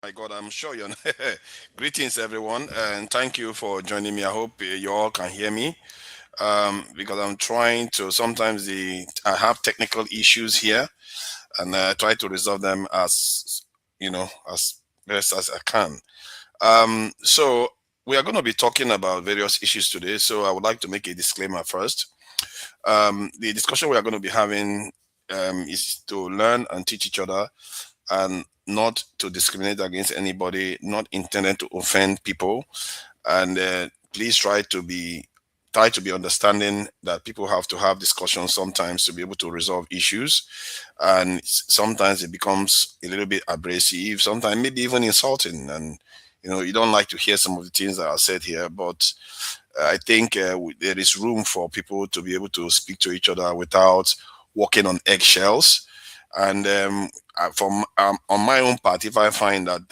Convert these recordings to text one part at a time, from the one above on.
My God, I'm sure you're. Greetings, everyone, and thank you for joining me. I hope you all can hear me because I'm trying to. Sometimes I have technical issues here, and I try to resolve them as as best as I can. So we are going to be talking about various issues today. So I would like to make a disclaimer first. The discussion we are going to be having is to learn and teach each other and not to discriminate against anybody, not intended to offend people. And please try to be understanding that people have to have discussions sometimes to be able to resolve issues. And sometimes it becomes a little bit abrasive, sometimes maybe even insulting. And you don't like to hear some of the things that are said here, but I think there is room for people to be able to speak to each other without walking on eggshells. And from on my own part, if I find that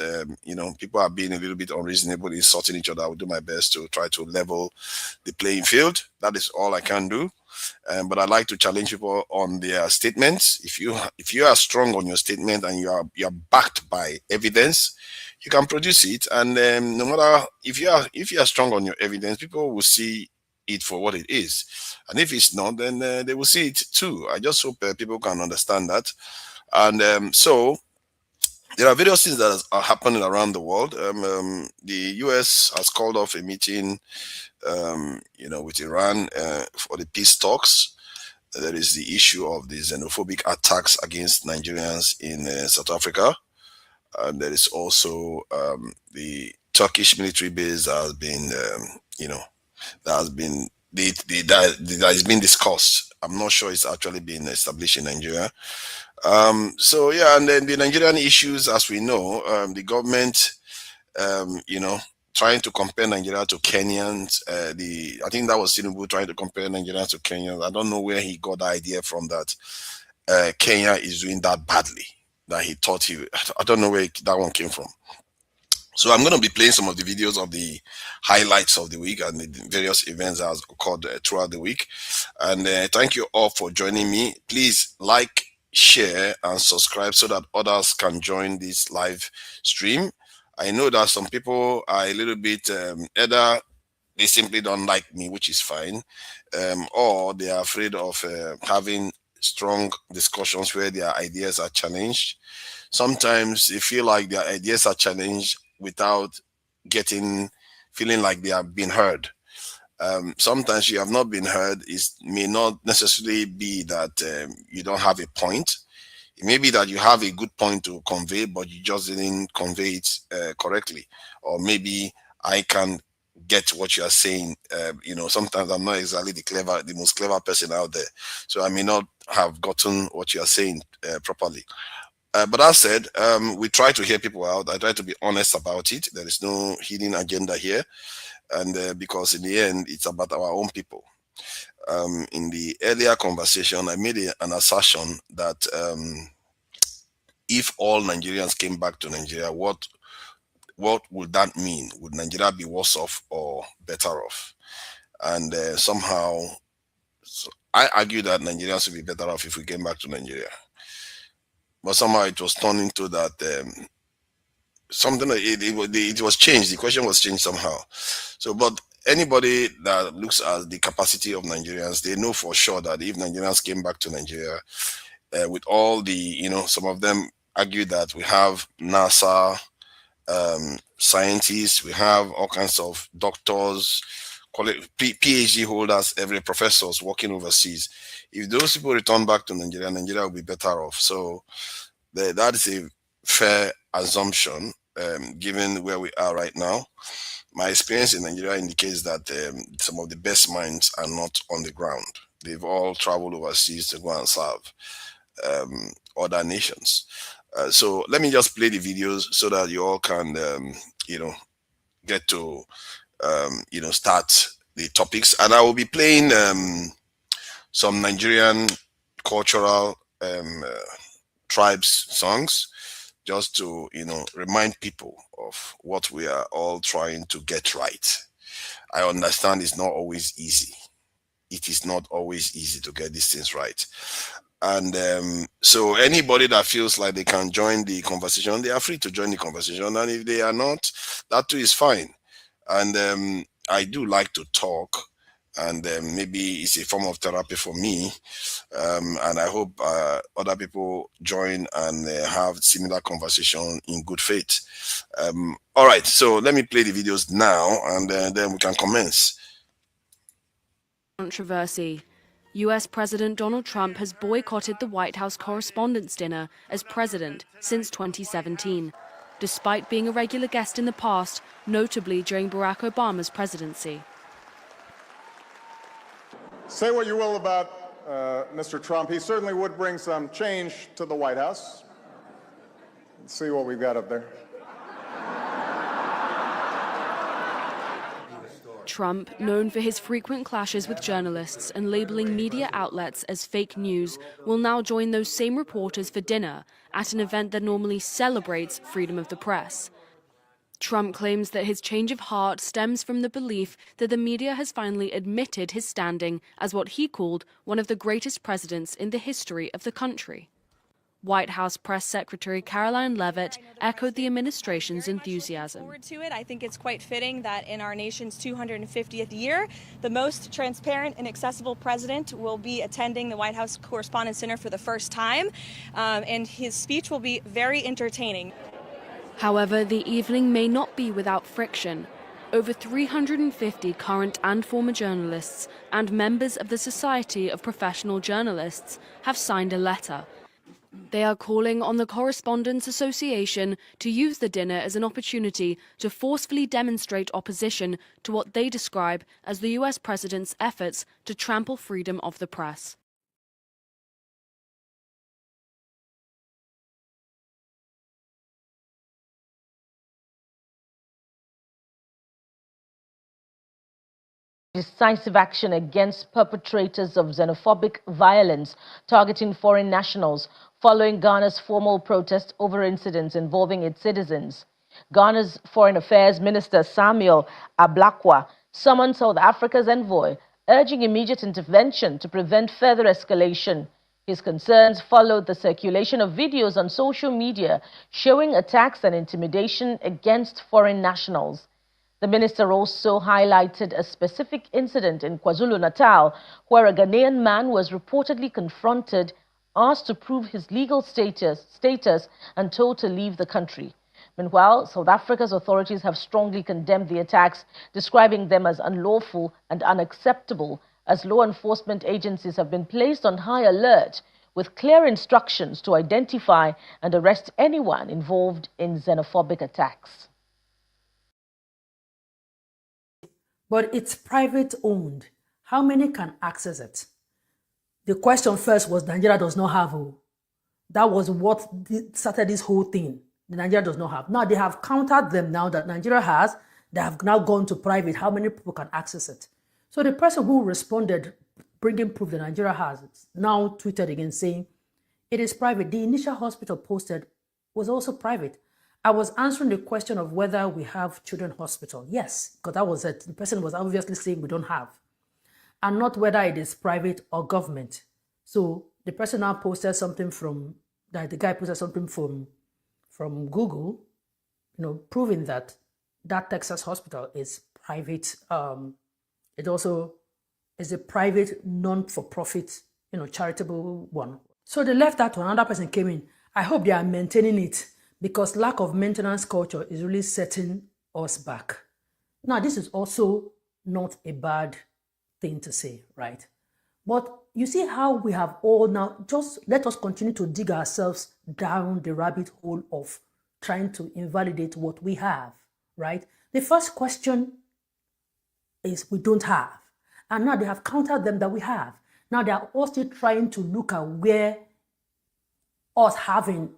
people are being a little bit unreasonable, insulting each other, I will do my best to try to level the playing field. That is all I can do. But I like to challenge people on their statements. If you are strong on your statement and you are backed by evidence, you can produce it. And no matter if you are strong on your evidence, people will see it for what it is. And if it's not, then they will see it too. I just hope people can understand that. And so there are various things that are happening around the world. The U.S. has called off a meeting, with Iran for the peace talks. There is the issue of the xenophobic attacks against Nigerians in South Africa. And there is also the Turkish military base that has been, that has been that has been discussed. I'm not sure it's actually been established in Nigeria. So yeah, and then the Nigerian issues, as we know, the government, trying to compare Nigeria to Kenyans. I think that was Tinubu trying to compare Nigeria to Kenyans. I don't know where he got the idea from that Kenya is doing that badly. That he thought I don't know where that one came from. So I'm going to be playing some of the videos of the highlights of the week and the various events that has occurred throughout the week. And thank you all for joining me. Please like, share, and subscribe so that others can join this live stream. I know that some people are a little bit either they simply don't like me, which is fine, or they are afraid of having strong discussions where their ideas are challenged. Sometimes they feel like their ideas are challenged without getting feeling like they have been heard. Sometimes you have not been heard. It may not necessarily be that you don't have a point. It may be that you have a good point to convey, but you just didn't convey it correctly. Or maybe I can get what you are saying. Sometimes I'm not exactly the most clever person out there, so I may not have gotten what you are saying properly. But that said, we try to hear people out. I try to be honest about it. There is no hidden agenda here, and because in the end, it's about our own people. In the earlier conversation, I made an assertion that if all Nigerians came back to Nigeria, what would that mean? Would Nigeria be worse off or better off? And somehow, I argue that Nigerians would be better off if we came back to Nigeria. But somehow it was turned into that something. It was changed. The question was changed somehow. So, but anybody that looks at the capacity of Nigerians, they know for sure that if Nigerians came back to Nigeria, with all the, some of them argue that we have NASA scientists, we have all kinds of doctors, PhD holders, every professors working overseas. If those people return back to Nigeria, Nigeria will be better off. So that is a fair assumption, given where we are right now. My experience in Nigeria indicates that some of the best minds are not on the ground. They've all traveled overseas to go and serve other nations. So let me just play the videos so that you all can, get to, start the topics. And I will be playing some Nigerian cultural tribes songs just to, remind people of what we are all trying to get right. I understand it's not always easy. It is not always easy to get these things right. And so anybody that feels like they can join the conversation, they are free to join the conversation. And if they are not, that too is fine. And I do like to talk, and maybe it's a form of therapy for me. And I hope other people join and have similar conversation in good faith. All right, so let me play the videos now, and then we can commence. Controversy. US President Donald Trump has boycotted the White House Correspondents' Dinner as president since 2017, despite being a regular guest in the past, notably during Barack Obama's presidency. Say what you will about Mr. Trump, he certainly would bring some change to the White House. Let's see what we've got up there. Trump, known for his frequent clashes with journalists and labeling media outlets as fake news, will now join those same reporters for dinner at an event that normally celebrates freedom of the press. Trump claims that his change of heart stems from the belief that the media has finally admitted his standing as what he called one of the greatest presidents in the history of the country. White House Press Secretary Caroline Leavitt echoed the administration's enthusiasm. Forward to it. I think it's quite fitting that in our nation's 250th year, the most transparent and accessible president will be attending the White House Correspondents' Dinner for the first time, and his speech will be very entertaining. However, the evening may not be without friction. Over 350 current and former journalists and members of the Society of Professional Journalists have signed a letter. They are calling on the Correspondents Association to use the dinner as an opportunity to forcefully demonstrate opposition to what they describe as the US president's efforts to trample freedom of the press. Decisive action against perpetrators of xenophobic violence targeting foreign nationals following Ghana's formal protest over incidents involving its citizens. Ghana's Foreign Affairs Minister Samuel Ablakwa summoned South Africa's envoy, urging immediate intervention to prevent further escalation. His concerns followed the circulation of videos on social media showing attacks and intimidation against foreign nationals. The minister also highlighted a specific incident in KwaZulu-Natal where a Ghanaian man was reportedly confronted, asked to prove his legal status and told to leave the country. Meanwhile, South Africa's authorities have strongly condemned the attacks, describing them as unlawful and unacceptable, as law enforcement agencies have been placed on high alert with clear instructions to identify and arrest anyone involved in xenophobic attacks. But it's private owned. How many can access it? The question first was Nigeria does not have. That was what started this whole thing. Nigeria does not have. Now they have countered them now that Nigeria has. They have now gone to private. How many people can access it? So the person who responded, bringing proof that Nigeria has, now tweeted again saying, it is private. The initial hospital posted was also private. I was answering the question of whether we have children's hospital. Yes, because that was it. The person was obviously saying we don't have. And not whether it is private or government. So the person now posted something from, that the guy posted something from Google, proving that that Texas hospital is private. It also is a private, non-for-profit, charitable one. So they left that to another person came in. I hope they are maintaining it, because lack of maintenance culture is really setting us back. Now, this is also not a bad thing to say, right? But you see how we have all now, just let us continue to dig ourselves down the rabbit hole of trying to invalidate what we have, right? The first question is we don't have. And now they have countered them that we have. Now they are also trying to look at where us having,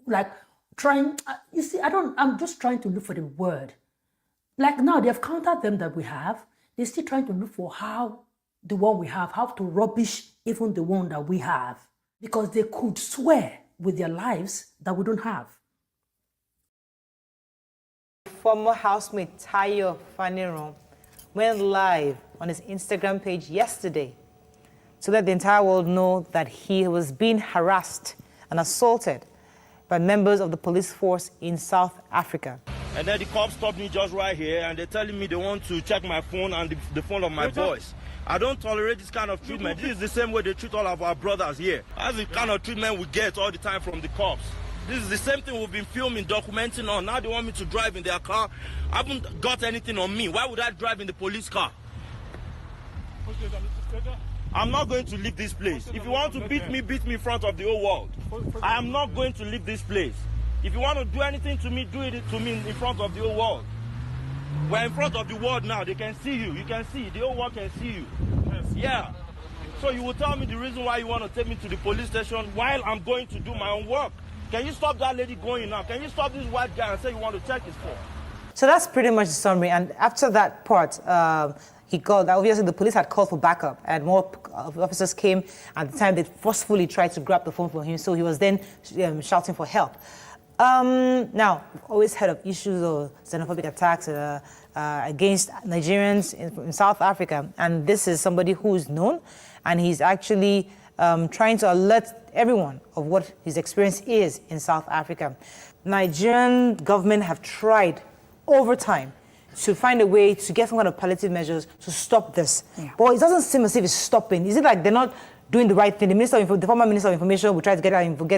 like trying, you see, I'm just trying to look for the word. Like now they have countered them that we have. They're still trying to look for how the one we have, how to rubbish even the one that we have. Because they could swear with their lives that we don't have. Former housemate Tayo Faniro went live on his Instagram page yesterday to let the entire world know that he was being harassed and assaulted by members of the police force in South Africa. And then the cops stopped me just right here, and they're telling me they want to check my phone and the phone of my boys. I don't tolerate this kind of treatment. This is the same way they treat all of our brothers here. That's the kind of treatment we get all the time from the cops. This is the same thing we've been filming, documenting on. Now they want me to drive in their car. I haven't got anything on me. Why would I drive in the police car? I'm not going to leave this place. If you want to beat me in front of the whole world. I am not going to leave this place. If you want to do anything to me, do it to me in front of the whole world. We're in front of the world now. They can see you. You can see. The whole world can see you. Yeah. So you will tell me the reason why you want to take me to the police station while I'm going to do my own work. Can you stop that lady going now? Can you stop this white guy and say you want to check his phone? So that's pretty much the summary. And after that part, he called. Obviously, the police had called for backup, and more officers came. At the time, they forcefully tried to grab the phone from him, so he was then shouting for help. Now, we've always heard of issues of xenophobic attacks against Nigerians in South Africa, and this is somebody who is known, and he's actually trying to alert everyone of what his experience is in South Africa. Nigerian government have tried over time to find a way to get some kind of palliative measures to stop this. Yeah. But it doesn't seem as if it's stopping. Is it like they're not doing the right thing? The former Minister of Information will try to get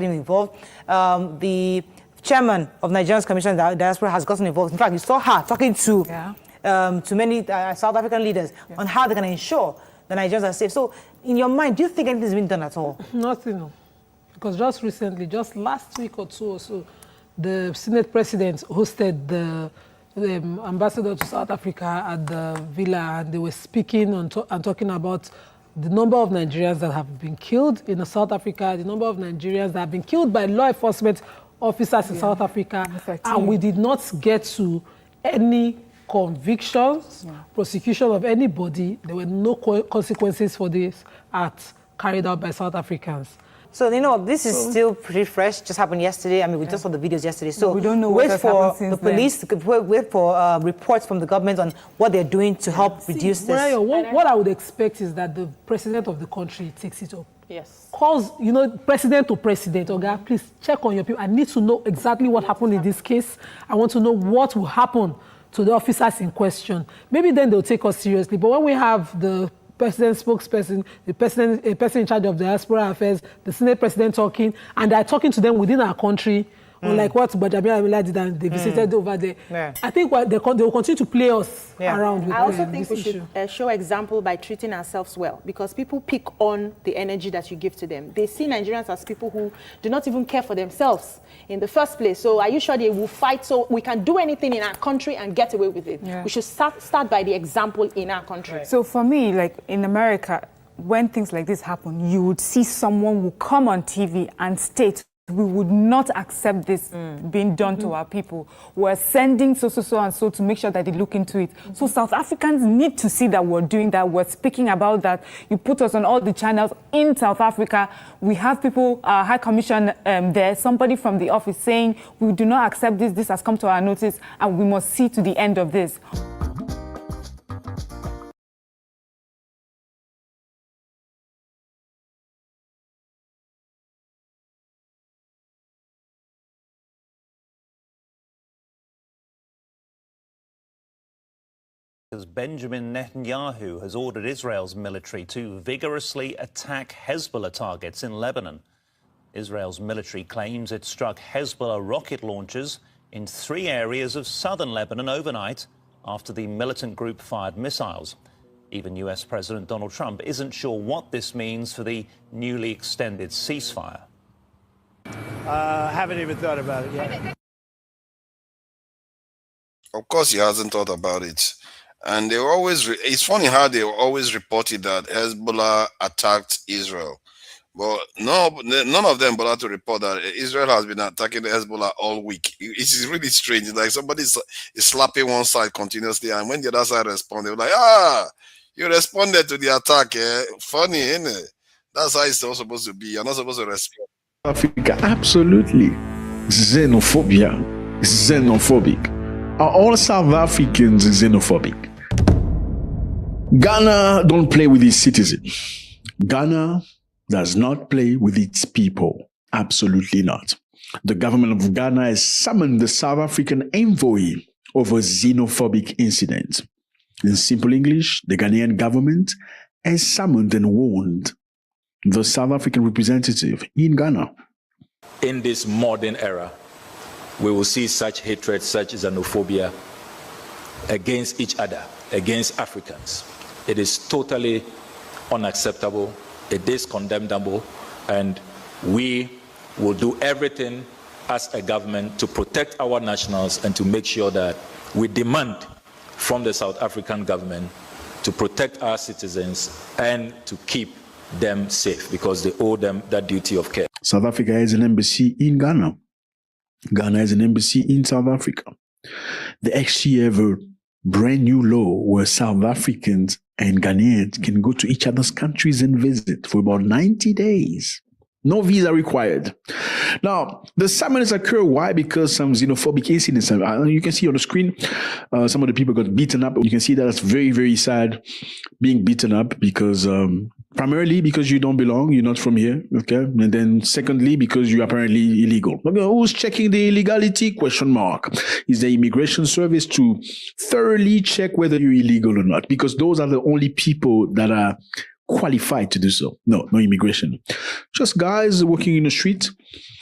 him involved. The chairman of Nigeria's Commission on Diaspora has gotten involved. In fact, you saw her talking to many South African leaders on how they can ensure the Nigerians are safe. So, in your mind, do you think anything's been done at all? Nothing, no. Because just recently, just last week or two or so, the Senate President hosted the ambassador to South Africa at the villa, and they were speaking and talking about the number of Nigerians that have been killed in South Africa, the number of Nigerians that have been killed by law enforcement officers in South Africa, and we did not get to any convictions, prosecution of anybody. There were no consequences for this act carried out by South Africans. So, you know, this is still pretty fresh, just happened yesterday. I mean, we just saw the videos yesterday. So we don't know wait for the police, wait for reports from the government on what they're doing to help reduce this. Brian, what I would expect is that the president of the country takes it up. Yes. Calls, you know, president to president, okay, please check on your people. I need to know exactly what happened in this case. I want to know what will happen to the officers in question. Maybe then they'll take us seriously. But when we have the president spokesperson, a person in charge of diaspora affairs, the Senate president talking, and they're talking to them within our country, like what Bajabia did, and they visited over there. Yeah. I think they will continue to play us around with I also think we should show example by treating ourselves well, because people pick on the energy that you give to them. They see Nigerians as people who do not even care for themselves in the first place. So are you sure they will fight so we can do anything in our country and get away with it? Yeah. We should start by the example in our country. Right. So for me, like in America, when things like this happen, you would see someone who come on TV and state, we would not accept this being done to our people. We're sending so and so to make sure that they look into it. So South Africans need to see that we're doing that. We're speaking about that. You put us on all the channels in South Africa. We have people, High Commission there, somebody from the office saying, we do not accept this. This has come to our notice and we must see to the end of this. Benjamin Netanyahu has ordered Israel's military to vigorously attack Hezbollah targets in Lebanon. Israel's military claims it struck Hezbollah rocket launchers in 3 areas of southern Lebanon overnight after the militant group fired missiles. Even US President Donald Trump isn't sure what this means for the newly extended ceasefire. Haven't even thought about it yet. Of course, he hasn't thought about it. And they always, it's funny how they always reported that Hezbollah attacked Israel. But none of them bother to report that Israel has been attacking the Hezbollah all week. It's really strange. It's like somebody is slapping one side continuously, and when the other side responds, they're like, you responded to the attack. Funny, isn't it? That's how it's not supposed to be. You're not supposed to respond. Africa, absolutely. Xenophobia. Xenophobic. Are all South Africans xenophobic? Ghana don't play with its citizens. Ghana does not play with its people. Absolutely not. The government of Ghana has summoned the South African envoy over xenophobic incidents. In simple English, the Ghanaian government has summoned and warned the South African representative in Ghana. In this modern era, we will see such hatred, such xenophobia against each other, against Africans. It is totally unacceptable. It is condemnable, and we will do everything as a government to protect our nationals and to make sure that we demand from the South African government to protect our citizens and to keep them safe, because they owe them that duty of care. South Africa has an embassy in Ghana. Ghana has an embassy in South Africa. They actually have a brand new law where South Africans and Ghanaians can go to each other's countries and visit for about 90 days. No visa required. Now, the summons occur. Why? Because some xenophobic incidents. You can see on the screen, some of the people got beaten up. You can see that's very, very sad, being beaten up because primarily because you don't belong, you're not from here, okay? And then secondly, because you're apparently illegal. Okay, who's checking the illegality? Question mark. Is the immigration service to thoroughly check whether you're illegal or not? Because those are the only people that are qualified to do so. No immigration. Just guys walking in the street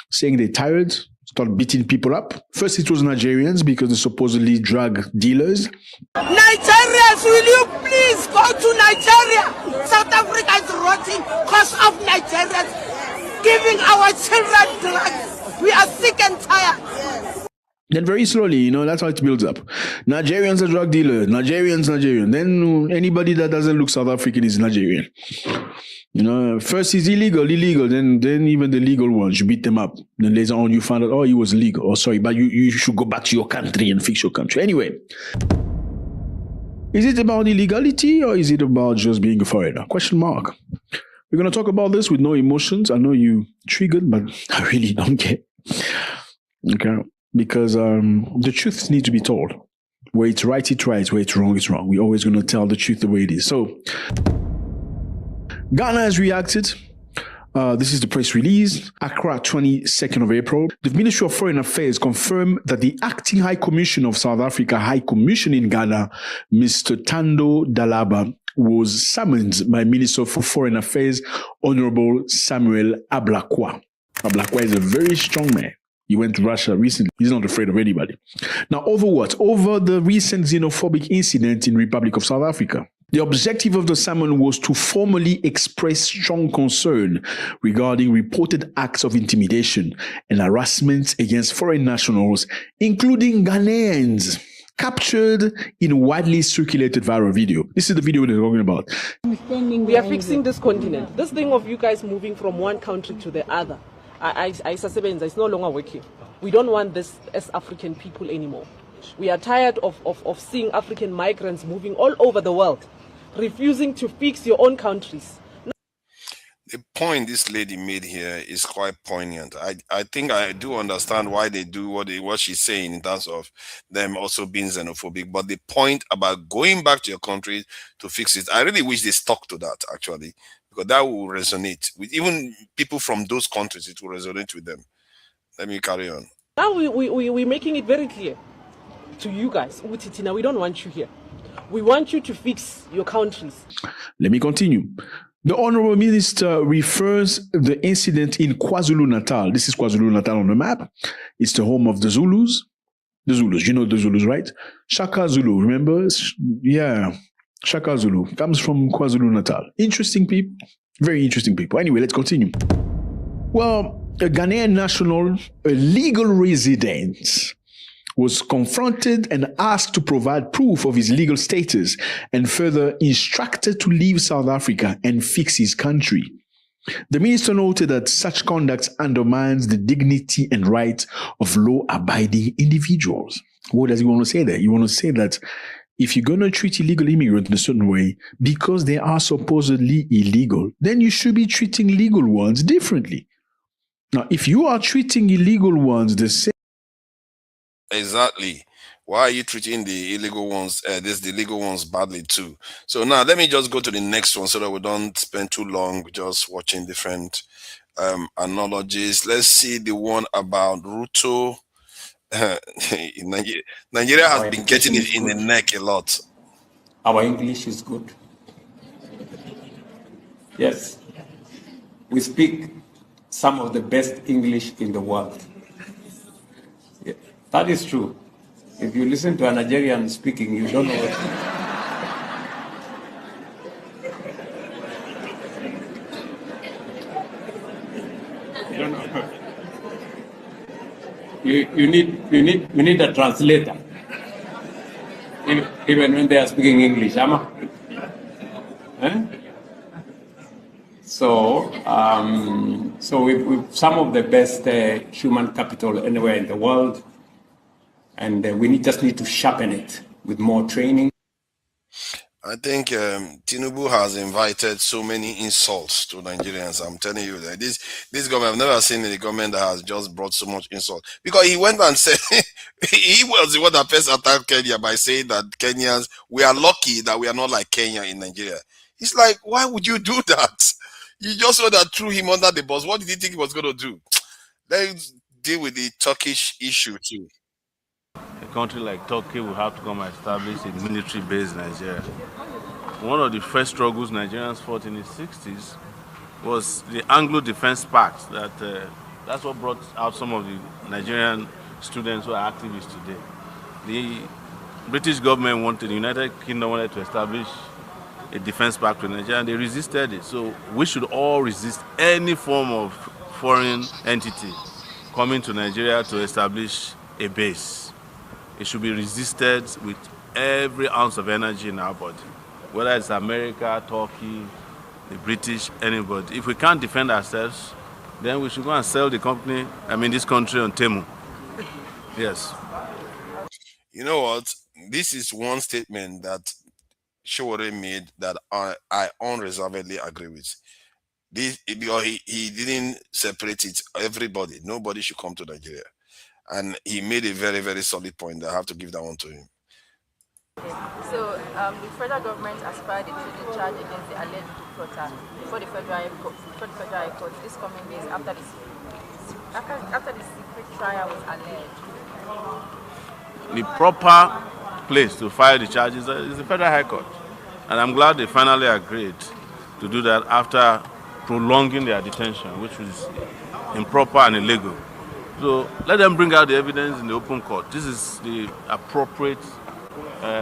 saying they're tired, start beating people up. First it was Nigerians because they're supposedly drug dealers. Nigerians, will you please go to Nigeria? South Africa is rotting because of Nigerians giving our children drugs. We are sick and tired. Then very slowly, that's how it builds up. Nigerians are drug dealers. Nigerians. Then anybody that doesn't look South African is Nigerian. First he's illegal. Then even the legal ones, you beat them up. Then later on you find out, he was legal. Oh, sorry, but you should go back to your country and fix your country. Anyway, is it about illegality or is it about just being a foreigner? Question mark. We're going to talk about this with no emotions. I know you triggered, but I really don't care. Okay. Because the truth needs to be told. Where it's right, it's right. Where it's wrong, it's wrong. We're always going to tell the truth the way it is. So, Ghana has reacted. This is the press release. Accra, 22nd of April. The Ministry of Foreign Affairs confirmed that the acting High Commissioner of South Africa, High Commission in Ghana, Mr. Thando Dalaba, was summoned by Minister for Foreign Affairs, Honorable Samuel Ablakwa. Ablakwa is a very strong man. He went to Russia recently. He's not afraid of anybody. Now, over what? Over the recent xenophobic incident in Republic of South Africa. The objective of the summon was to formally express strong concern regarding reported acts of intimidation and harassment against foreign nationals, including Ghanaians, captured in widely circulated viral video. This is the video they're talking about. We are fixing this continent. This thing of you guys moving from one country to the other, it's no longer working. We don't want this as African people anymore. We are tired of seeing African migrants moving all over the world, refusing to fix your own countries. The point this lady made here is quite poignant. I think I do understand why they do what she's saying in terms of them also being xenophobic. But the point about going back to your country to fix it, I really wish they stuck to that, actually. Because that will resonate with even people from those countries. It will resonate with them. Let me carry on. Now we're making it very clear to you guys. We don't want you here. We want you to fix your countries. Let me continue. The Honorable Minister refers the incident in KwaZulu-Natal. This is KwaZulu-Natal on the map. It's the home of the Zulus. The Zulus, you know the Zulus, right? Shaka Zulu, remember? Yeah. Shaka Zulu comes from KwaZulu-Natal. Interesting people. Very interesting people. Anyway, let's continue. Well, a Ghanaian national, a legal resident, was confronted and asked to provide proof of his legal status and further instructed to leave South Africa and fix his country. The minister noted that such conduct undermines the dignity and rights of law-abiding individuals. What does he want to say there? He wants to say that if you're going to treat illegal immigrants in a certain way because they are supposedly illegal, then you should be treating legal ones differently. Now, if you are treating illegal ones the same... Exactly. why are you treating the illegal ones, the legal ones badly too? So now let me just go to the next one so that we don't spend too long just watching different analogies. Let's see the one about Ruto. Nigeria has been getting it in the neck a lot. Our English is good. Yes. We speak some of the best English in the world. Yeah, that is true. If you listen to a Nigerian speaking, you don't know what. You don't know. You need a translator. Even when they are speaking English, Ama. Eh? So we've some of the best human capital anywhere in the world, and we just need to sharpen it with more training. I think Tinubu has invited so many insults to Nigerians. I'm telling you that this government, I've never seen a government that has just brought so much insult. Because he went and said, he was the one that first attacked Kenya by saying that Kenyans, we are lucky that we are not like Kenya in Nigeria. It's like, why would you do that? You just saw that threw him under the bus. What did he think he was going to do? Let's deal with the Turkish issue too. A country like Turkey will have to come and establish a military base in Nigeria. One of the first struggles Nigerians fought in the 60s was the Anglo Defense Pact. That's what brought out some of the Nigerian students who are activists today. The British government the United Kingdom wanted to establish a defense pact with Nigeria, and they resisted it. So we should all resist any form of foreign entity coming to Nigeria to establish a base. It should be resisted with every ounce of energy in our body, whether it's America, Turkey, the British, anybody. If we can't defend ourselves, then we should go and sell this country on Temu. Yes. You know what? This is one statement that Showore made that I unreservedly agree with. This because he didn't separate it. Everybody, nobody should come to Nigeria. And he made a very, very solid point. I have to give that one to him. So the federal government aspired to the charge against the alleged deporter before the federal high court this coming days after the secret trial was alleged. The proper place to file the charges is the federal high court, and I'm glad they finally agreed to do that after prolonging their detention, which was improper and illegal. So let them bring out the evidence in the open court. This is the appropriate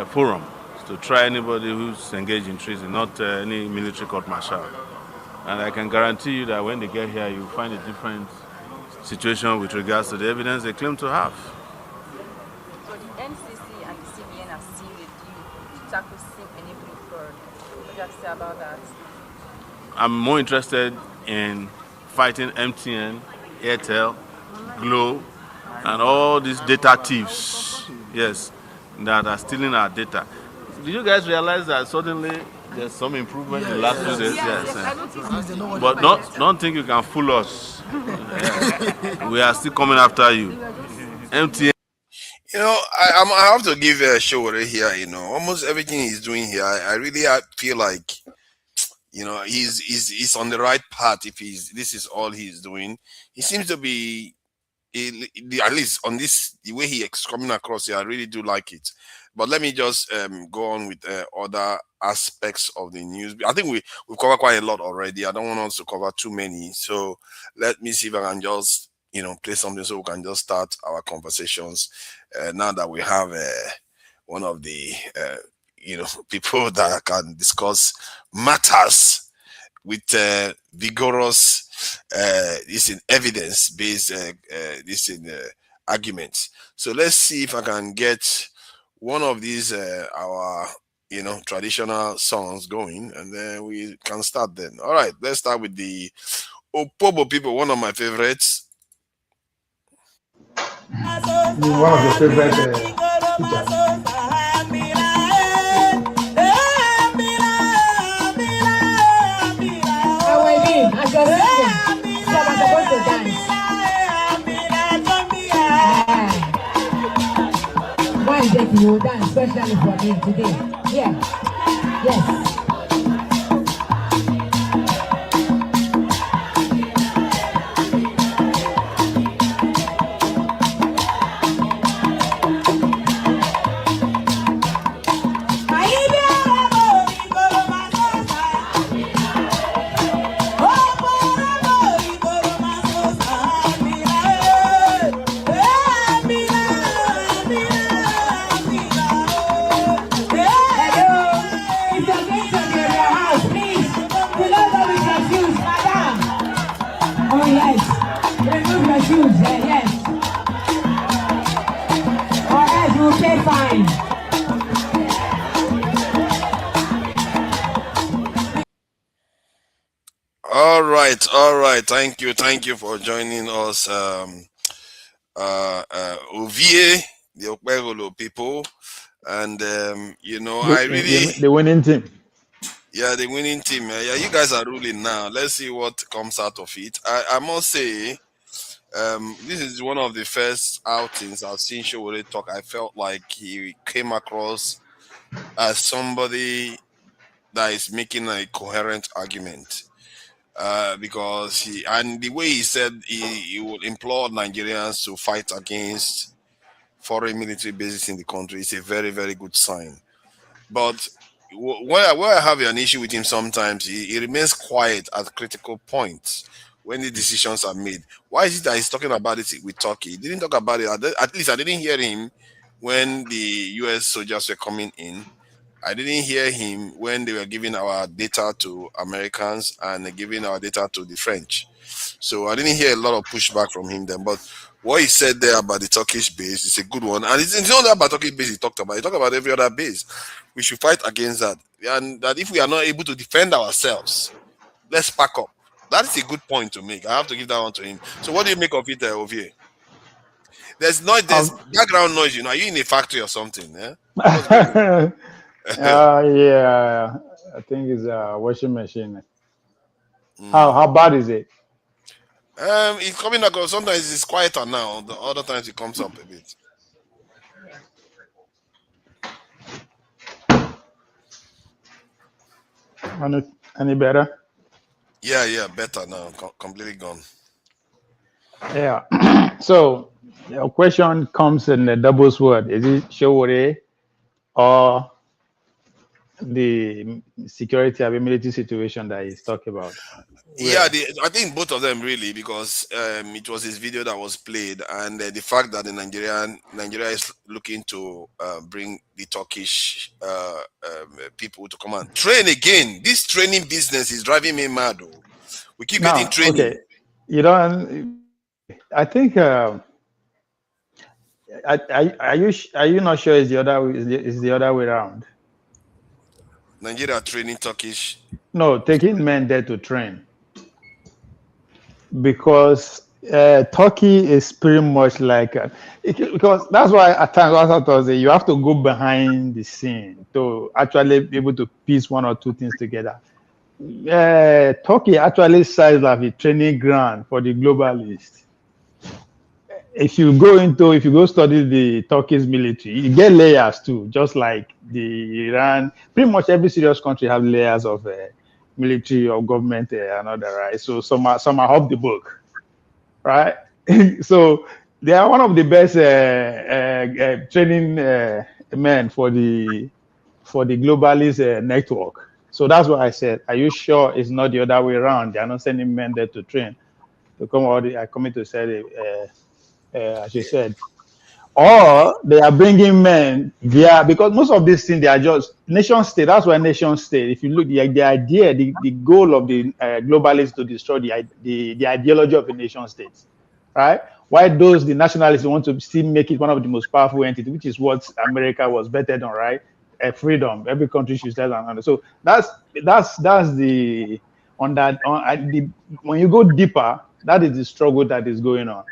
forum to try anybody who's engaged in treason, not any military court martial. And I can guarantee you that when they get here, you'll find a different situation with regards to the evidence they claim to have. But the NCC and the CBN have sealed a deal to tackle SIM enabling fraud. What do you have to say about that? I'm more interested in fighting MTN, Airtel, Glo, and all these data thieves, yes, that are stealing our data. Do you guys realize that suddenly there's some improvement in the last 2 days? Yes. But don't think you can fool us. We are still coming after you. MTN. You know, I have to give a show here. You know, almost everything he's doing here, I feel like, you know, he's on the right path. If this is all he's doing, he seems to be, at least on this, the way he's coming across here, I really do like it. But let me just go on with other aspects of the news. I think we've covered quite a lot already. I don't want us to cover too many. So let me see if I can just, you know, play something so we can just start our conversations now that we have one of the, you know, people that can discuss matters with vigorous, this in evidence-based, this in arguments. So let's see if I can get one of these our, you know, traditional songs going, and then we can start then. All right, let's start with the Opobo people, one of my favorites. One of your favorite teachers. Why is there you will dance especially for me today. Yeah. Yes. All right. Thank you for joining us, Ovie, the Okpegolo people, and I really, The winning team. yeah, the winning team. Yeah, you guys are ruling now. Let's see what comes out of it. I must say, this is one of the first outings I've seen Showore talk. I felt like he came across as somebody that is making a coherent argument. Because the way he said he would implore Nigerians to fight against foreign military bases in the country is a very, very good sign. But where I have an issue with him sometimes, he remains quiet at critical points when the decisions are made. Why is it that he's talking about it with Turkey? He didn't talk about it. At least I didn't hear him when the US soldiers were coming in. I didn't hear him when they were giving our data to Americans and giving our data to the French. So I didn't hear a lot of pushback from him then. But what he said there about the Turkish base is a good one. And it's not about Turkish base he talked about. He talked about every other base. We should fight against that. And that if we are not able to defend ourselves, let's pack up. That is a good point to make. I have to give that one to him. So what do you make of it, Ovie? There's background noise, Are you in a factory or something? Yeah? Yeah, I think it's a washing machine. How bad is it? It's coming across. Sometimes it's quieter now. The other times it comes up a bit. Any better? Yeah, better now. Completely gone. Yeah. So your question comes in a double sword. Is it Showore or the security ability situation that he's talking about? Yeah, I think both of them really, because it was his video that was played, and the fact that Nigeria is looking to bring the Turkish people to come and train again. This training business is driving me mad. Though. We keep getting training. Okay, I think. Are you not sure it's the other way around? Nigeria training Turkish. No, taking men there to train. Because Turkey is pretty much like because that's why at times I thought you have to go behind the scene to actually be able to piece one or two things together. Turkey actually serves like a training ground for the globalists. If you go study the Turkish military, you get layers too, just like the Iran. Pretty much every serious country have layers of military or government and other, right? So some are off the book, right? So they are one of the best training men for the globalist network. So that's what I said. Are you sure it's not the other way around? They are not sending men there to train to come out. Are coming to say, as you said, or they are bringing men via, because most of these things they are just nation state. That's why nation state. If you look, the idea, the goal of the globalists to destroy the ideology of the nation states, right? Why the nationalists want to still make it one of the most powerful entities, which is what America was betted on, right? Freedom. Every country should stand on. So that's the on that when you go deeper, that is the struggle that is going on.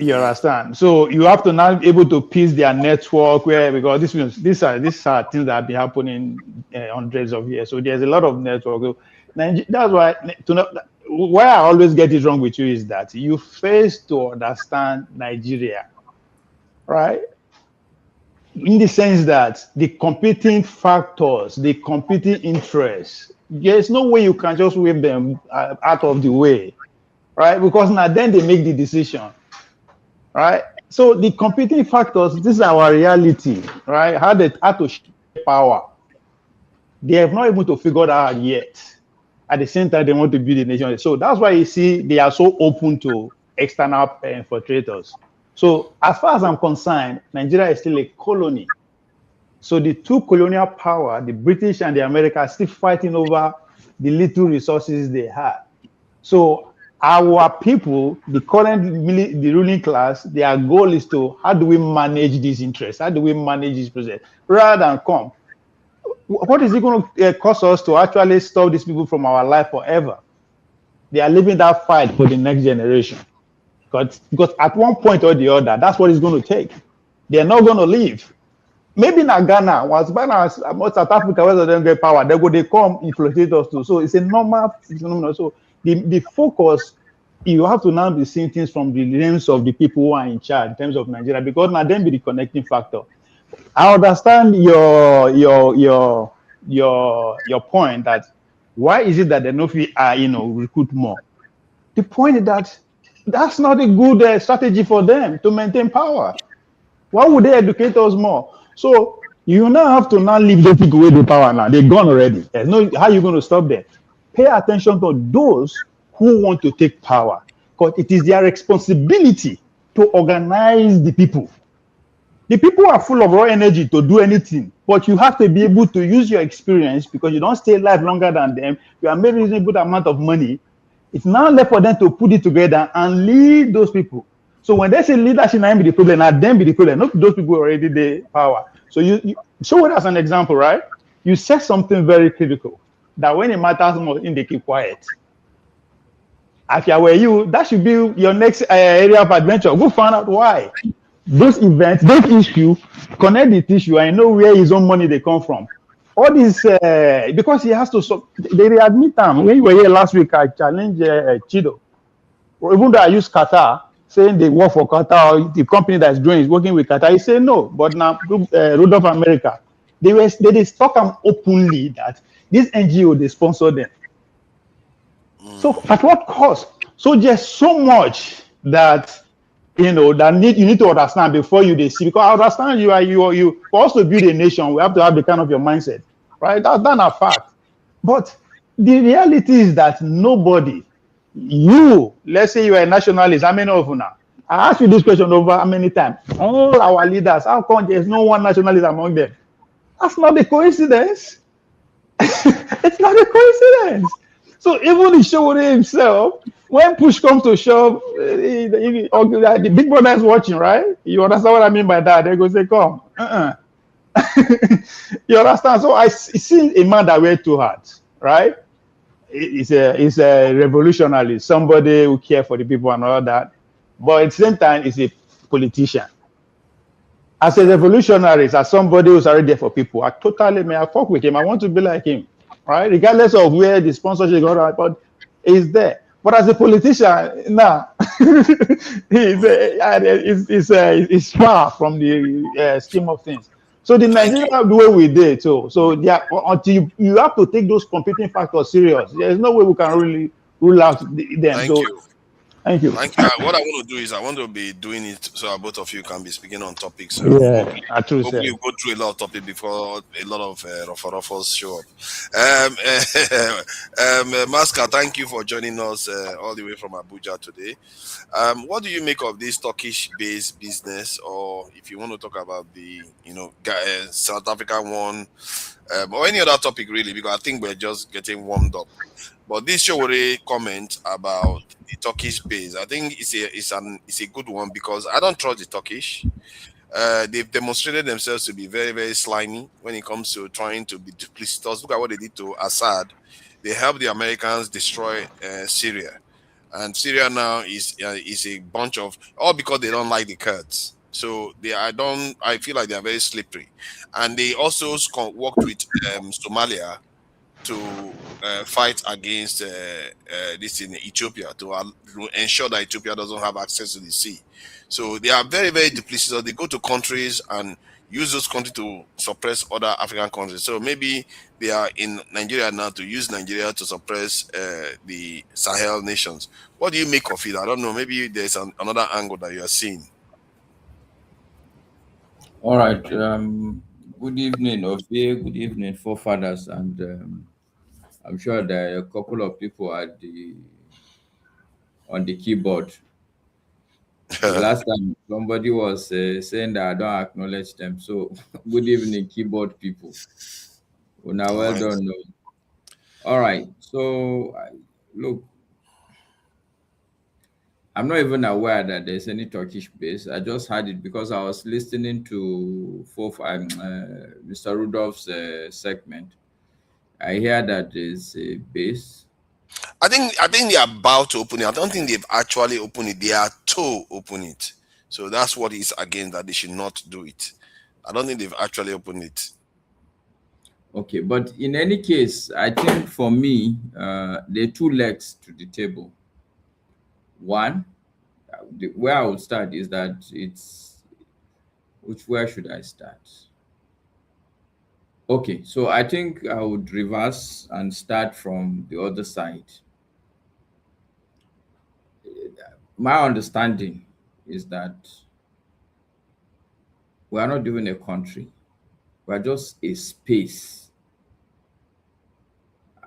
You understand? So you have to now be able to piece their network because these are things that have been happening hundreds of years. So there's a lot of network. So that's why I always get it wrong with you is that you face to understand Nigeria, right? in the sense that the competing factors, the competing interests, there's no way you can just wave them out of the way, right? Because now then they make the decision, right? So the competing factors, this is our reality, right? How to share power. They have not able to figure that out yet. At the same time, they want to build a nation. So that's why you see they are so open to external infiltrators. So as far as I'm concerned, Nigeria is still a colony. So the two colonial power, the British and the Americans, are still fighting over the little resources they have. So our people, the the ruling class, their goal is to, how do we manage these interests? How do we manage this process? Rather than come, what is it going to cost us to actually stop these people from our life forever? They are living that fight for the next generation. Because at one point or the other, that's what it's going to take. They're not going to leave. Maybe in Ghana, once South Africa, where they get power, they come infiltrate us too. So it's a normal phenomenon. So the focus, you have to now be seeing things from the lens of the people who are in charge in terms of Nigeria, because now then be the connecting factor. I understand your point that why is it that they no fit recruit more? The point is that that's not a good strategy for them to maintain power. Why would they educate us more? So you now have to now leave those people with the power now. They're gone already. There's no how you going to stop them. Pay attention to those who want to take power, because it is their responsibility to organize the people. The people are full of raw energy to do anything, but you have to be able to use your experience, because you don't stay alive longer than them. You are made a reasonable amount of money. It's now left for them to put it together and lead those people. So when they say leadership, not be the problem, not them be the problem. Not those people already the power. So you show it as an example, right? You said something very critical, that when it matters most, they keep quiet. If I were you, that should be your next area of adventure. Go find out why. Those events, those issues, connect the issue and know where his own money they come from. All this, because he has to, they readmit him. When you were here last week, I challenged Chido. Even though I use Qatar, saying they work for Qatar, or the company that's doing is working with Qatar, he said no. But now, Rudolph America, they talk openly that this NGO, they sponsor them. So at what cost? So just so much that, you need to understand before you see, because I understand you for us to build a nation, we have to have the kind of your mindset, right? That's a fact. But the reality is that nobody, let's say you are a nationalist, how many of you now? I asked you this question over how many times? All our leaders, how come there's no one nationalist among them? That's not a coincidence. It's not a coincidence. So even the Showore himself, when push comes to shove, the big brother is watching, right? You understand what I mean by that? They go say, come. You understand? So I see a man that wears two hats, right? He's a revolutionary, somebody who cares for the people and all that. But at the same time, he's a politician. As a revolutionary, as somebody who's already there for people, I fuck with him. I want to be like him, right? Regardless of where the sponsorship got, but he's there. But as a politician, nah, he's far from the scheme of things. So the Nigeria, the way we did, so until you have to take those competing factors serious, there's no way we can really rule out them. Thank you. Thank you. What I want to do is I want to be doing it so both of you can be speaking on topics. Hopefully we'll go through a lot of topics before a lot of ruffles show up. Masca, thank you for joining us all the way from Abuja today. What do you make of this Turkish-based business, or if you want to talk about the South African one, or any other topic really, because I think we're just getting warmed up. But this Showore comment about the Turkish base, I think it's a good one, because I don't trust the Turkish. They've demonstrated themselves to be very, very slimy when it comes to trying to be duplicitous. Look at what they did to Assad. They helped the Americans destroy Syria, and Syria now is a bunch of, all because they don't like the Kurds. So I feel like they are very slippery, and they also worked with Somalia to fight against this in Ethiopia to ensure that Ethiopia doesn't have access to the sea. So they are very, very duplicitous. So they go to countries and use those countries to suppress other African countries. So maybe they are in Nigeria now to use Nigeria to suppress the Sahel nations. What do you make of it? I don't know. Maybe there's another angle that you are seeing. All right. Good evening, Ophir. Good evening, forefathers, and I'm sure there are a couple of people at on the keyboard. The last time somebody was saying that I don't acknowledge them. So good evening, keyboard people. Well, now, well done. All right. So look, I'm not even aware that there's any Turkish base. I just heard it because I was listening to Mr. Rudolph's segment. I hear that there's a base. I think they're about to open it. I don't think they've actually opened it. They are to open it. So that's what is against that they should not do it. I don't think they've actually opened it. Okay, but in any case, I think for me, there are two legs to the table. One, where I would start is that where should I start? Okay, so I think I would reverse and start from the other side. My understanding is that we are not even a country. We are just a space.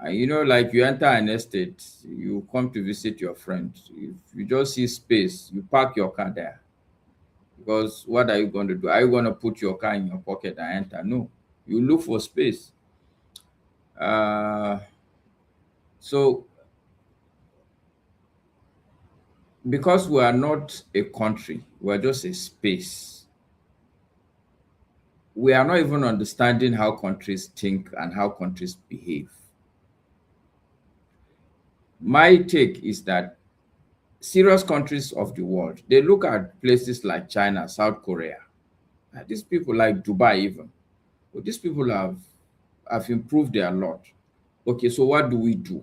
You know, like you enter an estate, you come to visit your friend. If you just see space, you park your car there. Because what are you going to do? Are you going to put your car in your pocket and enter? No. You look for space. So, because we are not a country, we are just a space. We are not even understanding how countries think and how countries behave. My take is that serious countries of the world, they look at places like China, South Korea. These people like Dubai even. But these people have improved a lot. Okay, so what do we do?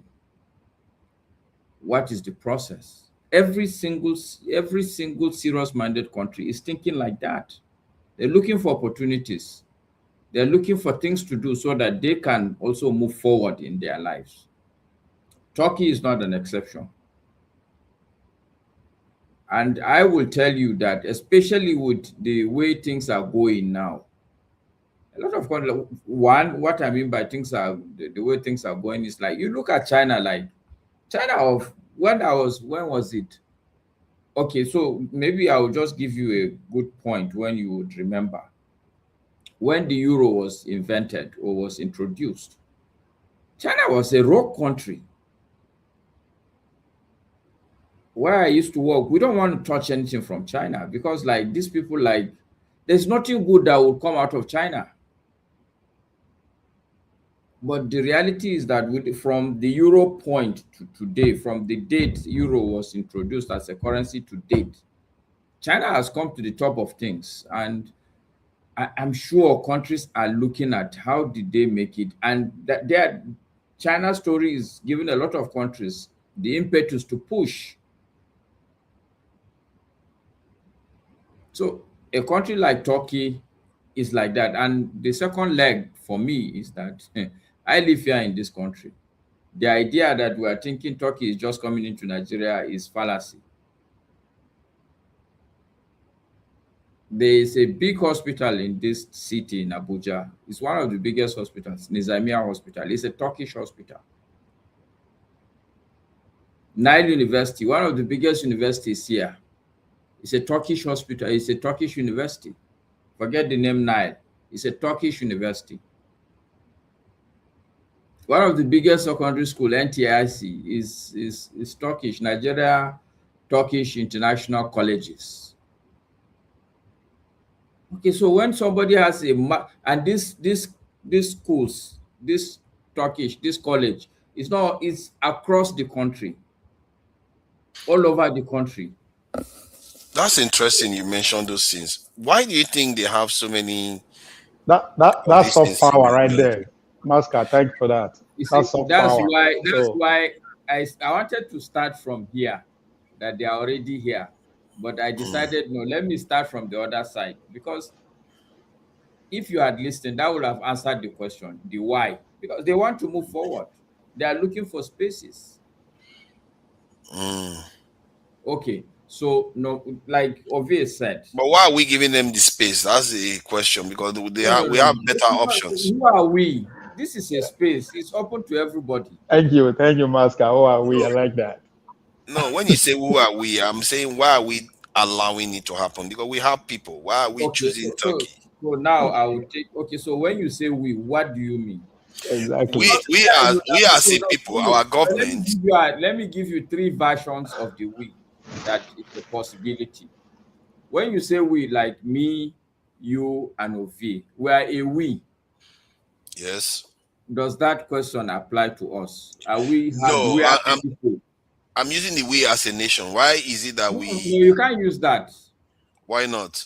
What is the process? Every single serious-minded country is thinking like that. They're looking for opportunities. They're looking for things to do so that they can also move forward in their lives. Turkey is not an exception. And I will tell you that, especially with the way things are going now, a lot of countries, what I mean by the way things are going is like, you look at China, like China when was it? Okay, so maybe I will just give you a good point when you would remember. When the euro was invented or was introduced, China was a rogue country. Where I used to work, we don't want to touch anything from China because like these people, like there's nothing good that will come out of China. But the reality is that from the euro point to today, from the date euro was introduced as a currency to date, China has come to the top of things. And I'm sure countries are looking at how did they make it. And that China's story is giving a lot of countries the impetus to push. So a country like Turkey is like that. And the second leg for me is that I live here in this country. The idea that we are thinking Turkey is just coming into Nigeria is fallacy. There is a big hospital in this city in Abuja. It's one of the biggest hospitals, Nizamiya Hospital. It's a Turkish hospital. Nile University, one of the biggest universities here. It's a Turkish hospital. It's a Turkish university. Forget the name Nile. It's a Turkish university. One of the biggest secondary school, NTIC, is Turkish, Nigeria Turkish International Colleges. Okay, so when somebody has and this schools, this college, it's across the country, all over the country. That's interesting you mentioned those things. Why do you think they have so many? That's soft power right there. Masca, thank you for that. You see, That's soft that's power. why I wanted to start from here, that they are already here. But I decided, no, let me start from the other side. Because if you had listened, that would have answered the question, the why. Because they want to move forward. They are looking for spaces. Okay, so no, like Ovie said. But why are we giving them the space? That's the question, because we have better options. Who are we? This is a space. It's open to everybody. Thank you, Masca. Who are we? I like that. No, when you say who are we, I'm saying why are we allowing it to happen? Because we have people. Why are we choosing Turkey? So now I will take. Okay, so when you say we, what do you mean? Exactly. We are see people. Our government. Let me give you three versions of the we. That is a possibility. When you say we, like me, you, and Ovie, we are a we. Yes. Does that question apply to us? Are we? No, I'm using the we as a nation. Why is it that we? No, you can't use that. Why not?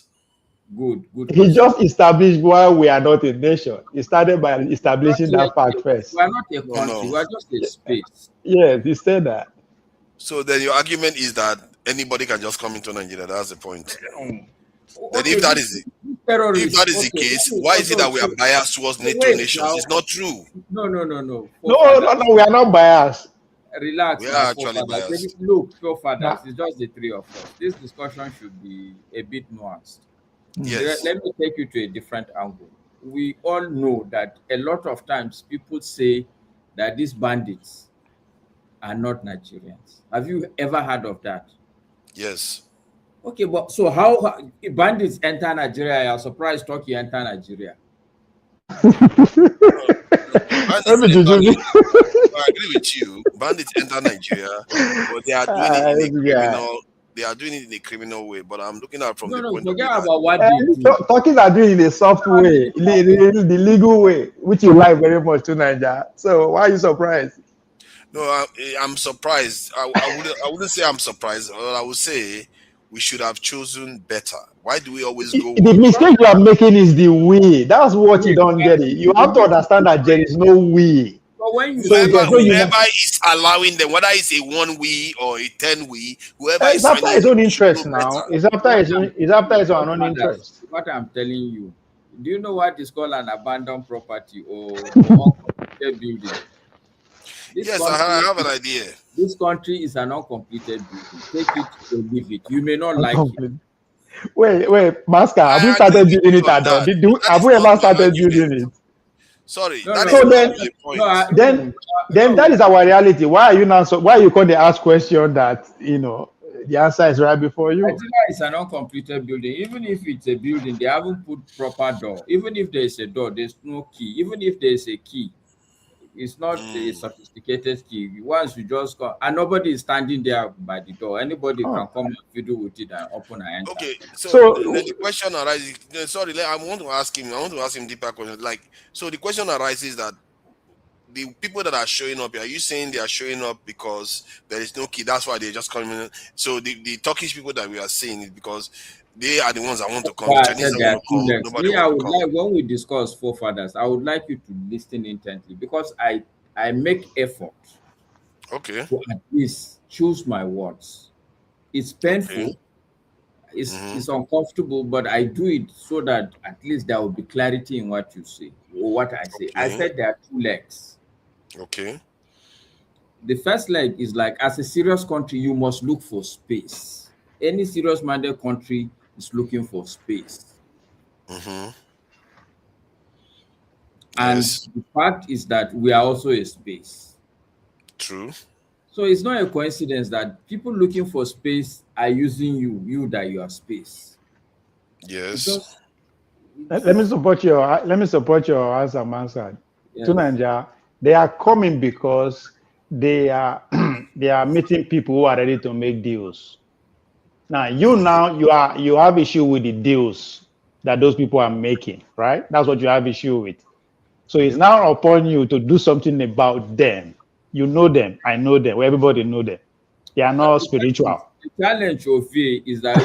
Good. He just established why we are not a nation. He started by establishing that fact first. We are not a country. We are just a space. Yes, he said that. So then your argument is that anybody can just come into Nigeria. That's the point. Then if that is the case, why is it that we are biased towards NATO nations? It's not true. No. No, we are not biased. Relax. We are actually biased. Look, forefathers, it's just the three of us. This discussion should be a bit nuanced. Yes. Let me take you to a different angle. We all know that a lot of times people say that these bandits are not Nigerians. Have you ever heard of that? Yes. Okay, but so how bandits enter Nigeria? You're surprised Turkey enter Nigeria. I agree with you. Bandits enter Nigeria, but they are doing it in a criminal. They are doing it in a criminal way. But I'm looking at it from the point of view. About what they do. Turkeys are doing it in a soft way, the legal way, which you like very much to Nigeria. So why are you surprised? No, I'm surprised. I wouldn't say I'm surprised. I would say we should have chosen better. Why do we always go? The mistake you are making is the way. That's what you don't get it. You have to understand that there is no way. But when you whoever is allowing them, whether it's a 1 we or a 10 we, whoever is after his own interest now. It's after his own interest. What I'm telling you, do you know what is called an abandoned property or uncompleted building? Yes, I have an idea. This country is an uncompleted building. Take it or leave it. You may not like it. Wait, Masca, have we started building it at all? Have we ever started building it? Sorry. Then that is our reality. Why are you now? Why you call the ask question that the answer is right before you? Nigeria is an uncompleted building. Even if it's a building, they haven't put proper door. Even if there is a door, there's no key. Even if there is a key, it's not a sophisticated key. Once you just come, and nobody is standing there by the door. Anybody can come and fiddle with it and open and enter. Okay, so the question arises. Sorry, I want to ask him deeper questions. Like, so the question arises that the people that are showing up, are you saying they are showing up because there is no key? That's why they're just coming in. So the Turkish people that we are seeing is because they are the ones that want to come. The Chinese that want to come. Nobody I would like, when we discuss forefathers, I would like you to listen intently because I make effort. Okay. To at least choose my words. It's painful. Okay. It's uncomfortable, but I do it so that at least there will be clarity in what you say or what I say. Okay. I said there are two legs. Okay. The first leg is like, as a serious country, you must look for space. Any serious-minded country is looking for space. And the fact is that we are also a space. True. So it's not a coincidence that people looking for space are using you that you are space. Yes. Let me support your answer, Mansard. Yes. To Nigeria, they are coming because they are meeting people who are ready to make deals. Now you have issue with the deals that those people are making, right? That's what you have issue with. So it's now upon you to do something about them. You know them, I know them, everybody know them. They are not spiritual. The challenge of it is that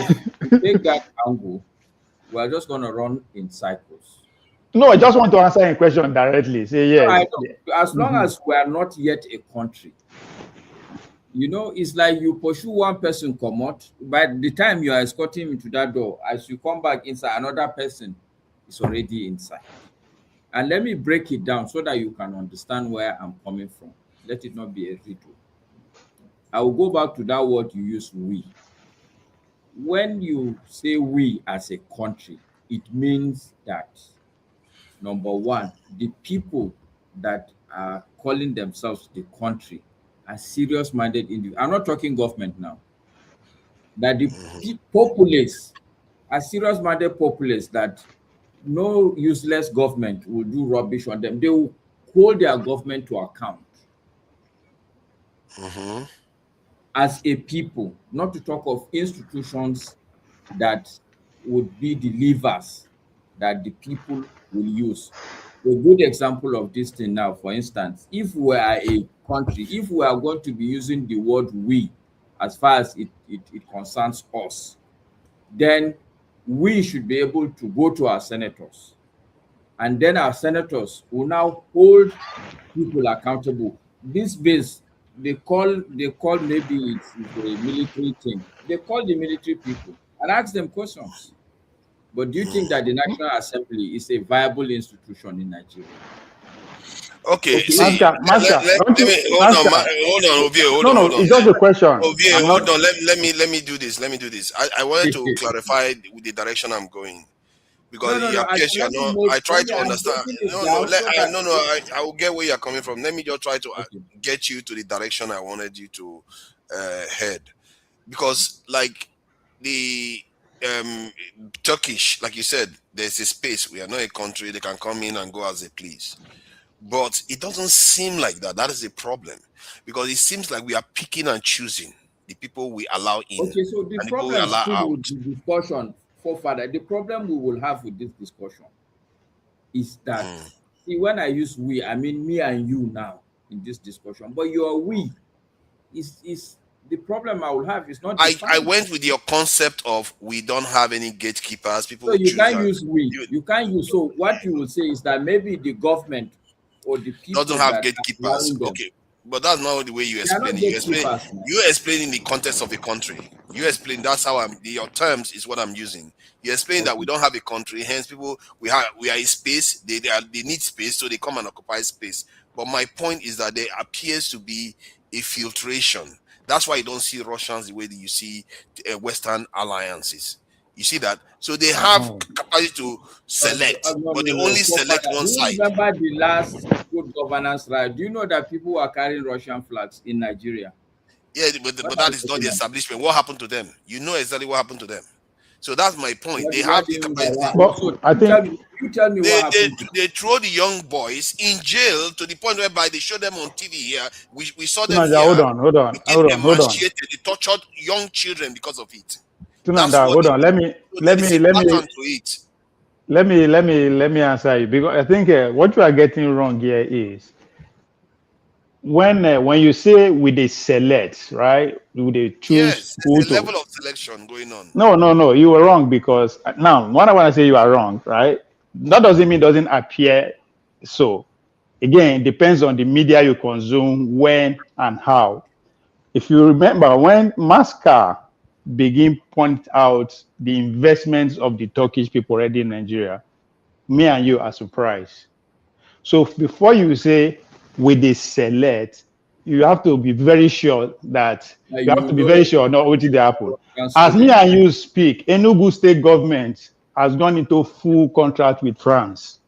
if you take that angle, we are just going to run in cycles. No, I just want to answer a question directly. Say No, I yes. don't. As long as we are not yet a country, you know, it's like you pursue one person come out. By the time you are escorting him to that door, as you come back inside, another person is already inside. And let me break it down so that you can understand where I'm coming from. Let it not be a riddle. I will go back to that word you use, we. When you say we as a country, it means that, number one, the people that are calling themselves the country are serious-minded individuals. I'm not talking government now. That the populace are serious-minded populace that no useless government will do rubbish on them. They will hold their government to account. As a people, not to talk of institutions that would be the levers that the people will use. A good example of this thing now, for instance, if we are a country, if we are going to be using the word we as far as it concerns us, then we should be able to go to our senators, and then our senators will now hold people accountable. This base, they call maybe it's a military thing. They call the military people and ask them questions. But do you think that the National Assembly is a viable institution in Nigeria? Okay, see, Master, let me hold on, Ovie, hold on. It's just a question. Ovie, hold on. Let me do this. I wanted to clarify the direction I'm going, because No, it appears you are not. I try to understand. I will get where you're coming from. Let me just try to get you to the direction I wanted you to head, because like the Turkish, like you said, there's a space. We are not a country. They can come in and go as they please. But it doesn't seem like that. That is the problem, because it seems like we are picking and choosing the people we allow in. Okay, so the problem still with the discussion, forefather, the problem we will have with this discussion is that, see, when I use we, I mean me and you now in this discussion, but your we is the problem I will have is not. I went with your concept of we don't have any gatekeepers. People. So you can't use we. You can't use. So what you will say is that maybe the government or the people doesn't have gatekeepers. Okay, but that's not the way you explain it. You explain in the context of a country. You explain, that's how your terms is what I'm using. You explain that we don't have a country, hence people we are a space. They need space, so they come and occupy space. But my point is that there appears to be a filtration. That's why you don't see Russians the way that you see Western alliances. You see that? So they have capacity to select, but they only select one side. Do you remember the last good governance right? Do you know that people were carrying Russian flags in Nigeria? Yeah, but that is not the establishment. What happened to them? You know exactly what happened to them. So that's my point. They have the capacity. So I think you tell me what happened. They throw the young boys in jail to the point whereby they show them on TV here. We saw them here. Hold on. They tortured young children because of it. Hold on. Let me answer you, because I think what you are getting wrong here is when you say with the select, right? With the choose who to. Level of selection going on. No, you were wrong, because now what I want to say, you are wrong, right? That doesn't mean it doesn't appear so. Again, it depends on the media you consume, when and how. If you remember, when Mascar begin point out the investments of the Turkish people already in Nigeria, me and you are surprised. So before you say with the select, you have to be very sure that not what did happen. As me and you speak, Enugu state government has gone into full contract with France.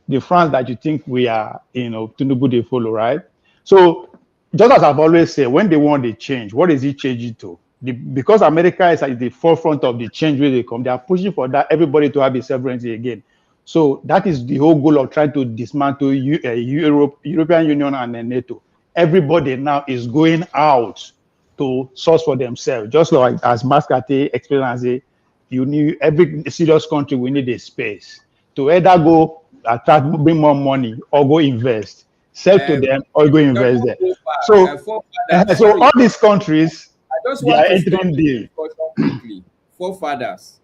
The France that you think we are, Tinubu they follow, right? So just as I've always said, when they want the change, what is it changing to? Because America is at the forefront of the change where they come, they are pushing for that everybody to have a sovereignty again. So that is the whole goal of trying to dismantle European Union and NATO. Everybody now is going out to source for themselves. Just like as Mascate explained, you need every serious country, we need a space to either go attract, bring more money, or go invest, sell to them, or go invest there. So all these countries, they are entering the forefathers.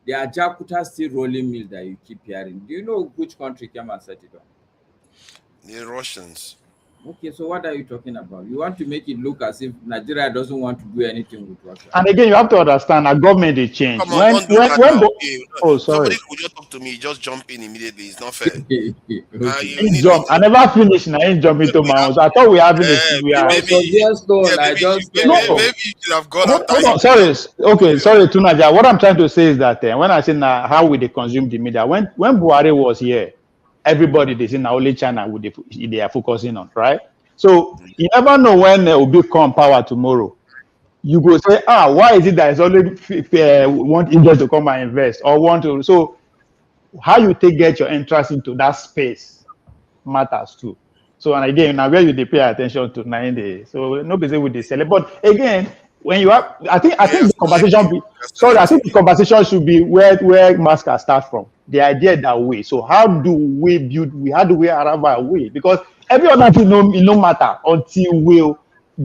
the Ajakuta steel rolling mill that you keep hearing. Do you know which country came and set it up? The Russians. Okay, so what are you talking about? You want to make it look as if Nigeria doesn't want to do anything with Russia. And again, you have to understand, our government is changed. Come on, don't do that now. Okay. Oh, sorry. Somebody could just talk to me, just jump in immediately. It's not fair. I never finished. I ain't jumping into my house. I thought we were having this. Maybe you should have gone after Hold on, sorry. Okay, sorry, Tunaja. What I'm trying to say is that when I say now how we they consume the media, when Buhari was here, everybody they say now only China they are focusing on, right? So you never know when there will be come power tomorrow. You go say, why is it that it's only want India to come and invest or want to? So how you get your interest into that space matters too. So and again, now where you pay attention to 9 days. So nobody would they sell it. But again, when you have, I think the conversation. I think the conversation should be where Masca start from. The idea that way. So how do we build? How do we arrive at way? Because every other thing no matter until we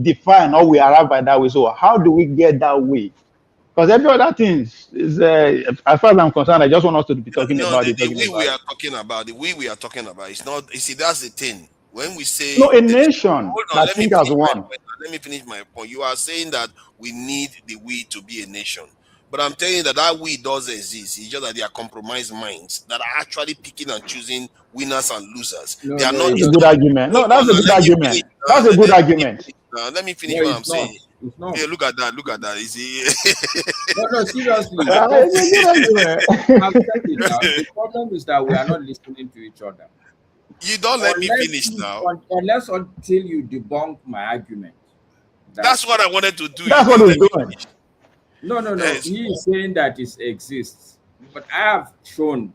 define how we arrive at that way. So how do we get that way? Because every other thing is, as far as I'm concerned, I just want us to be talking about it. The way we are talking about, it's not. You see, that's the thing. When we say a nation, I think as one. Let me finish my point. You are saying that we need the we to be a nation. But I'm telling you that we does exist. It's just that they are compromised minds that are actually picking and choosing winners and losers. They are not. That's a good argument. No, that's a good argument. That's a good argument. Let me finish what I'm saying. Hey, look at that. Look at that. Is he? No, seriously. The problem is that we are not listening to each other. You don't let me finish now. Unless until you debunk my argument. That's what I wanted to do. That's what we're doing. No. Yes. He is saying that it exists. But I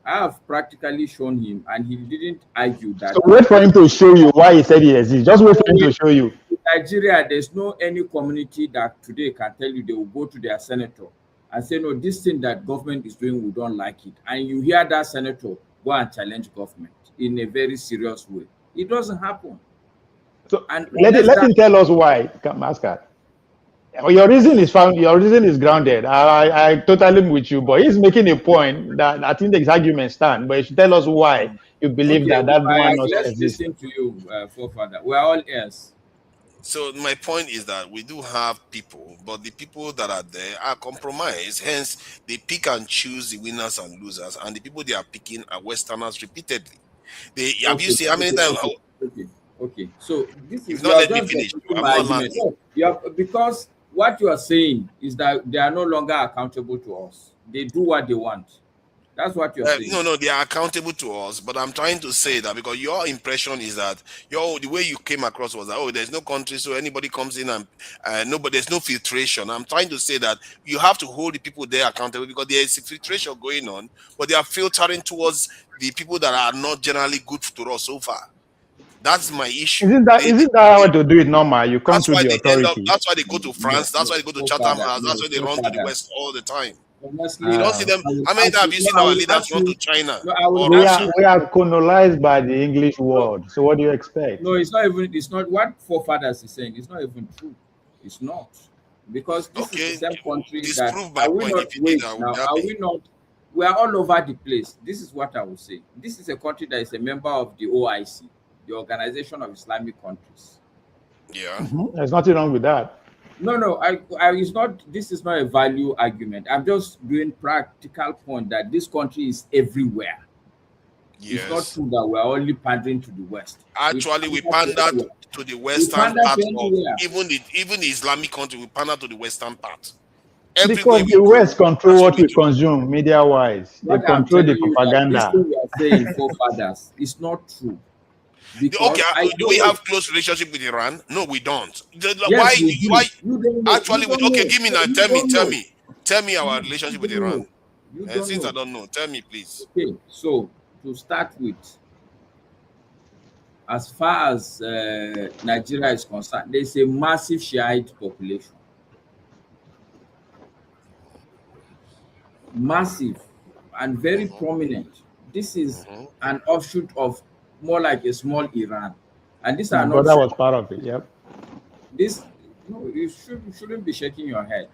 have practically shown him, and he didn't argue that. So wait for him to show you why he said he exists. Just wait for him to show you. In Nigeria, there's no any community that today can tell you they will go to their senator and say, no, this thing that government is doing, we don't like it. And you hear that senator go and challenge government in a very serious way. It doesn't happen. So and let him tell us why, Mascot. Your reason is found. Your reason is grounded. I totally with you, but he's making a point that I think the argument stand. But you should tell us why you believe that one not let's exists. Listen to you, forefather. We are all ears. So my point is that we do have people, but the people that are there are compromised. Hence, they pick and choose the winners and losers, and the people they are picking are Westerners repeatedly. Have you seen how many times? Okay. So this is not let me finish. Because what you are saying is that they are no longer accountable to us. They do what they want. That's what you're saying. No, they are accountable to us. But I'm trying to say that because your impression is that the way you came across was that there's no country, so anybody comes in and there's no filtration. I'm trying to say that you have to hold the people there accountable because there is filtration going on, but they are filtering towards the people that are not generally good to us so far. That's my issue. Isn't that how to do it normal? You come to the authority. That's why they go to France. That's why they go to Chatham House. That's why they run to the West all the time. You don't see them. How many times have you seen our leaders run to China? We are colonized by the English world. So what do you expect? No, it's not even. It's not what forefathers is saying. It's not even true. It's not because this is the same country that are we not wait now? Are we not? We are all over the place. This is what I would say. This is a country that is a member of the OIC, the Organization of Islamic Countries. Yeah, there's nothing wrong with that. No, it's not. This is not a value argument. I'm just doing practical point that this country is everywhere. Yes. It's not true that we're only pandering to the West. Actually, we pander to the western part of even the Islamic country. We pander to the western part. Because the West control what we consume media-wise. They control the propaganda. This thing we are saying, forefathers, it's not true. Because do we have close relationship with Iran? No, we don't. Why? Actually, give me now. Tell me our relationship with Iran. Since I don't know, tell me, please. Okay, so to start with, as far as Nigeria is concerned, there's a massive Shiite population. Massive and very prominent. This is an offshoot of more like a small Iran, and these are not. That was part of it. Yep. You shouldn't be shaking your head.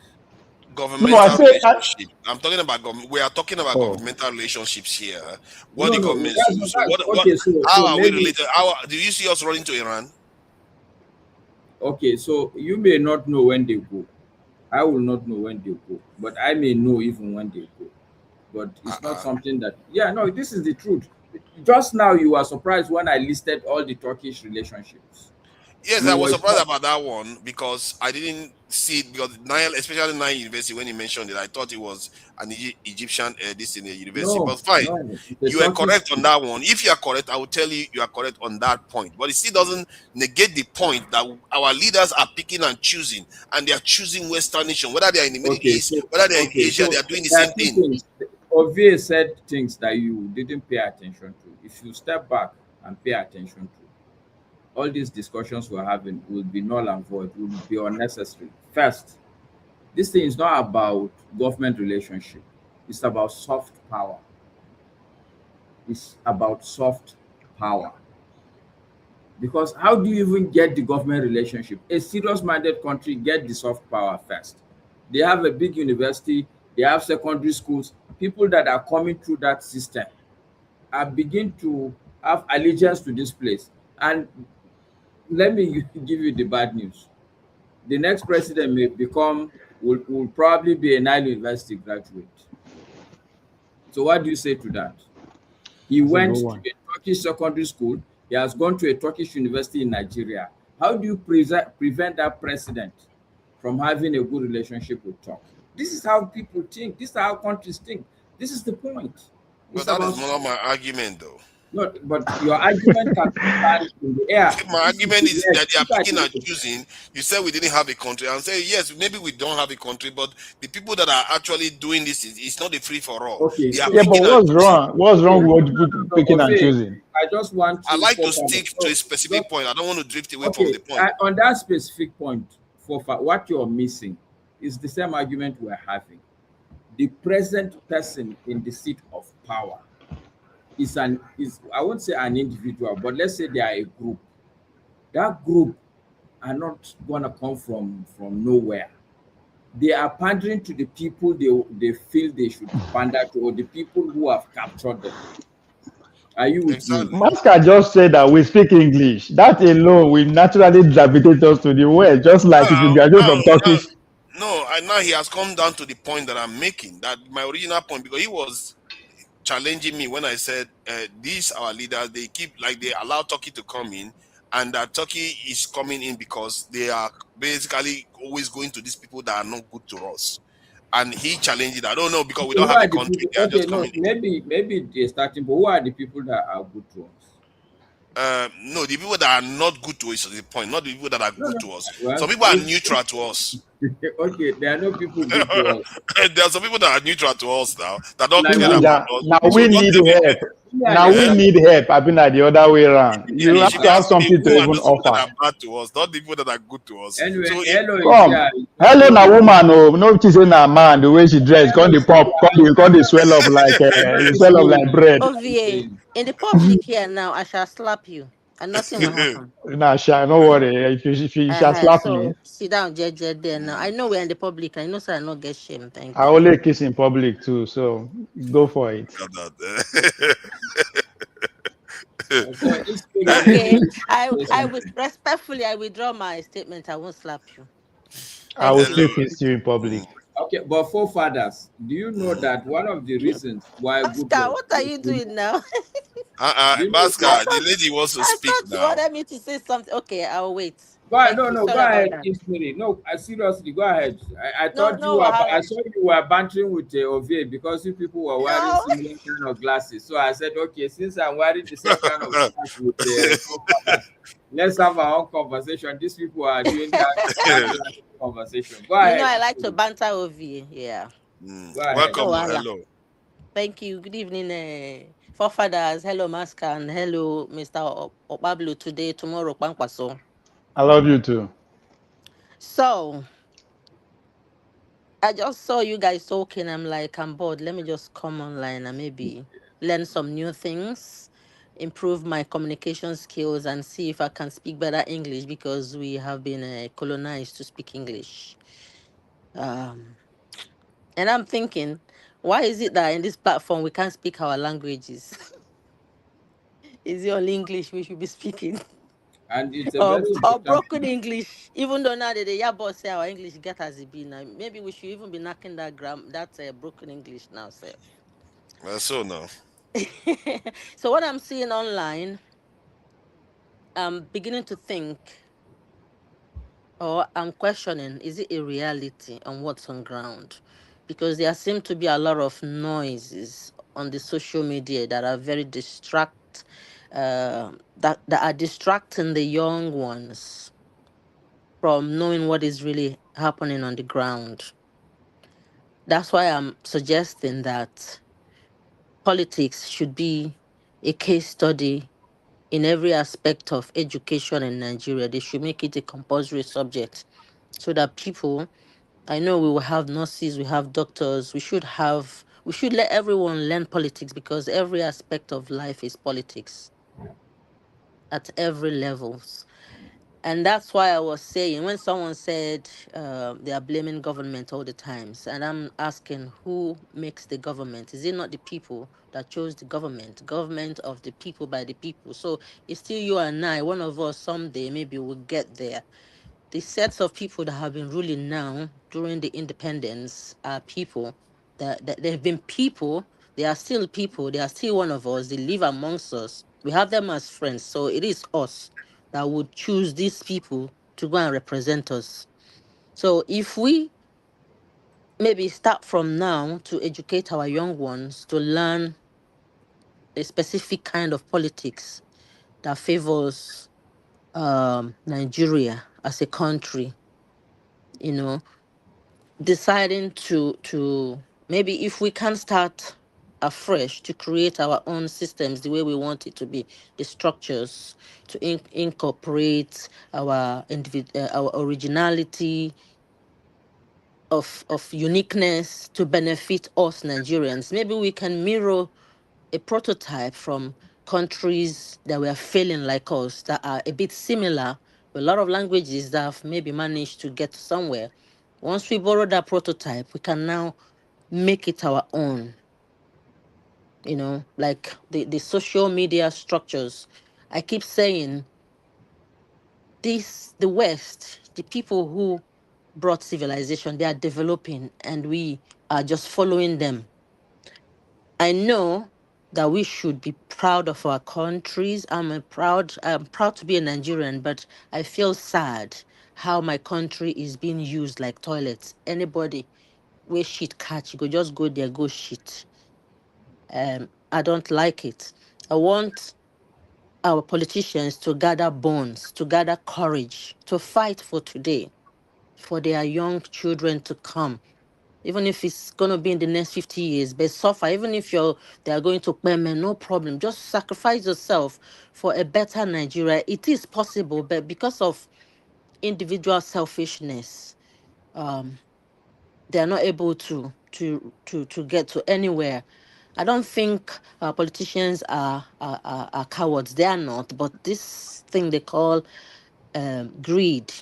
No, I governmental said, relationship. I'm talking about we are talking about oh, governmental relationships here. What No, the no, governments do. So that's what okay. So how are we maybe related? How do you see us running to Iran? okay. So you may not know when they go. I will not know when they go, but I may know even when they go. But it's not something that, yeah, no, this is the truth. Just now, you were surprised when I listed all the Turkish relationships. Yes, You I was were surprised shocked. about that one because I didn't see it because Nile, especially Nile University, when he mentioned it, I thought it was an Egyptian this in the university. No, But fine, no, the you are Turkish. correct on that one. If you are correct, I will tell you you are correct on that point. But it still doesn't negate the point that our leaders are picking and choosing, and they are choosing Western nation, whether they are in the Middle Okay, East, so whether they are in okay, Asia, so they are doing the there are same two thing. things. Ovie said things that you didn't pay attention to. If you step back and pay attention to, all these discussions we're having will be null and void, will be unnecessary. First, this thing is not about government relationship. It's about soft power. It's about soft power. Because how do you even get the government relationship? A serious-minded country get the soft power first. They have a big university, they have secondary schools. People that are coming through that system are begin to have allegiance to this place. And let me give you the bad news. The next president may become will probably be a Nile University graduate. So what do you say to that? He that's a went good to one. a Turkish secondary school. He has gone to a Turkish university in Nigeria. How do you prevent that president from having a good relationship with Turkey? This is how people think. This is how countries think. This is the point. But It's that about is not my argument, though. not, but your argument can stand in the air. My This is argument the is yes. that they are These are picking and the choosing. You said we didn't have a country. I'm saying yes, maybe we don't have a country, but the people that are actually doing this is it's not a free for all. okay. They are Yeah, So but picking and what's choosing. wrong? What's okay, wrong no, with picking and okay. choosing? I just want I to like to focus. stick to a specific point. I don't want to drift away from Okay, the point. on that specific point, for what you're missing is the same argument we're having. The present person in the seat of power is I won't say an individual, but let's say they are a group. That group are not gonna come from nowhere. They are pandering to the people they feel they should pander to, or the people who have captured them. Are you with me? Exactly. Masca just said that we speak English. That alone will naturally gravitate us to the West, just like if you Now, graduate now, from now, Turkish. no, now he has come down to the point that I'm making. That my original point because he was challenging me when I said these our leaders they keep like they allow Turkey to come in and that Turkey is coming in because they are basically always going to these people that are not good to us. And he challenged it. I don't know because we Okay, don't who have are a the country. people? They are Okay, just no, coming in. maybe they're starting, but who are the people that are good to us? No, the people that are not good to us is the point, not the people that are No, good no. to us. Well, Some people are neutral to us. okay, there are no people good to us. There are some people that are neutral to us now that don't Like care who? about Naija, us. now So we don't need even help. Who are Now the we uh, bad? need help. I've been like the other way around. You you have should to have ask me something to who are even those people that offer. are bad to us, not the people that are good to us. Anyway, So hello is Come. here. Hello, Hello na is here. woman. Oh, no, she's in a man. The way she dressed, Hello call the is pop, here. call the swell up Hello is swell up here. like bread. What are you OVA, saying? in the public here now, I shall slap you, and nothing will happen. Nah, shy, no worry. If you shall slap me, So sit down, JJ, there now. I know we're in the public. I know, so I not get shame. I Thank you. only kiss in public too. So go for it. So it's spirit, maybe Okay, you want to say I would something. respectfully, I withdraw my statement. I won't slap you. I will Thank you. still Hello. kiss you in public. Okay, but forefathers, do you know that one of the reasons why good Oscar, luck what are was you removed? doing now? Do you know I Baska, the thought lady wants to I speak thought you now. wanted me to say something. Okay, I'll wait. Go ahead. Thank No, you. no, go Sorry about ahead, that. Ismiri. No, seriously, go ahead. I No, thought you no, were, I Wahala. saw you were bantering with Ovie because you people were wearing No. similar kind of glasses. So I said, okay, since I'm wearing the same kind of glasses with the forefathers, let's have our own conversation. These people are doing that classic conversation. Go You know ahead, I like to Ismiri. banter OVA. Yeah. Go ahead. No, Welcome. Wahala. Hello. Thank you. Good evening, forefathers. Hello, Maska, and hello, Mr. Obablo. Today, tomorrow, Pankwaso. I love you too. So, I just saw you guys talking. I'm like, I'm bored. Let me just come online and maybe learn some new things, improve my communication skills, and see if I can speak better English because we have been colonized to speak English. Um, And I'm thinking, why is it that in this platform we can't speak our languages? Is it only English we should be speaking? And it's a or, very or important broken English? Even though now the Yabo say our English get as it be now, maybe we should even be knocking that broken English now, sir. So no. So what I'm seeing online, I'm beginning to think, or I'm questioning, is it a reality on what's on ground? Because there seem to be a lot of noises on the social media that are very that are distracting the young ones from knowing what is really happening on the ground. That's why I'm suggesting that politics should be a case study in every aspect of education in Nigeria. They should make it a compulsory subject so that people, I know we will have nurses, we have doctors, we should let everyone learn politics because every aspect of life is politics at every levels. And that's why I was saying when someone said they are blaming government all the times, and I'm asking who makes the government? Is it not the people that chose the government? Government of the people by the people. So it's still you and I. One of us someday maybe will get there. The sets of people that have been ruling now during the independence are people that they've been people. They are still people. They are still one of us. They live amongst us. We have them as friends. So it is us that would choose these people to go and represent us. So if we maybe start from now to educate our young ones to learn a specific kind of politics that favors Nigeria as a country, you know, deciding to maybe if we can start afresh to create our own systems the way we want it to be, the structures to incorporate our originality of uniqueness to benefit us Nigerians. Maybe we can mirror a prototype from countries that were failing like us, that are a bit similar, with a lot of languages that have maybe managed to get somewhere. Once we borrow that prototype, we can now make it our own, like the social media structures. I keep saying this, the West, the people who brought civilization, they are developing and we are just following them. I know that we should be proud of our countries. I'm proud to be a Nigerian, but I feel sad how my country is being used like toilets. Anybody where shit catch, you go just go there, go shit. I don't like it. I want our politicians to gather bonds, to gather courage, to fight for today, for their young children to come. Even if it's going to be in the next 50 years, but suffer, even if they are going to payment, no problem. Just sacrifice yourself for a better Nigeria. It is possible, but because of individual selfishness, they are not able to get to anywhere. I don't think politicians are cowards. They are not. But this thing they call greed,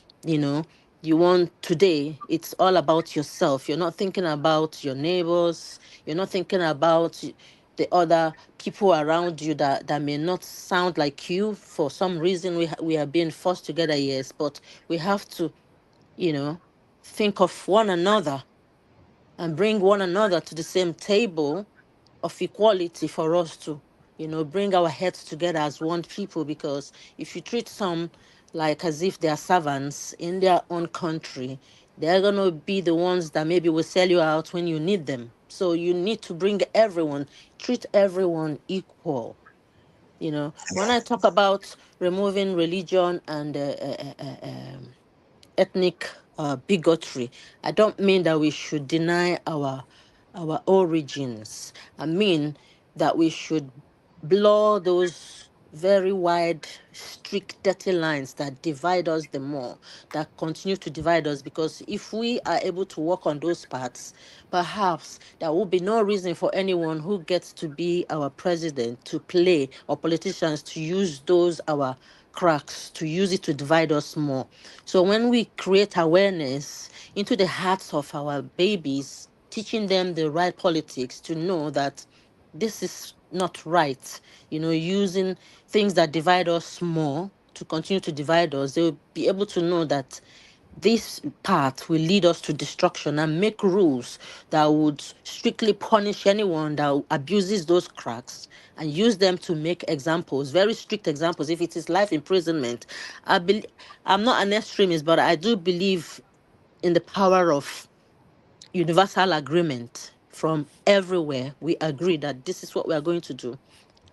you want today, it's all about yourself. You're not thinking about your neighbors. You're not thinking about the other people around you that may not sound like you. For some reason, we are being forced together, yes, but we have to, think of one another and bring one another to the same table of equality for us to, bring our heads together as one people. Because if you treat some like as if they are servants in their own country, they're going to be the ones that maybe will sell you out when you need them. So you need to bring everyone, treat everyone equal. When I talk about removing religion and ethnic bigotry, I don't mean that we should deny our origins. I mean that we should blur those very wide, strict, dirty lines that divide us the more, that continue to divide us. Because if we are able to work on those parts, perhaps there will be no reason for anyone who gets to be our president to play, or politicians to use those our cracks, to use it to divide us more. So when we create awareness into the hearts of our babies, teaching them the right politics to know that this is not right. You know, using things that divide us more to continue to divide us, they will be able to know that this path will lead us to destruction, and make rules that would strictly punish anyone that abuses those cracks and use them to make examples, very strict examples. If it is life imprisonment, I'm not an extremist, but I do believe in the power of universal agreement from everywhere. We agree that this is what we are going to do,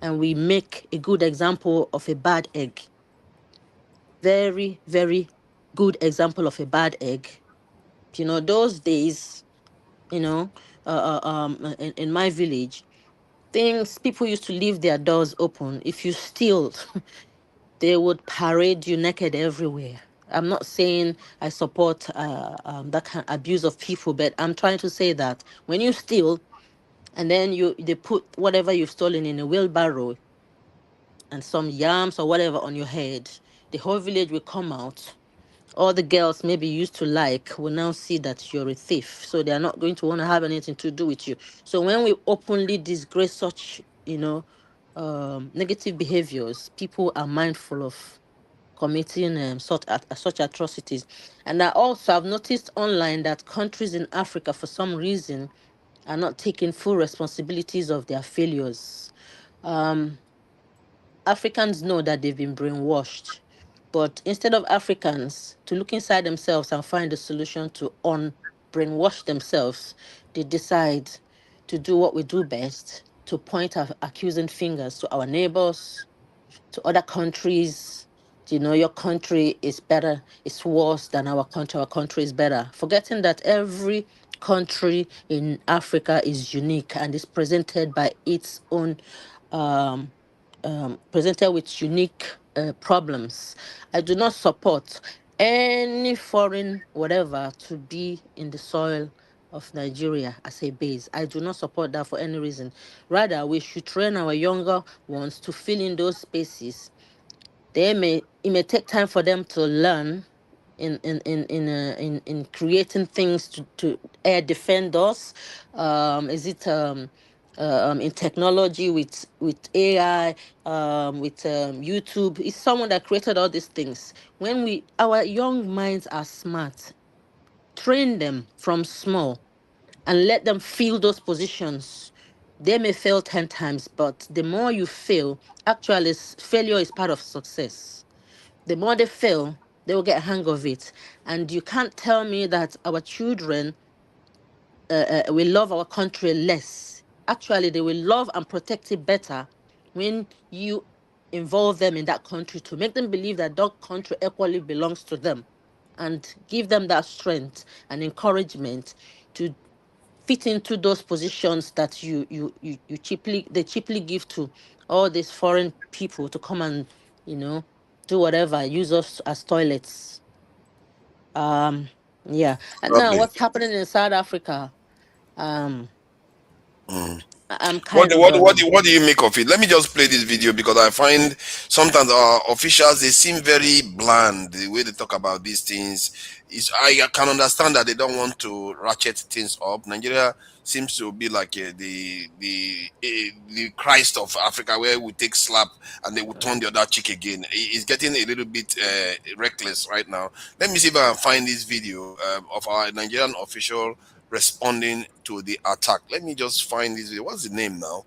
and we make a good example of a bad egg. Very, very good example of a bad egg. You know, those days, you know, in my village, people used to leave their doors open. If you steal, they would parade you naked everywhere. I'm not saying I support that kind of abuse of people, but I'm trying to say that when you steal and then they put whatever you've stolen in a wheelbarrow and some yams or whatever on your head, the whole village will come out. All the girls maybe used to like will now see that you're a thief, so they are not going to want to have anything to do with you. So when we openly disgrace such, you know, negative behaviors, people are mindful of committing such atrocities. And I also have noticed online that countries in Africa, for some reason, are not taking full responsibilities of their failures. Africans know that they've been brainwashed, but instead of Africans to look inside themselves and find a solution to brainwash themselves, they decide to do what we do best, to point our accusing fingers to our neighbors, to other countries. You know, your country is better, it's worse than our country is better. Forgetting that every country in Africa is unique and is presented by its own um, presented with unique problems. I do not support any foreign whatever to be in the soil of Nigeria as a base. I do not support that for any reason. Rather, we should train our younger ones to fill in those spaces. It may take time for them to learn in creating things to air defend us. Is it in technology with AI, with YouTube? It's someone that created all these things. When our young minds are smart, train them from small and let them feel those positions. They may fail 10 times, but the more you fail, actually failure is part of success. The more they fail, they will get a hang of it. And you can't tell me that our children will love our country less. Actually, they will love and protect it better when you involve them in that country to make them believe that that country equally belongs to them, and give them that strength and encouragement to fit into those positions that they cheaply give to all these foreign people to come and, you know, do whatever, use us as toilets. Yeah. And now Lovely. what's happening in South Africa? Um Mm. I'm kind of What do you make of it? Let me just play this video because I find sometimes our officials, they seem very bland the way they talk about these things. I can understand that they don't want to ratchet things up. Nigeria seems to be like the Christ of Africa, where we take slap and they will turn the other cheek again. It's getting a little bit reckless right now. Let me see if I can find this video of our Nigerian official responding to the attack. Let me just find this video. What's the name now?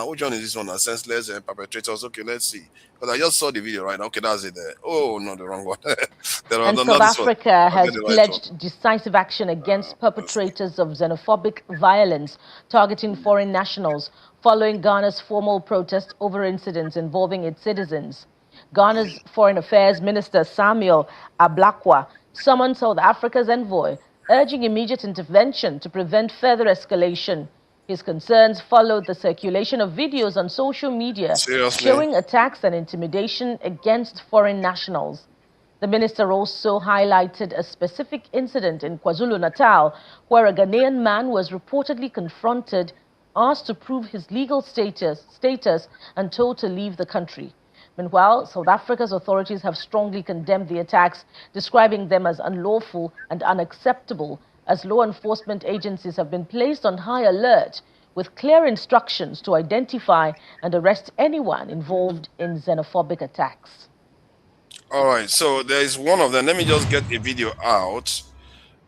Which one is this one? Senseless perpetrators. Okay, let's see. Because I just saw the video right now. Okay, that's it there. Oh no, the wrong one. And Not South this one. Africa I'll has get the right one. pledged decisive action against perpetrators of xenophobic violence targeting foreign nationals following Ghana's formal protest over incidents involving its citizens. Ghana's Foreign Affairs Minister Samuel Ablakwa summoned South Africa's envoy, urging immediate intervention to prevent further escalation. His concerns followed the circulation of videos on social media Seriously? showing attacks and intimidation against foreign nationals. The minister also highlighted a specific incident in KwaZulu-Natal where a Ghanaian man was reportedly confronted, asked to prove his legal status and told to leave the country. Meanwhile, South Africa's authorities have strongly condemned the attacks, describing them as unlawful and unacceptable as law enforcement agencies have been placed on high alert with clear instructions to identify and arrest anyone involved in xenophobic attacks. All right, so there is one of them. Let me just get a video out.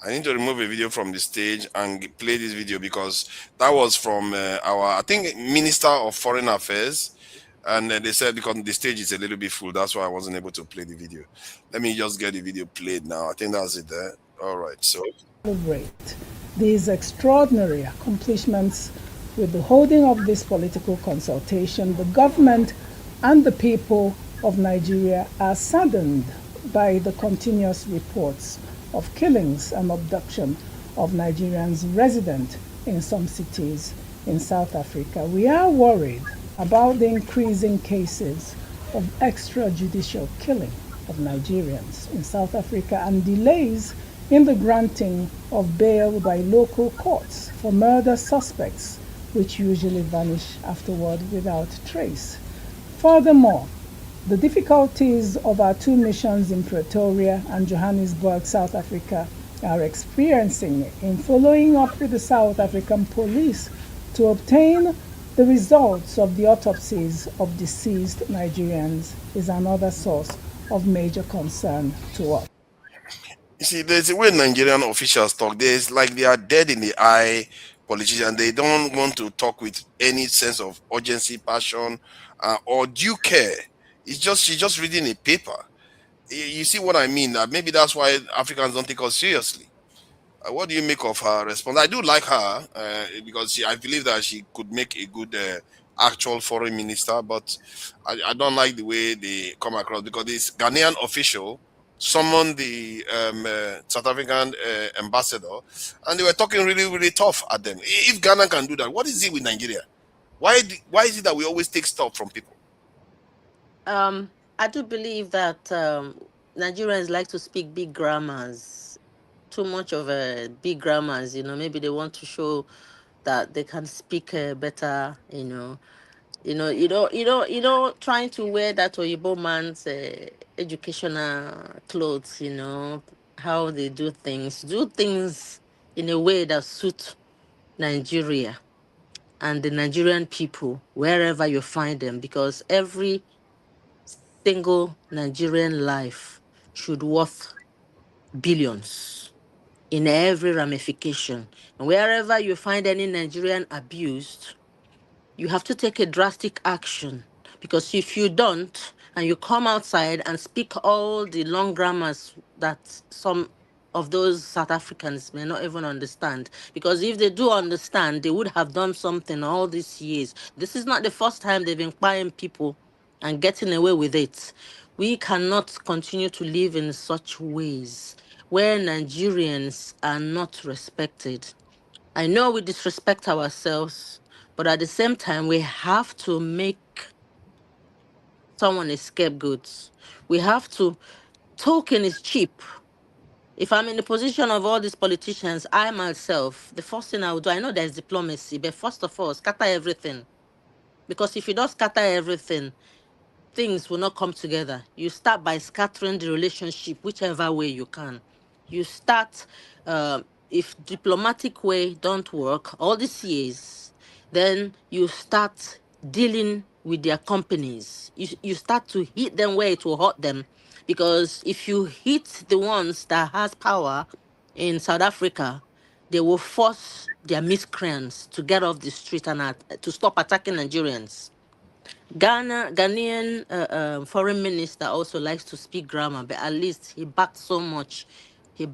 I need to remove a video from the stage and play this video because that was from our, I think, Minister of Foreign Affairs. And they said because the stage is a little bit full, that's why I wasn't able to play the video. Let me just get the video played now. I think that's it there. All right, so. Celebrate these extraordinary accomplishments with the holding of this political consultation. The government and the people of Nigeria are saddened by the continuous reports of killings and abduction of Nigerians resident in some cities in South Africa. We are worried about the increasing cases of extrajudicial killing of Nigerians in South Africa and delays in the granting of bail by local courts for murder suspects, which usually vanish afterward without trace. Furthermore, the difficulties of our two missions in Pretoria and Johannesburg, South Africa, are experiencing in following up with the South African police to obtain the results of the autopsies of deceased Nigerians is another source of major concern to us. You see, there's a way Nigerian officials talk. There's like they are dead in the eye politicians. They don't want to talk with any sense of urgency, passion, or due care. It's just she's just reading a paper. You see what I mean? Maybe that's why Africans don't take her seriously. What do you make of her response? I do like her because I believe that she could make a good actual foreign minister, but I don't like the way they come across because this Ghanaian official summoned the South African ambassador and they were talking really, really tough at them. If Ghana can do that, what is it with Nigeria? Why is it that we always take stuff from people? I do believe that Nigerians like to speak big grammars, too much of big grammars. Maybe they want to show that they can speak better. Trying to wear that Oyibo man's educational clothes. How they do things in a way that suit Nigeria and the Nigerian people wherever you find them, because every single Nigerian life should worth billions in every ramification. And wherever you find any Nigerian abused, you have to take a drastic action, because if you don't and you come outside and speak all the long grammars that some of those South Africans may not even understand, because if they do understand, they would have done something all these years. This is not the first time they've been buying people and getting away with it. We cannot continue to live in such ways where Nigerians are not respected. I know we disrespect ourselves, but at the same time, we have to make someone a scapegoat. We have to, token is cheap. If I'm in the position of all these politicians, I myself, the first thing I would do, I know there's diplomacy, but first of all, scatter everything. Because if you don't scatter everything, things will not come together. You start by scattering the relationship whichever way you can. You start, if diplomatic way don't work all these years, then you start dealing with their companies. You start to hit them where it will hurt them. Because if you hit the ones that has power in South Africa, they will force their miscreants to get off the street and to stop attacking Nigerians. Ghanaian foreign minister also likes to speak grammar, but at least he backed so much. Is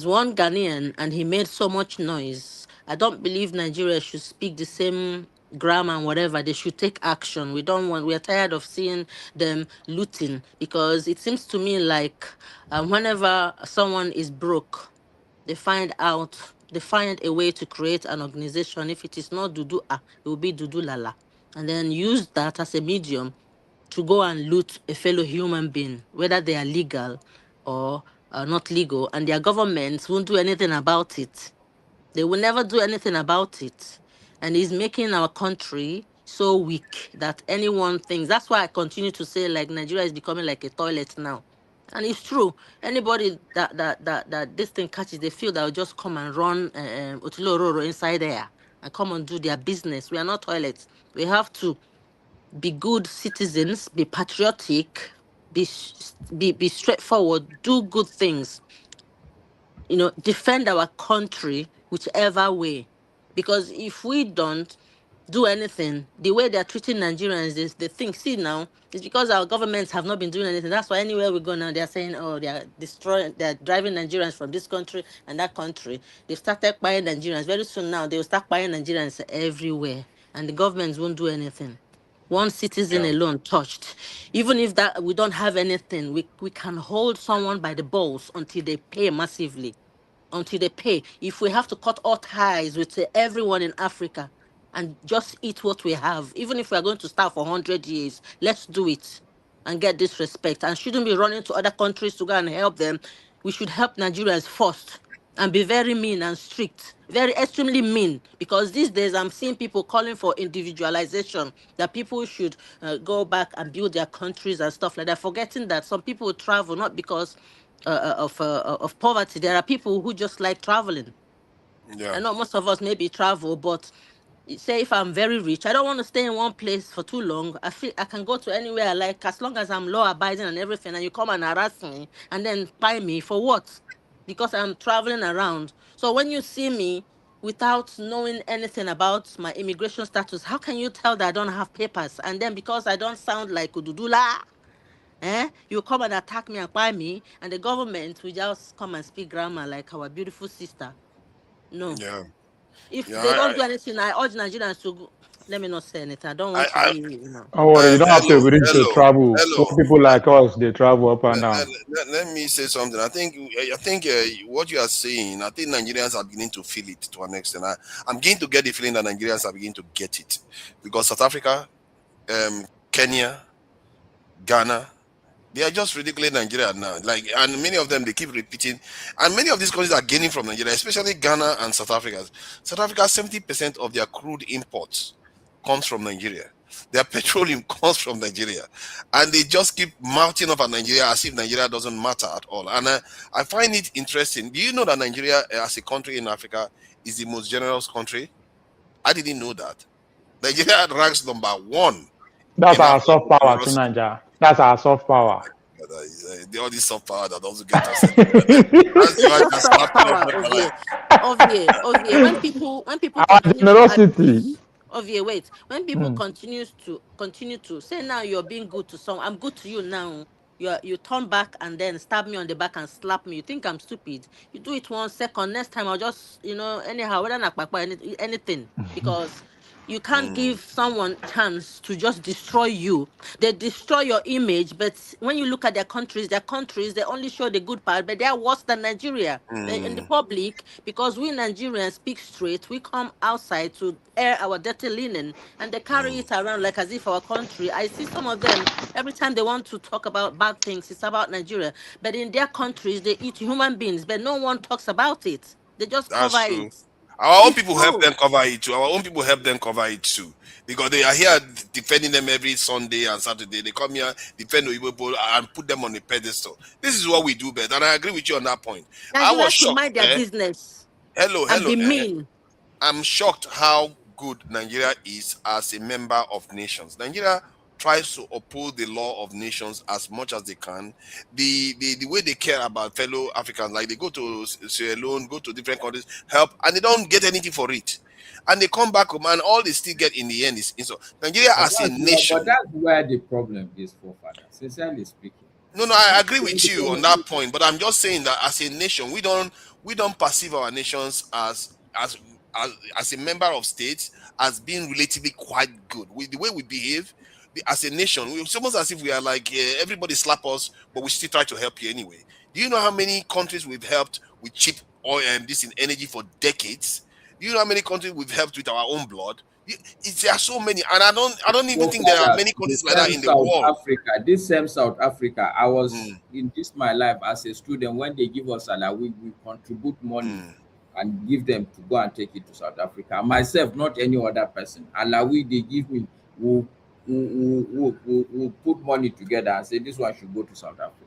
one Ghanaian and he made so much noise. I don't believe Nigeria should speak the same grammar and whatever. They should take action. We're tired of seeing them looting, because it seems to me like whenever someone is broke, they find a way to create an organization. If it is not Dudu, it will be Dudu Lala. And then use that as a medium to go and loot a fellow human being, whether they are legal or not legal. And their governments won't do anything about it. They will never do anything about it. And it's making our country so weak that anyone thinks. That's why I continue to say, like, Nigeria is becoming like a toilet now. And it's true. Anybody that this thing catches, they feel they'll just come and run Otilororo inside there and come and do their business. We are not toilets. We have to be good citizens, be patriotic, be straightforward, do good things. Defend our country whichever way. Because if we don't do anything, the way they're treating Nigerians is they think, see now, it's because our governments have not been doing anything. That's why anywhere we go now, they're saying, oh, they're driving Nigerians from this country and that country. They've started buying Nigerians. Very soon now, they will start buying Nigerians everywhere. And the governments won't do anything. One citizen alone touched. Even if that we don't have anything, we can hold someone by the balls until they pay massively. Until they pay. If we have to cut all ties with everyone in Africa and just eat what we have, even if we are going to starve for 100 years, let's do it and get this respect. And shouldn't be running to other countries to go and help them. We should help Nigerians first and be very mean and strict, very extremely mean. Because these days I'm seeing people calling for individualization, that people should go back and build their countries and stuff like that, forgetting that some people travel not because of poverty. There are people who just like traveling. I know most of us maybe travel, but say if I'm very rich, I don't want to stay in one place for too long. I feel I can go to anywhere I like, as long as I'm law abiding and everything, and you come and harass me and then buy me for what? Because I'm traveling around. So when you see me without knowing anything about my immigration status, how can you tell that I don't have papers? And then because I don't sound like Ududula, you come and attack me and buy me, and the government will just come and speak grammar like our beautiful sister. No. If they don't do anything, I urge Nigerians to go. Let me not say anything. I don't want to be, Don't worry, you don't have to agree to travel. Some people like us, they travel up and down. Let me say something. I think what you are saying, I think Nigerians are beginning to feel it to an extent. I'm beginning to get the feeling that Nigerians are beginning to get it, because South Africa, Kenya, Ghana, they are just ridiculing Nigeria now. And many of them, they keep repeating. And many of these countries are gaining from Nigeria, especially Ghana and South Africa. South Africa, 70% of their crude imports comes from Nigeria. Their petroleum comes from Nigeria. And they just keep mounting up at Nigeria as if Nigeria doesn't matter at all. And I find it interesting. Do you know that Nigeria, as a country in Africa, is the most generous country? I didn't know that. Nigeria ranks number 1. That's our soft power to Nigeria. That's our soft power. All this soft power that doesn't get us. Soft power. When people our generosity. Wait. When people continue to say, now you're being good to someone, I'm good to you now. You turn back and then stab me on the back and slap me. You think I'm stupid? You do it 1 second. Next time I'll just anyhow, whether anything, because you can't give someone chance to just destroy you. They destroy your image, but when you look at their countries, they only show the good part, but they are worse than Nigeria. In the public, because we Nigerians speak straight, we come outside to air our dirty linen, and they carry it around like as if our country. I see some of them, every time they want to talk about bad things, it's about Nigeria. But in their countries, they eat human beings, but no one talks about it. They just cover it. Our own people help them cover it too. Because they are here defending them every Sunday and Saturday. They come here, defend the people and put them on a pedestal. This is what we do best, and I agree with you on that point. I was shocked. Mind their business. Hello. And be mean. I'm shocked how good Nigeria is as a member of nations. Nigeria tries to uphold the law of nations as much as they can. The way they care about fellow Africans, like they go to Sierra Leone, go to different countries, help, and they don't get anything for it. And they come back home, and all they still get in the end is insult. Nigeria as a nation. But that's where the problem is, forefathers. Sincerely speaking. No, I agree with you on that point. But I'm just saying that as a nation, we don't perceive our nations as a member of states as being relatively quite good. With the way we behave as a nation, it's almost as if we are like everybody slap us, but we still try to help you anyway. Do you know how many countries we've helped with cheap oil and this in energy for decades? Do you know how many countries we've helped with our own blood? There are so many, and I don't even think there are many countries like that in the world. Africa, this same South Africa, I was in my life as a student. When they give us salary, we contribute money and give them to go and take it to South Africa. Myself, not any other person. Alawi, they give me, we'll put money together and say this one should go to South Africa.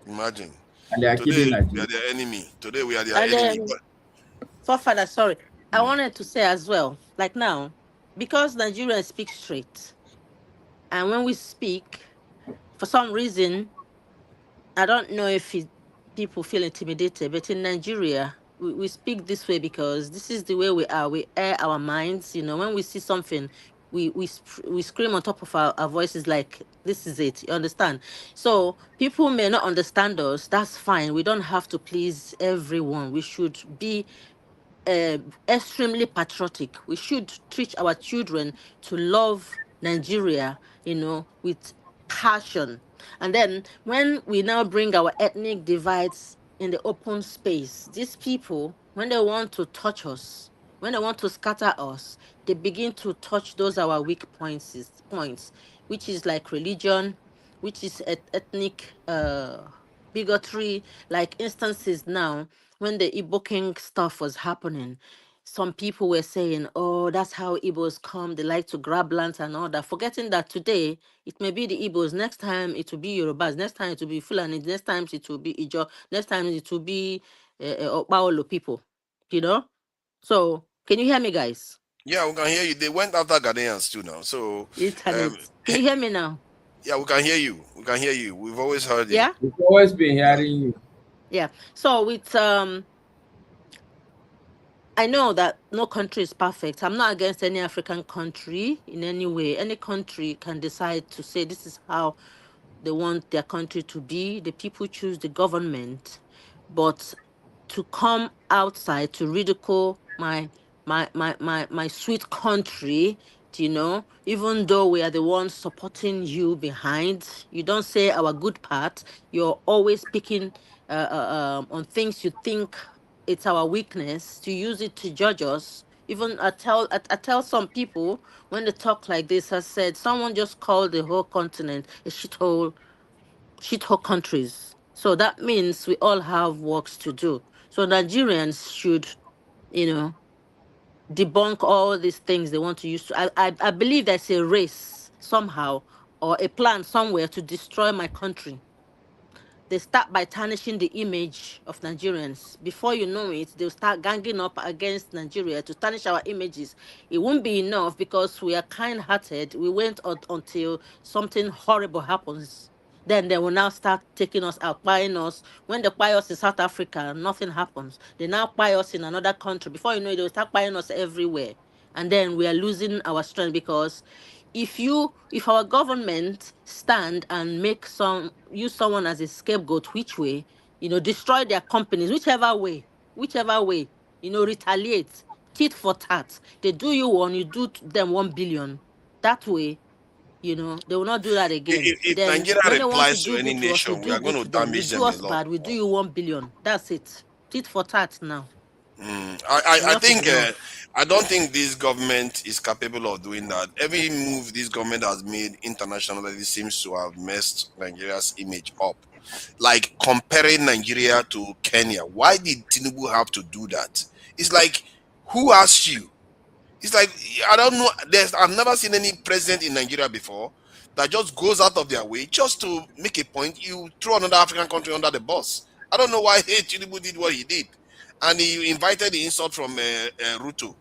Imagine. And they are Today killing we are Nigeria. their enemy. Today we are their And enemy. then, Father, sorry, I wanted to say as well, like now, because Nigerians speak straight, and when we speak, for some reason, I don't know if people feel intimidated, but in Nigeria, we speak this way because this is the way we are. We air our minds. You know, when we see something, we scream on top of our voices like, this is it. You understand? So people may not understand us. That's fine. We don't have to please everyone. We should be extremely patriotic. We should teach our children to love Nigeria, you know, with passion. And then when we now bring our ethnic divides in the open space, these people, when they want to touch us, when they want to scatter us, they begin to touch those our weak points, which is like religion, which is ethnic bigotry, like instances now when the Igbo King stuff was happening, some people were saying, oh, that's how Igbos come. They like to grab lands and all that, forgetting that today it may be the Igbos, next time it will be Yorubas, next time it will be Fulani, next time it will be Ijo, next time it will be Okpaolo people, you know? So, can you hear me, guys? Yeah, we can hear you. They went after Ghanaians too now. So, Internet. Can you hear me now? yeah, we can hear you. We can hear you. We've always heard you. Yeah? We've always been hearing you. Yeah. So, with I know that no country is perfect. I'm not against any African country in any way. Any country can decide to say this is how they want their country to be. The people choose the government. But to come outside to ridicule my sweet country, you know, even though we are the ones supporting you behind, you don't say our good part. You're always picking on things you think it's our weakness to use it to judge us. Even I tell some people when they talk like this, I said someone just called the whole continent a shithole countries. So that means we all have works to do. So Nigerians should, you know, debunk all these things they want to use. I believe there's a race somehow or a plan somewhere to destroy my country. They start by tarnishing the image of Nigerians. Before you know it, they'll start ganging up against Nigeria to tarnish our images. It won't be enough because we are kind-hearted. We wait until something horrible happens. Then they will now start taking us out, buying us. When they buy us in South Africa, nothing happens. They now buy us in another country. Before you know it, they'll start buying us everywhere. And then we are losing our strength because if our government stand and make use someone as a scapegoat, which way, you know, destroy their companies, whichever way, you know, retaliate, tit for tat. They do you one, you do them 1 billion. That way, you know, they will not do that again. If Then Nigeria when they want to replies to do any good to us, we nation, we do are going good to to them. You damage do them a us lot. bad, we do you 1 billion. That's it. Tit for tat now. I Enough is think enough. I don't think this government is capable of doing that. Every move this government has made internationally seems to have messed Nigeria's image up. Like comparing Nigeria to Kenya. Why did Tinubu have to do that? It's like, who asked you? It's like, I don't know. I've never seen any president in Nigeria before that just goes out of their way just to make a point. You throw another African country under the bus. I don't know why Tinubu did what he did, and he invited the insult from Ruto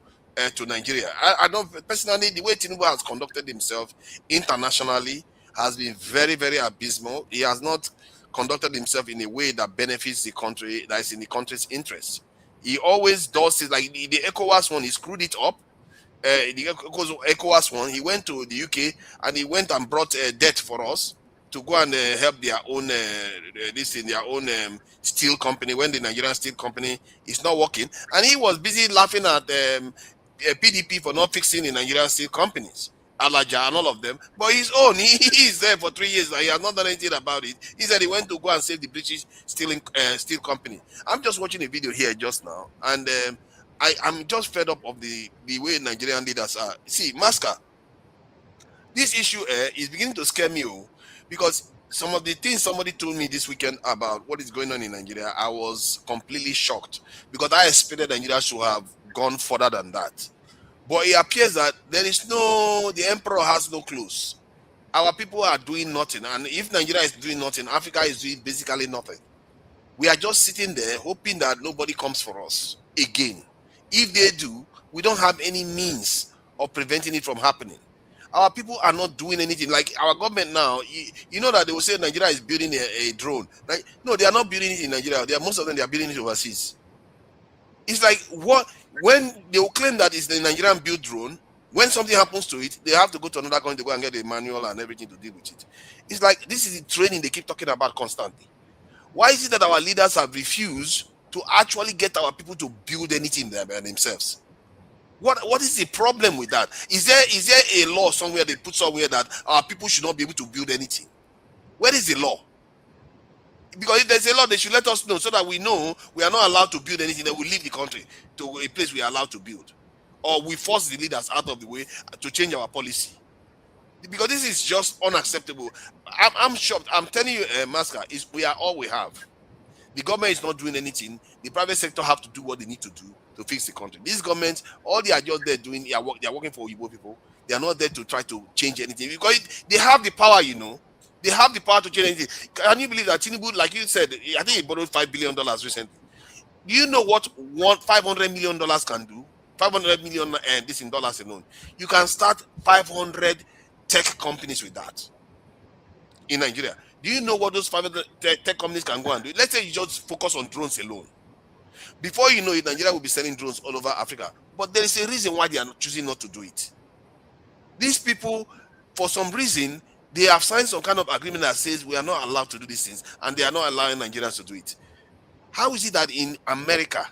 to Nigeria. I don't personally, the way Tinubu has conducted himself internationally has been very, very abysmal. He has not conducted himself in a way that benefits the country, that is in the country's interest. He always does it like the ECOWAS one. He screwed it up. The ECOWAS one, he went to the UK and he went and brought debt for us to go and help their own this in their own steel company when the Nigerian steel company is not working, and he was busy laughing at PDP for not fixing the Nigerian steel companies, Alaja and all of them. But his own, he is there for 3 years and he has not done anything about it. He said he went to go and save the British steel company. I'm just watching a video here just now, and I'm just fed up of the way Nigerian leaders are. See, Masker, this issue is beginning to scare me, because some of the things somebody told me this weekend about what is going on in Nigeria, I was completely shocked because I expected Nigeria to have gone further than that. But it appears that the emperor has no clues. Our people are doing nothing. And if Nigeria is doing nothing, Africa is doing basically nothing. We are just sitting there hoping that nobody comes for us again. If they do, we don't have any means of preventing it from happening. Our people are not doing anything. Like our government now, you know that they will say Nigeria is building a drone. Like, no, they are not building it in Nigeria. Most of them, they are building it overseas. It's like when they will claim that it's the Nigerian built drone, when something happens to it, they have to go to another country to go and get the manual and everything to deal with it. It's like this is the training they keep talking about constantly. Why is it that our leaders have refused to actually get our people to build anything there by themselves? What is the problem with that? Is there a law somewhere they put somewhere that our people should not be able to build anything? Where is the law? Because if there's a law, they should let us know so that we know we are not allowed to build anything. Then we leave the country to a place we are allowed to build, or we force the leaders out of the way to change our policy. Because this is just unacceptable. I'm shocked. I'm telling you, Maska, we are all we have. The government is not doing anything. The private sector have to do what they need to do to fix the country. This government, all they are just there doing, they are working for Igbo people. They are not there to try to change anything because they have the power, you know. They have the power to change anything. Can you believe that Tinubu, like you said, I think he borrowed $5 billion recently. Do you know what $500 million can do? 500 million this in dollars alone. You can start 500 tech companies with that in Nigeria. Do you know what those 500 tech companies can go and do? Let's say you just focus on drones alone. Before you know it, Nigeria will be selling drones all over Africa. But there is a reason why they are choosing not to do it. These people, for some reason, they have signed some kind of agreement that says we are not allowed to do these things, and they are not allowing Nigerians to do it. How is it that in America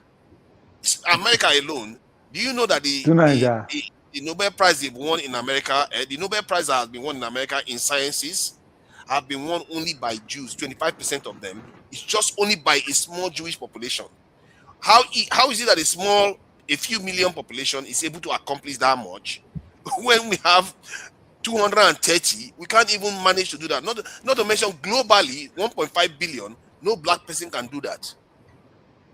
alone, do you know that the Nobel Prize they've won in America, the Nobel Prize that has been won in America in sciences have been won only by Jews, 25% of them. It's just only by a small Jewish population. How is it that a few million population is able to accomplish that much when we have 230? We can't even manage to do that. Not to mention globally, 1.5 billion, no black person can do that.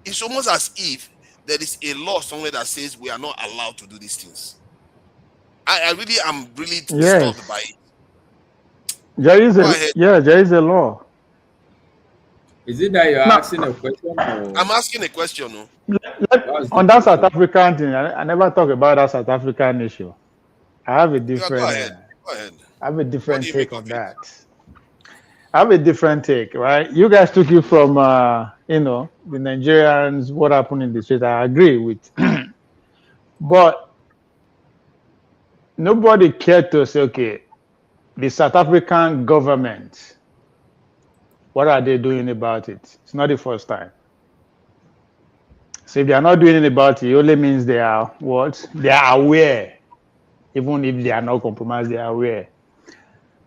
It's almost as if there is a law somewhere that says we are not allowed to do these things. I really am disturbed by it. There is a law. Is it that you're asking a question? Or? I'm asking a question. No? On that South African thing, I never talk about that South African issue. I have a different. Go ahead. I have a different take on that. I have a different take, right? You guys took it from, the Nigerians, what happened in the street. I agree with, but nobody cared to say, okay, the South African government, what are they doing about it? It's not the first time. So if they are not doing anything about it, it only means they are what? They are aware. Even if they are not compromised, they are aware.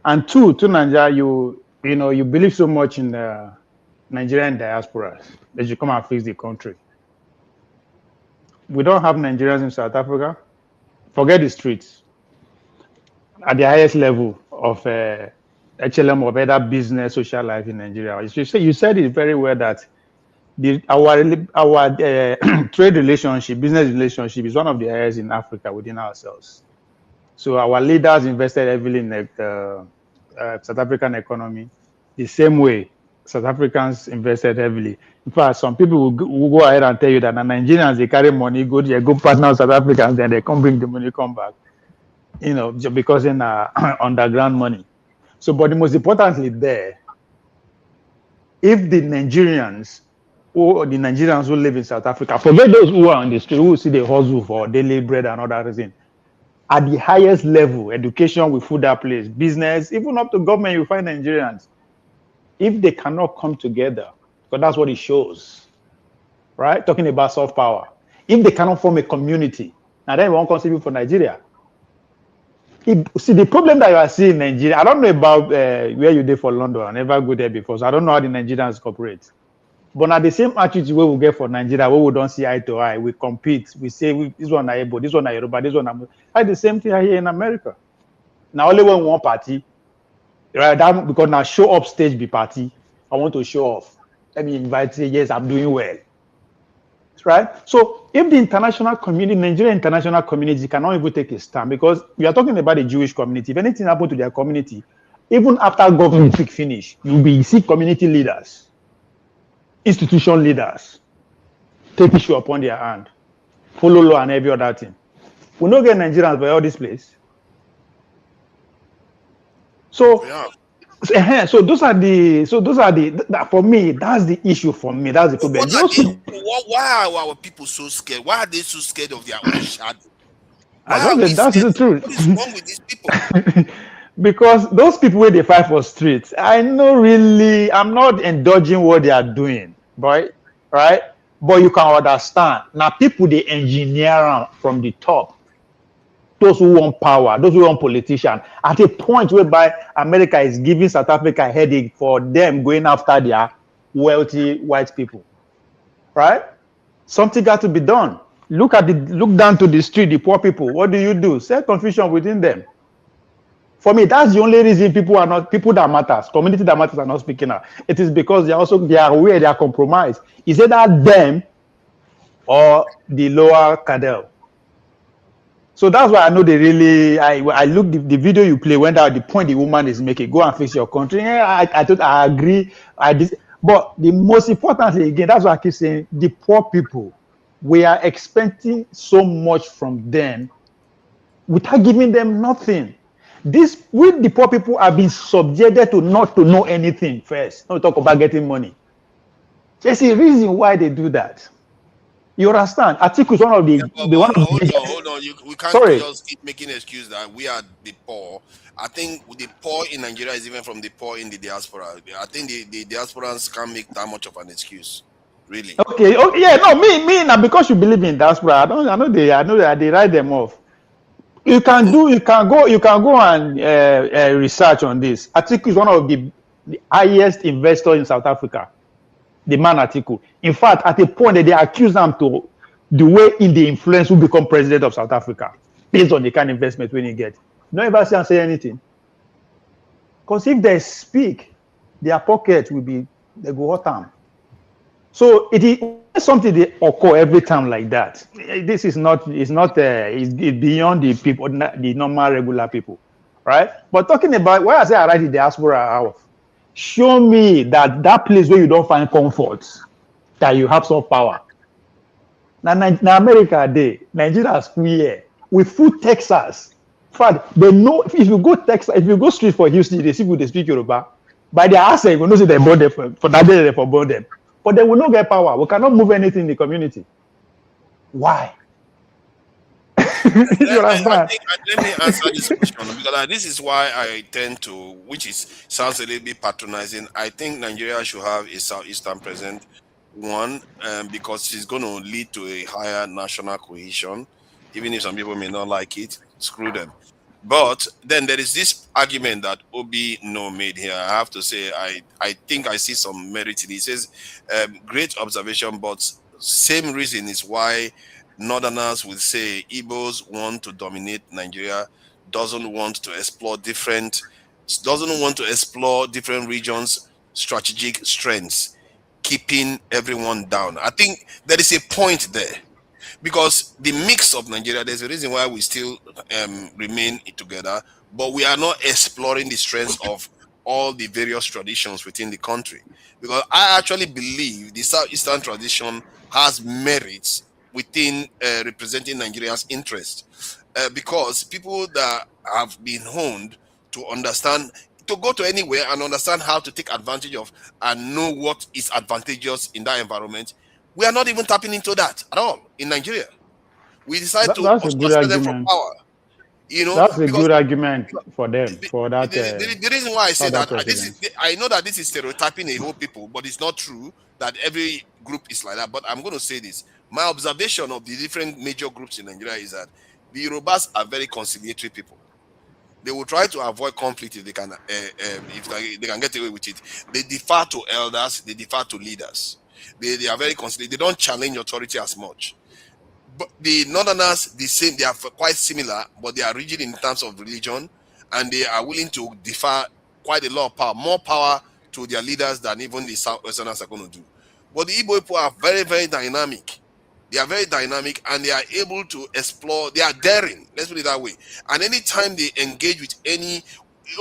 And two, to Nigeria, you believe so much in the Nigerian diaspora that you come and fix the country. We don't have Nigerians in South Africa. Forget the streets. At the highest level of HLM or better business, social life in Nigeria. You said it very well that our trade relationship, business relationship is one of the highest in Africa within ourselves. So our leaders invested heavily in the South African economy. The same way South Africans invested heavily. In fact, some people will go ahead and tell you that the Nigerians, they carry money, go partner with South Africans, then they come bring the money, come back. Just because in underground money. So, but the most importantly there, if the Nigerians or the Nigerians who live in South Africa, forget those who are on the street, who see the hustle for daily bread and other reason, at the highest level, education will fill that place, business, even up to government, you find Nigerians. If they cannot come together, because that's what it shows, right? Talking about soft power. If they cannot form a community, now then we won't contribute for Nigeria. See, the problem that you are seeing in Nigeria, I don't know about where you did for London. I never go there before, so I don't know how the Nigerians cooperate. But now the same attitude we will get for Nigeria, where we don't see eye to eye, we compete, we say this one are Igbo, this one are Yoruba, this one are... Like the same thing here in America. Now only when one party, right? That, because now show up stage be party, I want to show off. Let me invite, say yes, I'm doing well. Right? So if the international community, Nigerian international community cannot even take a stand, because we are talking about the Jewish community. If anything happened to their community, Even after government pick finish, you will see community leaders, institution leaders take issue upon their hand, follow law and every other thing. We don't get Nigerians by all this place. So, so those are the for me, that's the issue for me. That's the problem. Why are our people so scared? Why are they so scared of their own shadow? That's the truth. What is wrong with these people? Because those people where they fight for streets, I'm not indulging what they are doing, boy, right? But you can understand. Now people they engineer from the top. Those who want power, those who want politicians, at a point whereby America is giving South Africa a headache for them going after their wealthy white people, right? Something got to be done. Look down to the street, the poor people. What do? Set confusion within them. For me, that's the only reason people that matters, community that matters are not speaking out. It is because they are aware, they are compromised. Is it that them or the lower cadre? So that's why I know they really. I look the video you play when the point the woman is making. Go and fix your country. I agree. But the most important thing again, that's why I keep saying the poor people. We are expecting so much from them without giving them nothing. The poor people have been subjected to not to know anything first. Don't talk about getting money. There's a reason why they do that. You understand? Article is one of the Hold on. We can't just keep making an excuse that we are the poor. I think the poor in Nigeria is even from the poor in the diaspora. I think the diasporans can't make that much of an excuse. Really? Okay. Oh, yeah. No, me. Now because you believe in diaspora, I know that they write them off. You can go and research on this. Atiku is one of the highest investors in South Africa. The man Atiku. In fact, at a point that they accuse him to the way in the influence who become president of South Africa based on the kind of investment when you get. You don't ever see him say anything. Because if they speak, their pocket will be they go hot time. So it is something that occur every time like that. This is it's beyond the people, the normal regular people, right? But talking about why I say I write the diaspora out, show me that place where you don't find comfort, that you have some power. Now America, Nigeria is here. We food Texas. In fact, they know if you go Texas, if you go straight for Houston, they see people they speak Yoruba. By their accent, you know say they bought them for that day they for bought them. But they will not get power. We cannot move anything in the community. Why? Let me answer this question because this is why I tend to, sounds a little bit patronizing. I think Nigeria should have a Southeastern president. One, because it's going to lead to a higher national cohesion, even if some people may not like it. Screw them. But then there is this argument that Obi made here. I have to say, I think I see some merit in it. He says, great observation, but same reason is why Northerners will say Igbos want to dominate Nigeria, doesn't want to explore different regions' strategic strengths, keeping everyone down. I think there is a point there. Because the mix of Nigeria, there's a reason why we still remain together, but we are not exploring the strengths of all the various traditions within the country. Because I actually believe the Southeastern tradition has merits within representing Nigeria's interest. Because people that have been honed to understand, to go to anywhere and understand how to take advantage of and know what is advantageous in that environment, we are not even tapping into that at all in Nigeria. We decide to ostracize them from power. That's a good argument for them. For that, the reason why I say that, I know that this is stereotyping a whole people, but it's not true that every group is like that. But I'm going to say this. My observation of the different major groups in Nigeria is that the Yorubas are very conciliatory people. They will try to avoid conflict if they can get away with it. They defer to elders. They defer to leaders. They are very conciliatory. They don't challenge authority as much. But the Northerners, they are quite similar, but they are rigid in terms of religion, and they are willing to defer quite a lot of power, more power to their leaders than even the Southwesterners are going to do. But the Igbo people are very, very dynamic. They are very dynamic, and they are able to explore. They are daring. Let's put it that way. And anytime they engage with any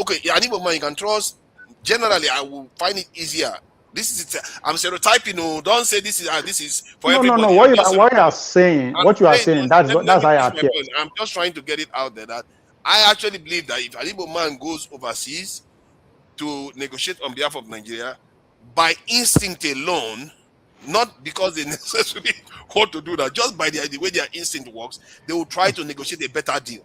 okay, an Igbo man you can trust. Generally, I will find it easier. This is it. I'm stereotyping. No, don't say this is for No, no, no. everybody. I'm just What you are saying, I'm what you are saying. saying, Let that's me how I finish my appear. point. I'm just trying to get it out there that I actually believe that if an Igbo man goes overseas to negotiate on behalf of Nigeria, by instinct alone, not because they necessarily want to do that, just by the way their instinct works, they will try to negotiate a better deal.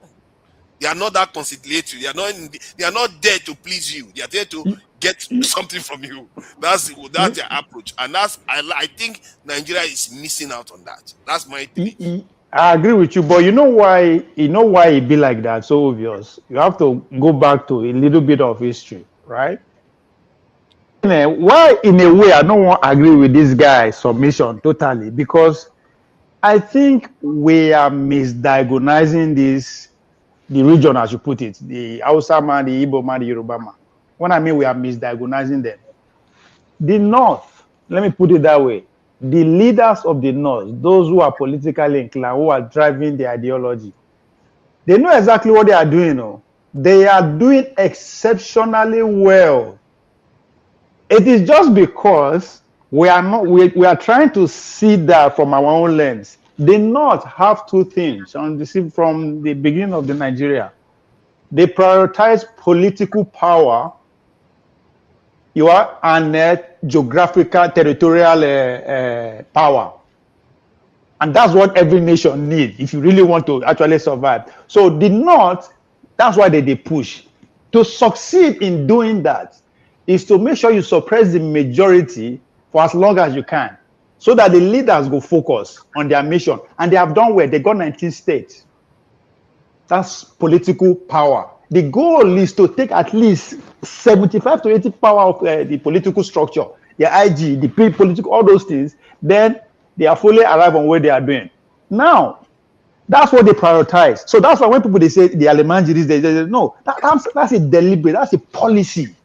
They are not that conciliatory. They are not there to please you. They are there to get something from you. That's their approach, and I think Nigeria is missing out on that. That's my belief. I agree with you, but you know why it be like that? So obvious. You have to go back to a little bit of history, right? Why, in a way, I don't want to agree with this guy's submission totally, because I think we are misdiagnosing the region, as you put it, the Hausa man, the Igbo man, the Yoruba man. When I mean we are misdiagnosing them, the North, let me put it that way, the leaders of the North, those who are politically inclined, who are driving the ideology, they know exactly what they are doing. No? They are doing exceptionally well. It is just because we are trying to see that from our own lens. The North have two things from the beginning of the Nigeria. They prioritize political power, and geographical, territorial power. And that's what every nation needs if you really want to actually survive. So the North, that's why they push. To succeed in doing that is to make sure you suppress the majority for as long as you can, so that the leaders go focus on their mission. And they have done well. They got 19 states. That's political power. The goal is to take at least 75 to 80 power of the political structure, the IG, the political, all those things. Then they are fully arrived on what they are doing. Now, that's what they prioritize. So that's why when people they say the Alemanjiris, they say no, that's a deliberate, that's a policy,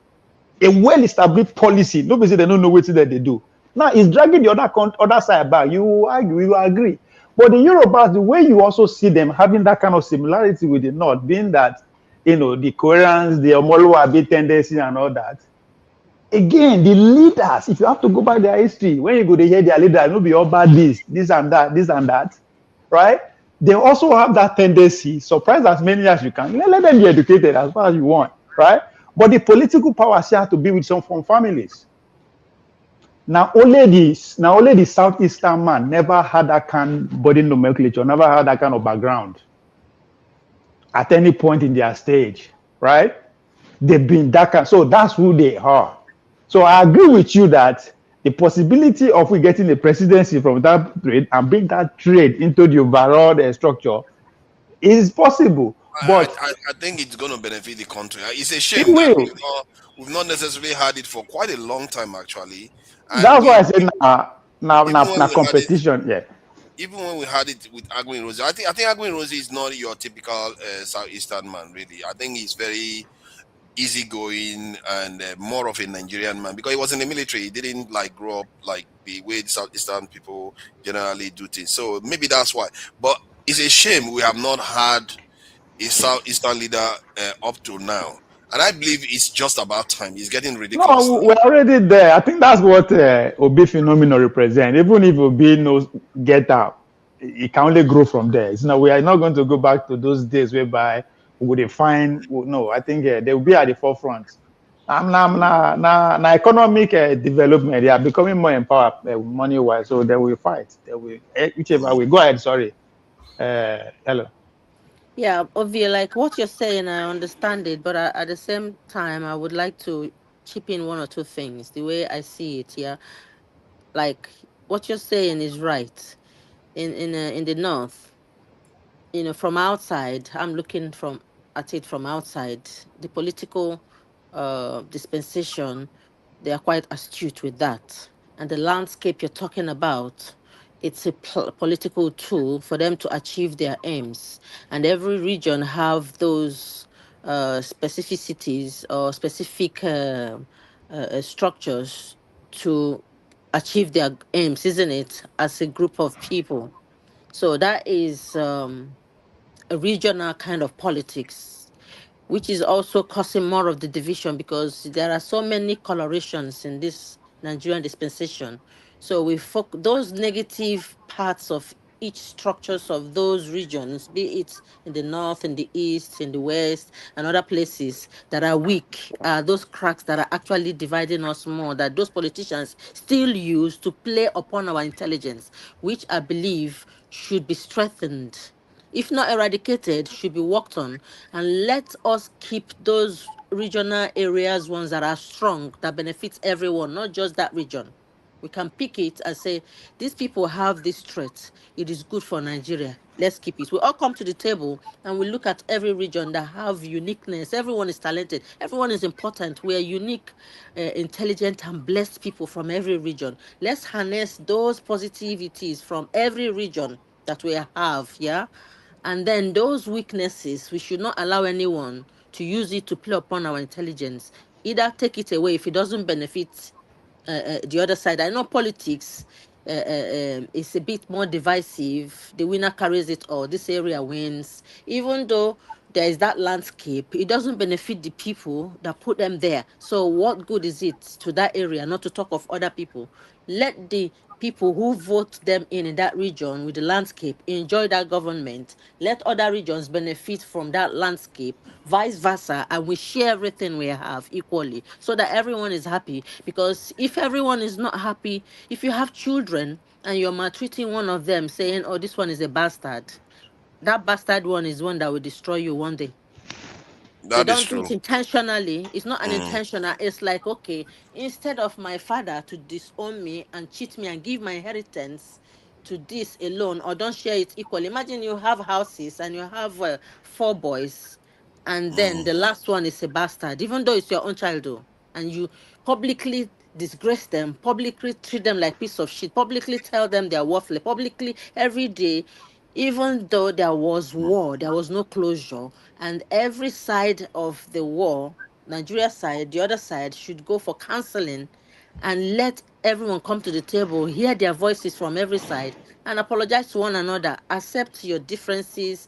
a well-established policy. Nobody say they don't know what that they do. Now it's dragging the other side back. You argue, you agree. But the Yorubas, the way you also see them having that kind of similarity with the North, being that, the coherence, the Omoluabi tendency and all that. Again, the leaders, if you have to go back their history, when you go to hear their leaders, it'll be all about this and that, right? They also have that tendency, surprise as many as you can. Let them be educated as far as you want, right? But the political power still has to be with some from families. Now only the Southeastern man never had that kind of body nomenclature, never had that kind of background at any point in their stage, right? They've been that kind, so that's who they are. So I agree with you that the possibility of we getting a presidency from that trade and bring that trade into the overall structure is possible. But I think it's going to benefit the country. It's a it shame that will. we've not necessarily had it for quite a long time, actually. And That's why I said now even when we had it, competition, yeah. even when we had it with Agwin Rosie, I think Agwin Rosie is not your typical Southeastern man, really. I think he's very easygoing and more of a Nigerian man, because he was in the military. He didn't like grow up like the way the Southeastern people generally do things. So maybe that's why. But it's a shame we have not had a Southeastern leader up to now. And I believe it's just about time. It's getting ridiculous No, now. we're already there. I think that's what Obi phenomenon represents. Even if Obi knows get out, it can only grow from there. We are not going to go back to those days whereby we would find. No, I think they will be at the forefront. Now, economic development, they are becoming more empowered money wise, so they will fight. They will whichever way. Go ahead. Sorry. Hello. Yeah, obviously, like what you're saying, I understand it, but at the same time, I would like to chip in one or two things. The way I see it, yeah, like what you're saying is right. In the north, from outside, I'm looking at it from outside. The political dispensation, they are quite astute with that, and the landscape you're talking about, it's a political tool for them to achieve their aims. And every region have those specificities or specific structures to achieve their aims, isn't it? As a group of people. So that is a regional kind of politics. which is also causing more of the division because there are so many colorations in this Nigerian dispensation. So those negative parts of each structures of those regions, be it in the north, in the east, in the west, and other places that are weak, those cracks that are actually dividing us more, that those politicians still use to play upon our intelligence, which I believe should be strengthened, if not eradicated, should be worked on. And let us keep those regional areas, ones that are strong, that benefits everyone, not just that region. We can pick it and say, these people have this threat. It is good for Nigeria. Let's keep it. We all come to the table and we look at every region that have uniqueness. Everyone is talented. Everyone is important. We are unique, intelligent, and blessed people from every region. Let's harness those positivities from every region that we have, yeah? And then those weaknesses, we should not allow anyone to use it to play upon our intelligence. Either take it away if it doesn't benefit the other side. I know politics is a bit more divisive. The winner carries it all. This area wins. Even though there is that landscape, it doesn't benefit the people that put them there. So what good is it to that area, not to talk of other people? Let the people who vote them in that region with the landscape enjoy that government. Let other regions benefit from that landscape, vice versa, and we share everything we have equally so that everyone is happy. Because if everyone is not happy, if you have children and you're maltreating one of them, saying, oh, this one is a bastard, that bastard one is one that will destroy you one day. They That is don't do true. it intentionally. It's not Mm. unintentional. It's like, okay, instead of my father to disown me and cheat me and give my inheritance to this alone or don't share it equally. Imagine you have houses and you have 4 boys, and then the last one is a bastard, even though it's your own child, though, and you publicly disgrace them, publicly treat them like piece of shit, publicly tell them they're worthless, publicly every day, even though there was war, there was no closure, and every side of the war, Nigeria side, the other side, should go for counseling and let everyone come to the table, hear their voices from every side, and apologize to one another, accept your differences,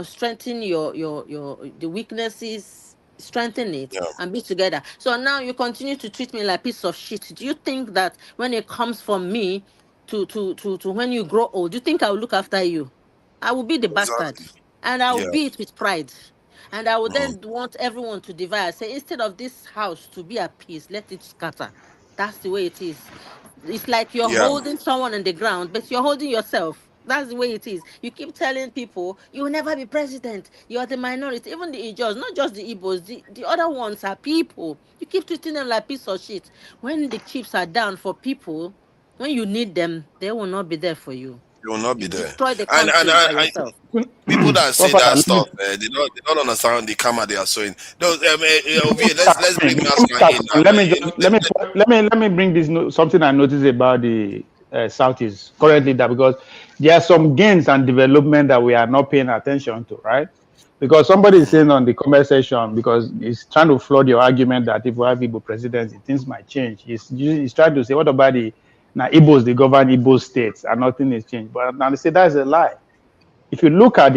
strengthen your the weaknesses, strengthen it, Yeah. and be together. So now you continue to treat me like piece of shit. Do you think that when it comes from me to when you grow old, do you think I will look after you? I will be the bastard, Exactly. and I will Yeah. be it with pride. And I would Mm. then want everyone to divide. Say, instead of this house to be at peace, let it scatter. That's the way it is. It's like you're Yeah. holding someone on the ground, but you're holding yourself. That's the way it is. You keep telling people you will never be president. You're the minority. Even the Ijaws, not just the Igbos, the other ones are people. You keep treating them like piece of shit. When the chips are down for people, when you need them, they will not be there for you. You will not be You there. destroy the And country by yourself. people that say Forefather, that stuff, they don't understand the karma they are sowing. Those, Ovie, let's bring Masma in now. let me bring this something I noticed about the Southeast currently, that because there are some gains and development that we are not paying attention to, right? Because somebody is saying on the comment section, because he's trying to flood your argument that if we have Igbo presidency, things might change. He's trying to say, what about the now Igbos, they govern Igbo states and nothing is changed. But now they say that's a lie. If you look at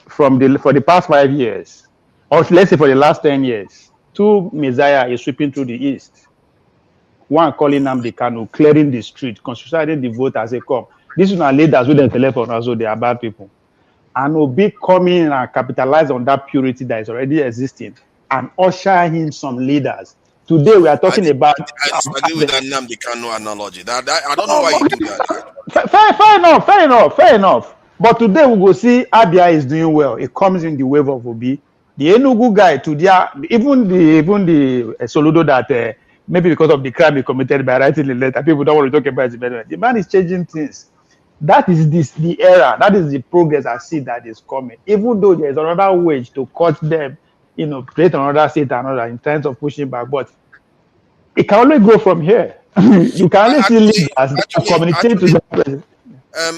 for the past 5 years, or let's say for the last 10 years, 2 Messiah is sweeping through the east. One calling Nnamdi Kanu, clearing the street, concentrating the vote as they come. These are leaders with the telephone, also they are bad people. And Obi come in and capitalize on that purity that is already existing and usher in some leaders. Today we are talking about. I disagree with that Nnamdi Kanu analogy. That I don't know why Oh, you okay. do that. Fair enough. But today we go see Abia is doing well. It comes in the wave of Obi. The Enugu guy, to their, even the Soludo that maybe because of the crime he committed by writing the letter, people don't want to talk about it. The man is changing things. That is the era. That is the progress I see that is coming. Even though there is another wage to cut them, create another state, another in terms of pushing back, but it can only go from here. You can only see leaders that communicate to the president.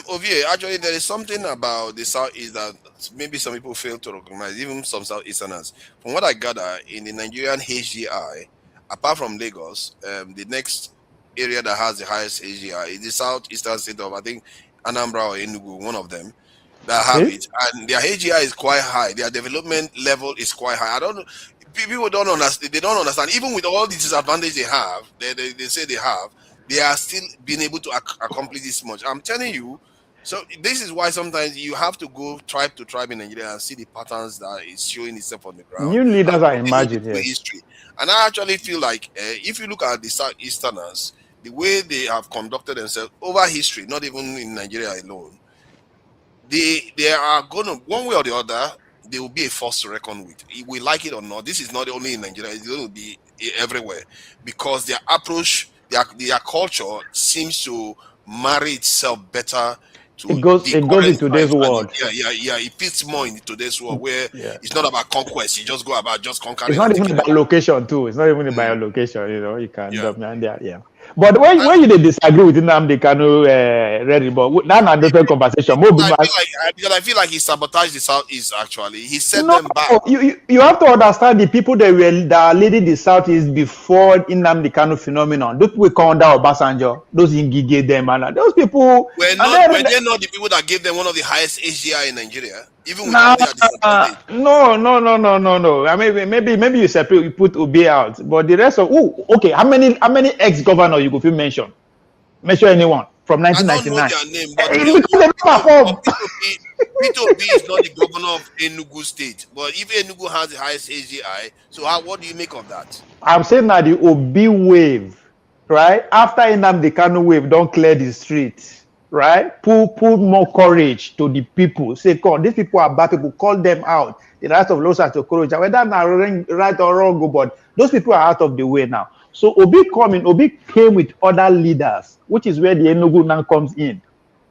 Ovie, actually, there is something about the Southeast that maybe some people fail to recognize, even some Southeasterners. From what I gather, in the Nigerian HGI, apart from Lagos, the next area that has the highest HGI is the southeastern state of, I think, Anambra or Enugu, one of them. that have it, and their AGI is quite high. Their development level is quite high. I don't know. People don't understand. They don't understand. Even with all the disadvantage they have, they say they have, they are still being able to accomplish this much. I'm telling you. So this is why sometimes you have to go tribe to tribe in Nigeria and see the patterns that is showing itself on the ground. New leaders are emerging here. History. And I actually feel like if you look at the Southeasterners, the way they have conducted themselves over history, not even in Nigeria alone, they are going to, one way or the other, they will be a force to reckon with. If we like it or not, this is not only in Nigeria, it's going to be everywhere, because their approach, their culture seems to marry itself better to it goes in today's world. It fits more in today's world where it's not about conquest. You just go about just conquering. It's not even about location too. It's not even about location. You know, you can dominate there. Yeah. But when you they disagree with Nnamdi Kanu, ready, but that's a different conversation. Because I feel like he sabotaged the Southeast. Actually, he set them back. You have to understand the people that are leading the Southeast before Nnamdi Kanu phenomenon. Those people come down Obasanjo, those Ngige them, and those people. Were they not the people that gave them one of the highest AGI in Nigeria? Even with all their disadvantage? No. I mean, maybe you separate, you put Obi out, but the rest of okay. How many ex-governors you could mention? Mention anyone from 1999? I don't know their name, but because they perform. Peter Obi is not the governor of Enugu State, but if Enugu has the highest AGI, so what do you make of that? I'm saying that the Obi wave, right? After Nnamdi Kanu wave, don't clear the streets. Right? Put more courage to the people. Say, come, these people are bad people. Call them out. The rest of Los Angeles courage. Whether not right or wrong, but those people are out of the way now. So Obi came with other leaders, which is where the Enugu now comes in.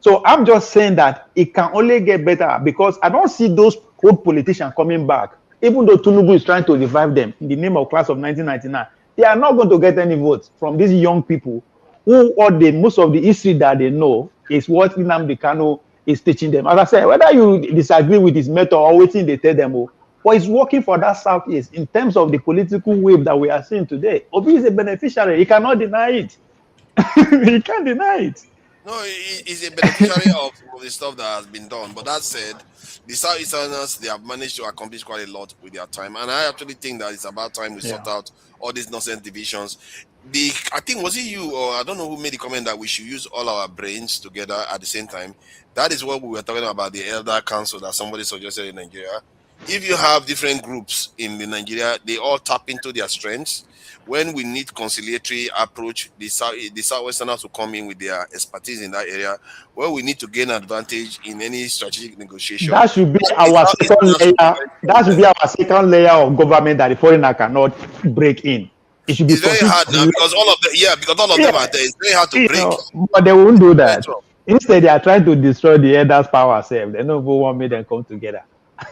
So I'm just saying that it can only get better because I don't see those old politicians coming back. Even though Tinubu is trying to revive them in the name of class of 1999, they are not going to get any votes from these young people who most of the history that they know is what Nnamdi Kanu is teaching them. As I said, whether you disagree with his method or waiting they tell them, but it's working for that Southeast in terms of the political wave that we are seeing today. Obi is a beneficiary. He cannot deny it. He can't deny it. No, he's a beneficiary of the stuff that has been done. But that said, the Southeasterners, they have managed to accomplish quite a lot with their time. And I actually think that it's about time we sort out all these nonsense divisions. I think, was it you or I don't know who made the comment that we should use all our brains together at the same time? That is what we were talking about, the Elder Council that somebody suggested in Nigeria. If you have different groups in Nigeria, they all tap into their strengths. When we need conciliatory approach, the Southwesterners will come in with their expertise in that area. Where we need to gain advantage in any strategic negotiation. That should be our second layer. That should be our second layer of government that the foreigner cannot break in. It should be very hard now because all of them are there. It's very hard to break. But they won't do that. Instead, they are trying to destroy the elders' power self. They don't want me to come together.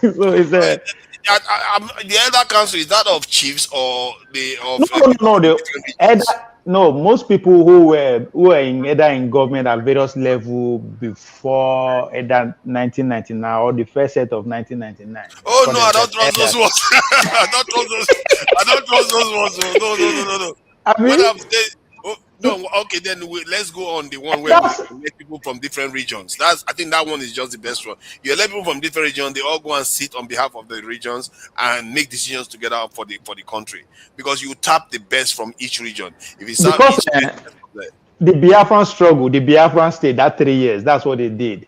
So it's the Elder Council, is that of chiefs or the no, most people who were in government at various levels before 1999 or the first set of 1999. Oh no, I don't trust those ones. I don't trust those ones. No. I mean, okay, then let's go on the one where we let people from different regions. I think that one is just the best one. You let people from different regions, they all go and sit on behalf of the regions and make decisions together for the country, because you tap the best from each region. If it's the Biafran struggle, the Biafran state, that 3 years, that's what they did.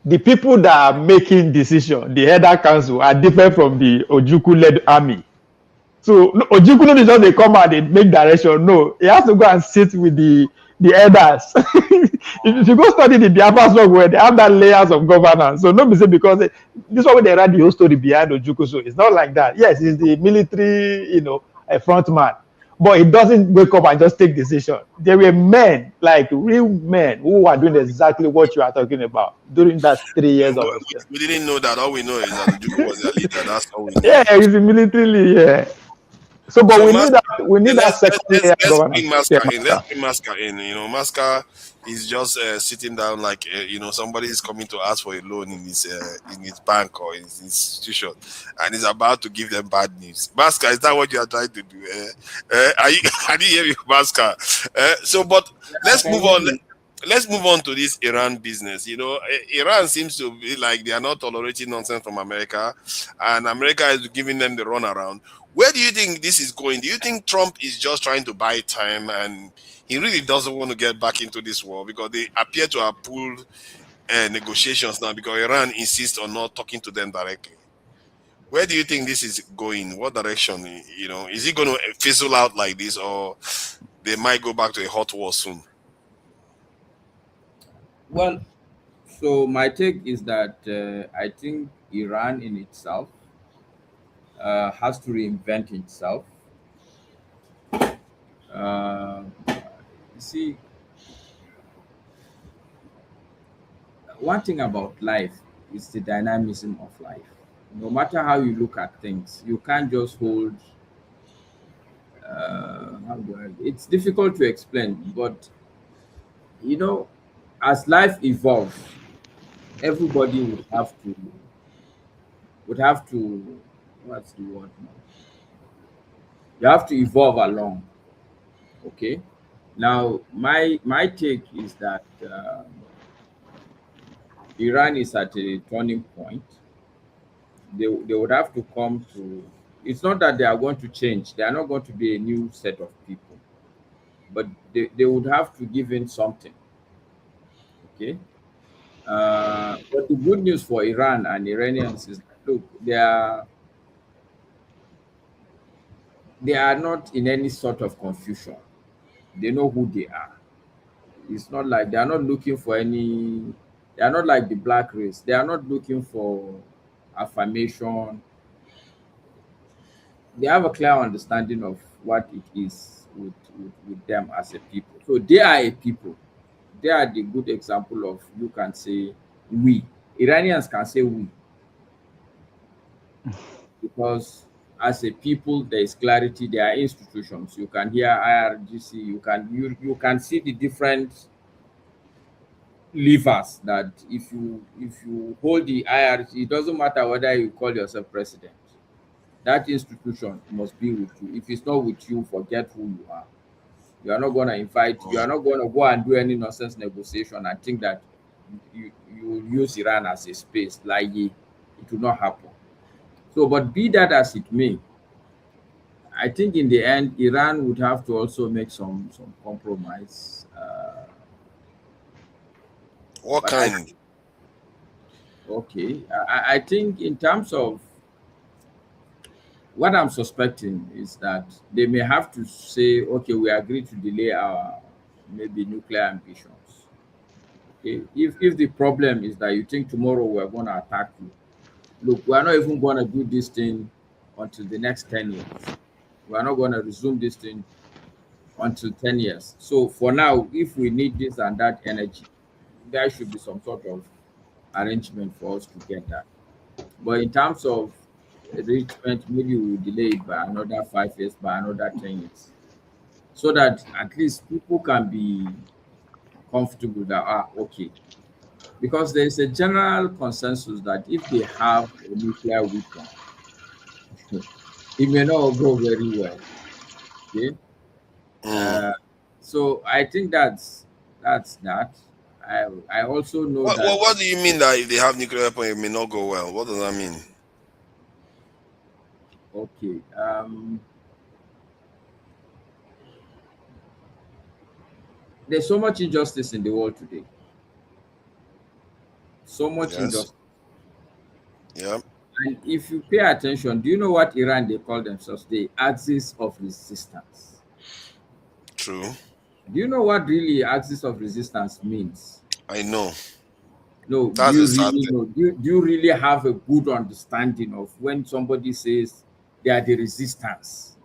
The people that are making decisions, the Elder Council, are different from the Ojukwu-led army. So Ojukwu is just they come out, they make direction. No, he has to go and sit with the elders. If you go study the Biafra struggle, where they have that layers of governance. So nobody say because this one they write the whole story behind Ojukwu. So it's not like that. Yes, he's the military, a front man, but he doesn't wake up and just take decision. There were men, like real men, who are doing exactly what you are talking about during that 3 years of. We didn't know that. All we know is that Ojukwu was their leader. That's all we know. Yeah, he's a military. Yeah. So, but we need that second layer. Let's bring Masca in. Masca is just sitting down like somebody is coming to ask for a loan in his bank or in his institution, and he's about to give them bad news. Masca, is that what you are trying to do? Can you hear me, Masca? But let's move on. let's move on to this Iran business. Iran seems to be like they are not tolerating nonsense from America, and America is giving them the runaround. Where do you think this is going? Do you think Trump is just trying to buy time and he really doesn't want to get back into this war because they appear to have pulled negotiations now because Iran insists on not talking to them directly? Where do you think this is going? What direction? Is it going to fizzle out like this, or they might go back to a hot war soon? Well, so my take is that I think Iran in itself has to reinvent itself. You see, one thing about life is the dynamism of life. No matter how you look at things, you can't just hold. It's difficult to explain, but as life evolves, everybody would have to what's the word now? You have to evolve along. Okay. Now, my take is that Iran is at a turning point. They would have to come to. It's not that they are going to change. They are not going to be a new set of people, but they would have to give in something. Okay. But the good news for Iran and Iranians is that, look, they are not in any sort of confusion. They know who they are. It's not like they are not looking for any. They are not like the black race. They are not looking for affirmation. They have a clear understanding of what it is with them as a people. So they are a people. They are the good example of, you can say we. Iranians can say we. Because as a people, there is clarity, there are institutions. You can hear IRGC, you can see the different levers that if you hold the IRGC, it doesn't matter whether you call yourself president. That institution must be with you. If it's not with you, forget who you are. You are not going to you are not going to go and do any nonsense negotiation and think that you use Iran as a space. Like it will not happen. So, but be that as it may, I think in the end, Iran would have to also make some compromise. What kind? Okay, I think in terms of what I'm suspecting is that they may have to say, okay, we agree to delay our maybe nuclear ambitions. Okay, if the problem is that you think tomorrow we're going to attack you, look, we're not even going to do this thing until the next 10 years. We're not going to resume this thing until 10 years. So for now, if we need this and that energy, there should be some sort of arrangement for us to get that. But in terms of arrangement, maybe we will delay it by another 5 years, by another 10 years, so that at least people can be comfortable that, okay. Because there is a general consensus that if they have a nuclear weapon, it may not go very well. Okay. So I think that's that. I also know that. What do you mean that if they have nuclear weapon, it may not go well? What does that mean? Okay. There's so much injustice in the world today. So much injustice. Yeah. And if you pay attention, do you know what Iran they call themselves? The axis of resistance. True. Do you know what really axis of resistance means? I know. No, do you really know? Do you really have a good understanding of when somebody says they are the resistance?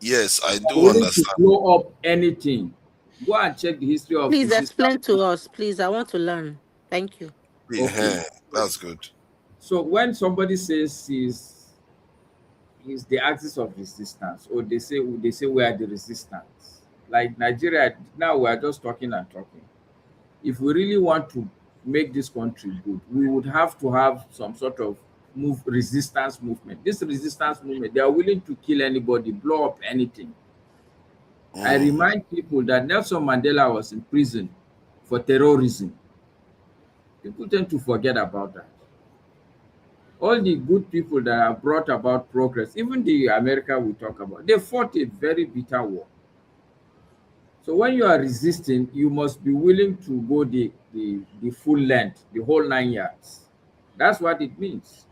Yes, I do willing understand. To blow up anything. Go and check the history of Please resistance. explain to us, please. I want to learn. Thank you. Okay. That's good. So when somebody says he's the axis of resistance, or they say we are the resistance, like Nigeria, now we are just talking and talking. If we really want to make this country good, we would have to have some sort of resistance movement. This resistance movement, they are willing to kill anybody, blow up anything. I remind people that Nelson Mandela was in prison for terrorism. People tend to forget about that. All the good people that have brought about progress, even the America we talk about, they fought a very bitter war. So when you are resisting, you must be willing to go the full length, the whole 9 yards. That's what it means.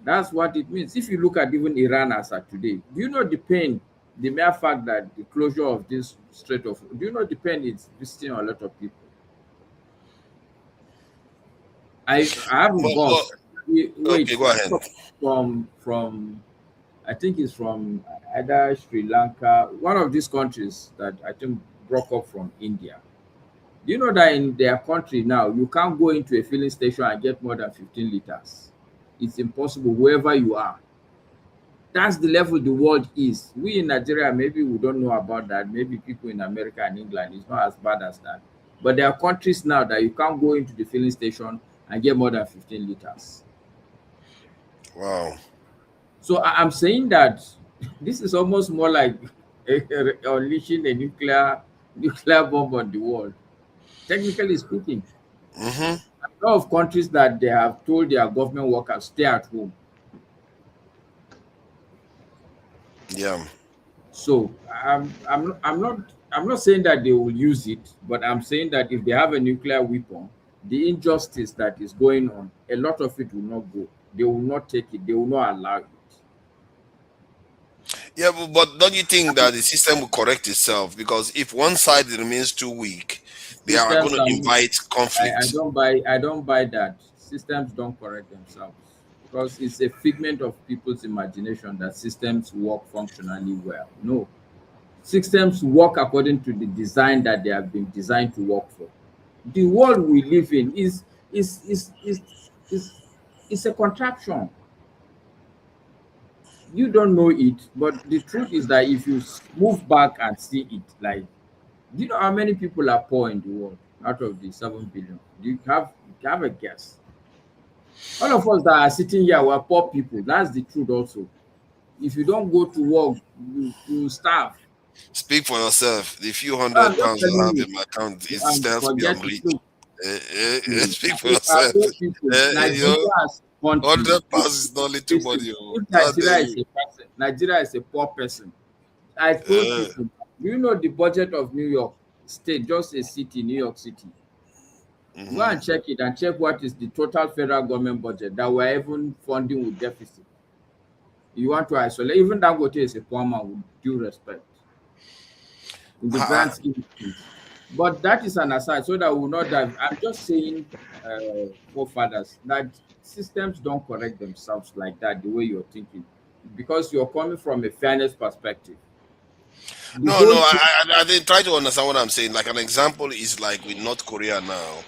That's what it means. If you look at even Iran as of today, do you know the pain, the mere fact that the closure of this Strait of, do you know the pain it's visiting a lot of people? I haven't gone. Wait, okay, go ahead. From I think it's from either Sri Lanka, one of these countries that I think broke up from India. Do you know that in their country now, you can't go into a filling station and get more than 15 liters? It's impossible wherever you are. That's the level the world is. We in Nigeria, maybe we don't know about that. Maybe people in America and England, it's not as bad as that. But there are countries now that you can't go into the filling station and get more than 15 liters. Wow. So I'm saying that this is almost more like unleashing a nuclear bomb on the world, technically speaking. Mm-hmm. A lot of countries that they have told their government workers stay at home. Yeah. So I'm not saying that they will use it, but I'm saying that if they have a nuclear weapon, the injustice that is going on, a lot of it will not go. They will not take it. They will not allow it. Yeah, but don't you think that the system will correct itself? Because if one side remains too weak, they are going to invite conflict. I don't buy that. Systems don't correct themselves, because it's a figment of people's imagination that systems work functionally well. No, systems work according to the design that they have been designed to work for. The world we live in is a contraption. You don't know it, but the truth is that if you move back and see it, like, do you know how many people are poor in the world out of the 7 billion? Do you have a guess? All of us that are sitting here were poor people. That's the truth also. If you don't go to work, you starve. Speak for yourself. The few £100 I have in my account, it stands me I'm rich. Speak for yourself. £100 is not little money. Nigeria is a poor person. I told people, do you know the budget of New York State, just a city, New York City? Go and check it and check what is the total federal government budget that we're even funding with deficit. You want to isolate, even Dangote is a poor man, with due respect. In the grand scheme of things. But that is an aside, so that we will not dive. I'm just saying, forefathers, that systems don't correct themselves like that, the way you're thinking, because you're coming from a fairness perspective. No, I didn't try to understand what I'm saying. Like, an example is like with North Korea now.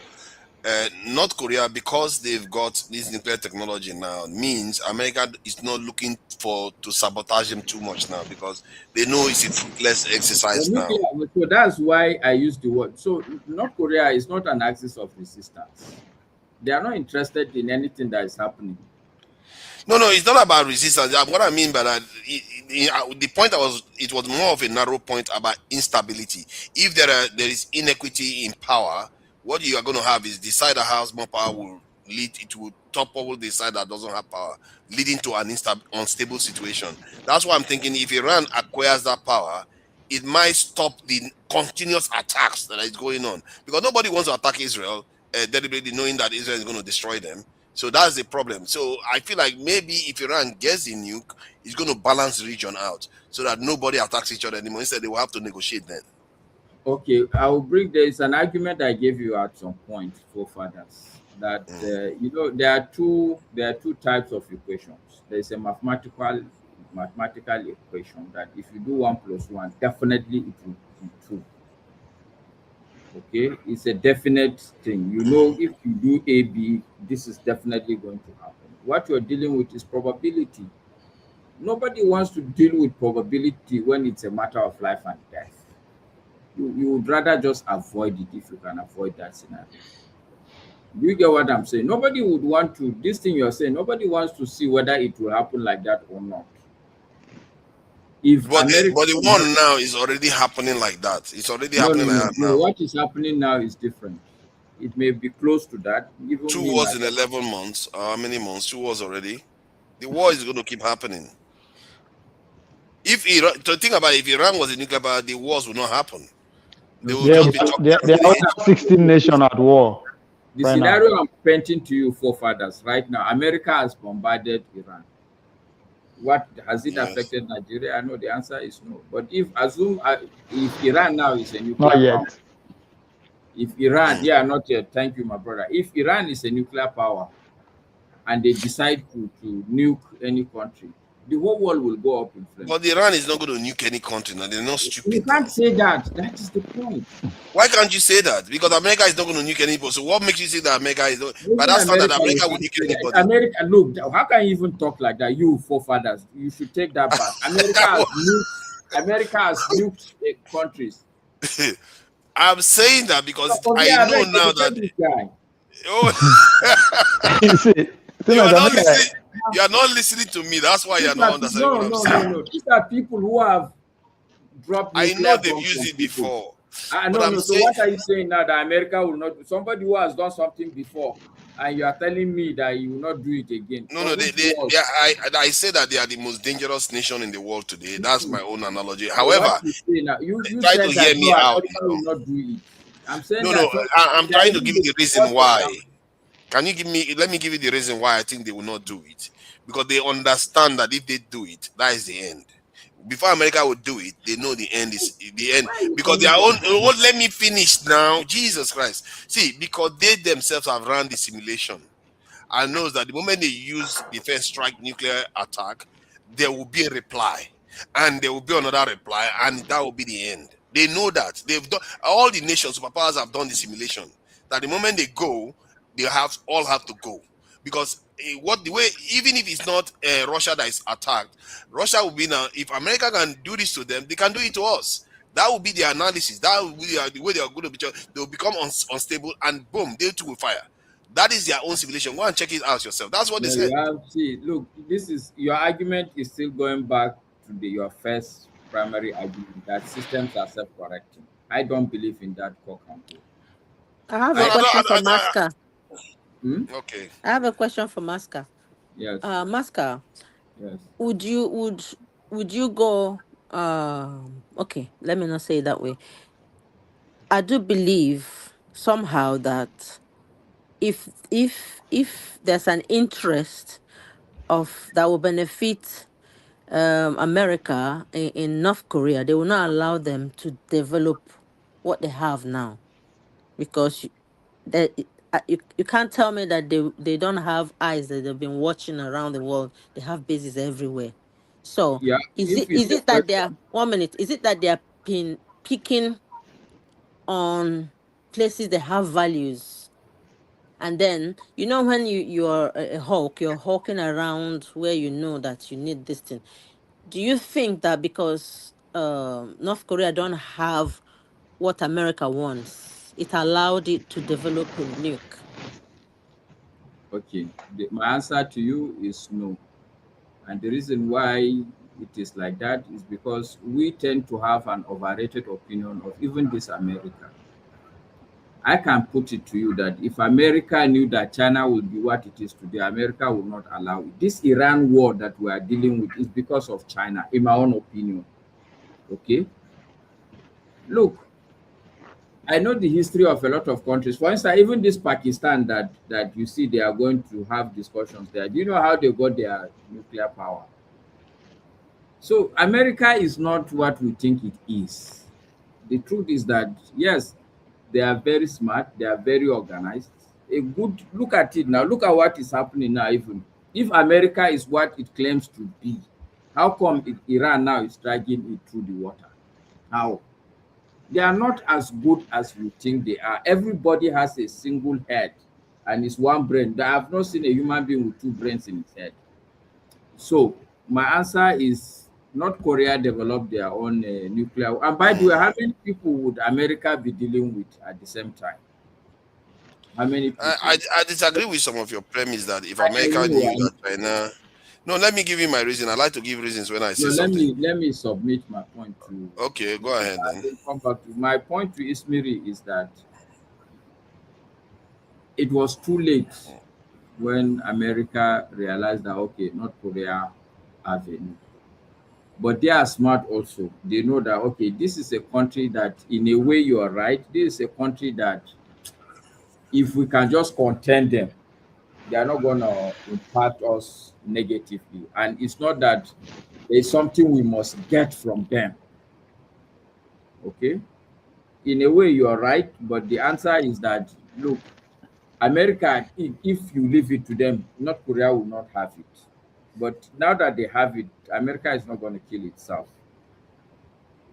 North Korea, because they've got this nuclear technology now, means America is not looking to sabotage them too much now, because they know it's a fruitless exercise now. So that's why I use the word. So North Korea is not an axis of resistance. They are not interested in anything that is happening. No, it's not about resistance. What I mean by that, the point it was more of a narrow point about instability. If there is inequity in power, what you are going to have is the side that has more power will topple the side that doesn't have power, leading to an unstable situation. That's why I'm thinking if Iran acquires that power, it might stop the continuous attacks that is going on, because nobody wants to attack Israel deliberately, knowing that Israel is going to destroy them. So that's the problem. So I feel like maybe if Iran gets the nuke, it's going to balance the region out so that nobody attacks each other anymore. Instead, they will have to negotiate then. Okay, I will bring, there is an argument I gave you at some point, forefathers, that there are two types of equations. There is a mathematical equation that if you do 1 + 1, definitely it will be 2. Okay, it's a definite thing. You know, if you do A, B, this is definitely going to happen. What you're dealing with is probability. Nobody wants to deal with probability when it's a matter of life and death. You would rather just avoid it if you can avoid that scenario. Do you get what I'm saying? Nobody would want to, this thing you're saying, nobody wants to see whether it will happen like that or not. If But America the will not, one now is already happening like that. It's already no, no, happening like no, that no. now. What is happening now is different. It may be close to that. Even 2 me wars in myself. 11 months. How many months? 2 wars already. The war is going to keep happening. If Iran, to think about it, if Iran was a nuclear power, the wars would not happen. They will Yeah, just be but talking there are also 16 nations at war The right now. scenario I'm painting to you, forefathers, right now, America has bombarded Iran. What has it affected Nigeria? I know the answer is no. But if Iran now is a nuclear Not power, yet. if Iran, yeah, not yet. Thank you, my brother. If Iran is a nuclear power and they decide to nuke any country, the whole world will go up in flames. But Iran is not going to nuke any country now. They're not You stupid. can't say that. That is the point. Why can't you say that? Because America is not going to nuke anybody. So what makes you say that America is not? By Even that standard, America America will will not nuke say that. anybody. America, look, how can you even talk like that? You forefathers, you should take that back. America has nuked countries. I'm saying that because Oh, I yeah, know right, now defend that this guy. you are not listening. You are not listening to me. That's why you are not understanding what I'm saying. No. These are people who have dropped I nuclear know they've bombs used on it people. before. No, But I'm no. So saying, what are you saying now that America will not? Somebody who has done something before, and you are telling me that you will not do it again. no, I say that they are the most dangerous nation in the world today. That's my own analogy. However, What you say now, you try to said hear that me no, out America now. will not do it. I'm saying No, that. I'm trying to give you the reason First why. example. Can you let me give you the reason why I think they will not do it? Because they understand that if they do it, that is the end. Before America would do it, they know the end is the end. Because their own let me finish now. Jesus Christ. See, because they themselves have run the simulation and knows that the moment they use defense strike nuclear attack, there will be a reply. And there will be another reply, and that will be the end. They know that. They've done all the nations, superpowers have done the simulation. That the moment they go, they all have to go. Because what the way, even if it's not Russia that is attacked, Russia will be now. If America can do this to them, they can do it to us. That will be the analysis. That will be the way they are going to be. They will become unstable, and boom, they too will fire. That is their own simulation. Go and check it out yourself. That's what they No, said. you have see. Look, this is your argument is still going back to your first primary argument that systems are self-correcting. I don't believe in that core control. I have a question for Maska. Okay. I have a question for Maska. Yes. Maska. Yes. Would you go? Okay, let me not say it that way. I do believe somehow that if there's an interest of that will benefit America in North Korea, they will not allow them to develop what they have now, because you can't tell me that they don't have eyes that they've been watching around the world. They have bases everywhere. So Yeah. is it that they are 1 minute? Is it that they are picking on places that have values? And then, when you're a hawk, you're hawking around where you know that you need this thing. Do you think that because North Korea don't have what America wants, it allowed it to develop a nuke? Okay. My answer to you is no. And the reason why it is like that is because we tend to have an overrated opinion of even this America. I can put it to you that if America knew that China would be what it is today, America would not allow it. This Iran war that we are dealing with is because of China, in my own opinion. Okay? Look, I know the history of a lot of countries. For instance, even this Pakistan that you see they are going to have discussions there. Do you know how they got their nuclear power? So America is not what we think it is. The truth is that, yes, they are very smart, they are very organized. A good look at it now. Look at what is happening now. Even if America is what it claims to be, how come Iran now is dragging it through the water? How? They are not as good as we think they are. Everybody has a single head and it's one brain. I have not seen a human being with two brains in his head. So my answer is North Korea developed their own nuclear. And by the way, how many people would America be dealing with at the same time? How many people? I disagree with some of your premise that if America knew that China, No, let me give you my reason. I like to give reasons when I say No, something. let me submit my point to. Okay, go ahead then. Come back to my point to Ismiri is that it was too late when America realized that okay, North Korea have a nuke. But they are smart also. They know that okay, this is a country that in a way you are right. This is a country that if we can just contain them, they are not gonna impact us negatively. And it's not that there's something we must get from them. Okay. In a way you are right, but the answer is that look, America, if you leave it to them, North Korea will not have it. But now that they have it, America is not going to kill itself.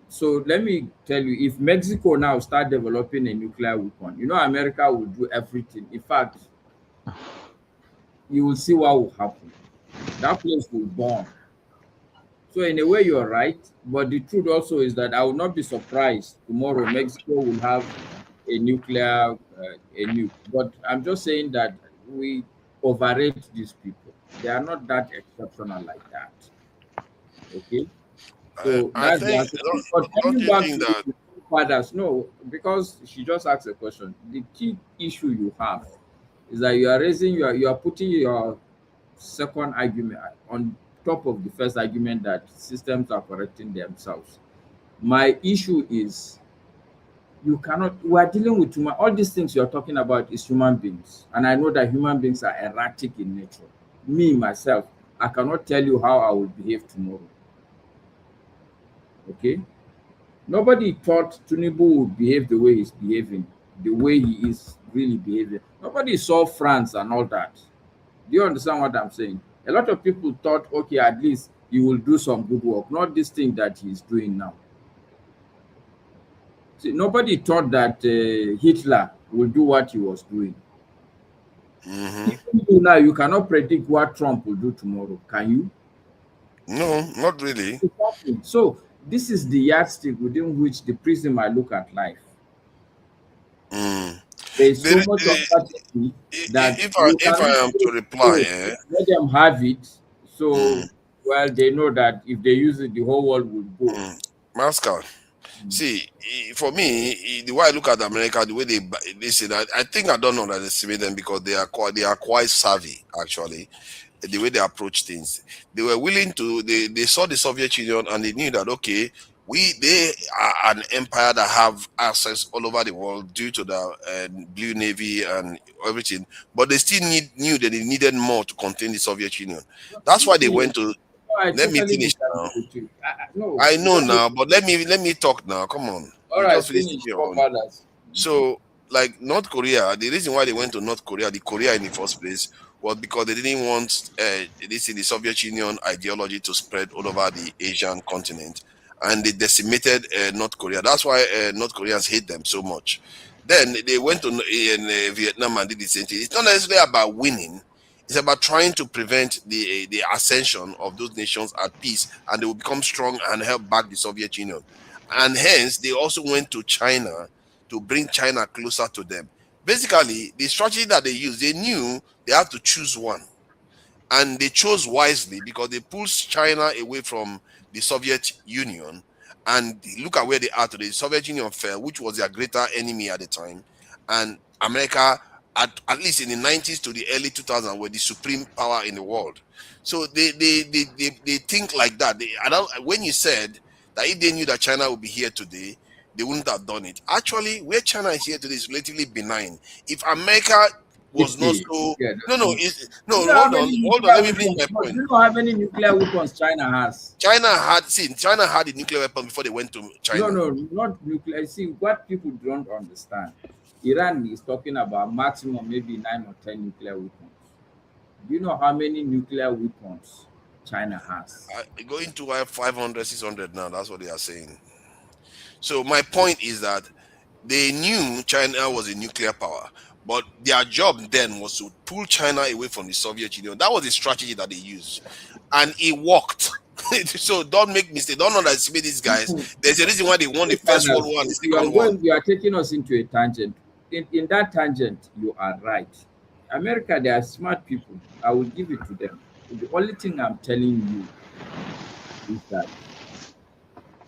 So let me tell you, if Mexico now start developing a nuclear weapon, you know America will do everything. In fact, you will see what will happen. That place will burn. So in a way, you're right. But the truth also is that I will not be surprised tomorrow Mexico will have a nuclear a nuke. But I'm just saying that we overrate these people. They are not that exceptional like that. Okay. So I that's the think, answer. But don't coming you back think to that the fathers, no, because she just asked a question. The key issue you have is that you are raising you are putting your second argument on top of the first argument that systems are correcting themselves. My issue is you cannot, we are dealing with human, all these things you're talking about is human beings. And I know that human beings are erratic in nature. Me, myself, I cannot tell you how I will behave tomorrow. Okay? Nobody thought Tinubu would behave the way he's behaving, the way he is really behaving. Nobody saw France and all that. Do you understand what I'm saying? A lot of people thought, okay, at least he will do some good work, not this thing that he's doing now. See, nobody thought that Hitler will do what he was doing. Even you now, you cannot predict what Trump will do tomorrow, can you? No, not really. So this is the yardstick within which the prism I look at life. There is so much uncertainty that if I am to reply, let them have it. So well, they know that if they use it, the whole world will go. Mascal. See, for me, the way I look at America, the way they say that, I think I don't underestimate them because they are quite savvy actually. The way they approach things, they were willing to. They saw the Soviet Union and they knew that okay, they are an empire that have access all over the world due to the Blue Navy and everything, but they still knew that they needed more to contain the Soviet Union. That's why they went to. Let me finish now. I know now, but let me talk now. Come on. All right, finish. So, like North Korea, the reason why they went to North Korea, the Korea in the first place, was because they didn't want this in the Soviet Union ideology to spread all over the Asian continent, and they decimated North Korea. That's why North Koreans hate them so much. Then they went to Vietnam and did the same thing. It's not necessarily about winning. It's about trying to prevent the ascension of those nations at peace, and they will become strong and help back the Soviet Union. And hence, they also went to China to bring China closer to them. Basically, the strategy that they used, they knew they had to choose one. And they chose wisely because they pulled China away from the Soviet Union. And look at where they are today. The Soviet Union fell, which was their greater enemy at the time. And America, at least in the 90s to the early 2000s, were the supreme power in the world. So they think like that. When you said that if they knew that China would be here today, they wouldn't have done it. Actually, where China is here today is relatively benign. If America was not so hold on, let me finish my point. You know how many nuclear weapons China has? China had the nuclear weapon before they went to China. No, not nuclear. See, what people don't understand, Iran is talking about maximum maybe 9 or 10 nuclear weapons. Do you know how many nuclear weapons China has? Going to 500, 600 now. That's what they are saying. So my point is that they knew China was a nuclear power, but their job then was to pull China away from the Soviet Union. That was the strategy that they used, and it worked. So don't make mistakes. Don't underestimate these guys. There's a reason why they won the First World War and the Second War. You are taking us into a tangent. In that tangent, you are right. America, they are smart people. I will give it to them. the only thing I'm telling you is that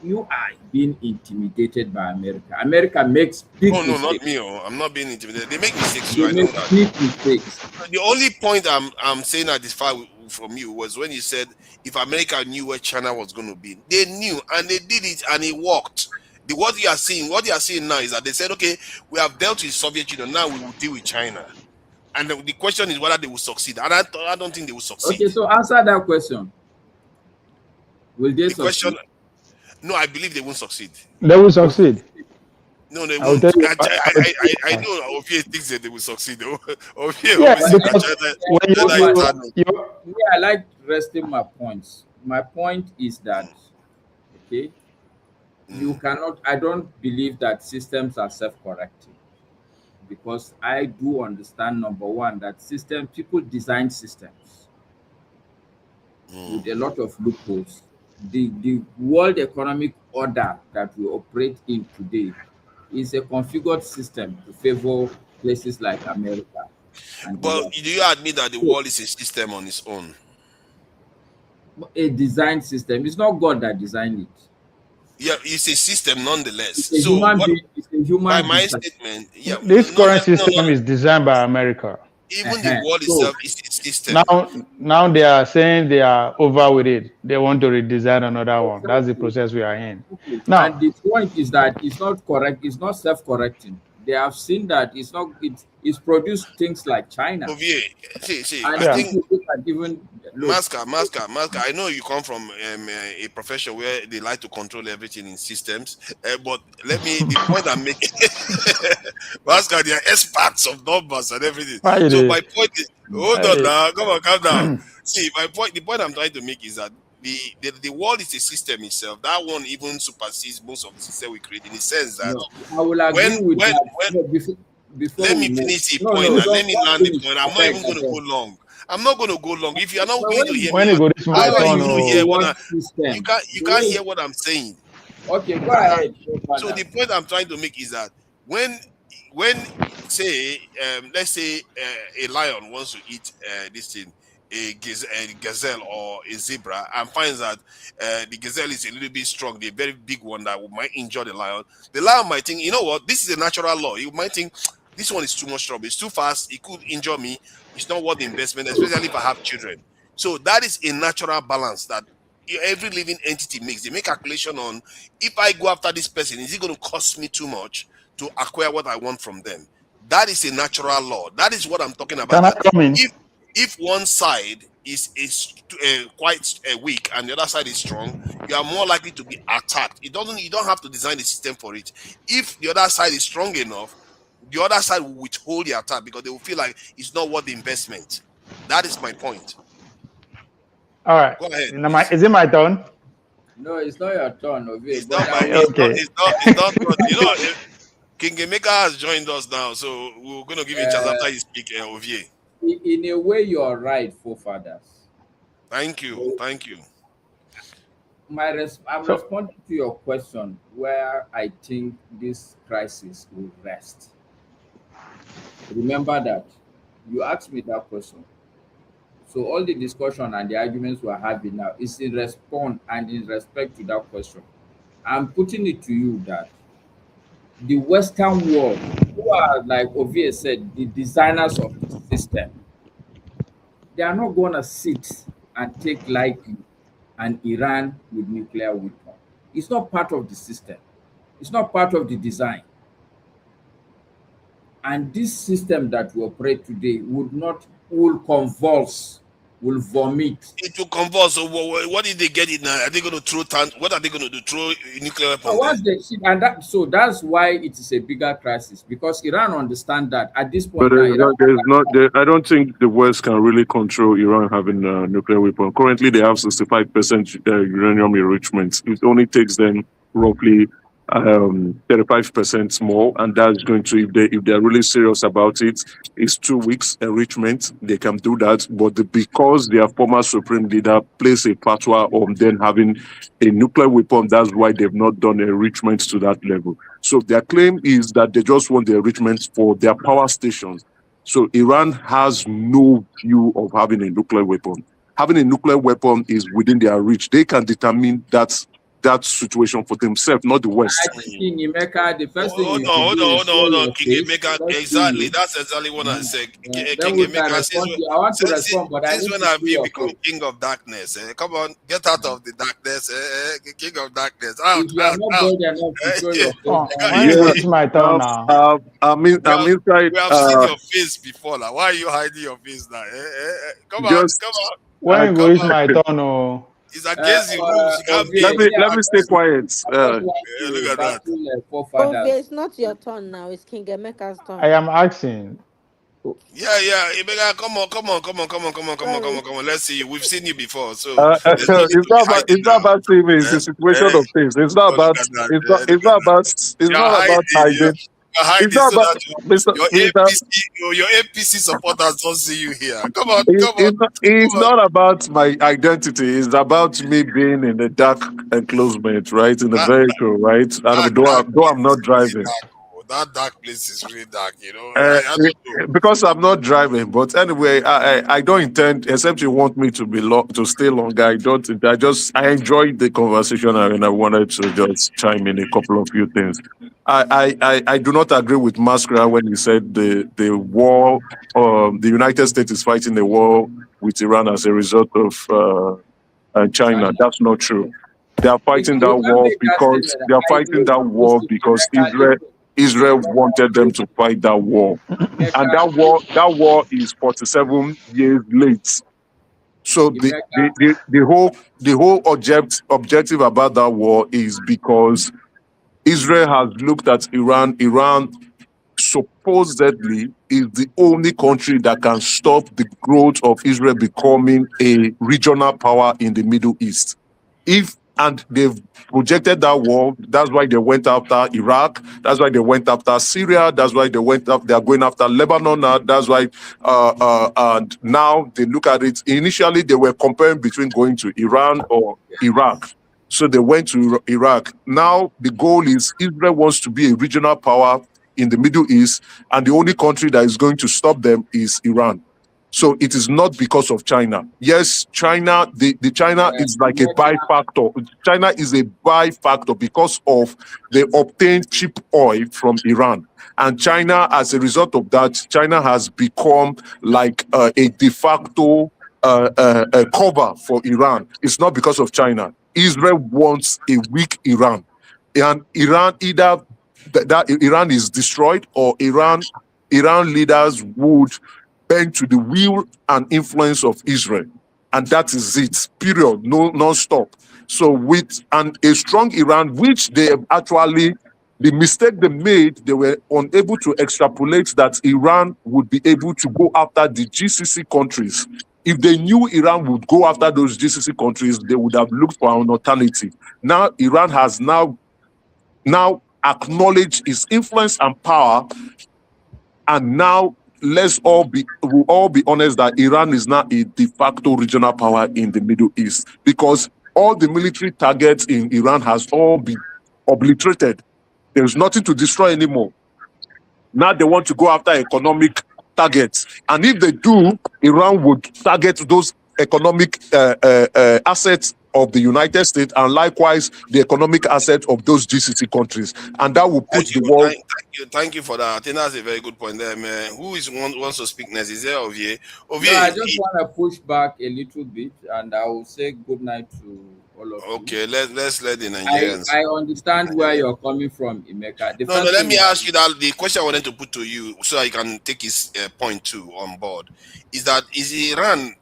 you are being intimidated by America. America makes big Oh no, mistakes. not me. Oh, I'm not being intimidated. They make mistakes too. They I know make that. big mistakes. The only point I'm saying that is far from you was when you said if America knew where China was going to be, they knew and they did it and it worked. What you are seeing now is that they said, okay, we have dealt with Soviet Union, now we will deal with China. And the question is whether they will succeed. And I don't think they will succeed. Okay, so answer that question. Will they succeed? No, I believe they won't succeed. They will succeed. No, they I will won't. tell you. I know Opie thinks that they will succeed. Opie, Yeah, because I like resting my points. My point is that, okay, you cannot, I don't believe that systems are self-correcting, because I do understand, number one, that people design systems with a lot of loopholes. The world economic order that we operate in today is a configured system to favor places like America. But do you admit that the world is a system on its own? A design system. It's not God that designed it. Yeah, it's a system nonetheless. It's a human by my design. statement, yeah, this current system is designed by America. Even the world itself is a system. Now they are saying they are over with it. They want to redesign another one. That's the process we are in. Now, and the point is that it's not correct. It's not self-correcting. They have seen that it's not. It's produced things like China. See, and I think even Maska, I know you come from a profession where they like to control everything in systems, but the point I'm making, Maska, they are experts of numbers and everything. So my point is, hold on now, come on, calm down. See, the point I'm trying to make is that the world is a system itself. That one even supersedes most of the system we create, in the sense that I will agree with that. Before let me finish the point and let me land the point. I'm not even going to go long. I'm not going to go long. If you're not willing to hear me, you can't hear what I'm saying. Okay, go ahead. So the point I'm trying to make is that when say let's say a lion wants to eat this thing, a gazelle or a zebra, and finds that the gazelle is a little bit strong, the very big one that might injure the lion might think, you know what, this is a natural law. You might think this one is too much trouble, it's too fast, it could injure me, it's not worth the investment, especially if I have children. So that is a natural balance that every living entity makes. They make calculation on, if I go after this person, is it going to cost me too much to acquire what I want from them? That is a natural law. That is what I'm talking about. Can I come in? If one side is quite weak and the other side is strong, you are more likely to be attacked. You don't have to design a system for it. If the other side is strong enough, the other side will withhold the attack because they will feel like it's not worth the investment. That is my point. All right. Go ahead. Is it my turn? No, it's not your turn. It's not. You know, King Emeka has joined us now, so we're going to give you a chance after you speak, Ovie. In a way, you're right, forefathers. Thank you. I'm responding to your question where I think this crisis will rest. Remember that you asked me that question. So all the discussion and the arguments we're having now is in response and in respect to that question. I'm putting it to you that the Western world, who are, like Ovie said, the designers of the system, they are not going to sit and take lightly an Iran with nuclear weapon. It's not part of the system. It's not part of the design. And this system that we operate today will convulse, will vomit. It will convulse. So what did they get it now? Are they going to throw what are they going to do? Throw nuclear weapons? So that's why it is a bigger crisis, because Iran understand that at this point. But I don't think the West can really control Iran having a nuclear weapon. Currently, they have 65% uranium enrichment. It only takes them roughly 35% more, and that's going to, if they're really serious about it, it's 2 weeks enrichment. They can do that, but because their former supreme leader placed a fatwa on them having a nuclear weapon, that's why they've not done enrichment to that level. So their claim is that they just want the enrichment for their power stations. So Iran has no view of having a nuclear weapon. having a nuclear weapon is within their reach. They can determine that situation for themselves, not the West. I think in America, the first thing Hold you on, should do is show your King face. Emeka, Let's see exactly. you. That's exactly what I said. Then King we can Emeka, respond to you. I want to respond, but I since need when to have see you your become face. king of darkness? Come on, get out of the darkness. King of darkness. Out, If you are out, not out. bold enough to show your face, Oh, then when Yeah. it's my turn now. I'm inside. We have seen your face before. Like, why are you hiding your face now? Come on, Just come on, When come it's on. my turn, oh. It's against the rules. You can't Ovie, be. let me stay quiet. I just want Look to at that. battle Ovie, forefathers. it's not your turn now. It's King Emeka's I turn. am asking. Yeah, Emeka, come on. Let's see you. We've seen you before, so there's no need It's to be hiding not now. about TV. It's a situation of things. It's not Oh, look about. at that. It's You're not hiding. about hiding. You're It's hiding not so about that your APC supporters don't see you here. Come on. It's not about my identity. It's about me being in the dark enclosement, right, in the vehicle, right. And though I'm not driving. That dark place is really dark, you know. Uh, I don't know. because I'm not driving, but anyway, I don't intend, except you want me to be to stay longer. I don't. I enjoyed the conversation, and I wanted to just chime in a couple of few things. I do not agree with Mascara when he said the war, the United States is fighting a war with Iran as a result of China. That's not true. They are fighting that war because Israel wanted them to fight that war, and that war is 47 years late. So the whole objective about that war is because Israel has looked at Iran. Iran supposedly is the only country that can stop the growth of Israel becoming a regional power in the Middle East. And they've projected that war. That's why they went after Iraq. That's why they went after Syria. That's why they are going after Lebanon now. That's why, and now they look at it. Initially, they were comparing between going to Iran or Iraq. So they went to Iraq. Now the goal is Israel wants to be a regional power in the Middle East, and the only country that is going to stop them is Iran. So it is not because of China. Yes, China, the China is like a byfactor. China is a byfactor because of they obtain cheap oil from Iran. And China, as a result of that, China has become like a de facto a cover for Iran. It's not because of China. Israel wants a weak Iran. And Iran either that Iran is destroyed or Iran leaders would bend to the will and influence of Israel. And that is it, period, non-stop. So with a strong Iran, which they actually, the mistake they made, they were unable to extrapolate that Iran would be able to go after the GCC countries. If they knew Iran would go after those GCC countries, they would have looked for an alternative. Now, Iran has now acknowledged its influence and power, and now we'll all be honest that Iran is now a de facto regional power in the Middle East because all the military targets in Iran has all been obliterated. There's nothing to destroy anymore. Now they want to go after economic targets. And if they do, Iran would target those economic assets of the United States and likewise the economic assets of those GCC countries. And that will put the world... Thank you for that. I think that's a very good point there, man. Who wants to speak next? Is there Ovie? No, I just want to push back a little bit and I will say good night to all of you. Okay, let's let the Nigerians. I understand where you're coming from, Emeka. No, let me ask you that the question I wanted to put to you so I can take his point too on board is Iran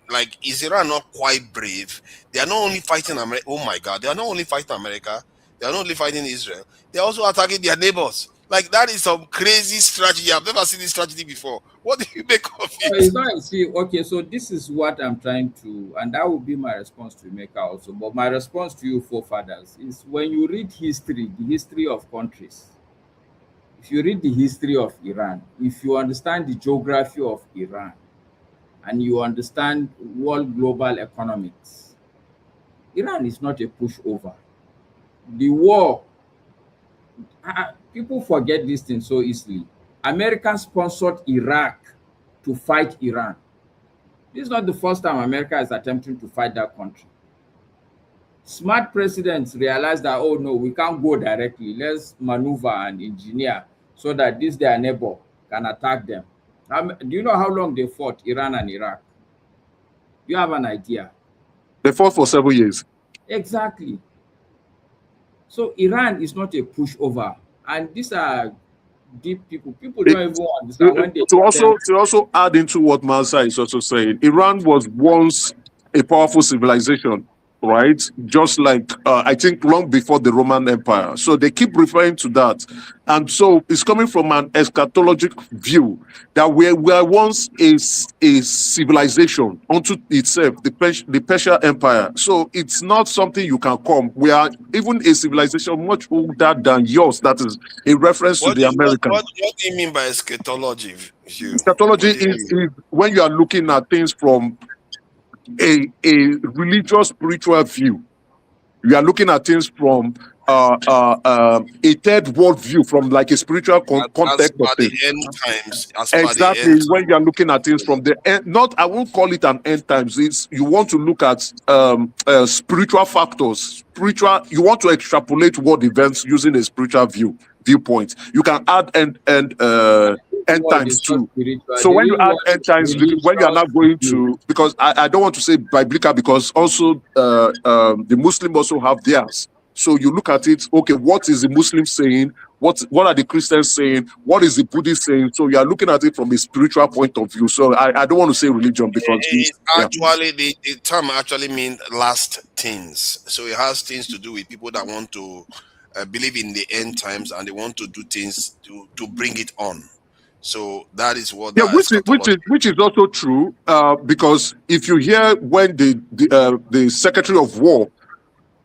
not quite brave? They are not only fighting America. Oh my God, they are not only fighting America. They are not only fighting Israel. They are also attacking their neighbors. Like that is some crazy strategy. I've never seen this strategy before. What do you make of it? Okay, so this is what I'm trying to, and that will be my response to Emeka also. But my response to you forefathers is when you read history, the history of countries, if you read the history of Iran, if you understand the geography of Iran, and you understand world global economics, Iran is not a pushover. The war, people forget this thing so easily. America sponsored Iraq to fight Iran. This is not the first time America is attempting to fight that country. Smart presidents realize that, oh no, we can't go directly. Let's maneuver and engineer so that this their neighbor can attack them. Do you know how long they fought Iran and Iraq? Do you have an idea? They fought for several years. Exactly. So Iran is not a pushover, and these are deep people. People don't even understand when they to also add into what Mansa is also saying. Iran was once a powerful civilization, right? Just like I think long before the Roman Empire. So they keep referring to that, and so it's coming from an eschatologic view that we were once a civilization unto itself, the Persian Empire. So it's not something you can come. We are even a civilization much older than yours. That is a reference to the Americans. What do you mean by eschatology view? Eschatology is when you are looking at things from a religious spiritual view. You are looking at things from a third world view, from like a spiritual context of things. End times, exactly. When you are looking at things from the end, not, I won't call it an end times. It's you want to look at spiritual factors. You want to extrapolate world events using a spiritual viewpoint. You can add end times too. So when you add end times, when you are not going to, because I don't want to say biblical, because also the Muslims also have theirs. So you look at it, okay, what is the Muslim saying? What are the Christians saying? What is the Buddhist saying? So you are looking at it from a spiritual point of view. So I don't want to say religion because actually the term actually means last things. So it has things to do with people that want to believe in the end times and they want to do things to bring it on. So that is what. Which is also true because if you hear when the Secretary of War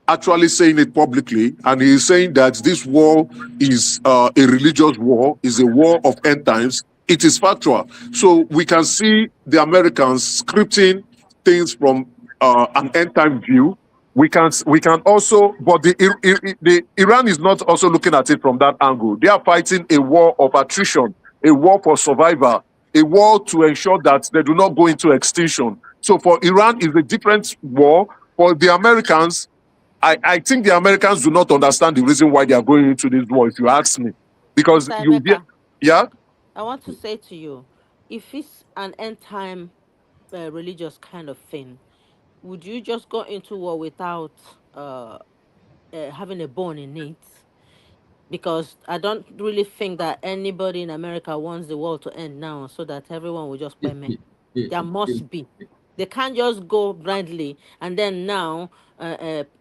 actually saying it publicly, and he is saying that this war is a religious war, is a war of end times, it is factual. So we can see the Americans scripting things from an end time view. We can also, but the Iran is not also looking at it from that angle. They are fighting a war of attrition, a war for survival, a war to ensure that they do not go into extinction. So for Iran, it's a different war. For the Americans, I think the Americans do not understand the reason why they are going into this war, if you ask me. Because I want to say to you, if it's an end time religious kind of thing, would you just go into war without having a bone in it? Because I don't really think that anybody in America wants the world to end now so that everyone will just pay me. There must be. They can't just go blindly and then now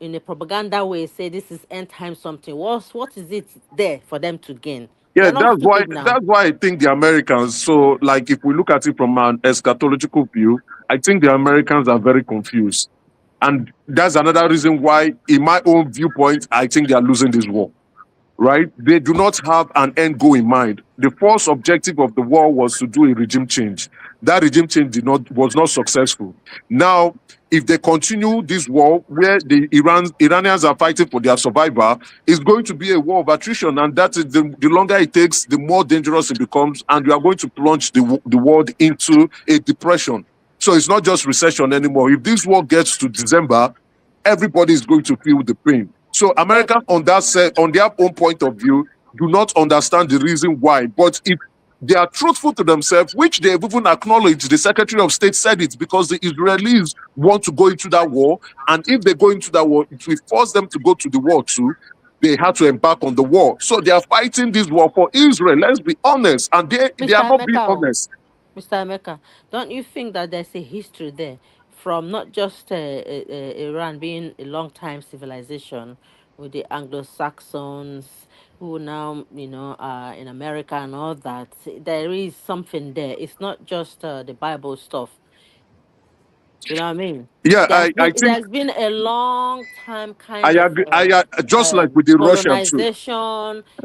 in a propaganda way say this is end time something. What is it there for them to gain? Yeah, that's why I think the Americans, so like if we look at it from an eschatological view, I think the Americans are very confused. And that's another reason why, in my own viewpoint, I think they are losing this war. Right? They do not have an end goal in mind. The first objective of the war was to do a regime change. That regime change was not successful. Now, if they continue this war where the Iranians are fighting for their survival, it's going to be a war of attrition, and that is the longer it takes, the more dangerous it becomes, and we are going to plunge the world into a depression. So it's not just recession anymore. If this war gets to December, everybody is going to feel the pain. So America, on their own point of view, do not understand the reason why. But if they are truthful to themselves, which they've even acknowledged, the Secretary of State said it, because the Israelis want to go into that war. And if they go into that war, it will force them to go to the war too. They had to embark on the war. So they are fighting this war for Israel. Let's be honest. And they are not being honest. Mr. Emeka, don't you think that there's a history there from not just Iran being a long-time civilization with the Anglo-Saxons who now, are in America and all that? There is something there. It's not just the Bible stuff. You know what I mean? Yeah, I think there's been a long time kind I agree. Just like with the Russian too.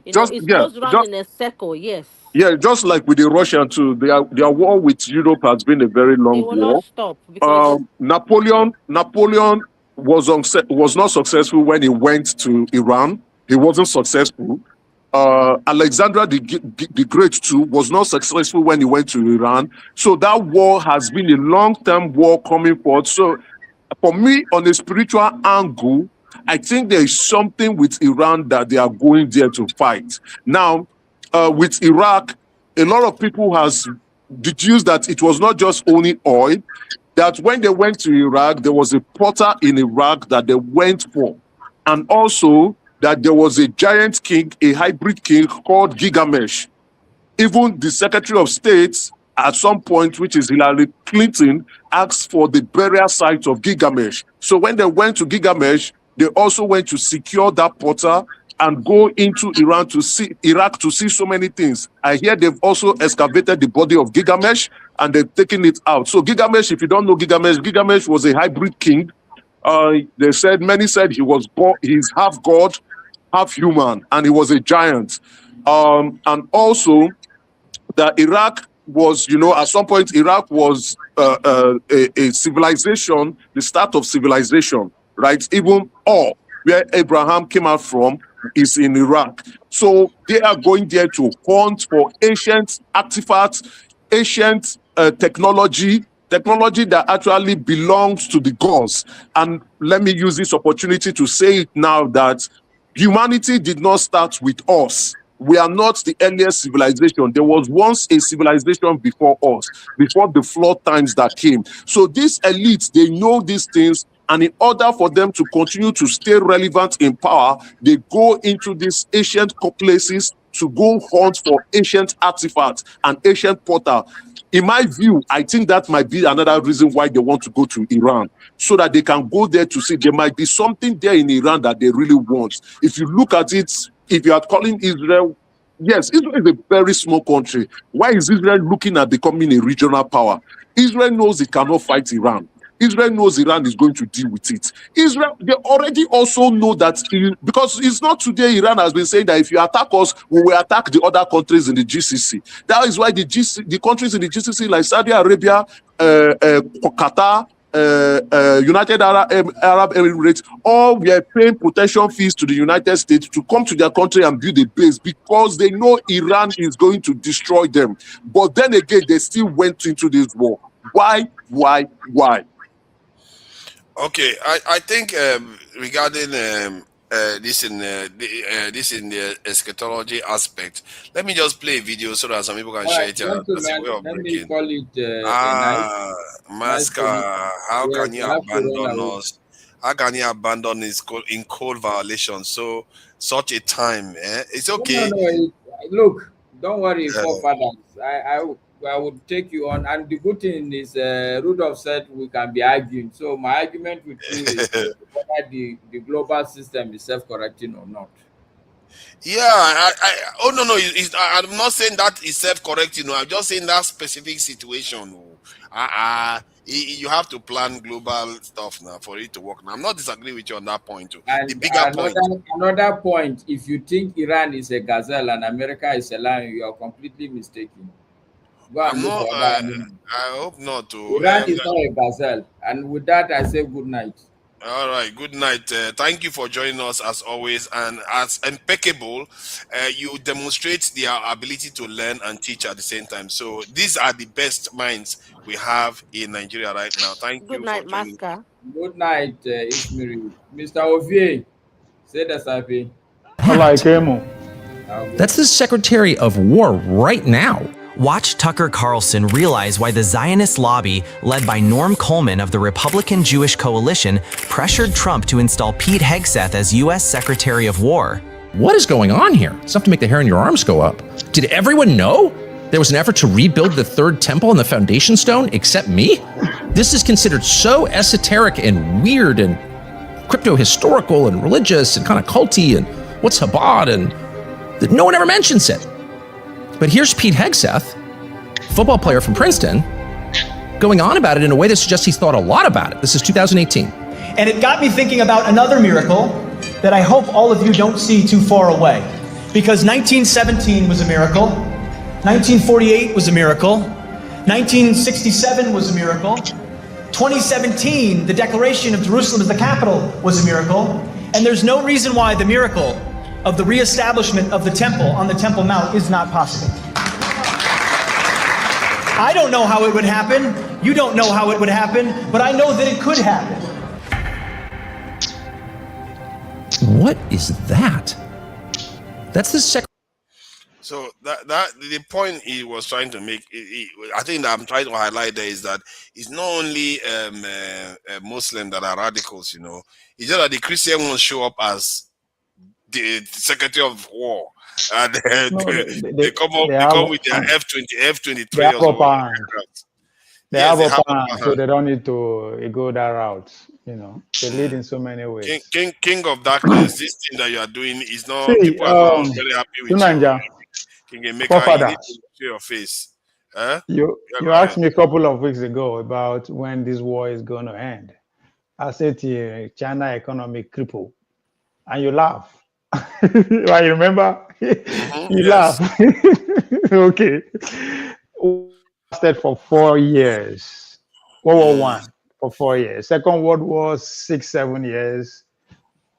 It goes around in a circle. Yes. Yeah, just like with the Russian too. Their war with Europe has been a very long war. It will not stop because Napoleon was not successful when he went to Iran. He wasn't successful. Alexander the Great too was not successful when he went to Iran. So that war has been a long-term war coming forth. So for me, on a spiritual angle, I think there is something with Iran that they are going there to fight. Now, with Iraq, a lot of people has deduced that it was not just only oil, that when they went to Iraq, there was a potter in Iraq that they went for. And also that there was a giant king, a hybrid king called Gilgamesh. Even the Secretary of State at some point, which is Hillary Clinton, asked for the burial site of Gilgamesh. So when they went to Gilgamesh, they also went to secure that potter and go into Iraq to see so many things. I hear they've also excavated the body of Gilgamesh and they've taken it out. So Gilgamesh, if you don't know Gilgamesh, Gilgamesh was a hybrid king. Many said he was God, he's half God, half human, and he was a giant. And also that Iraq was, at some point, Iraq was a civilization, the start of civilization, right? Even where Abraham came out from is in Iraq. So they are going there to hunt for ancient artifacts, ancient technology that actually belongs to the gods. And let me use this opportunity to say it now that humanity did not start with us. We are not the earliest civilization. There was once a civilization before us, before the flood times that came. So these elites, they know these things, and in order for them to continue to stay relevant in power, they go into these ancient places to go hunt for ancient artifacts and ancient potter. In my view, I think that might be another reason why they want to go to Iran, so that they can go there to see there might be something there in Iran that they really want. If you look at it, if you are calling Israel, yes, Israel is a very small country. Why is Israel looking at becoming a regional power? Israel knows it cannot fight Iran. Israel knows Iran is going to deal with it. Israel, they already also know that, because it's not today Iran has been saying that if you attack us, we will attack the other countries in the GCC. That is why the countries in the GCC like Saudi Arabia, Qatar, United Arab Emirates, all were paying protection fees to the United States to come to their country and build a base because they know Iran is going to destroy them. But then again, they still went into this war. Why? Okay, I think regarding this in the eschatology aspect, let me just play a video so that some people can share it. Let me call it Masca, how can you abandon us? How can you abandon us in cold violation? So such a time, it's okay. No, look, don't worry, forefathers. I would take you on, and the good thing is Rudolph said we can be arguing. So my argument with you is whether the global system is self-correcting or not. Yeah, no, I'm not saying that is self-correcting. I'm just saying that specific situation. You have to plan global stuff now for it to work. Now, I'm not disagreeing with you on that point too. And the bigger point. Another point, if you think Iran is a gazelle and America is a lion, you are completely mistaken. I hope not to. Iran is not a gazelle. And with that, I say good night. All right, good night. Thank you for joining us as always, and as impeccable, you demonstrate their ability to learn and teach at the same time. So these are the best minds we have in Nigeria right now. Thank you. Good night, Masca. Good night, Ishmiri. Mr. Ovie, say the Safi. That's the Secretary of War right now. Watch Tucker Carlson realize why the Zionist lobby, led by Norm Coleman of the Republican Jewish Coalition, pressured Trump to install Pete Hegseth as U.S. Secretary of War. What is going on here? It's enough to make the hair on your arms go up. Did everyone know there was an effort to rebuild the third temple and the foundation stone except me? This is considered so esoteric and weird and crypto-historical and religious and kind of culty and what's Chabad, and that no one ever mentions it. But here's Pete Hegseth, football player from Princeton, going on about it in a way that suggests he's thought a lot about it. This is 2018. And it got me thinking about another miracle that I hope all of you don't see too far away. Because 1917 was a miracle, 1948 was a miracle, 1967 was a miracle, 2017, the declaration of Jerusalem as the capital was a miracle, and there's no reason why the miracle of the reestablishment of the temple on the Temple Mount is not possible. I don't know how it would happen. You don't know how it would happen, but I know that it could happen. What is that? That's the second. So that the point he was trying to make, I think that I'm trying to highlight there is that it's not only Muslims that are radicals, you know. It's just that the Christian ones show up as the Secretary of War, and they come with their F-23. They have opined. They have opined, so they don't need to go that route. You know, they lead in so many ways. King of darkness, this thing that you are doing is not. People are not very happy with you. King Emeka, you need to show your face. You asked me a couple of weeks ago about when this war is going to end. I said to you, China economic cripple, and you laugh. I remember you laugh. Okay. Lasted for 4 years. World War I for 4 years. Second World War 6-7 years.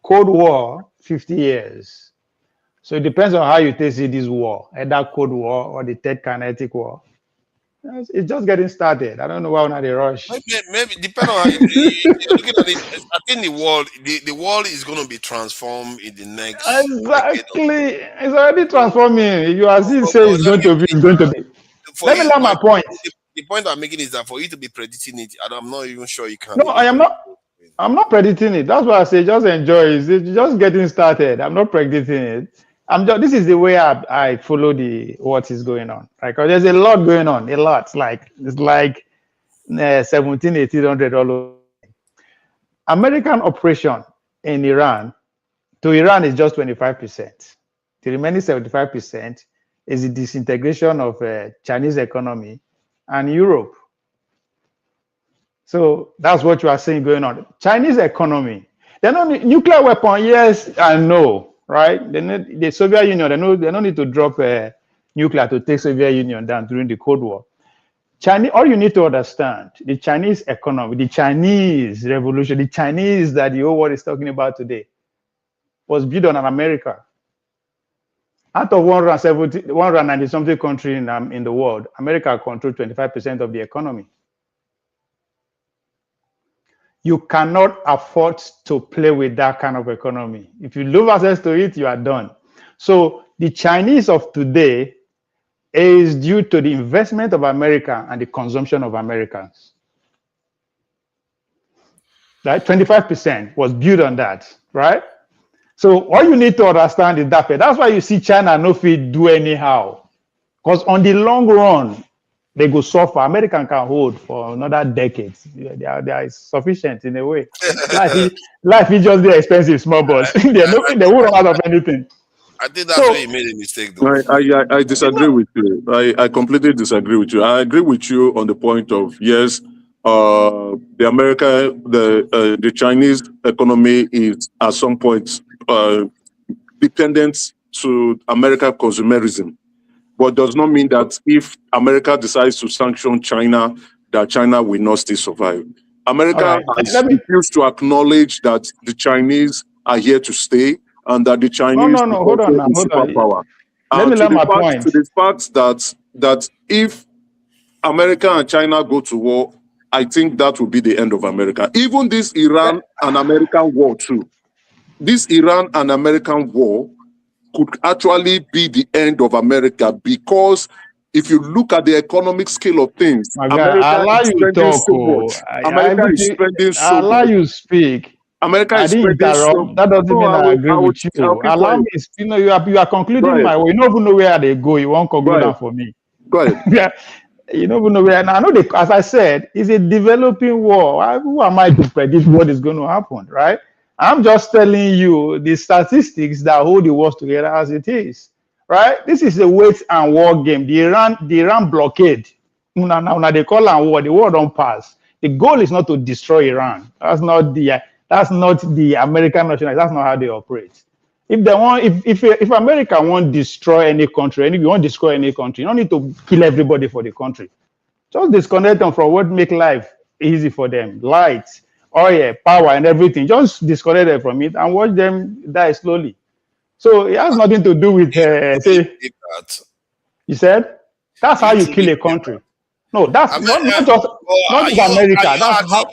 Cold War 50 years. So it depends on how you see this war, either Cold War or the Third Kinetic War. It's just getting started. I don't know why we're not in a rush. Maybe depending on how you're looking at it. I think the world is going to be transformed in the next. Exactly, it's already transforming. You are still saying it's going to be. It's going to be. Let me learn my point. The point I'm making is that for you to be predicting it, I'm not even sure you can. No, I am not. I'm not predicting it. That's why I say just enjoy it. It's just getting started. I'm not predicting it. This is the way I follow what is going on. Like, there's a lot going on, a lot. It's like 17, 1800 all over. American operation in Iran, to Iran is just 25%. The remaining 75% is the disintegration of Chinese economy and Europe. So that's what you are saying going on. Chinese economy, they're not nuclear weapon, yes and no. Right? The Soviet Union, they don't need to drop nuclear to take Soviet Union down during the Cold War. All you need to understand, the Chinese economy, the Chinese revolution, the Chinese that the whole world is talking about today, was built on America. Out of 190-something country in the world, America controls 25% of the economy. You cannot afford to play with that kind of economy. If you lose access to it, you are done. So the Chinese of today is due to the investment of America and the consumption of Americans. Right? 25% was built on that, right? So all you need to understand is that. That's why you see China no fit do anyhow. Because on the long run, they go suffer. American can hold for another decade. They are sufficient in a way. Life is just the expensive small boss. They won't run out of anything. I think that's where you made a mistake, though. I disagree with you. I completely disagree with you. I agree with you on the point of, yes, the Chinese economy is at some point dependent to American consumerism. But does not mean that if America decides to sanction China, that China will not still survive. America has refused to acknowledge that the Chinese are here to stay and that the Chinese hold on. superpower. Let me learn my point. To the fact that if America and China go to war, I think that will be the end of America. Even this Iran and American war too. This Iran and American war could actually be the end of America, because if you look at the economic scale of things, America is spending so much. America is spending so much. Allow you speak. America is spending so much. That doesn't mean I agree with you. Allow me. You are concluding my way. You don't even know where they go. You won't conclude that for me. Go ahead. You don't even know where. And I know, as I said, it's a developing war. Who am I to predict what is going to happen, right? I'm just telling you the statistics that hold the world together as it is, right? This is a wait and war game. The Iran blockade. Now they call it war. The war don't pass. The goal is not to destroy Iran. That's not the American national. That's not how they operate. If America won't destroy any country, and if you want to destroy any country, you don't need to kill everybody for the country. Just disconnect them from what make life easy for them. Light, oil, power, and everything. Just disconnect them from it and watch them die slowly. So it has nothing to do with say. You said that's how you kill a country. No, that's not just America. That's how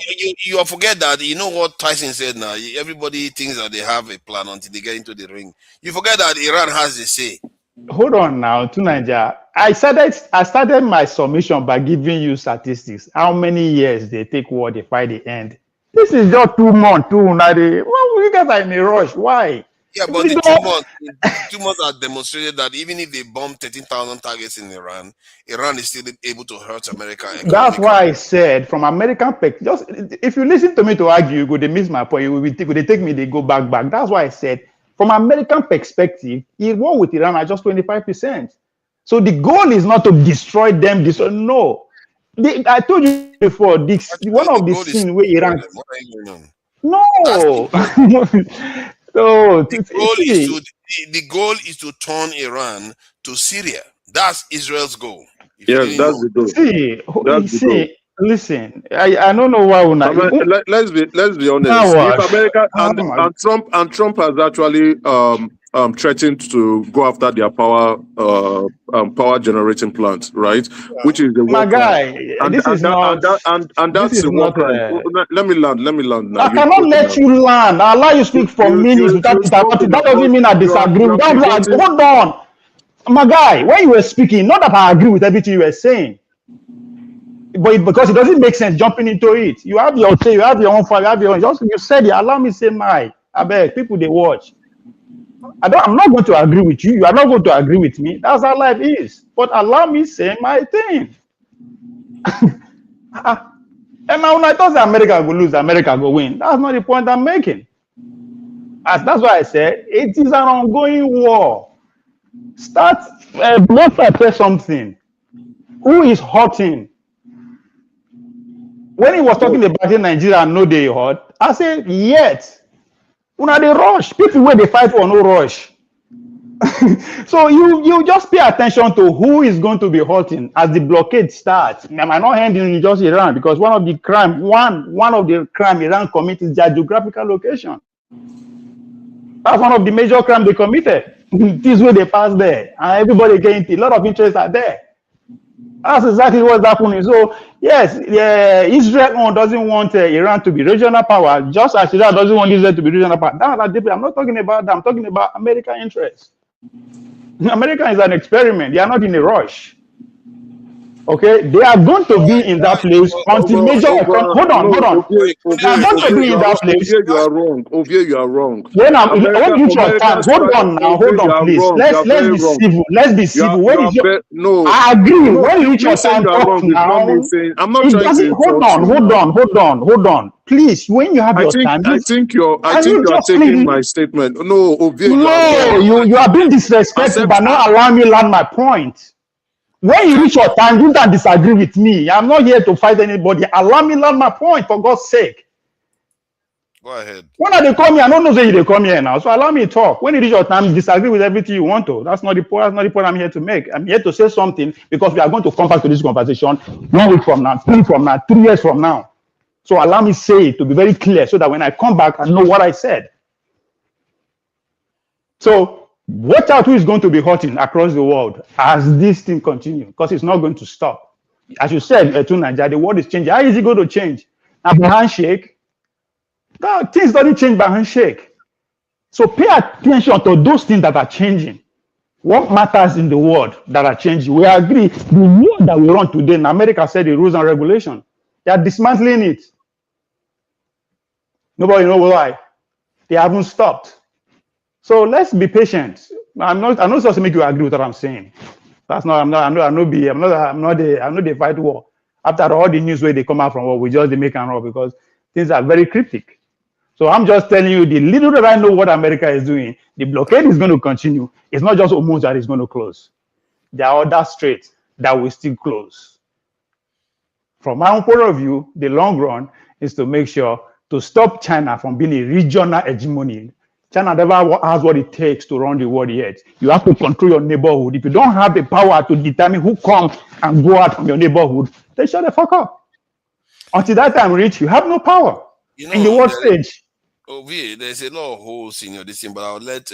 you forget that. You know what Tyson said now. Everybody thinks that they have a plan until they get into the ring. You forget that Iran has a say. Hold on now, to Nigeria. I started my submission by giving you statistics. How many years they take war, they fight the end. This is just 2 months, well, you guys are in a rush. Why? Yeah, but the 2 months have demonstrated that even if they bomb 13,000 targets in Iran, Iran is still able to hurt America. That's why I said, from American perspective, just if you listen to me to argue, they miss my point. They take me, they go back. That's why I said, from American perspective, war with Iran are just 25%. So the goal is not to destroy them. No. I told you before, one of the scenes where Iran... No. No, the goal is to turn Iran to Syria. That's Israel's goal. Yes, that's the goal. Listen, I don't know why. Let's be honest. If America and Trump has actually threatened to go after their power generating plants, right? Which is the my guy. This is not. That's the war crime. Let me land now. I cannot let you land. I allow you speak for minutes without interrupting. That doesn't mean I disagree. Hold on, my guy. When you were speaking, not that I agree with everything you were saying, but because it doesn't make sense jumping into it. You have your say, you have your own fire, you have your own. You said it. Allow me to say my. I beg people they watch. I'm not going to agree with you. You are not going to agree with me. That's how life is. But allow me say my thing. And now when I thought America will lose, America will win. That's not the point I'm making. That's why I said it is an ongoing war. Once I say something, who is hurting? When he was talking about in Nigeria, no they hurt. I said, yet. Una they rush. People where they fight for no rush. So you just pay attention to who is going to be hurting as the blockade starts. I might not end in just Iran because one of the crime Iran commits is their geographical location. That's one of the major crimes they committed. This way they pass there, and everybody getting a lot of interests are there. That's exactly what's happening. So yes, Israel doesn't want Iran to be regional power, just as Iran doesn't want Israel to be regional power. I'm not talking about that. I'm talking about American interests. America is an experiment. They are not in a rush. Okay, they are going to be in that place until major. Hold on. They are going to be in that place. You are wrong. You are wrong. When you your time, hold on, please. Let's be civil. Let's be civil. No, I agree. When you reach your time, talk now. I'm not trying to. Hold on. Please, when you have your time, I think you are taking my statement. No, you are being disrespectful by not allowing me to land my point. When you reach your time, do not disagree with me. I'm not here to fight anybody. Allow me to land my point, for God's sake. Go ahead. When they come here, I don't know say they come here now. So allow me to talk. When you reach your time, disagree with everything you want to. That's not the point. That's not the point I'm here to make. I'm here to say something because we are going to come back to this conversation 1 week from now, 3 years from now. So allow me to say it to be very clear so that when I come back, I know what I said. So watch out who is going to be hurting across the world as this thing continues, because it's not going to stop. As you said, to Nigeria, the world is changing. How is it going to change? Now, by handshake? No, things don't change by handshake. So pay attention to those things that are changing. What matters in the world that are changing? We agree. The world that we run today in America said the rules and regulations. They are dismantling it. Nobody knows why. They haven't stopped. So let's be patient. I'm not supposed to make you agree with what I'm saying. That's not. I'm not the fight war. After all the news where they come out from war, we just make and roll because things are very cryptic. So I'm just telling you the little that I know what America is doing. The blockade is going to continue. It's not just Hormuz that is going to close. There are other straits that will still close. From my own point of view, the long run is to make sure to stop China from being a regional hegemony. China never has what it takes to run the world yet. You have to control your neighborhood. If you don't have the power to determine who comes and go out from your neighborhood, then shut the fuck up. Until that time reach, you have no power in the world stage. There's a lot of holes in your this thing, but I'll let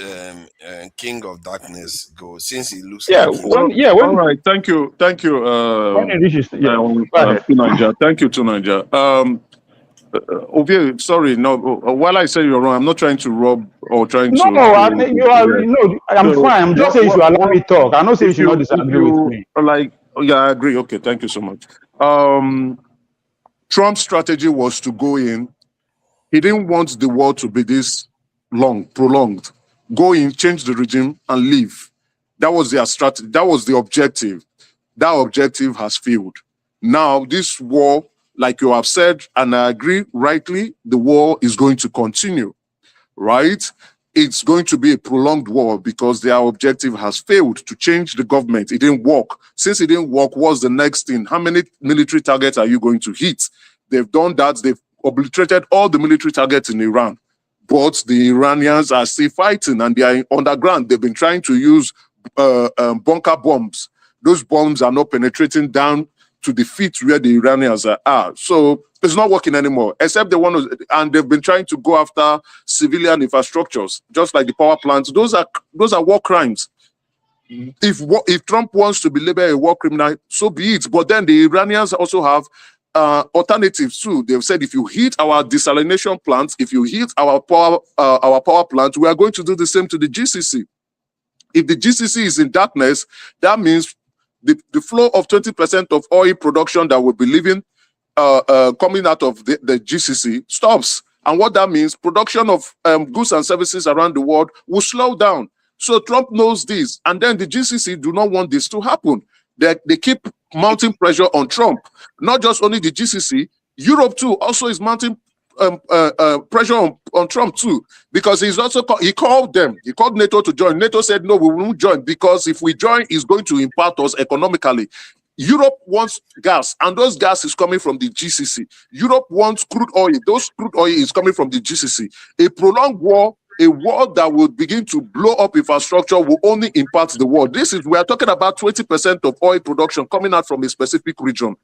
King of Darkness go since it looks Yeah, like he's all right. Thank you. Thank you. When it reaches, go ahead. Tunanja. Thank you, Tunanja. Ovie, sorry, no. While I say you're wrong, I'm not trying to rob or trying No, to. you are. No, I'm So, fine. I'm just saying you should allow me talk. I don't say you should not disagree with me. Like, yeah, I agree. Okay, thank you so much. Trump's strategy was to go in. He didn't want the war to be this long, prolonged. Go in, change the regime, and leave. That was their strategy. That was the objective. That objective has failed. Now, this war, like you have said, and I agree rightly, the war is going to continue, right? It's going to be a prolonged war because their objective has failed to change the government. It didn't work. Since it didn't work, what's the next thing? How many military targets are you going to hit? They've done that. They've obliterated all the military targets in Iran. But the Iranians are still fighting and they are underground. They've been trying to use bunker bombs. Those bombs are not penetrating down to the feet where the Iranians are. So it's not working anymore, except they want to, and they've been trying to go after civilian infrastructures, just like the power plants. Those are war crimes. If Trump wants to be labeled a war criminal, so be it. But then the Iranians also have alternatives too. They've said if you hit our desalination plants, if you hit our power plant, we are going to do the same to the GCC. If the GCC is in darkness, that means the flow of 20% of oil production that will be leaving, coming out of the GCC stops. And what that means, production of goods and services around the world will slow down. So Trump knows this. And then the GCC do not want this to happen. They keep mounting pressure on Trump. Not just only the GCC, Europe too also is mounting pressure on Trump too, because he called them. He called NATO to join. NATO said, no, we won't join because if we join, it's going to impact us economically. Europe wants gas, and those gas is coming from the GCC. Europe wants crude oil. Those crude oil is coming from the GCC. A prolonged war, a war that will begin to blow up infrastructure, will only impact the world. We are talking about 20% of oil production coming out from a specific region.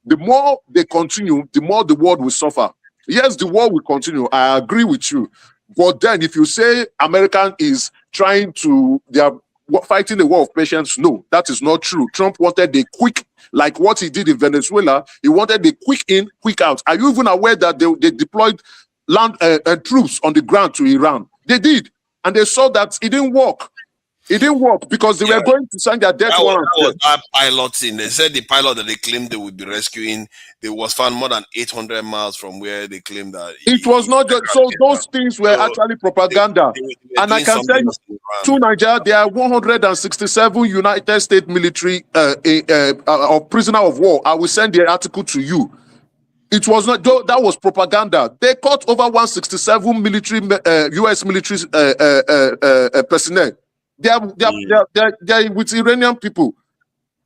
The more they continue, the more the world will suffer. Yes, the war will continue. I agree with you. But then if you say American is they are fighting a war of patience, no, that is not true. Trump wanted a quick, like what he did in Venezuela, he wanted a quick in, quick out. Are you even aware that they deployed land troops on the ground to Iran? They did. And they saw that it didn't work. It didn't work because they were going to sign their death warrant. That pilots in. They said the pilot that they claimed they would be rescuing, they was found more than 800 miles from where they claimed that. It was not just so. Those things were actually propaganda. And I can tell you, to Nigeria, there are 167 United States military prisoner of war. I will send the article to you. It was not that was propaganda. They caught over 167 military U.S. military personnel. They are with Iranian people.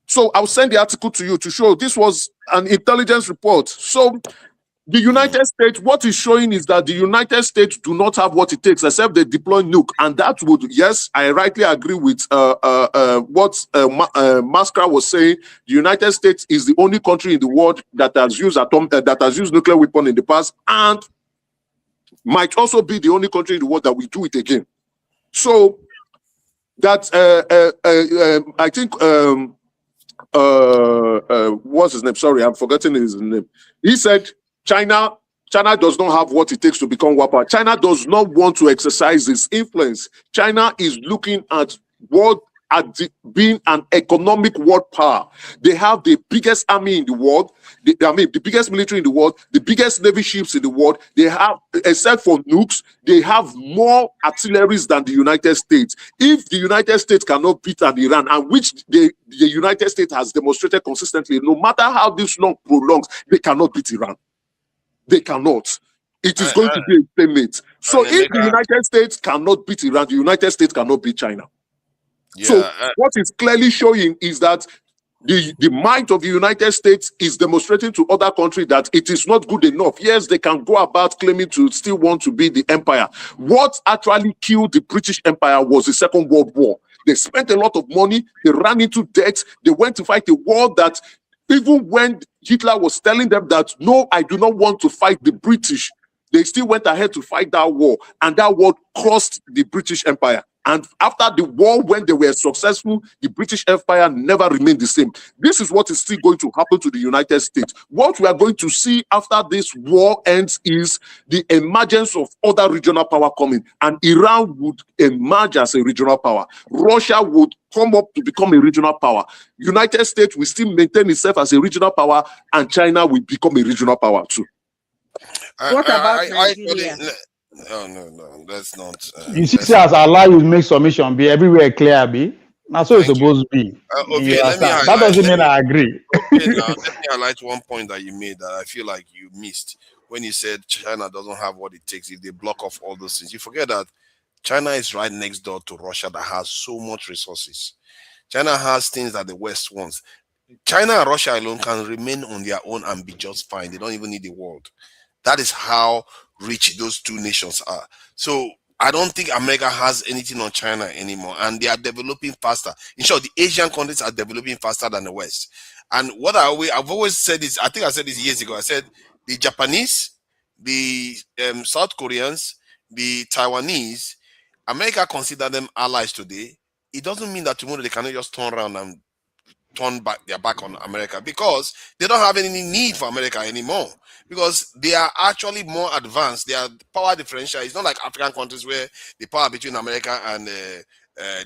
So I'll send the article to you to show this was an intelligence report. So the United States, what is showing is that the United States do not have what it takes except they deploy nuke. And that would, yes, I rightly agree with what Maskra was saying. The United States is the only country in the world that has used nuclear weapon in the past, and might also be the only country in the world that will do it again. So that I think what's his name? Sorry, I'm forgetting his name. He said China does not have what it takes to become world power. China does not want to exercise its influence. China is looking at being an economic world power. They have the biggest army in the world. The biggest military in the world, the biggest navy ships in the world. They have, except for nukes, they have more artilleries than the United States. If the United States cannot beat Iran, and which the United States has demonstrated consistently, no matter how this long prolongs, they cannot beat Iran. They cannot. It is going to be a stalemate. So if the United States cannot beat Iran, the United States cannot beat China. Yeah, so what is clearly showing is that the might of the United States is demonstrating to other countries that it is not good enough. Yes, they can go about claiming to still want to be the empire. What actually killed the British Empire was the Second World War. They spent a lot of money. They ran into debt. They went to fight a war that even when Hitler was telling them that, no, I do not want to fight the British, They still went ahead to fight that war, and that war crossed the British Empire. And after the war, when they were successful, the British Empire never remained the same. This is what is still going to happen to the United States. What we are going to see after this war ends is the emergence of other regional power coming, and Iran would emerge as a regional power. Russia would come up to become a regional power. United States will still maintain itself as a regional power, and China will become a regional power too. What about Nigeria? No, that's not. You see, as Allah will make submission be everywhere clear, be. Now, so it's supposed to be. Okay, That doesn't mean I agree. Okay, now, let me highlight one point that you made that I feel like you missed when you said China doesn't have what it takes if they block off all those things. You forget that China is right next door to Russia that has so much resources. China has things that the West wants. China and Russia alone can remain on their own and be just fine. They don't even need the world. That is how rich those two nations are. So I don't think America has anything on China anymore, and they are developing faster. In short, the Asian countries are developing faster than the West. And what I've always said is, I think I said this years ago, I said the Japanese, the South Koreans, the Taiwanese, America consider them allies today. It doesn't mean that tomorrow they cannot just turn around and turn back their back on America, because they don't have any need for America anymore, because they are actually more advanced. Their power differential is not like African countries where the power between America and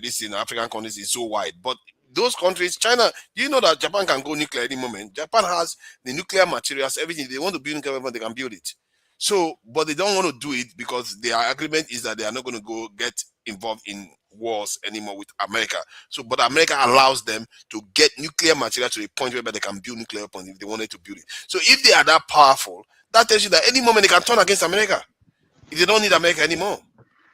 this in African countries is so wide. But those countries, China, do you know that Japan can go nuclear any moment? Japan has the nuclear materials, everything. They want to build nuclear weapons, they can build it. So, but they don't want to do it because their agreement is that they are not going to go get involved in wars anymore with America. So, but America allows them to get nuclear material to the point where they can build nuclear weapons if they wanted to build it. So, if they are that powerful, that tells you that any moment they can turn against America if they don't need America anymore.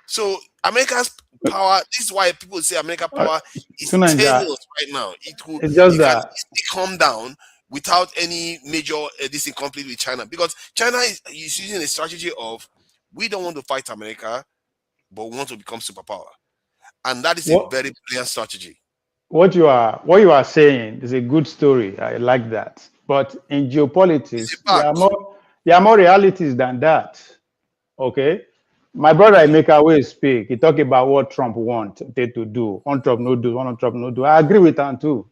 So, America's power, this is why people say America's power is tenuous right now. It will it's just can calm down without any major conflict with China, because China is using a strategy of, we don't want to fight America, but we want to become superpower, and that is a very brilliant strategy. What you are saying is a good story. I like that, but in geopolitics, there are more realities than that. Okay, my brother Emeka will speak. He talk about what Trump wanted to do. One Trump no do, one Trump no do. I agree with him too.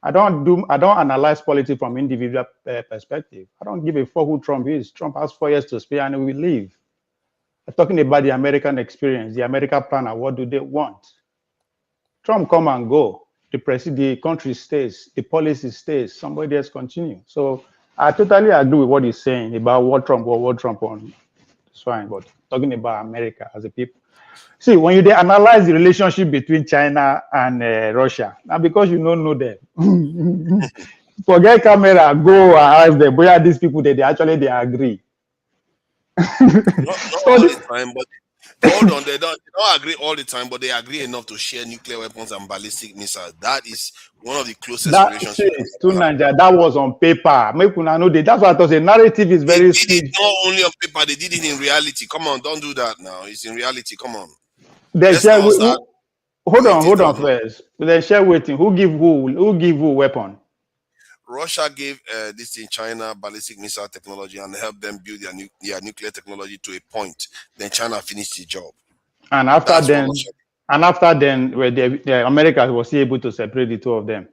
I don't analyze politics from individual perspective. I don't give a fuck who Trump is. Trump has 4 years to spare and he will leave. I'm talking about the American experience, the American plan. What do they want? Trump come and go. The country stays. The policy stays. Somebody else continue. So I totally agree with what he's saying about what Trump on. It's fine, but talking about America as a people. See, when you analyze the relationship between China and Russia, now because you don't know them, forget camera, go and ask them where these people they agree. Not all the time, but hold on, they don't agree all the time, but they agree enough to share nuclear weapons and ballistic missiles. That is one of the closest relationships. That was on paper. Make una know that. That's what I thought. The narrative is very sweet. Not only on paper, they did it in reality. Come on, don't do that now. It's in reality. Come on. Hold on first. They share waiting. Who give who weapon? Russia gave this in China ballistic missile technology and helped them build their nuclear technology to a point. Then China finished the job. And after then, where the America was able to separate the two of them.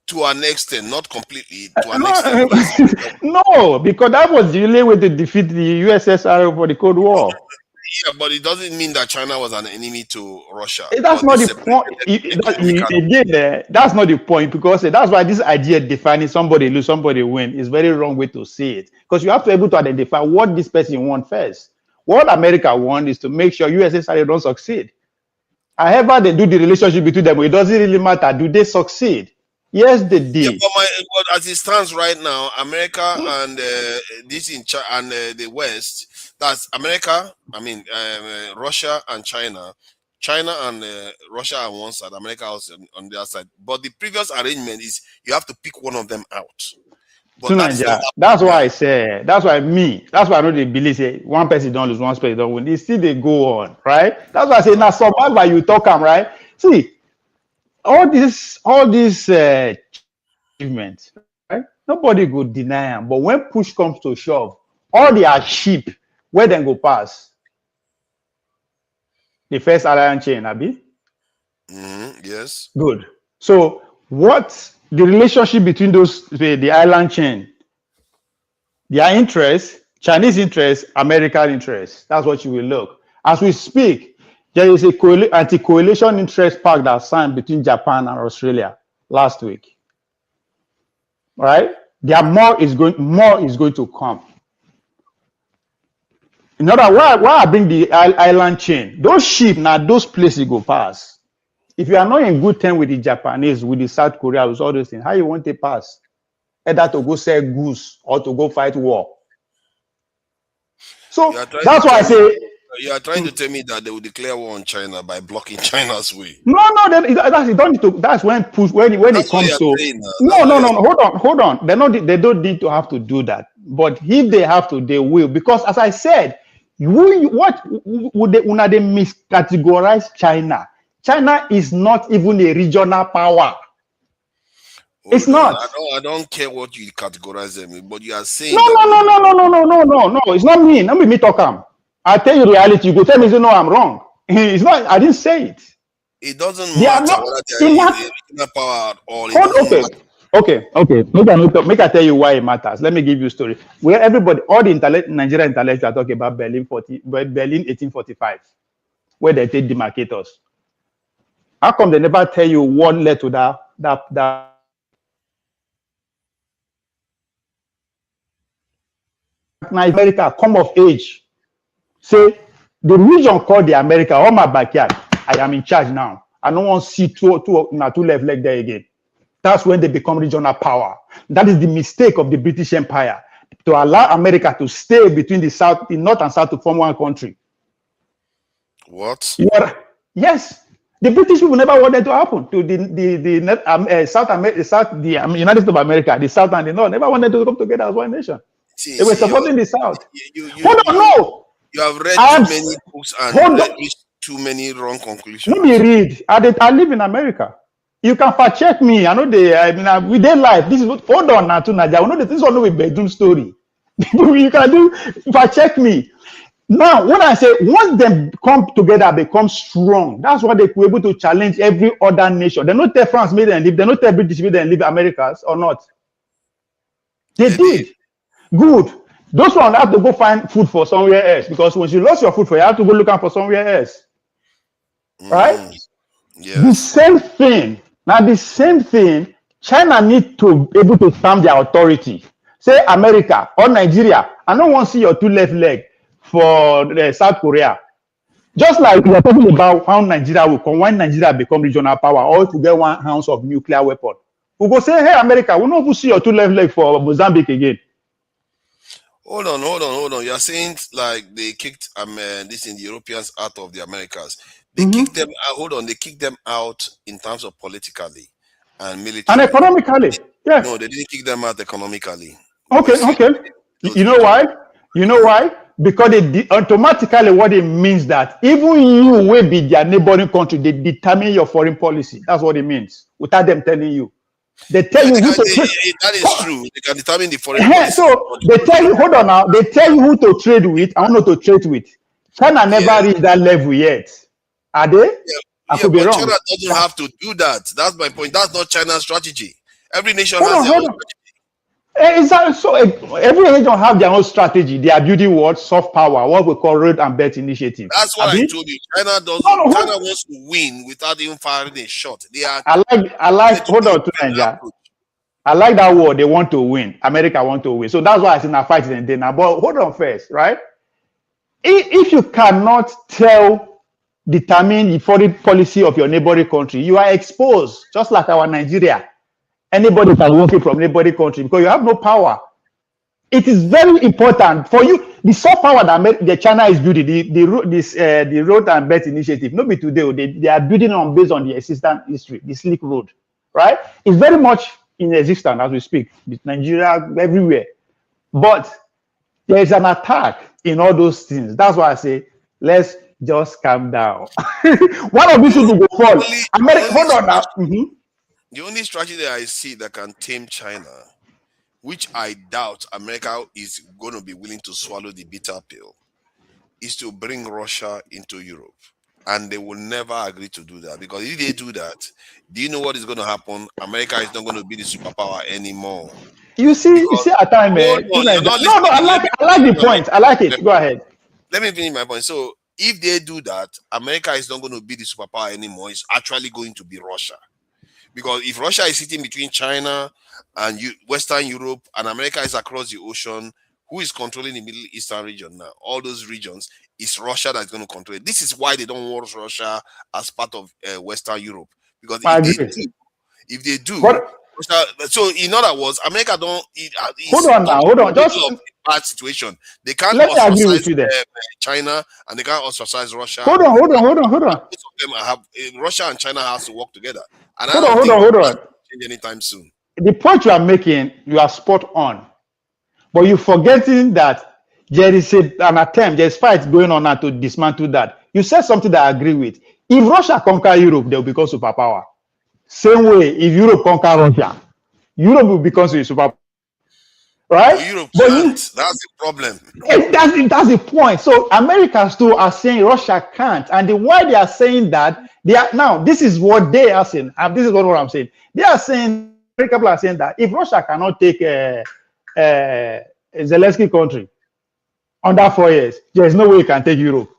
To an extent, not completely. To an extent. No, because that was the only way to defeat the USSR for the Cold War. Yeah, but it doesn't mean that China was an enemy to Russia. That's not the point. That's not the point, because that's why this idea defining somebody lose, somebody win is very wrong way to see it. Because you have to be able to identify what this person wants first. What America wants is to make sure USSR don't succeed. However they do the relationship between them, it doesn't really matter. Do they succeed? Yes, they did. Yeah, but as it stands right now, America and the West. That's America, Russia and China. China and Russia on one side, America on the other side. But the previous arrangement is you have to pick one of them out. But that's why I say, that's why I know they believe say one person don't lose, one person don't win. They still they go on, right? That's why I say now survival you talk them, right? See, all these achievements, right? Nobody could deny them. But when push comes to shove, all their ship, where they go pass? The first island chain, Abi? Yes. Good. So what the relationship between those, the island chain, their interest, Chinese interest, American interest. That's what you will look. As we speak, there is a anti-coalition interest pact that signed between Japan and Australia last week. Right? There more is going to come. In other words, why I bring the island chain? Those ships now, those places go pass. If you are not in good terms with the Japanese, with the South Korea, with all those things, how you want to pass? Either to go sell goose or to go fight war. So that's why I say you are trying to tell me that they will declare war on China by blocking China's way. no. That's don't need to. That's when push when it comes to hold on. They don't need to have to do that. But if they have to, they will, because as I said, what would they miscategorize China? China is not even a regional power. It's not. I don't care what you categorize them in, but you are saying no. It's not me. Not me talk. I tell you reality. You go tell me, no, I'm wrong. It's not. I didn't say it. It doesn't matter whether they are regional power or Okay. Make I tell you why it matters. Let me give you a story. Where everybody, all the Nigerian intellectuals talk about Berlin 1845, where they take demarcators. How come they never tell you what led to that America come of age? Say the region called the America, all my backyard, I am in charge now. I don't want to see two left leg there again. That's when they become regional power. That is the mistake of the British Empire, to allow America to stay between the North and South to form one country. What? Yes. The British people never wanted to happen to the United States of America, the South and the North never wanted to come together as one nation. They were supporting the South. You have read too many books and reached too many wrong conclusions. Let me read. I live in America. You can fact check me. I know we dey live. This is what, hold on now to Nigeria. I know this is all a bedroom story. You can do fact check me. Now, when I say once them come together, become strong, that's why they were able to challenge every other nation. They not tell France made them leave, they not tell British made them leave Americas or not. They did. Good. Those ones have to go find food for somewhere else, because once you lost your food for, you have to go looking for somewhere else. Right? Yes. The same thing. Now, the same thing, China need to be able to stamp their authority. Say America or Nigeria, I don't want to see your two left leg for South Korea. Just like we are talking about how Nigeria will come, when Nigeria become regional power, or to get 1 ounce of nuclear weapon. We go say, hey, America, we don't see your two left leg for Mozambique again. Hold on. You are saying like they kicked this in the Europeans out of the Americas. They kicked them out. They kicked them out in terms of politically and military. And economically. Yes. No, they didn't kick them out economically. Okay. You know why? Because automatically what it means that even you will be their neighboring country, they determine your foreign policy. That's what it means, without them telling you. They tell you who to trade. That is true. They can determine the foreign policy. So they tell you, hold on now, they tell you who to trade with and who not to trade with. China never reached that level yet. Are they? I could be wrong. China doesn't have to do that. That's my point. That's not China's strategy. Every nation has their own strategy. So every region have their own strategy. They are building what? Soft power, what we call road and belt initiative. That's what I told you. China doesn't. China wants to win without even firing a shot. They are. I like. Hold on to Nigeria. I like that word. They want to win. America want to win. So that's why I say now fighting and then. But hold on first, right? If you cannot determine the foreign policy of your neighboring country, you are exposed, just like our Nigeria. Anybody can walk in from neighboring country because you have no power. It is very important for you. The soft power that China is building, the road and belt initiative, not be today. They are building on based on the existing history, the Silk Road, right? It's very much in existence as we speak. Nigeria, everywhere, but there is an attack in all those things. That's why I say let's just calm down. One of these will go fall. America, hold on now. The only strategy that I see that can tame China which I doubt America is going to be willing to swallow the bitter pill, is to bring Russia into Europe. And they will never agree to do that, because if they do that, do you know what is going to happen? America is not going to be the superpower anymore. You see, at time, hold on, you're not listening. I like the point. I like it. Go ahead. Let me finish my point. So, if they do that, America is not going to be the superpower anymore. It's actually going to be Russia. Because if Russia is sitting between China and Western Europe, and America is across the ocean, who is controlling the Middle Eastern region now? All those regions, it's Russia that's going to control it. This is why they don't want Russia as part of Western Europe. Because if they do, Russia, so in other words, America don't. Hold on. Just a bad situation. They can't let me agree with you there. China, and they can't ostracize Russia. Hold on. Both of them Russia and China has to work together. And hold on. Change anytime soon. The point you are making, you are spot on. But you're forgetting that there is an attempt, there's fight going on now to dismantle that. You said something that I agree with. If Russia conquer Europe, they will become superpower. Same way, if Europe conquer Russia, Europe will become a superpower. Right? Europe can't. That's the problem. That's the point. So Americans too are saying Russia can't. And why they are saying that, now this is what they are saying. This is what I'm saying. They are saying, people are saying that if Russia cannot take Zelensky country under 4 years, there is no way you can take Europe.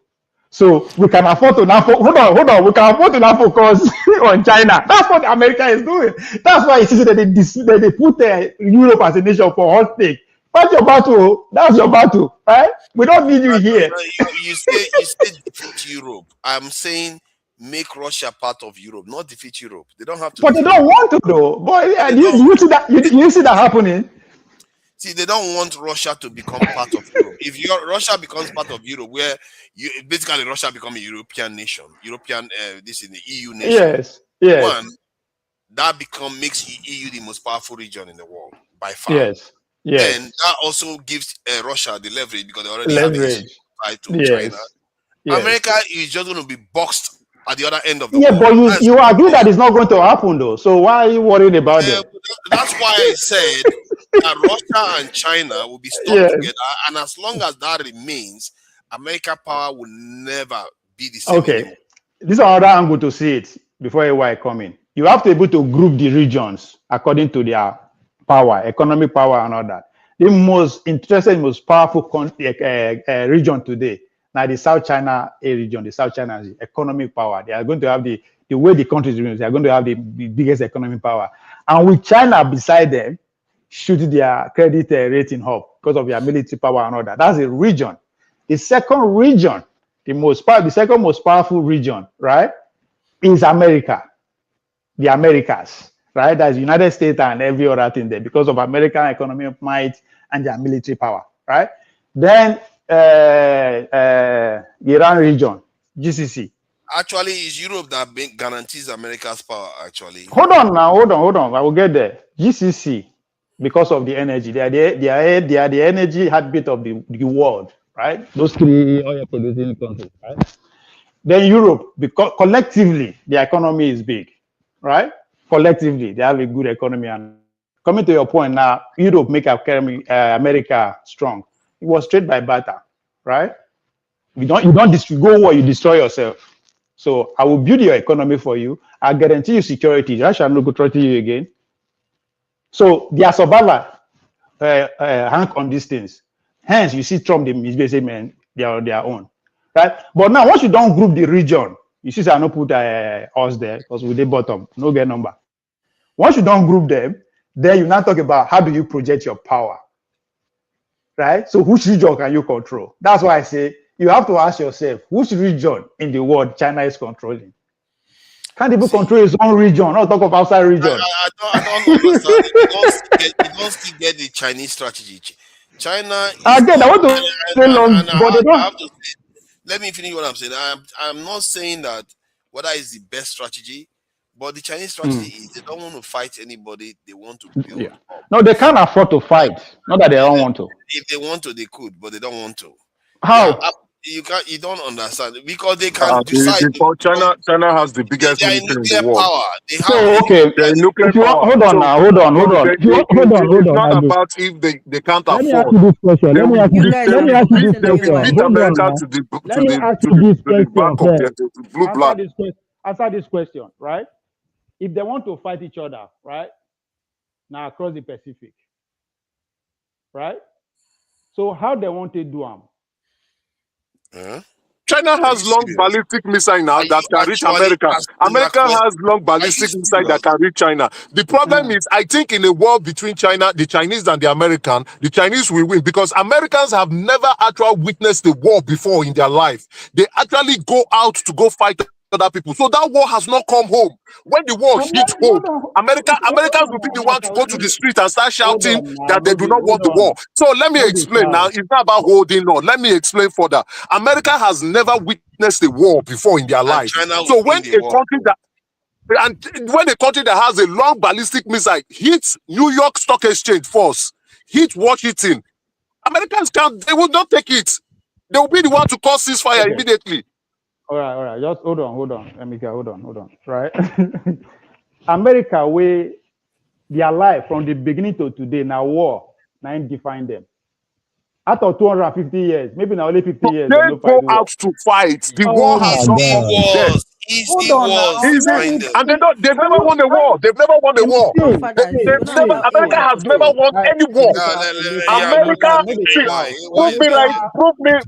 So we can afford to now hold on. We can afford to now focus on China. That's what America is doing. That's why it is that they put Europe as a nation for hot take. That's your battle. That's your battle, right? We don't need you here. You say defeat Europe. I'm saying make Russia part of Europe, not defeat Europe. They don't have to. But they don't want to, though. But you see that? You see that happening? See, they don't want Russia to become part of Europe. If Russia becomes part of Europe, where basically Russia become a European nation, this is the EU nation. Yes. One, that makes EU the most powerful region in the world by far. Yes. And that also gives Russia the leverage, because they already have a tied to China. Yes. America is just going to be boxed at the other end of the world. But you agree that it's not going to happen, though. So why are you worried about it? That's why I said that Russia and China will be stuck together, and as long as that remains, American power will never be the same. Okay, anymore. This is another angle to see it before AY come in. You have to be able to group the regions according to their power, economic power, and all that. The most interesting, most powerful region today, now the South China region, the South China economic power. They are going to have the way the countries are, they are going to have the biggest economic power, and with China beside them, shoot their credit rating up because of their military power and all that. That's a region. The second region, the second most powerful region, right, is America, the Americas, right? That's the United States and every other thing there because of American economic might and their military power, right? Then Iran region, GCC. Actually, it's Europe that guarantees America's power, actually. Hold on. I will get there. GCC. Because of the energy, they are the energy heartbeat of the world, right? Those three oil producing countries, right? Then Europe, because collectively the economy is big, right? Collectively they have a good economy. And coming to your point now, Europe make America strong. It was trade by barter, right? You don't go where you destroy yourself. So I will build your economy for you. I guarantee you security. I shall not go threaten you again. So their survivor hang on these things. Hence, you see Trump, the basically man, they are on their own, right? But now, once you don't group the region, you see, I not put us there because we the bottom, no get number. Once you don't group them, then you now talk about how do you project your power, right? So which region can you control? That's why I say you have to ask yourself, which region in the world China is controlling? Can't even control his own region, not talk of outside region. I don't understand. You don't still get the Chinese strategy. China is again, I want to say long, but they don't. Let me finish what I'm saying. I'm not saying that whether it's the best strategy, but the Chinese strategy is they don't want to fight anybody. They want to build. Yeah. No, they can't afford to fight. Not that they don't want to. If they want to, they could, but they don't want to. How? You don't understand because they can decide. China has the biggest They are a military in the nuclear world. power. They have. So okay, They're a nuclear if you want, power. hold on So, now, hold on, hold on. If you want, hold on, it's not Agus. about if they can't Let me ask afford. you this question. They Let me will ask you beat, this. they Let will me ask you beat, this they will question. beat Hold on America now. to the Let me ask you this question back of first. the blue black. Answer this question, right? If they want to fight each other, right? Now across the Pacific, right? So how they want to do them? China has long ballistic missile now that can reach America. America has long ballistic missile that can reach China. The problem is, I think in a war between China, the Chinese and the American, the Chinese will win because Americans have never actually witnessed a war before in their life. They actually go out to go fight other people. So that war has not come home. When the war hits home, Americans will be the one to go to the street and start shouting that they do not want the war. So let me explain now. It's not about holding on. Let me explain further. America has never witnessed a war before in their life. So when a country that has a long ballistic missile hits New York Stock Exchange first, hits Washington, Americans they will not take it. They will be the one to cause ceasefire immediately. All right. Just hold on. Emeka, hold on. Right? America, where their life from the beginning to today, now war, now define them. After 250 years, maybe now only 50 years. They go out to fight. The war has not dead. Easy. And they've never won a war. They've never won a war. America has never won any war. America,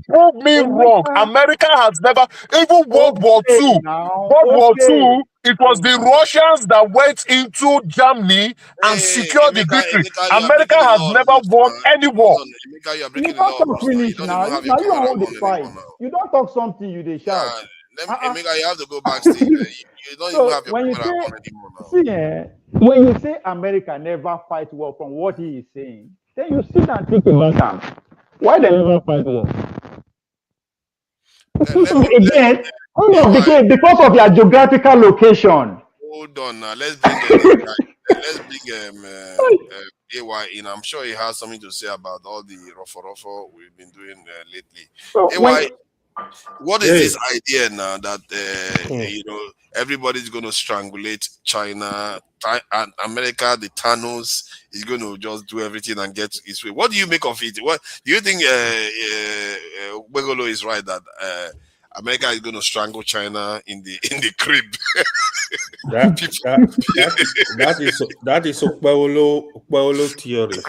prove me wrong. America has never, even World War II. World War II, it was the Russians that went into Germany and secured the victory. America has never won any war. You don't talk finish now. Now you hold the fight. You don't talk something, you they shout. Emeka, you have to go backstage. You don't even have your camera on anymore now. See, when you say America never fight war from what he is saying, then you sit and think about them. Why they never fight war? Again, because of your geographical location. Hold on now. Let's bring AY in. I'm sure he has something to say about all the ruffle we've been doing lately. So AY, what is this idea now that everybody's going to strangulate China and America? The Thanos is going to just do everything and get his way. What do you make of it? What do you think? Begolo is right that America is going to strangle China in the crib. that is Paolo theory.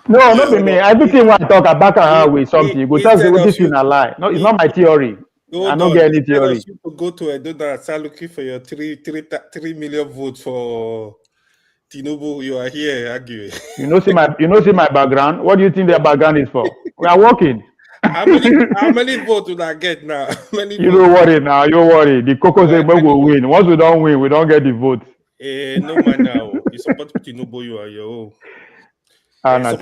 No, not me. Everything want to talk about with something. You go tell me this is a lie. No, it's not my theory. I don't get any theory. You go to Edo and start looking for your 3 million votes for Tinubu. You are here arguing. You know, see my background. What do you think their background is for? We are working. How many votes will I get now? You don't worry now. You worry. The Cocos will win. Once we don't win, we don't get the vote. No man now. You support Tinubu, you are your own. I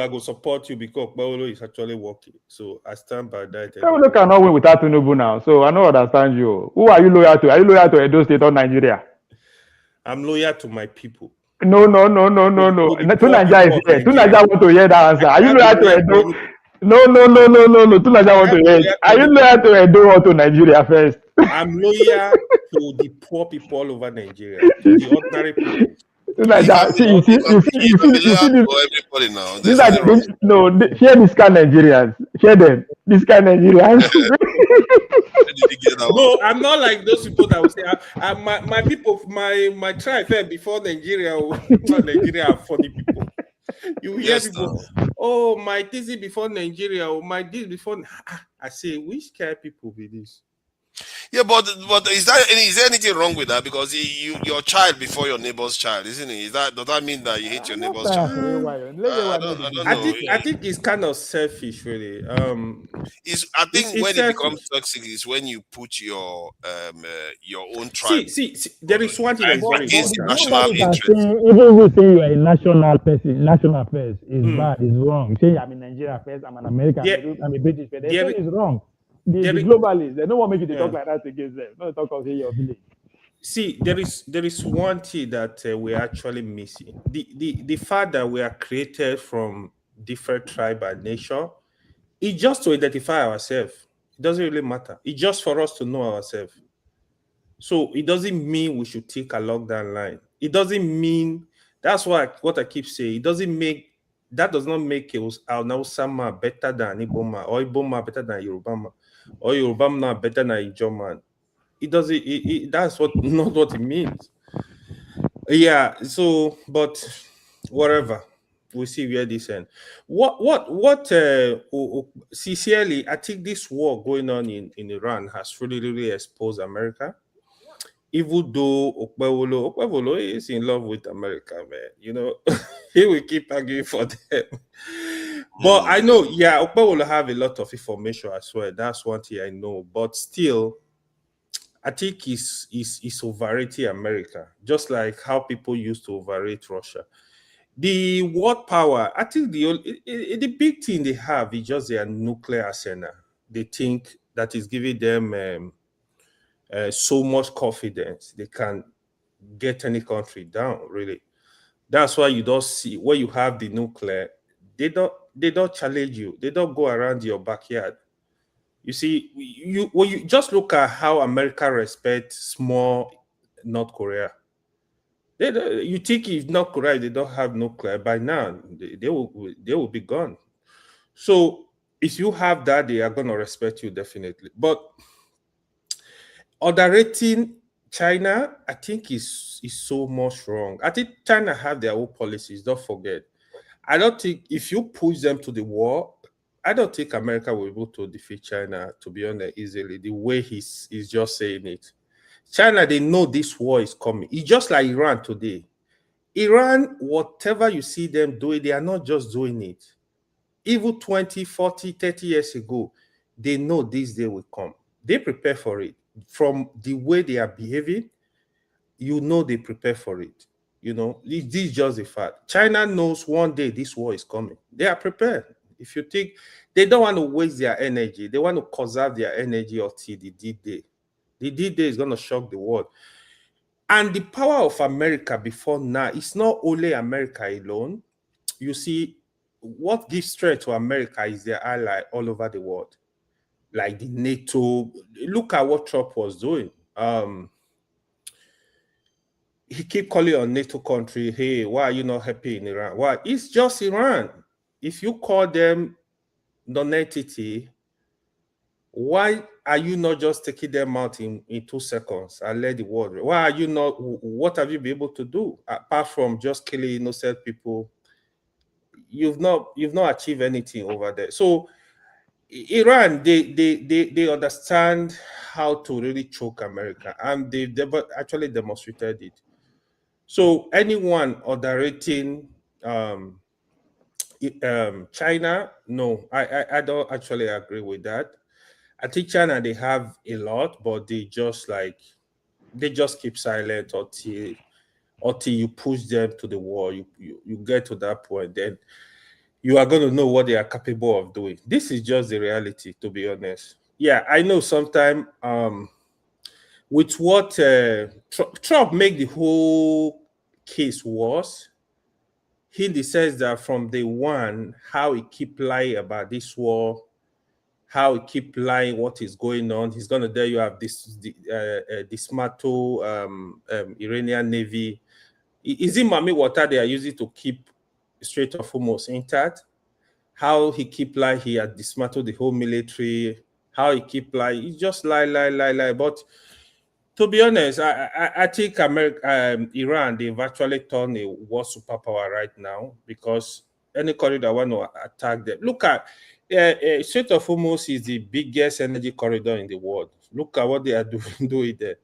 go support you because Paolo is actually working. So I stand by that. Paolo cannot win without Tinubu now. So I don't understand you. Who are you loyal to? Are you loyal to Edo State or Nigeria? I'm loyal to my people. No. To Nigeria is here. To Nigeria want to hear that answer. Are you loyal to Edo? No. To Nigeria want to hear. Are you loyal to Edo or to Nigeria first? I'm loyal to the poor people all over Nigeria, to the ordinary people. You see share this kind of Nigerians. Share them. This kind of Nigerians. No, I'm not like those people that will say, my people, my tribe before Nigeria, not Nigeria are funny people. You hear people, oh, my this before Nigeria, or my this before. I say, which kind of people be this? Yeah, but is there anything wrong with that? Because your child before your neighbor's child, isn't it? Does that mean that you hate your neighbor's child? I think it's kind of selfish, really. I think when it becomes toxic is when you put your own tribe. See, there is one thing against national interest. Even if you say you are a national person, national affairs is bad, is wrong. Say I'm in Nigeria first, I'm an American, I'm a British person. It's wrong. The globalists, they don't want to make you talk like that against them. Not talk of your village. See, there is one thing that we're actually missing. The fact that we are created from different tribe and nation is just to identify ourselves. It doesn't really matter. It's just for us to know ourselves. So it doesn't mean we should take a lockdown line. It doesn't mean, that's what I keep saying. It doesn't make, that does not make Nausama better than Iboma, or Iboma better than Yorubama, or Yorubama better than Ijoman. It doesn't, that's not what it means. Yeah, so, but whatever. We'll see where this ends. Sincerely, I think this war going on in Iran has really exposed America. Even though Okpewolo is in love with America, man, you know, he will keep arguing for them. But I know, yeah, Okpewolo have a lot of information as well. That's one thing I know. But still, I think he's overrating America, just like how people used to overrate Russia. The world power, I think the big thing they have is just their nuclear arsenal. They think that is giving them so much confidence they can get any country down. Really, that's why you don't see where you have the nuclear. They don't challenge you. They don't go around your backyard. You see, you just look at how America respects small North Korea. You think if North Korea they don't have nuclear by now, they will be gone. So if you have that, they are gonna respect you definitely. But underrating China, I think is so much wrong. I think China have their own policies. Don't forget. I don't think if you push them to the war, I don't think America will be able to defeat China, to be honest, easily. The way he's just saying it. China, they know this war is coming. It's just like Iran today. Iran, whatever you see them doing, they are not just doing it. Even 20, 40, 30 years ago, they know this day will come. They prepare for it. From the way they are behaving, you know they prepare for it. You know, this is just a fact. China knows one day this war is coming. They are prepared. If you think, they don't want to waste their energy. They want to conserve their energy until the D-Day. The D-Day is going to shock the world. And the power of America before now, it's not only America alone. You see, what gives strength to America is their ally all over the world. Like the NATO. Look at what Trump was doing. He keep calling on NATO country, hey, why are you not happy in Iran? Why? It's just Iran. If you call them non-entity, why are you not just taking them out in 2 seconds and let the world? Why are you not? What have you been able to do apart from just killing innocent people? You've not achieved anything over there. So Iran, they understand how to really choke America, and they actually demonstrated it. So anyone underrating China, no, I don't actually agree with that. I think China, they have a lot, but they just keep silent until you push them to the wall. You get to that point, then you are going to know what they are capable of doing. This is just the reality, to be honest. Yeah, I know sometimes with what Trump make the whole case worse, he says that from day one, how he keep lying about this war, how he keep lying what is going on. He's going to tell you have dismantle Iranian Navy. Is it Mami water they are using to keep Strait of Hormuz intact? How he keep lying he had dismantled the whole military. How he keep lying. He just lie. But to be honest, I think Iran, they've actually turned a war superpower right now, because any country that want to attack them. Look at Strait of Hormuz is the biggest energy corridor in the world. Look at what they are doing there.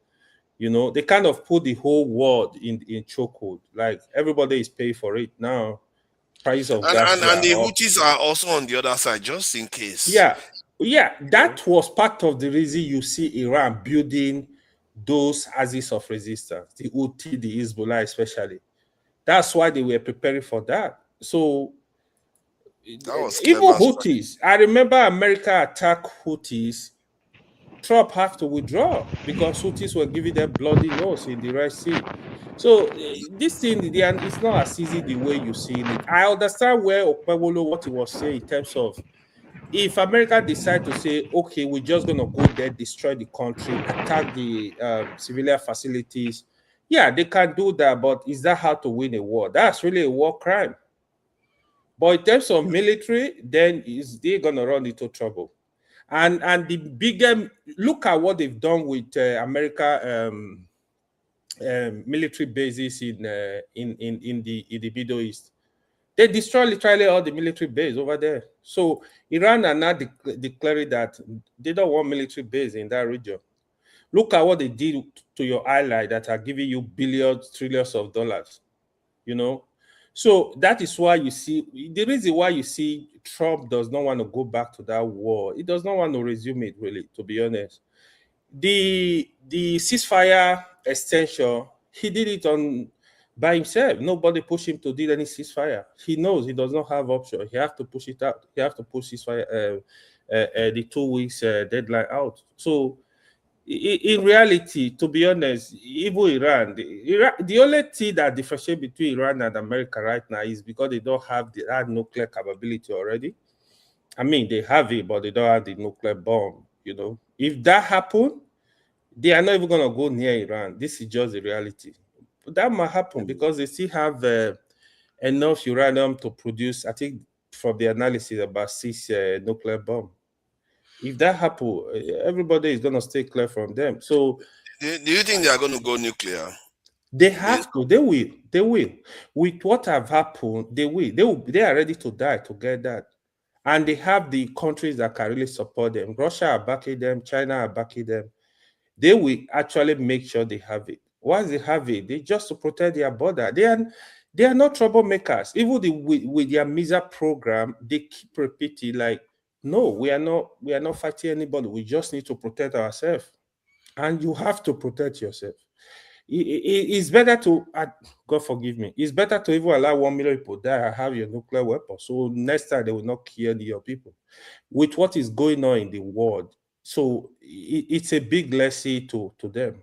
You know, they kind of put the whole world in chokehold. Like everybody is paying for it now. Price of gas and the Houthis are also on the other side, just in case. Yeah, that was part of the reason you see Iran building those axes of resistance, the Houthi, the Hezbollah especially. That's why they were preparing for that. So even Houthis, I remember America attacked Houthis. Trump have to withdraw because Houthis were giving them bloody nose in the Red Sea. So this thing, it's not as easy the way you see it. I understand where Okpewolo, what he was saying in terms of if America decide to say, okay, we're just going to go there, destroy the country, attack the civilian facilities, yeah, they can do that. But is that how to win a war? That's really a war crime. But in terms of military, then they're going to run into trouble. And the bigger, look at what they've done with America military bases in the Middle East. They destroy literally all the military base over there. So Iran are now declaring that they don't want military base in that region. Look at what they did to your ally that are giving you billions, trillions of dollars, you know. So that is why you see, the reason why you see Trump does not want to go back to that war. He does not want to resume it, really, to be honest. The ceasefire extension, he did it by himself. Nobody pushed him to do any ceasefire. He knows he does not have option. He has to push it out. He has to push ceasefire, the 2 weeks deadline out. So in reality, to be honest, even Iran, the only thing that differentiates between Iran and America right now is because they don't have that nuclear capability already. I mean, they have it, but they don't have the nuclear bomb, you know. If that happens, they are not even going to go near Iran. This is just the reality. But that might happen because they still have enough uranium to produce, I think, from the analysis, about 6 nuclear bombs. If that happens, everybody is going to stay clear from them. So, do you think they are going to go nuclear? They have to. They will. They will. With what have happened, they will. They are ready to die to get that. And they have the countries that can really support them. Russia are backing them. China are backing them. They will actually make sure they have it. Once they have it, they just to protect their border. They are not troublemakers. Even with their MISA program, they keep repeating like, no, we are not fighting anybody. We just need to protect ourselves. And you have to protect yourself. It's better to, God forgive me, it's better to even allow 1 million people die and have your nuclear weapon. So next time they will not kill your people. With what is going on in the world, so it's a big lesson to them.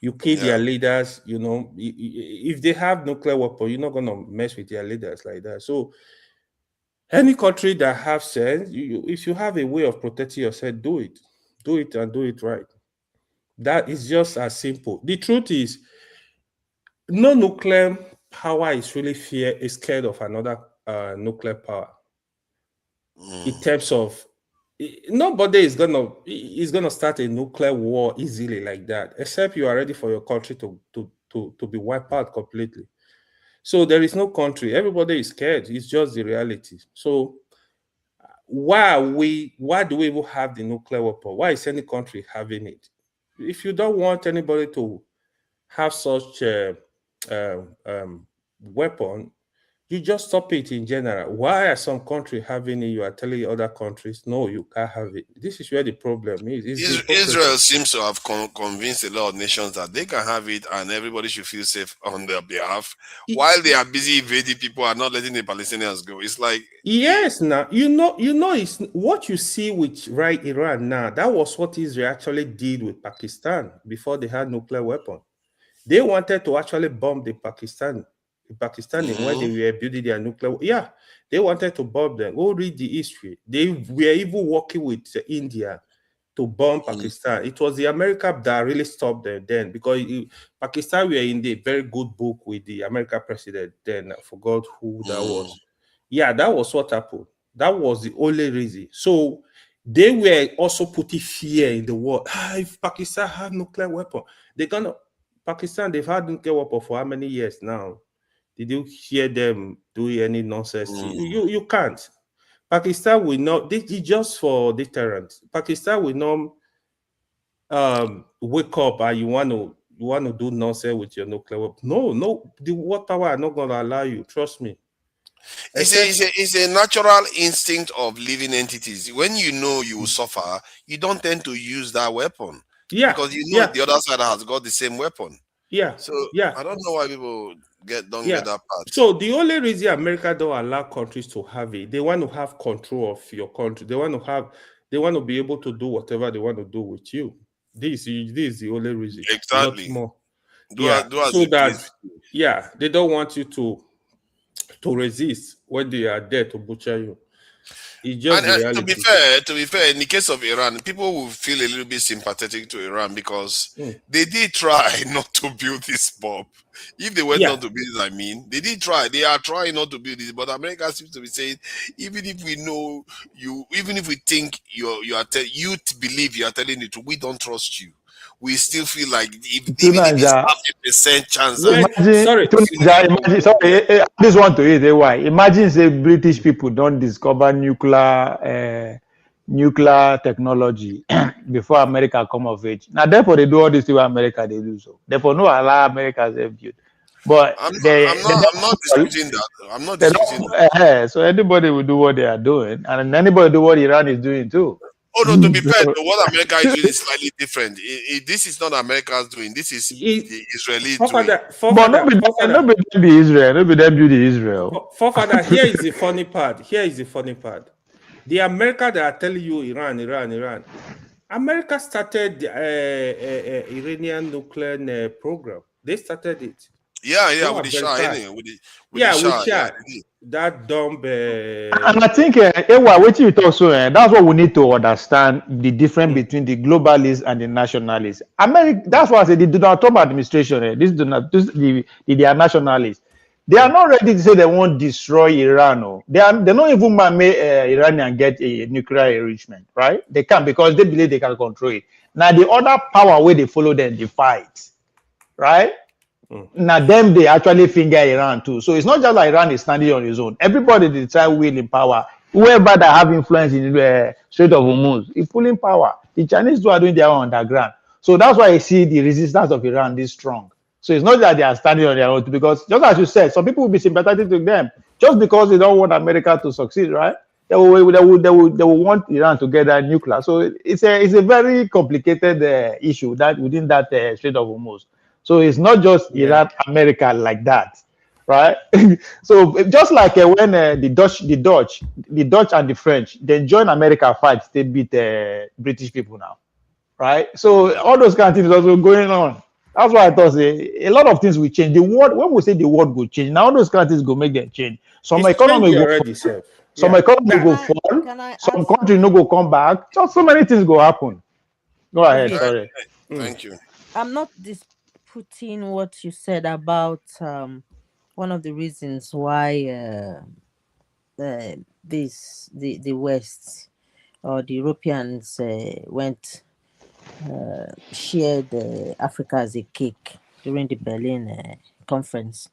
You kill their leaders, you know. If they have nuclear weapon, you're not going to mess with their leaders like that. So any country that have sense, if you have a way of protecting yourself, do it. Do it and do it right. That is just as simple. The truth is, no nuclear power is really scared of another nuclear power. In terms of, nobody is gonna start a nuclear war easily like that, except you are ready for your country to be wiped out completely. So there is no country. Everybody is scared. It's just the reality. So why do we even have the nuclear weapon? Why is any country having it? If you don't want anybody to have such weapon, you just stop it in general. Why are some countries having it? You are telling other countries, no, you can't have it. This is where the problem is. Israel seems to have convinced a lot of nations that they can have it and everybody should feel safe on their behalf, while they are busy invading people and not letting the Palestinians go. It's like, yes, now you know, it's what you see with Iran now. That was what Israel actually did with Pakistan before they had nuclear weapon. They wanted to actually bomb the Pakistani when they were building their nuclear. Yeah, they wanted to bomb them. Go read the history. They were even working with India to bomb Pakistan. It was the America that really stopped them then, because Pakistan were in the very good book with the American president then. I forgot who that was. Yeah, that was what happened. That was the only reason. So they were also putting fear in the world. If Pakistan had nuclear weapon, Pakistan, they've had nuclear weapon for how many years now? Did you hear them doing any nonsense? You can't. Pakistan will not. This is just for deterrence. Pakistan will not wake up and you want to do nonsense with your nuclear weapon. No. The world power are not going to allow you. Trust me. It's a natural instinct of living entities. When you know you will suffer, you don't tend to use that weapon. Yeah, because you know the other side has got the same weapon. Yeah. So I don't know why people don't get that part. So the only reason America don't allow countries to have it, they want to have control of your country. They want to be able to do whatever they want to do with you. This is the only reason. Exactly. Not more. So that they don't want you to resist when they are there to butcher you. It's just the To be reality. fair, in the case of Iran, people will feel a little bit sympathetic to Iran because Mm. they did try not to build this bomb. If they were Yeah. not to build it, I mean, they did try. They are trying not to build it, but America seems to be saying, even if we know you, even if we think you believe you are telling the truth, we don't trust you. We still feel like even if it's Naija, half a percent chance that imagine, sorry. to Naija, imagine, sorry, this one to it, why? Imagine say British people don't discover nuclear technology before America come of age. Now, therefore, they do all this thing what America they do so. Therefore, no allow America to build. But I'm not disputing that. I'm not disputing that. so anybody will do what they are doing, and anybody do what Iran is doing too. Oh no, to be fair, So- what America is doing is slightly different. This is not America's doing. This is the Israelis doing. But not be Israel, not be them build Israel. Forefather, here is the funny part. Here is the funny part. The America that are telling you Iran. America started the Iranian nuclear program. They started it. Yeah, with the Shah, anyway, with the Shah. Yeah, that dumb. And I think, what you talk so, that's what we need to understand the difference between the globalists and the nationalists. America, that's why I said the Donald Trump administration, they are nationalists. They are not ready to say they won't destroy Iran. Oh. They don't even make Iranian get a nuclear enrichment, right? They can't because they believe they can control it. Now the other power where they follow them, they fight, right? Now them they actually finger Iran too. So it's not just like Iran is standing on his own. Everybody they try will in power. Whoever that have influence in the Strait of Hormuz is pulling power. The Chinese too are doing their own underground. So that's why I see the resistance of Iran this strong. So it's not that they are standing on their own, because just as you said, some people will be sympathetic to them just because they don't want America to succeed, right? They will want Iran to get that nuclear. So it's a very complicated issue that within that Strait of Hormuz. So it's not just Iran, America like that, right? So just like when the Dutch and the French, they join America fight, they beat British people now, right? So all those kind of things also going on. That's why I thought a lot of things will change. The world, when we say the world will change, now all those kind of things go make them change. Some economy go fall, some economy go fall, some country no go come back. Just so many things go happen. Go ahead, sorry. Thank you. I'm not disputing what you said about one of the reasons why the West or the Europeans shared Africa as a cake during the Berlin conference.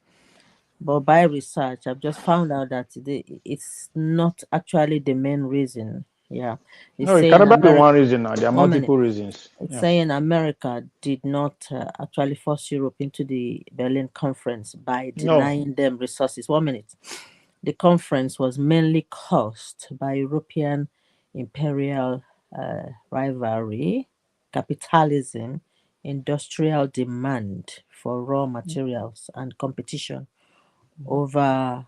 But by research, I've just found out that it's not actually the main reason. Yeah, No, it cannot be one reason now. There are multiple reasons. It's saying America did not actually force Europe into the Berlin conference by denying them resources. 1 minute. The conference was mainly caused by European imperial rivalry, capitalism, industrial demand for raw materials, and competition over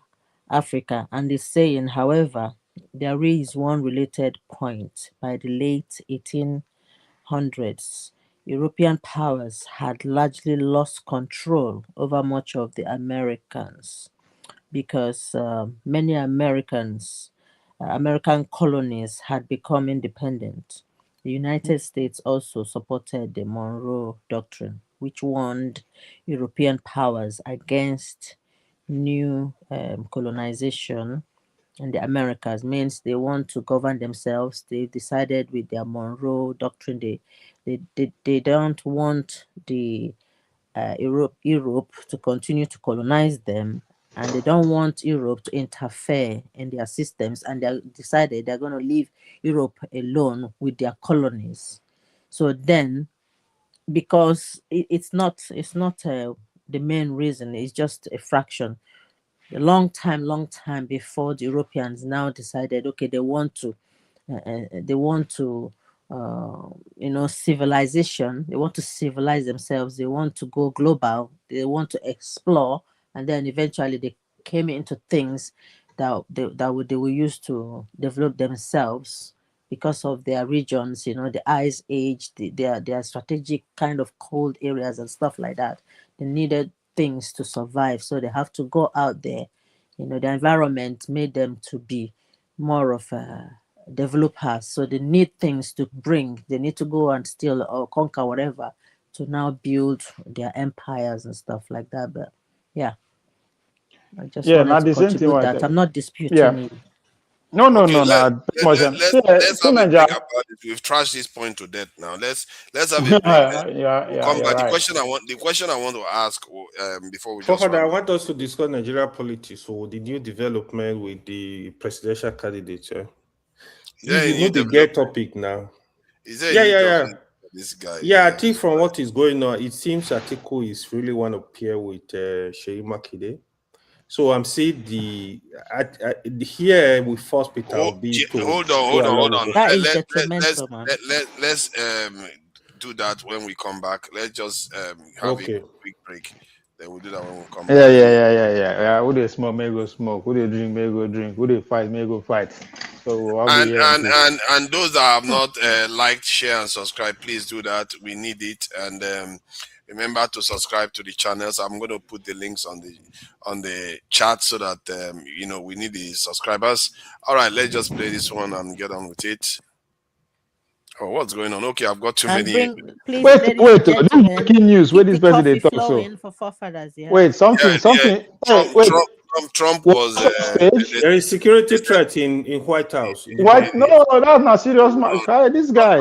Africa. And is saying, however, there is one related point. By the late 1800s, European powers had largely lost control over much of the Americans because many American colonies had become independent. The United States also supported the Monroe Doctrine, which warned European powers against new colonization in the Americas. Means they want to govern themselves. They decided with their Monroe Doctrine they don't want the Europe to continue to colonize them, and they don't want Europe to interfere in their systems, and they decided they're going to leave Europe alone with their colonies. So then, because it's not the main reason, it's just a fraction. A long time before the Europeans now decided, okay, they want to civilization. They want to civilize themselves. They want to go global. They want to explore, and then eventually they came into things that they will use to develop themselves because of their regions. The ice age, their strategic kind of cold areas and stuff like that. They needed things to survive, so they have to go out there. The environment made them to be more of developers. So they need things to bring. They need to go and steal or conquer whatever to now build their empires and stuff like that. But yeah, I just wanted not to the same thing. contribute that. I'm not disputing Yeah. you. No, Okay, let's have a Nigeria. break about it. We've trashed this point to death now. Let's have a break. We'll come back. Right. The question I want to ask before we just I want us to discuss Nigeria politics. So the new development with the presidential candidate. The get topic now. Is there this guy? Yeah, I think from what is going on, it seems Atiku is really want to pair with Sheyi Makinde. So I'm saying here with first Peter Obi. Hold on. That is detrimental, man. Let's do that when we come back. Let's just have a quick break. Then we'll do that when we come back. Yeah. Who they smoke, may go smoke. Who they drink, may go drink. Who they fight, may go fight. So and those that have not liked, share, and subscribe, please do that. We need it. And remember to subscribe to the channels. I'm going to put the links on the chat so that we need the subscribers. All right, let's just play this one and get on with it. Oh, what's going on? Okay, I've got too many. Wait. Breaking news. Where this person they talk so? For forefathers, yeah. Wait, something. Trump was there is security threat in White House. No, that's not serious. This guy.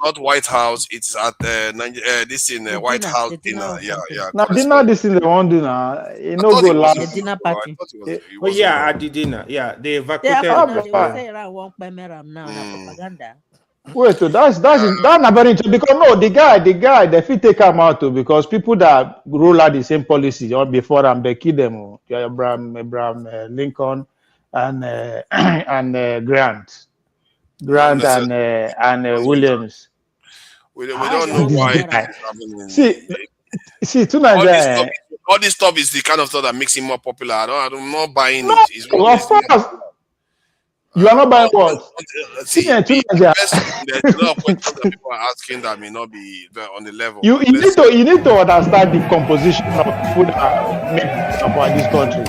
Not White House. It's at this in White House dinner. Yeah. Now dinner this in the one dinner. You know go last. The dinner party. At the dinner. Yeah, they evacuated. They say around 1 PM now. Propaganda. Wait, so that's not very interesting because no, the guy, they fit take him out too because people that roll out the same policy or before them, they kill them. Abraham Lincoln and Grant and Williams. We don't know why. See, too much. All this stuff is the kind of stuff that makes him more popular. I'm not buying it. Of course. You are not buying what? See, there's a lot of questions that people are asking that may not be on the level. You need to understand the composition of people that make about this country.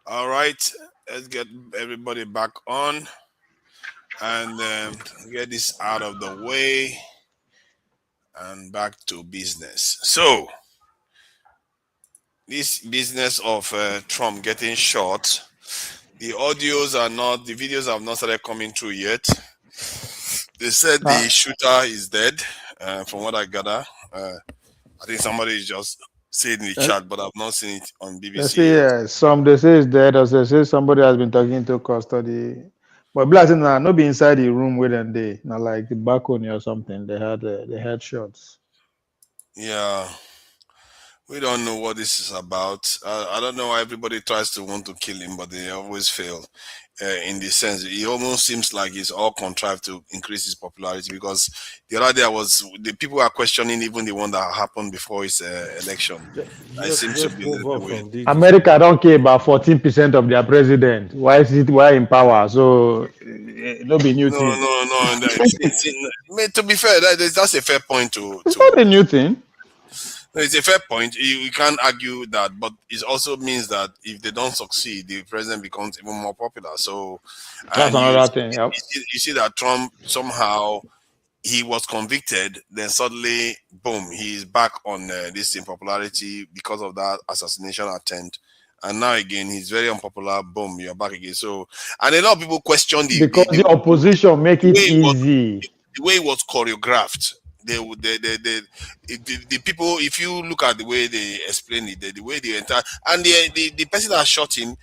All right, let's get everybody back on and get this out of the way and back to business. So, this business of Trump getting shot, the audios are not, the videos have not started coming through yet. They said the shooter is dead, from what I gather. I think somebody just said in the chat, but I've not seen it on BBC. They say it's dead, or they say somebody has been talking to custody. But blessing now, not be inside the room with them. They not like the balcony or something. They had shots. Yeah, we don't know what this is about. I don't know why everybody tries to want to kill him, but they always fail. In the sense, it almost seems like it's all contrived to increase his popularity, because the other day the people are questioning even the one that happened before his election. America don't care about 14% of their president. Why in power? So it'll be new thing. No. To be fair, that's a fair point It's not a new thing. No, it's a fair point. You can't argue that, but it also means that if they don't succeed, the president becomes even more popular. So that's another thing. Yep. You see that Trump somehow he was convicted, then suddenly, boom, he's back on this popularity because of that assassination attempt. And now again, he's very unpopular. Boom, you're back again. So, and a lot of people question the opposition make it easy. The way it was choreographed. The people, if you look at the way they explain it, the way the entire and the person that shot him,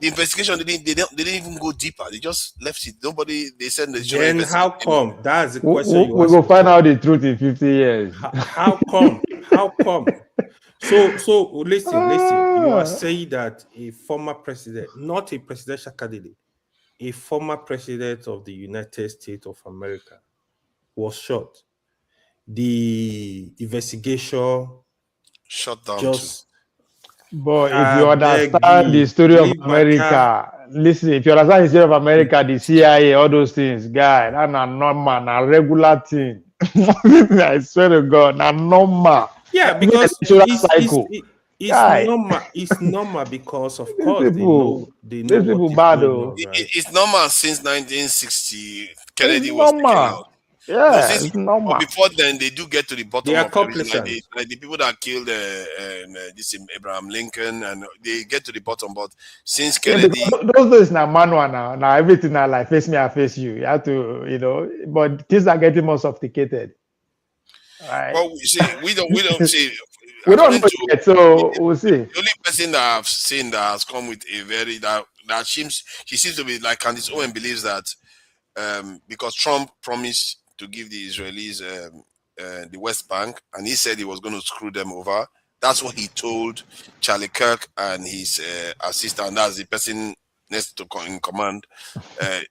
the investigation they didn't even go deeper. They just left it. Nobody. They said the then how come? That's the question. We will find out the truth in 50 years. How come? How come? So listen. You are saying that a former president, not a presidential candidate, a former president of the United States of America was shot. The investigation shut down just. But if you understand the story of America, listen, if you understand the story of America, the CIA, all those things, guy, that's not normal, a regular thing. I swear to God, not normal. Yeah, because it's normal because of course they know these what people is bad, going on, right? It's normal since 1960. Kennedy was taken out. Yeah, it's normal. But before then, they do get to the bottom They are of everything. complicit. Like the people that killed this Abraham Lincoln, and they get to the bottom. But since Kennedy, those days now manual now everything now like face me, I face you. You have to, but things are getting more sophisticated. Right? Well, we don't see. We don't know yet, so we'll see. The only person that I've seen that has come with a very she seems to be like Candace Owen believes that because Trump promised to give the Israelis the West Bank, and he said he was going to screw them over. That's what he told Charlie Kirk and his assistant. That's the person next to in command.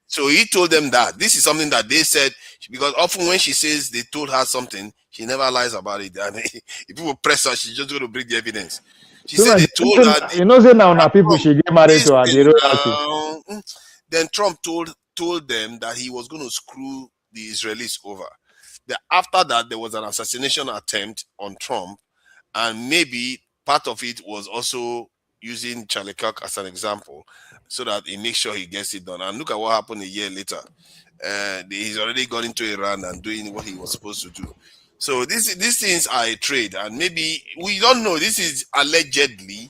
So he told them that this is something that they said, because often when she says they told her something, she never lies about it. And if people press her, she's just going to bring the evidence. She said they told her. Say now people should get married to her. The then Trump told them that he was going to screw the Israelis over. After that, there was an assassination attempt on Trump, and maybe part of it was also using Charlie Kirk as an example, so that he makes sure he gets it done. And look at what happened a year later. He's already gone into Iran and doing what he was supposed to do. So these things are a trade, and maybe we don't know. This is allegedly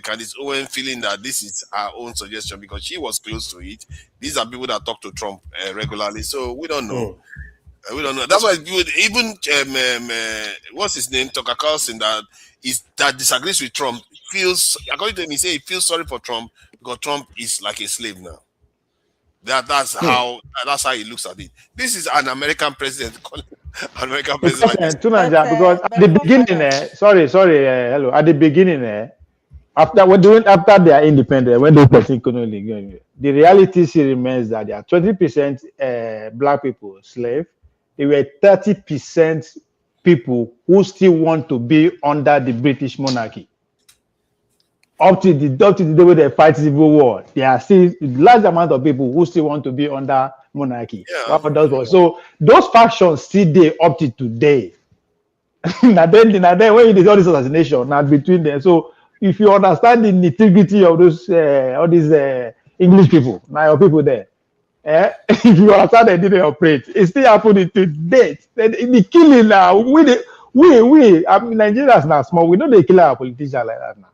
Candace Owen feeling that this is her own suggestion because she was close to it. These are people that talk to Trump regularly, so we don't know. We don't know. That's why even what's his name, Tucker Carlson, that disagrees with Trump, feels, according to him, he says he feels sorry for Trump because Trump is like a slave now. That's how he looks at it. This is an American president. American president. Because at the beginning, hello. At the beginning, after they are independent, when they economically, the reality still remains that there are 20% black people slave. There were 30% people who still want to be under the British monarchy. Up to the day where they fight civil war, there are still a large amount of people who still want to be under monarchy. Yeah. So those factions still there up to today. Now then when you do all this assassination, not between them. So if you understand the nitty-gritty of those all these English people, now your people there. If you understand they didn't operate, it's still happening to date. The killing now, we I mean, Nigerians now small. We know they kill our politicians like that now.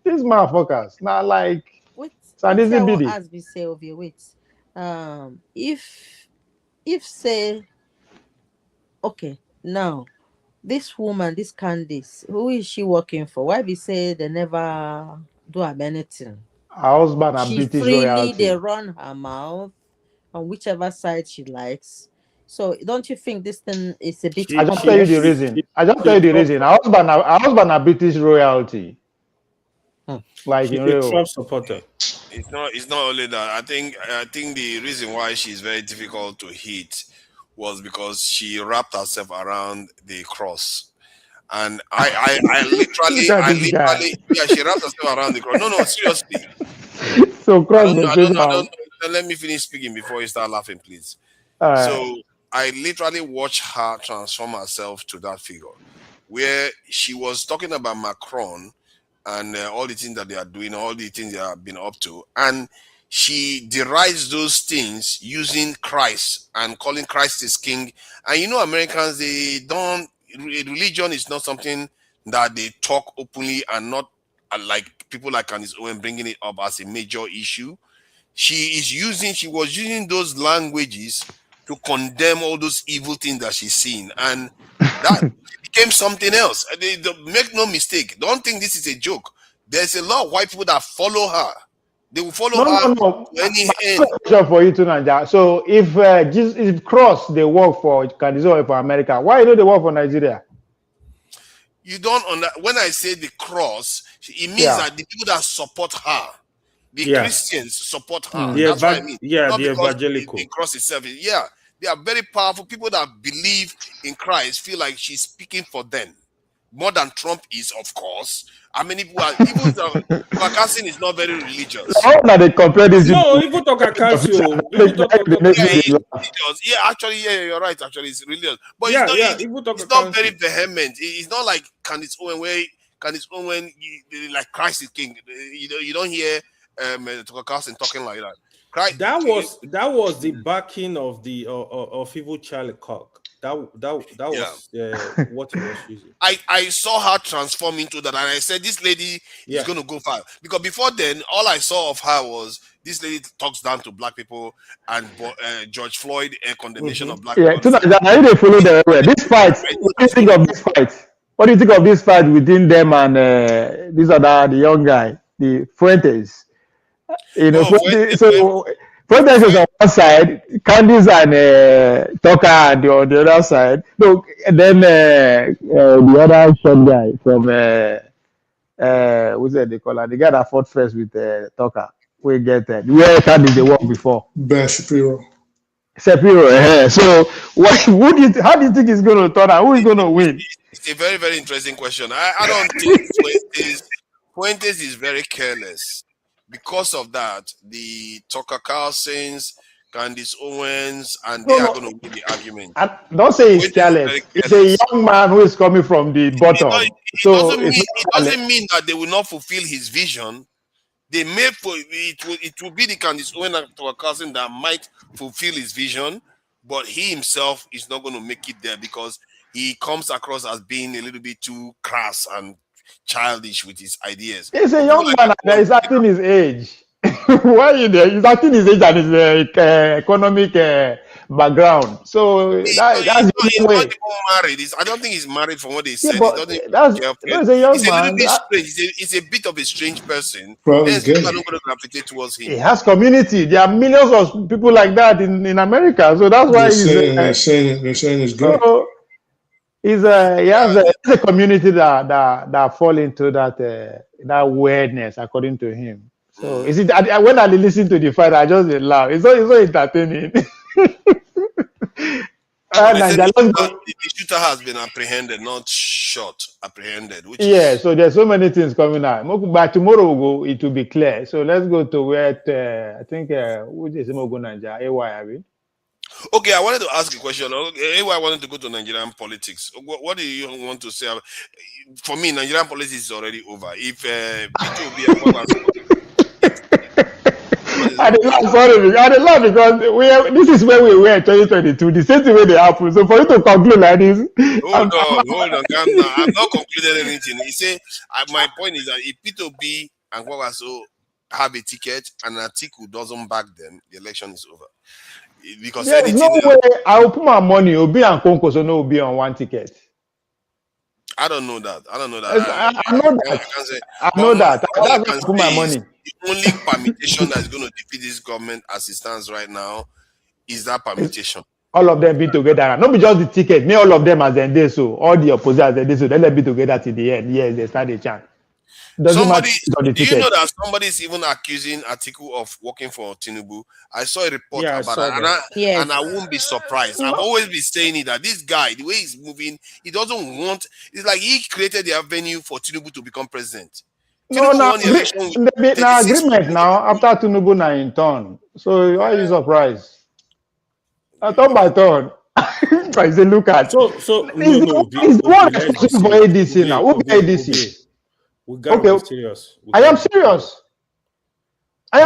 These motherfuckers now like. Wait, so as we say over here, wait. If say, okay, now this woman, this Candice, who is she working for? Why we say they never do have anything? Her husband and British freely royalty. They run her mouth on whichever side she likes. So don't you think this thing is a bit? I just tell you the reason. Her husband are British royalty. Like she's a Trump supporter. It's not only that. I think the reason why she's very difficult to hit was because she wrapped herself around the cross. And I literally she wrapped herself around the cross. No, seriously. So cross let me finish speaking before you start laughing, please. So I literally watched her transform herself to that figure, where she was talking about Macron and all the things that they are doing, all the things they have been up to, and she derides those things using Christ and calling Christ his king. And you know, Americans, religion is not something that they talk openly, and not like people like Candace Owen bringing it up as a major issue. She was using those languages to condemn all those evil things that she's seen, and that became something else. Make no mistake, don't think this is a joke. There's a lot of white people that follow her. They will follow her to any end. For you to Nigeria. So if Cross they work for Candice Owen for America, why don't they work for Nigeria? you don't when I say the cross, it means that the people that support her, the Christians support her. That's what I mean. Not the because evangelical. the cross itself. They are very powerful. People that believe in Christ feel like she's speaking for them. More than Trump is, of course. I mean, even Carson is not very religious. They compare this. No, even Carson. Actually, you're right. Actually, it's religious, but it's not very vehement. It's not like Candace Owen, like Christ is king. You don't hear Tucker Carlson talking like that. Christ, that was the backing of the of evil Charlie Cock. That was what he was using. I saw her transform into that, and I said, this lady is going to go far. Because before then, all I saw of her was this lady talks down to black people and George Floyd condemnation of black people. Now they follow this fight. What do you think of this fight? What do you think of this fight within them and the young guy, the Fuentes? Fuentes is on one side, Candice and Tucker on the other side. Look, and then the other short guy from what's that they call her? The guy that fought first with Tucker. We get that. Where Candice they worked before? Ben Shapiro. So, how do you think it's going to turn out? Who is going to win? It's a very, very interesting question. I don't think Fuentes is very careless. Because of that, the Tucker Carlsons, Candace Owens, and they are going to win the argument. Don't say he's careless. It's a young man who is coming from the bottom. It doesn't mean that they will not fulfill his vision. They may it will be the Candace Owens and Tucker Carlson that might fulfill his vision, but he himself is not going to make it there because he comes across as being a little bit too crass and childish with his ideas. He's a young man that is acting his age. Why are you there? He's acting his age and his economic background. So he's not even married. I don't think he's married from what they said. He's a young man. He's a bit of a strange person. People are not going to gravitate towards him. He has community. There are millions of people like that in America. So that's why they're saying it's good. So, he has a community that fall into that weirdness, according to him. So is it when I listen to the fight, I just laugh. It's so entertaining. The shooter has been apprehended, not shot, apprehended. So there's so many things coming out. But tomorrow it will be clear. So let's go to where I think which is Nigeria, AY. Okay, I wanted to ask a question. I wanted to go to Nigerian politics. What do you want to say? For me, Nigerian politics is already over. If Peter Obi I did laugh because this is where we were in 2022. The same thing way they happen. So for you to conclude like this, hold on, I'm not concluding anything. You say my point is that if Peter Obi and Kwakwaso have a ticket and Atiku doesn't back them, the election is over. Because there's no way I will put my money. Obi and Konkoso will be on one ticket. I don't know that. I know that. That's where I put my money. The only permutation that is going to defeat this government as it stands right now is that permutation. All of them be together. Not be just the ticket. Me all of them as they do so. All the opposite as they do so. They let be together till the end. Yes, they start a chant. Do you know that somebody is even accusing Atiku of working for Tinubu? I saw a report about that, and I won't be surprised. I've always been saying it that this guy, the way he's moving, he doesn't want. It's like he created the avenue for Tinubu to become president. Agreement now after Tinubu na in turn. So why are you surprised? I turn by turn. I say look at no. He's the one for ADC now. Who be ADC? Serious. I am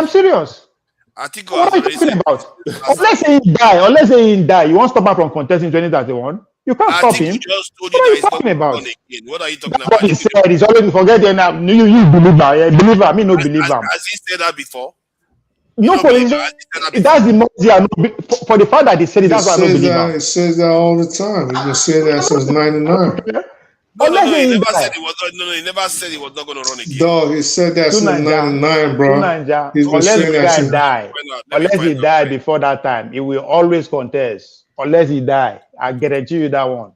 serious. Atiku, what are you talking about? Unless he die, you won't stop him from contesting 2031. You can't stop him. Just told what you are you talking about? What are you talking about? What he said, he's already forget it now. You believe him. Me no believe him. Has he said that before? No, for that's the most for the fact that he said it. That's why I don't believe him. He says that all the time. He's been saying that since '99. He never said he was not going to run again. Dog, he said that since '99, bro. He's been saying that since. Unless he died before that time, he will always contest. Unless he die, I guarantee you that one.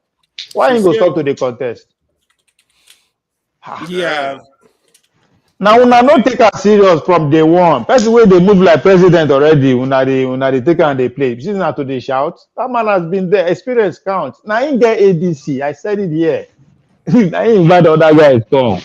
Why ain't go stop to the contest? Yeah. Now, una not take us serious from day one. Person where they move like president already, una they take and they play. This is not to they shout. That man has been there. Experience counts. Now he get ADC. I said it here. Now he invite other guys come.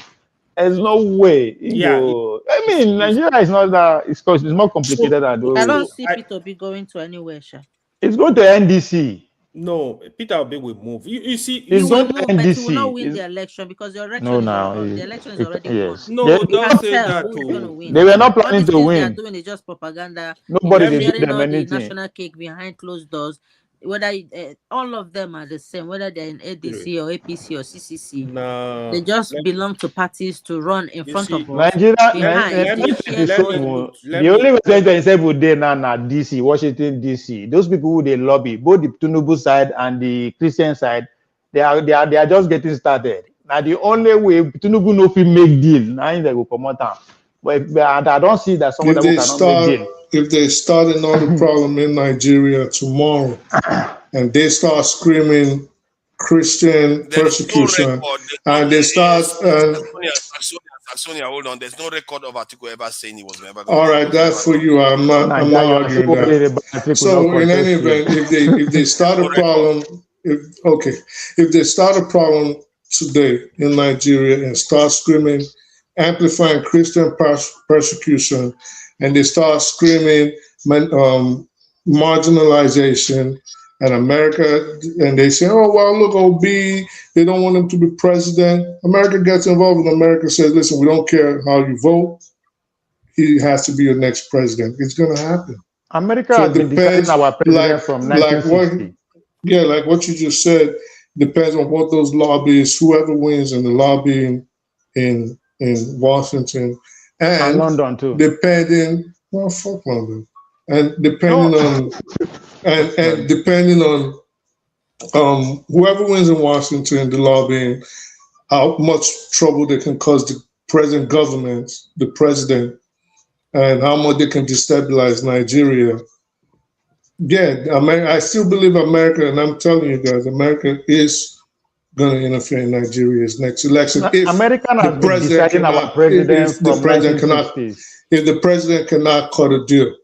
There's no way. I mean, Nigeria is not that. It's more complicated than I those. don't see Peter B going to anywhere, Sha. It's going to NDC. No, Peter Obi will move. You see, He's he going will to move, but he will NDC. not win the election because the election the election is already won. No, You don't can't say tell that. who's going to win. They were not All planning these to things they are win. doing is just propaganda. Nobody They're did sharing them all the anything. national cake behind closed doors. Whether all of them are the same, whether they're in ADC or APC or CCC, they just belong to parties to run in front of us. Nigeria, behind, the only way 2027 would day now DC, Washington DC. Those people who they lobby, both the Tinubu side and the Christian side, they are just getting started. Now the only way Tinubu no fit make deal, now they go come out. But I don't see that someone that cannot make deal. If they start another problem in Nigeria tomorrow, and they start screaming Christian persecution, and they start. Sonia, hold on. There's no record of Atiku ever saying he was never. All right, that's for you. I'm not arguing that. So in any event, if they start a problem, if they start a problem today in Nigeria and start screaming, amplifying Christian persecution, and they start screaming marginalization and America, and they say, oh, well, look, OB, they don't want him to be president. America gets involved and America says, listen, we don't care how you vote. He has to be your next president. It's going to happen. America has been deciding our president from 1960. Like what you just said, depends on what those lobbyists, whoever wins in the lobbying in Washington and London too. Depending, well, fuck London, and depending on and depending on whoever wins in Washington, the lobbying, how much trouble they can cause the present government, the president, and how much they can destabilize Nigeria. Yeah, I still believe America, and I'm telling you guys, America is going to interfere in Nigeria's next election. If American has been deciding our president from 1960s. If the president cannot cut a deal,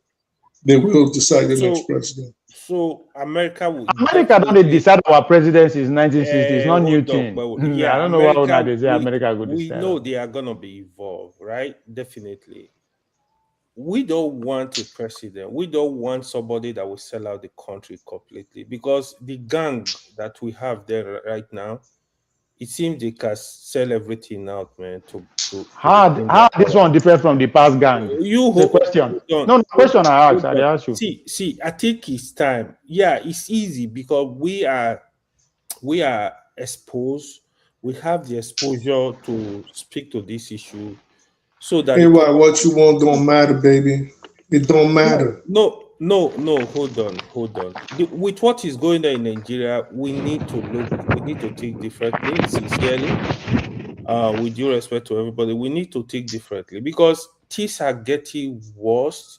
they will decide the next president. So America don't decide our president since 1960s. It's not new thing. Yeah, I don't know why they say America would decide. We know they are going to be involved, right? Definitely. We don't want a president. We don't want somebody that will sell out the country completely, because the gang that we have there right now, it seems they can sell everything out, man. How this one different from the past gang? The question. No, the question I asked you. See, I think it's time. Yeah, it's easy because we are exposed. We have the exposure to speak to this issue. So that what you want don't matter, baby. It don't matter. No. Hold on. With what is going on in Nigeria, we need to think differently, sincerely. With due respect to everybody, we need to think differently because things are getting worse.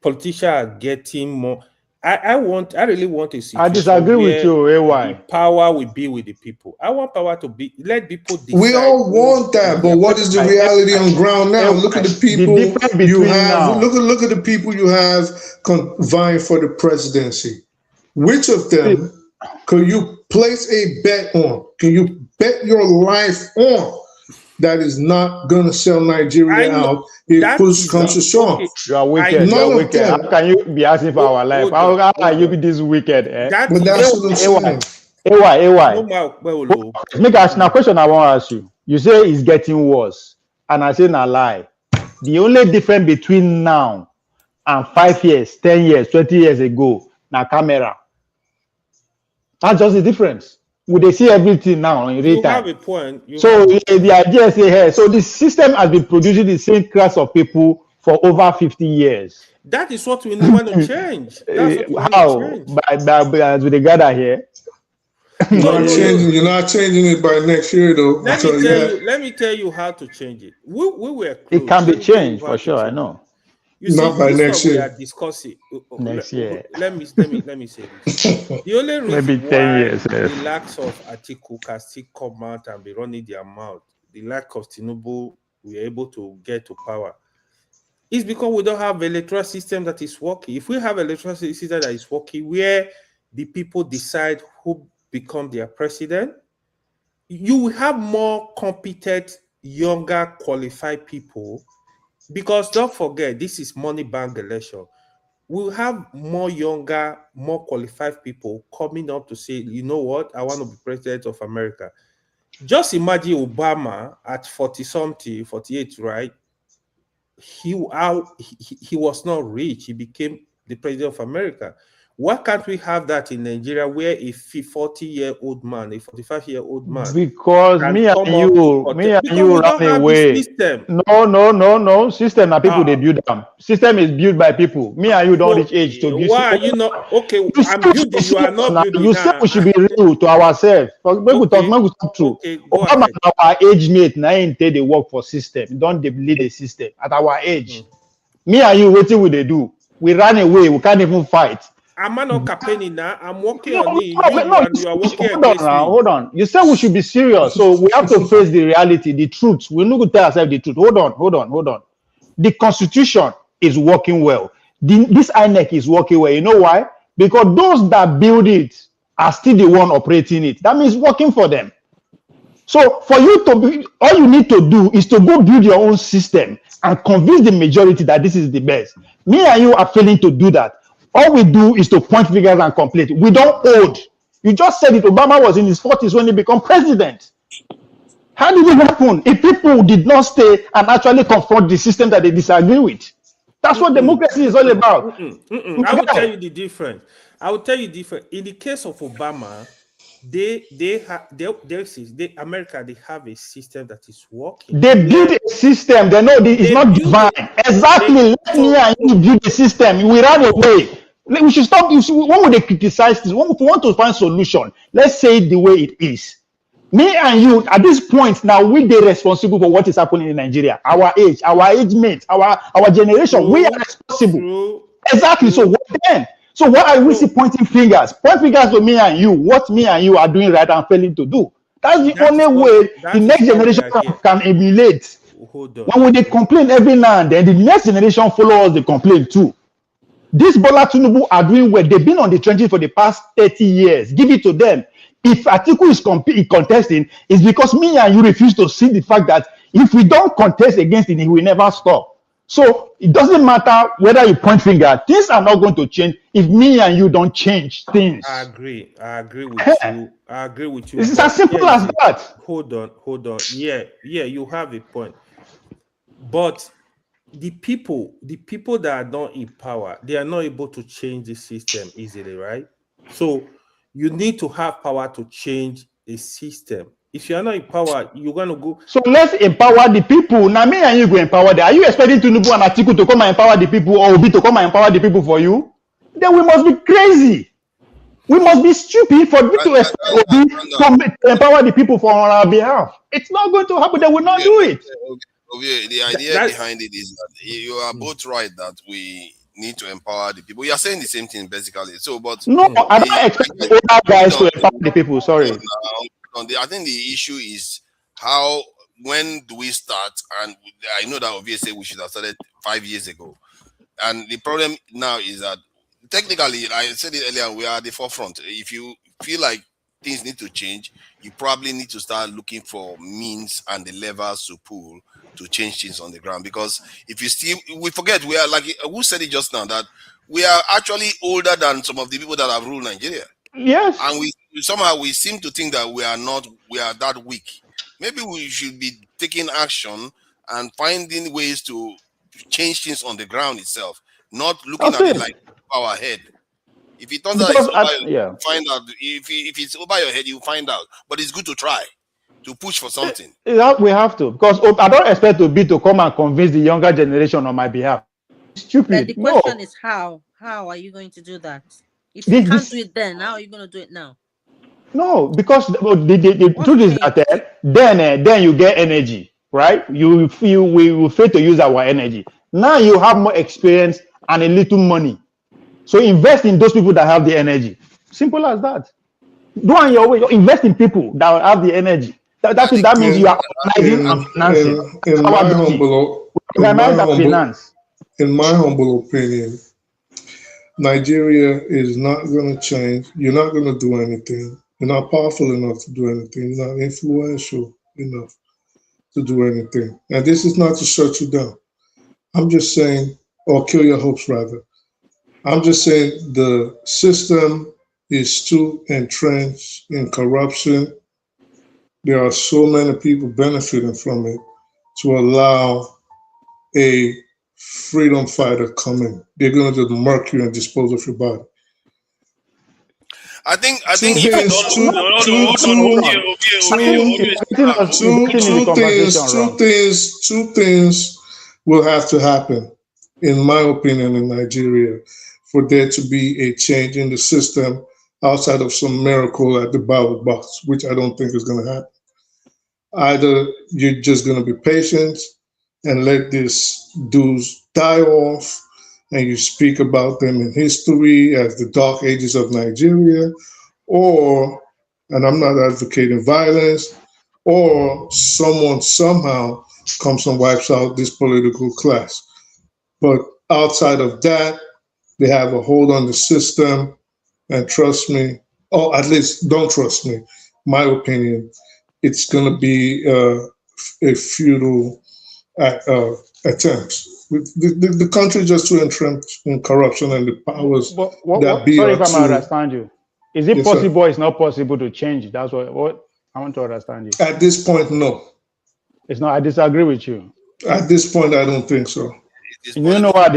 Politicians are getting more. I really want a situation. I disagree with you, AY. Power will be with the people. I want power to be, let people decide. We all want that, but what is the reality on ground now? Look at the people you have. Look at the people you have vying for the presidency. Which of them can you place a bet on? Can you bet your life on that is not going to sell Nigeria out if push comes to shove? You are wicked. How can you be asking for our life? How can you be this wicked? But that's what I'm saying. AY. Make us now question I want to ask you. You say it's getting worse, and I say na lie. The only difference between now and 5 years, 10 years, 20 years ago, na camera. That's just the difference. Would they see everything now in real time? You have a point. The idea is here. So the system has been producing the same class of people for over 50 years. That is what we want to change. How? By with the gather here. You're not changing it by next year, though. Let me tell you how to change it. We were close. It can be changed for sure. I know. Not by next year. We are discussing next year. Let me say this. The only reason maybe 10 years. The likes of Atiku can still come out and be running their mouth, the lack of Tinubu, we are able to get to power, is because we don't have an electoral system that is working. If we have an electoral system that is working, where the people decide who become their president, you will have more competent, younger, qualified people. Because don't forget, this is money bank election. We'll have more younger, more qualified people coming up to say, you know what, I want to be president of America. Just imagine Obama at 40-something, 48, right? He was not rich. He became the president of America. Why can't we have that in Nigeria, where a 40-year-old man, a 45-year-old man, because me and you run away. No. System are people they build them. System is built by people. Me and you don't reach age to build. Why are you not okay? I'm building. You are not building. You say we should be real to ourselves. When we talk true. Obama, our age mate, now ain't they work for system. Don't they lead the system at our age? Me and you, what will they do? We run away. We can't even fight. I'm not campaigning now. I'm working on it. You are working against me. Hold on. You said we should be serious, so we have to face the reality, the truth. We need to tell ourselves the truth. Hold on. The Constitution is working well. This INEC is working well. You know why? Because those that build it are still the one operating it. That means working for them. So for you to be, all you need to do is to go build your own system and convince the majority that this is the best. Me and you are failing to do that. All we do is to point fingers and complain. We don't hold. You just said it. Obama was in his 40s when he became president. How did it happen? If people did not stay and actually confront the system that they disagree with. That's what democracy is all about. I will tell you the difference. In the case of Obama, America, they have a system that is working. They build a system. They know it's not divine. Exactly. Let me and you build a system. We ran away. We should stop. When would they criticize this? When we want to find solution, let's say it the way it is. Me and you, at this point, now we are responsible for what is happening in Nigeria. Our age mates, our generation, we are responsible. Exactly. So what then? So why are we still pointing fingers? Point fingers to me and you. What me and you are doing right and failing to do. That's the only way the next generation can emulate. When they complain every now and then, the next generation follow us, they complain too. This Bola Tinubu are doing well. They've been on the trenches for the past 30 years. Give it to them. If Atiku is contesting, it's because me and you refuse to see the fact that if we don't contest against it, he will never stop. So it doesn't matter whether you point finger. Things are not going to change if me and you don't change things. I agree with you. It's as simple as that. Hold on. Yeah, you have a point. But the people that are not in power, they are not able to change the system easily, right? So you need to have power to change a system. If you are not in power, you're going to go. So let's empower the people. Now, me and you go empower them. Are you expecting Tinubu and Atiku to come and empower the people, or Obi to come and empower the people for you? Then we must be crazy. We must be stupid for me to expect Obi to empower the people for our behalf. It's not going to happen. They will not do it. The idea behind it is that you are both right that we need to empower the people. You are saying the same thing basically. So, but no, I don't expect other guys to empower the people. Sorry. I think the issue is when do we start? And I know that obviously we should have started 5 years ago. And the problem now is that technically, I said it earlier, we are at the forefront. If you feel like things need to change, you probably need to start looking for means and the levers to pull to change things on the ground. Because if we forget, we are like, who said it just now, that we are actually older than some of the people that have ruled Nigeria. Yes. And we somehow seem to think that we are that weak. Maybe we should be taking action and finding ways to change things on the ground itself, not looking at it like our head. If it turns out it's over, you find out. If it's over your head, you find out. But it's good to try to push for something. We have to, because I don't expect Obi to come and convince the younger generation on my behalf. Stupid. But the question is how? How are you going to do that? If you can't do it then, how are you going to do it now? No, because the truth is that then you get energy, right? We will fail to use our energy. Now you have more experience and a little money. So invest in those people that have the energy. Simple as that. Do on your way. Invest in people that have the energy. that means you are organizing and financing. In my humble opinion, Nigeria is not going to change. You're not going to do anything. You're not powerful enough to do anything. You're not influential enough to do anything. And this is not to shut you down. I'm just saying, or kill your hopes rather. I'm just saying the system is too entrenched in corruption. There are so many people benefiting from it to allow a freedom fighter come in. They're going to just murk you and dispose of your body. I think if you don't two things will have to happen, in my opinion, in Nigeria, for there to be a change in the system outside of some miracle at the ballot box, which I don't think is going to happen. Either you're just going to be patient and let these dudes die off, and you speak about them in history as the dark ages of Nigeria, or, and I'm not advocating violence, or someone somehow comes and wipes out this political class. But outside of that, they have a hold on the system, and trust me, or at least don't trust me, my opinion, it's going to be a futile attempt. The country is just too entrenched in corruption and the powers that be. Sorry if I understand you. Is it Yes, possible or it's not possible to change? That's what I want to understand you. At this point, no. It's not. I disagree with you. At this point, I don't think so. You know what?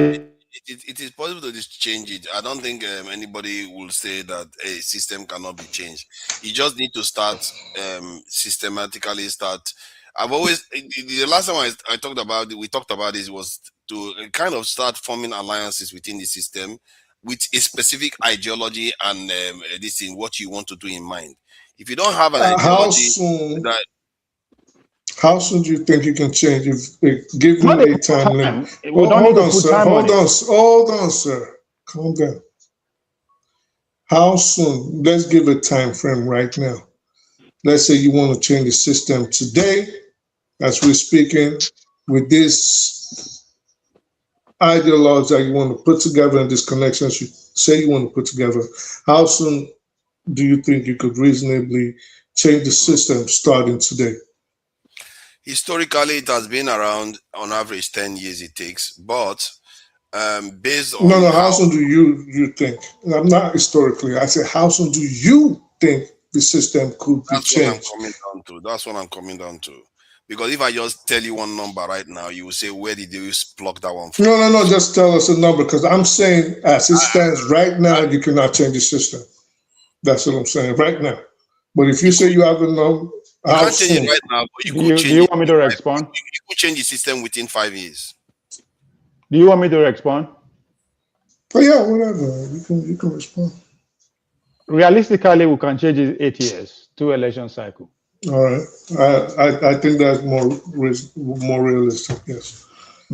It is possible to just change it. I don't think anybody will say that a system cannot be changed. You just need to start systematically start. I've always the last time we talked about this was to kind of start forming alliances within the system with a specific ideology and this thing what you want to do in mind. If you don't have an ideology, how soon do you think you can change? If give me a time limit. Hold on, sir. Calm down. How soon? Let's give a time frame right now. Let's say you want to change the system today, as we're speaking, with this ideology that you want to put together and these connections you say you want to put together. How soon do you think you could reasonably change the system starting today? Historically, it has been around, on average, 10 years it takes. But based on no, how soon do you think? I'm not historically. I said, how soon do you think the system could be changed? That's what I'm coming down to. Because if I just tell you one number right now, you will say, where did you pluck that one from? No. Just tell us a number. Because I'm saying, as it stands right now, you cannot change the system. That's what I'm saying right now. But if you say you have a number, you can't change it right now, but you could change it. Do you want me to respond? You could change the system within 5 years. Do you want me to respond? Oh yeah, whatever. You can respond. Realistically, we can change it 8 years, 2 election cycle. All right. I think that's more realistic. Yes.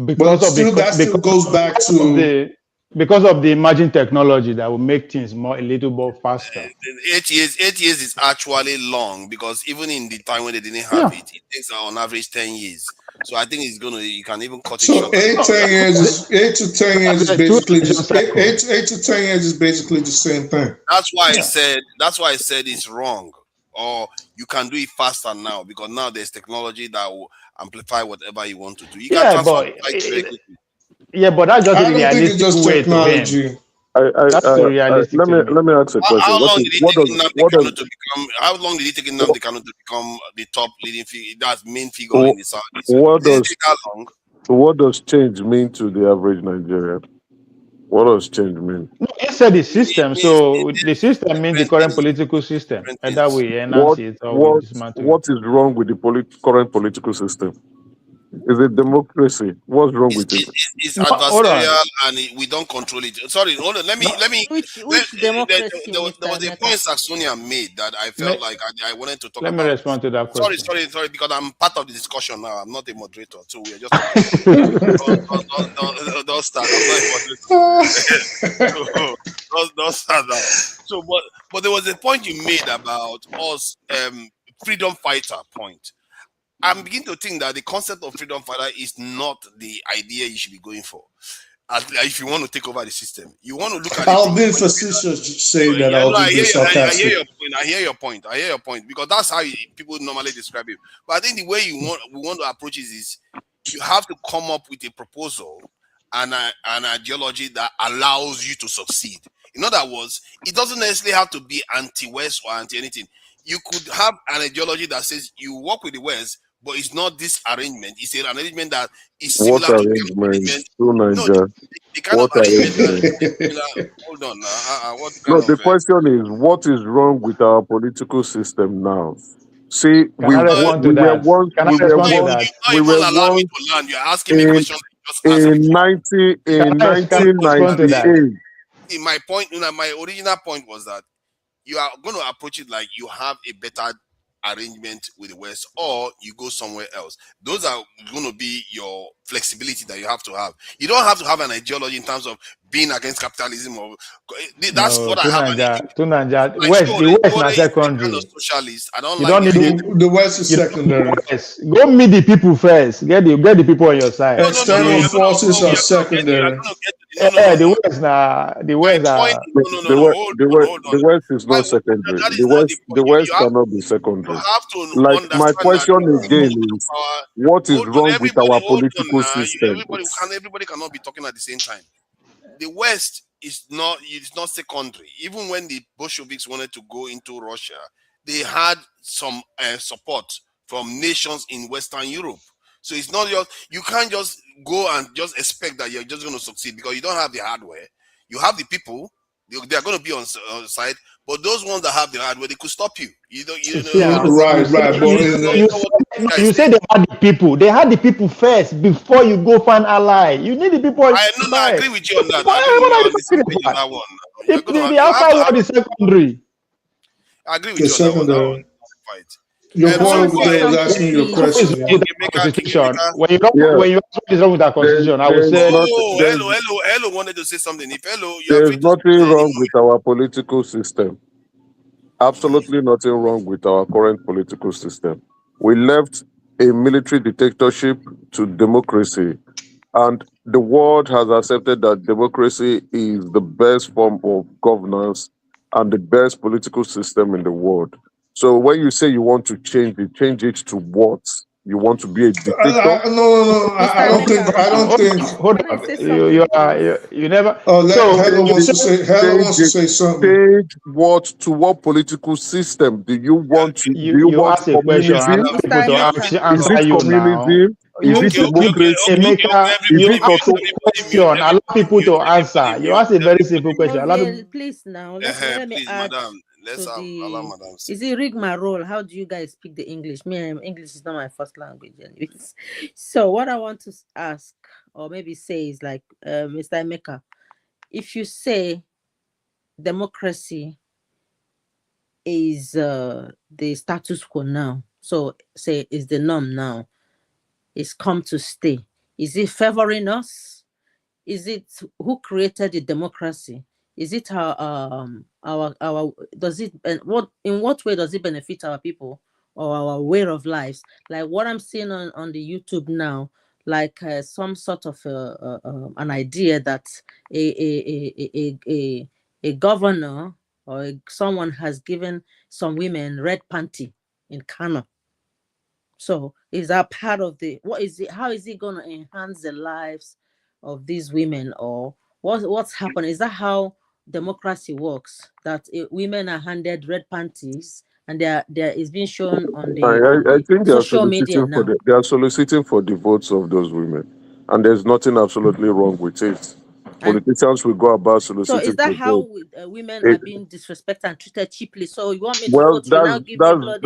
Because goes back to because of the emerging technology that will make things a little more faster. 8 years is actually long, because even in the time when they didn't have it takes on average 10 years. So I think you can even cut it short. So 8 to 10 years is basically eight to 10 years is basically the same thing. That's why I said it's wrong. Or you can do it faster now, because now there's technology that will amplify whatever you want to do. You can but that's just a realistic way technology. to That's realistic. Let me ask a question. How long did it take Nnamdi Kanu to become the top leading figure? That's main figure in the South. What does change mean to the average Nigerian? What does change mean? No, it said the system. So the system means the current political system. And that we enhance it or we dismantle it. What is wrong with the current political system? Is it democracy? What's wrong with it? It's adversarial and we don't control it. Sorry, hold on. Let me. Which democracy? There was a point Saxonia made that I felt like I wanted to talk about. Let me respond to that question. Sorry, because I'm part of the discussion now. I'm not a moderator, so we are just. Don't start. I'm not a moderator. Don't start that. So, but there was a point you made about us freedom fighter point, I'm beginning to think that the concept of freedom fighter is not the idea you should be going for. If you want to take over the system, you want to look at I'll it. be facetious saying that. Yeah, I'll no, be being I hear sarcastic. your point. I hear your point because that's how people normally describe it. But I think the way we want to approach it is you have to come up with a proposal and an ideology that allows you to succeed. In other words, it doesn't necessarily have to be anti-West or anti-anything. You could have an ideology that says you work with the West, but it's not this arrangement. It's an arrangement that is What similar to the kind of arrangement? arrangement. To No, Niger. the kind of What arrangement that arrangement? is similar. Hold on now. What No, kind the of? question is, what is wrong with our political system now? See, Can I respond to that? Can I respond to that? You we not were even allow me once to land. You're asking me in questions. Just answer me. in Can I respond to that? 1998. In my point, my original point was that you are going to approach it like you have a better arrangement with the West, or you go somewhere else. Those are going to be your flexibility that you have to have. You don't have to have an ideology in terms of being against capitalism, or that's No, what I have. Tunanja, Like West, the West Shore na is a secondary. kind of socialist. I don't You like don't need The West is secondary. Go meet the people first. Get the people on your side. External forces are secondary. The West na the West are. The West is not secondary. The West cannot be secondary. Like my question again is, what is wrong with our political system? Everybody cannot be talking at the same time. The West is not secondary. Even when the Bolsheviks wanted to go into Russia, they had some support from nations in Western Europe. So it's not you can't just go and just expect that you're just going to succeed because you don't have the hardware. You have the people; they are going to be on side. But those ones that have the hardware, they could stop you. You know. Right. You say they had the people. They had the people first before you go find ally. You need the people. I agree with you on that. I agree with you on the same page on that one. The outside world is secondary. I agree with you on that one. Your boy was asking you a question. Constitution. When you ask what is wrong with our constitution, I would say. Hello wanted to say something. If Hello, there's nothing wrong with our political system. Absolutely nothing wrong with our current political system. We left a military dictatorship to democracy, and the world has accepted that democracy is the best form of governance and the best political system in the world. So when you say you want to change it to what? You want to be a dictator? No. I don't think. Hold on. You never. Hello wants to say something. Change what to what political system do you want to? Do you want ask a question? Is it communism? Is it democracy? Allow people to answer. You ask a very simple question. Please now, let me add. Is it rigmarole? How do you guys speak the English? English is not my first language, anyways. So what I want to ask, or maybe say, is like, Mr. Emeka, if you say democracy is the status quo now, so say is the norm now, it's come to stay. Is it favoring us? Is it who created the democracy? Is it our does it, and in what way does it benefit our people or our way of lives? Like what I'm seeing on the YouTube now, like some sort of an idea that a governor or someone has given some women red panty in Kano. So is that part of what is it? How is it going to enhance the lives of these women, or what's happening? Is that how democracy works? That women are handed red panties, and there is being shown on the I think social media now. They are soliciting for the votes of those women, and there's nothing absolutely wrong with it. Politicians will go about soliciting. So is that how women are being disrespected and treated cheaply? So you want me to vote? You now give me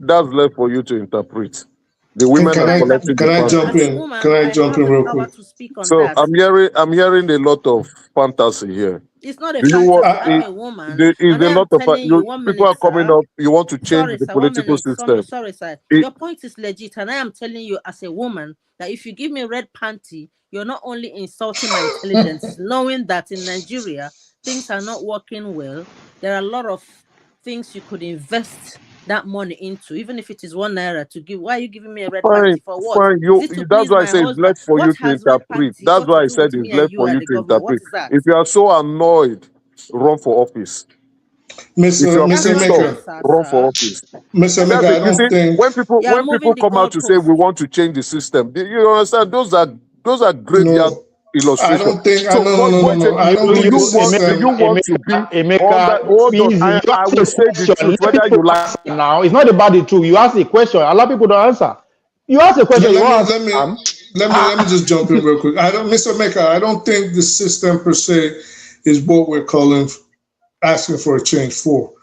that's left for you to interpret. The women are collecting. Can I jump in? Can I jump in real quick? So I'm hearing a lot of fantasy here. It's not a fantasy. I'm a woman. There is a lot of people are coming up. You want to change the political system. Sorry, sir. Your point is legit, and I am telling you as a woman that if you give me red panty, you're not only insulting my intelligence, knowing that in Nigeria things are not working well. There are a lot of things you could invest that money into, even if it is 1 naira to give? Why are you giving me a red Fine, party for what? fine. Is it to That's please why I my say it's husband? left for What you to has red interpret. party That's got to why I do said with it's me and left you for and you the to government? What interpret. is that? If you are so annoyed, run for office. If you are That's pissed not the off, answer, run for sir. office. Mr. You're Emeka, That's I it. You see, don't think you're when moving people the come out to say we goalpost. want to change the system, you understand? Those are graveyard no. I illustrations. don't think. So No. I don't do think the you system. want to be under? Emeka, Hold on, easy. You I ask will a say the question. truth Let whether you people like. answer now. It's not about the truth. You ask a question. A lot of people don't answer. You ask a question. You want Let me just jump in real quick. Mr. Emeka, I don't think the system per se is what we're asking for a change for.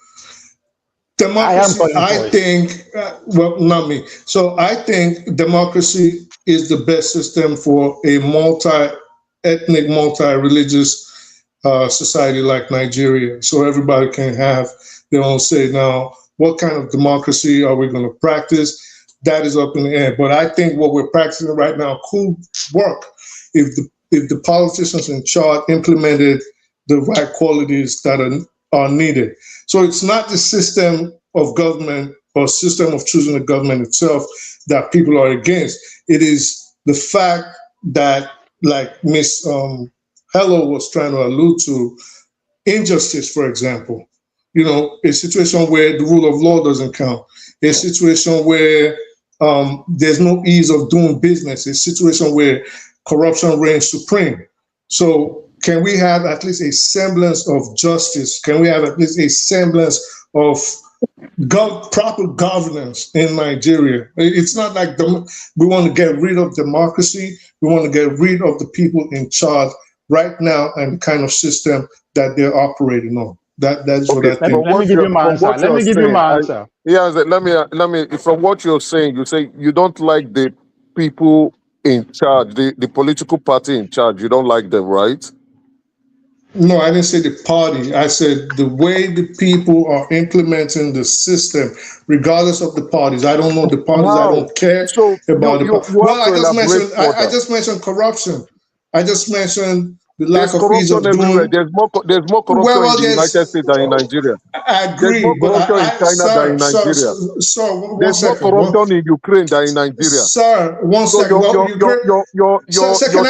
Democracy, I think, well, not me. So I think democracy is the best system for a multi-ethnic, multi-religious society like Nigeria. So everybody can have their own say. Now, what kind of democracy are we going to practice? That is up in the air. But I think what we're practicing right now could work if the politicians in charge implemented the right qualities that are needed. So it's not the system of government or system of choosing the government itself that people are against. It is the fact that, like Miss Hello was trying to allude to, injustice, for example. A situation where the rule of law doesn't count, a situation where there's no ease of doing business, a situation where corruption reigns supreme. So can we have at least a semblance of justice? Can we have at least a semblance of proper governance in Nigeria? It's not like we want to get rid of democracy. We want to get rid of the people in charge right now and the kind of system that they're operating on. That's what I think. Let me give you my answer. Let me give you my answer. Let me. From what you're saying, you say you don't like the people in charge, the political party in charge. You don't like them, right? No, I didn't say the party. I said the way the people are implementing the system, regardless of the parties. I don't know the parties. I don't care about the parties. Well, I just mentioned corruption. I just mentioned the lack of ease of doing. Everywhere. There's more corruption in the United States than in Nigeria. I agree. There's more corruption in China than in Nigeria. There's more corruption in Ukraine than in Nigeria. Sir, one second. Your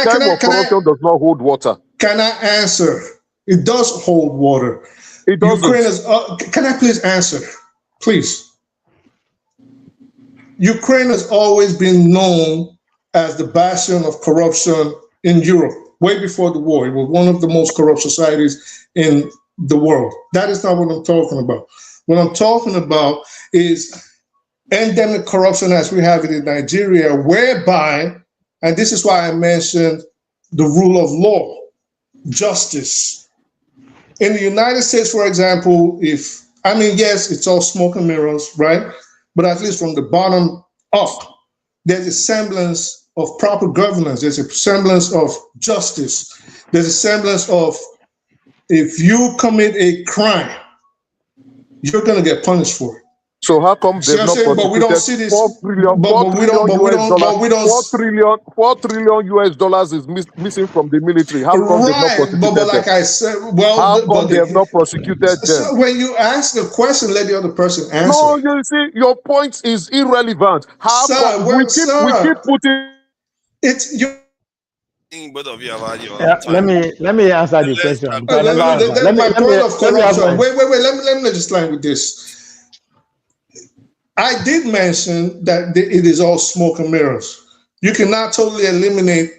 time of corruption does not hold water. Can I answer? It does hold water. It doesn't. Ukraine is. Can I please answer? Please. Ukraine has always been known as the bastion of corruption in Europe. Way before the war, it was one of the most corrupt societies in the world. That is not what I'm talking about. What I'm talking about is endemic corruption as we have it in Nigeria, whereby, and this is why I mentioned the rule of law, justice. In the United States, for example, yes, it's all smoke and mirrors, right? But at least from the bottom up, there's a semblance of proper governance. There's a semblance of justice. There's a semblance of, if you commit a crime, you're going to get punished for it. So how come they've not prosecuted but we don't see this. $4 trillion US dollars is missing from the military? How come they've not prosecuted but like I said, how come they have not prosecuted them? So when you ask a question, let the other person answer. No, you see, your point is irrelevant. How come we keep putting it's you. Both of you have had your let me answer the question. My point of corruption. Wait. Let me just line with this. I did mention that it is all smoke and mirrors. You cannot totally eliminate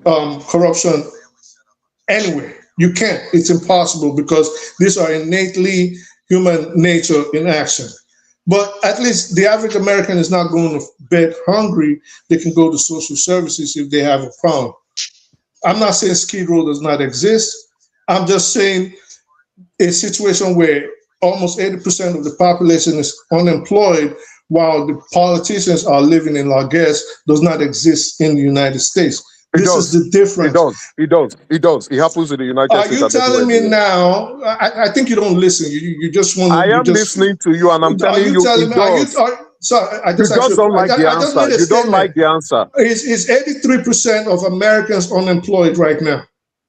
corruption anywhere. You can't. It's impossible because these are innately human nature in action. But at least the average American is not going to bed hungry. They can go to social services if they have a problem. I'm not saying Skid Row does not exist. I'm just saying a situation where almost 80% of the population is unemployed while the politicians are living in largesse does not exist in the United States. This is the difference. It does. It happens in the United States. Are you telling me now? I think you don't listen. You just want to. I am listening to you, and I'm telling you. Sorry, I just don't like the answer. You don't like the answer. Is 83% of Americans unemployed right now?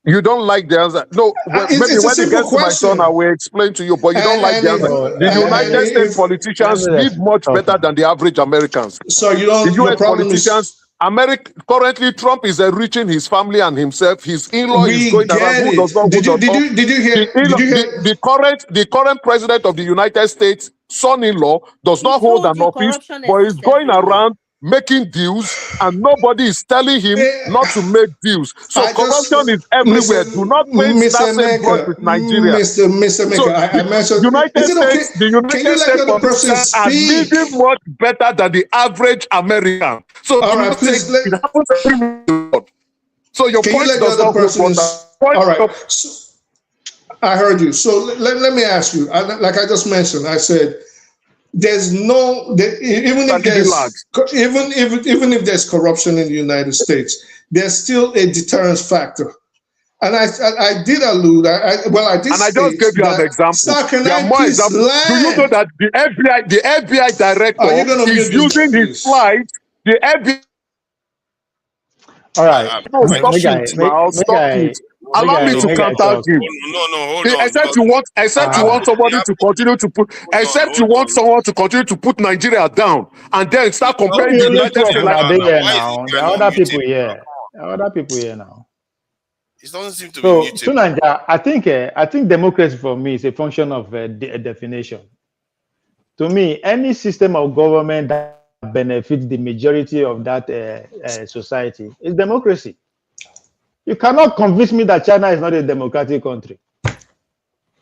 You don't like the answer. No, maybe it's a when it simple gets to my question. turn, I will explain to you, but you don't like the answer. The United States politicians live much better than the average Americans. So you don't, the US politicians, currently Trump is enriching his family and himself. His in-law is going around who does not. Did you hear? The current president of the United States, son-in-law, does not hold an office, but is going around making deals, and nobody is telling him not to make deals. So corruption is everywhere. Do not paint that same brush with Nigeria. Mr. Maker, I mentioned the United States politicians are living much better than the average American. So all right, please it happens everywhere. So your can point you let does the other not person? All right. of, So, I heard you. So let me ask you. Like I just mentioned, I said there's no even if there's corruption in the United States, there's still a deterrence factor. And I did allude. I did. And I just gave you an example. Sir, there are more examples. Do you know that the FBI director is using his flight? The FBI. All right. Stop it. Allow me to counter you. Hold on. Except you want somebody to continue to put. Except you want someone to continue to put Nigeria down, and then start comparing the United States. There are other people here. Now. It doesn't seem to be muted. So Nigeria, I think democracy for me is a function of a definition. To me, any system of government that benefits the majority of that society is democracy. You cannot convince me that China is not a democratic country.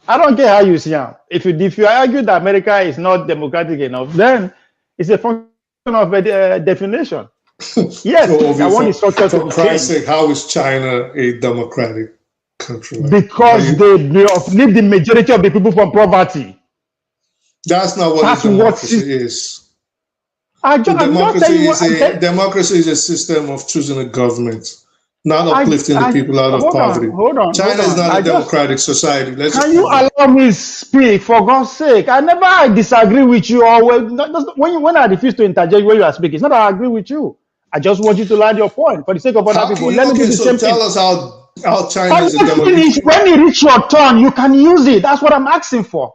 I don't care how you see it. If you argue that America is not democratic enough, then it's a function of a definition. Yes, so I want the structure to for Christ's sake, how is China a democratic country? Because they uplift the majority of the people from poverty. That's not what democracy is. Democracy is a system of choosing a government, not uplifting the people out of poverty. China is not a democratic society. Can you allow me speak, for God's sake? I never disagree with you. When I refuse to interject when you are speaking, it's not that I agree with you. I just want you to land your point for the sake of other people. Let me do the same thing. Tell us how China is a democracy. When you reach your turn, you can use it. That's what I'm asking for.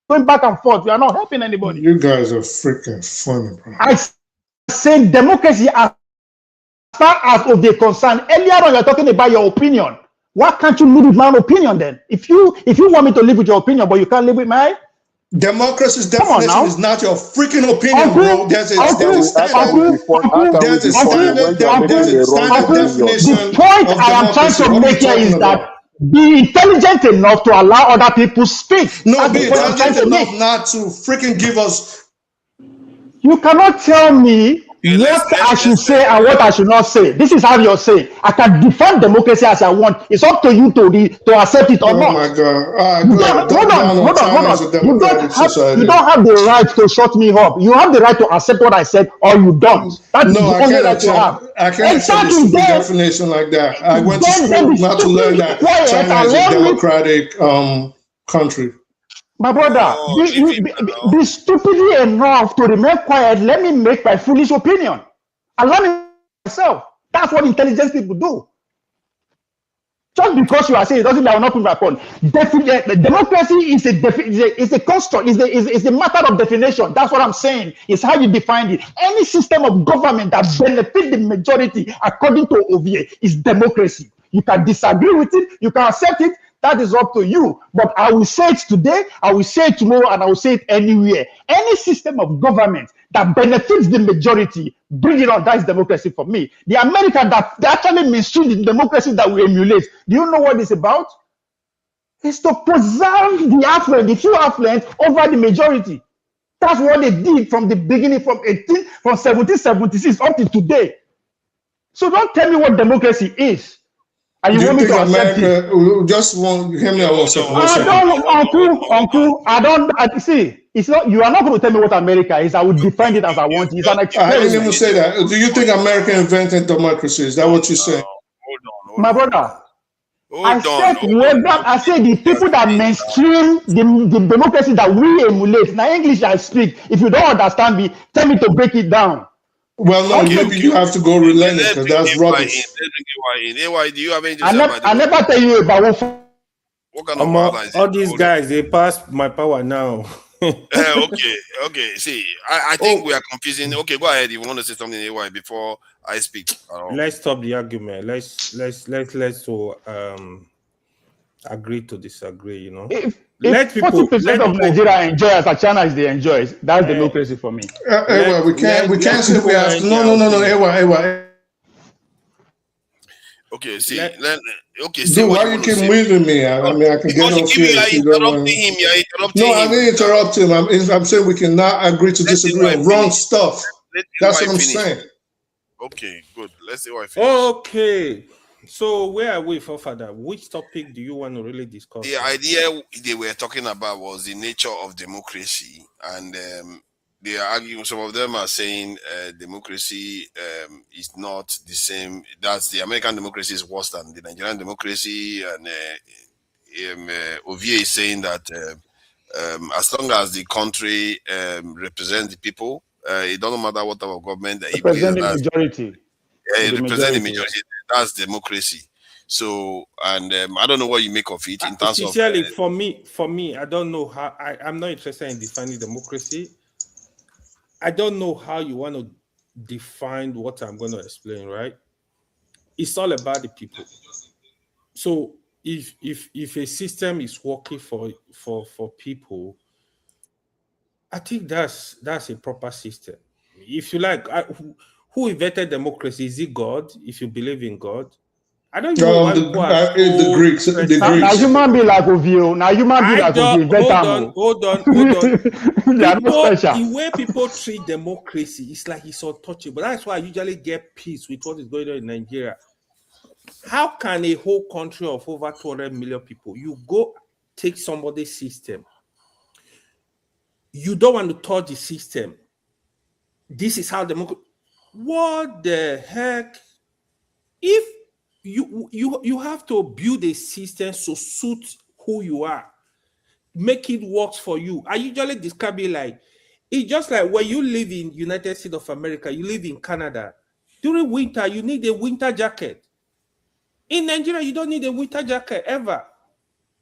Going back and forth, we are not helping anybody. You guys are freaking funny, bro. I said democracy as far as of the concern. Earlier on, you're talking about your opinion. Why can't you live with my own opinion then? If you want me to live with your opinion, but you can't live with mine. Democracy's definition is not your freaking opinion, bro. There's a standard definition. The point I am trying to make here is that be intelligent enough to allow other people speak. No, be intelligent enough not to freaking give us. You cannot tell me what I should say and what I should not say. This is how you're saying. I can defend democracy as I want. It's up to you to accept it or not. Oh my God! Hold on. You don't have the right to shut me up. You have the right to accept what I said, or you don't. That's the only right you have. I can't accept this definition like that. I went to school not to learn that China is a democratic country. My brother, be stupidly enough to remain quiet. Let me make my foolish opinion. Allow me myself. That's what intelligent people do. Just because you are saying it doesn't mean I will not put my point. Democracy is a construct, is a matter of definition. That's what I'm saying. It's how you define it. Any system of government that benefits the majority, according to OVA, is democracy. You can disagree with it, you can accept it. That is up to you. But I will say it today, I will say it tomorrow, and I will say it anywhere. Any system of government that benefits the majority, bring it on. That is democracy for me. The American that actually mainstream the democracy that we emulate. Do you know what it's about? It's to preserve the affluent, the few affluent, over the majority. That's what they did from the beginning, from 1776 up to today. So don't tell me what democracy is. And you want me to accept it? Just want hear me out one second. Uncle, see. It's not. You are not going to tell me what America is. I will defend it as I want. It's an experiment. I didn't even say that. Do you think America invented democracy? Is that what you say? Hold my brother. I said the people that mainstream the democracy that we emulate. Now English I speak. If you don't understand me, tell me to break it down. Well, no, maybe you have to go relent it because that's rubbish. AY, do you have anything to I say never, about I never tell you about what kind of wahala is all it? these guys, they passed my power now. Okay. See, I think we are confusing. Okay, go ahead. If you want to say something, AY, before I speak. Let's stop the argument. Let's agree to disagree. You know, if let 40% of Nigeria enjoy as China is the enjoy, that's democracy for me. We can't say we have to. No. AY. Okay, see, Dude, say why you keep moving me? I mean, I can get no fear. Interrupting him. You're interrupting him. No, I didn't interrupt him. I'm saying we cannot agree to disagree on wrong stuff. That's what I'm saying. Okay, good. Let's see what I finish. Okay. So where are we, Father? Which topic do you want to really discuss? The idea they were talking about was the nature of democracy, and they are arguing. Some of them are saying democracy is not the same. That's the American democracy is worse than the Nigerian democracy, and Ovie is saying that as long as the country represents the people, it doesn't matter what type of government that represent the majority. Represent the majority. That's democracy. So, and I don't know what you make of it in terms sincerely, of. For me, I don't know how. I'm not interested in defining democracy. I don't know how you want to define what I'm going to explain. Right? It's all about the people. So, if a system is working for people, I think that's a proper system. If you like, who invented democracy? Is it God? If you believe in God, I don't know why the Greeks. Now human being like Ovio. Now human being like Ovio. Hold on. They are not special. The way people treat democracy, it's like it's untouchable. That's why I usually get peace with what is going on in Nigeria. How can a whole country of over 200 million people, you go take somebody's system, you don't want to touch the system. This is how democracy. What the heck? If you have to build a system to suit who you are, make it work for you. I usually describe it like it's just like when you live in United States of America, you live in Canada. During winter, you need a winter jacket. In Nigeria, you don't need a winter jacket ever.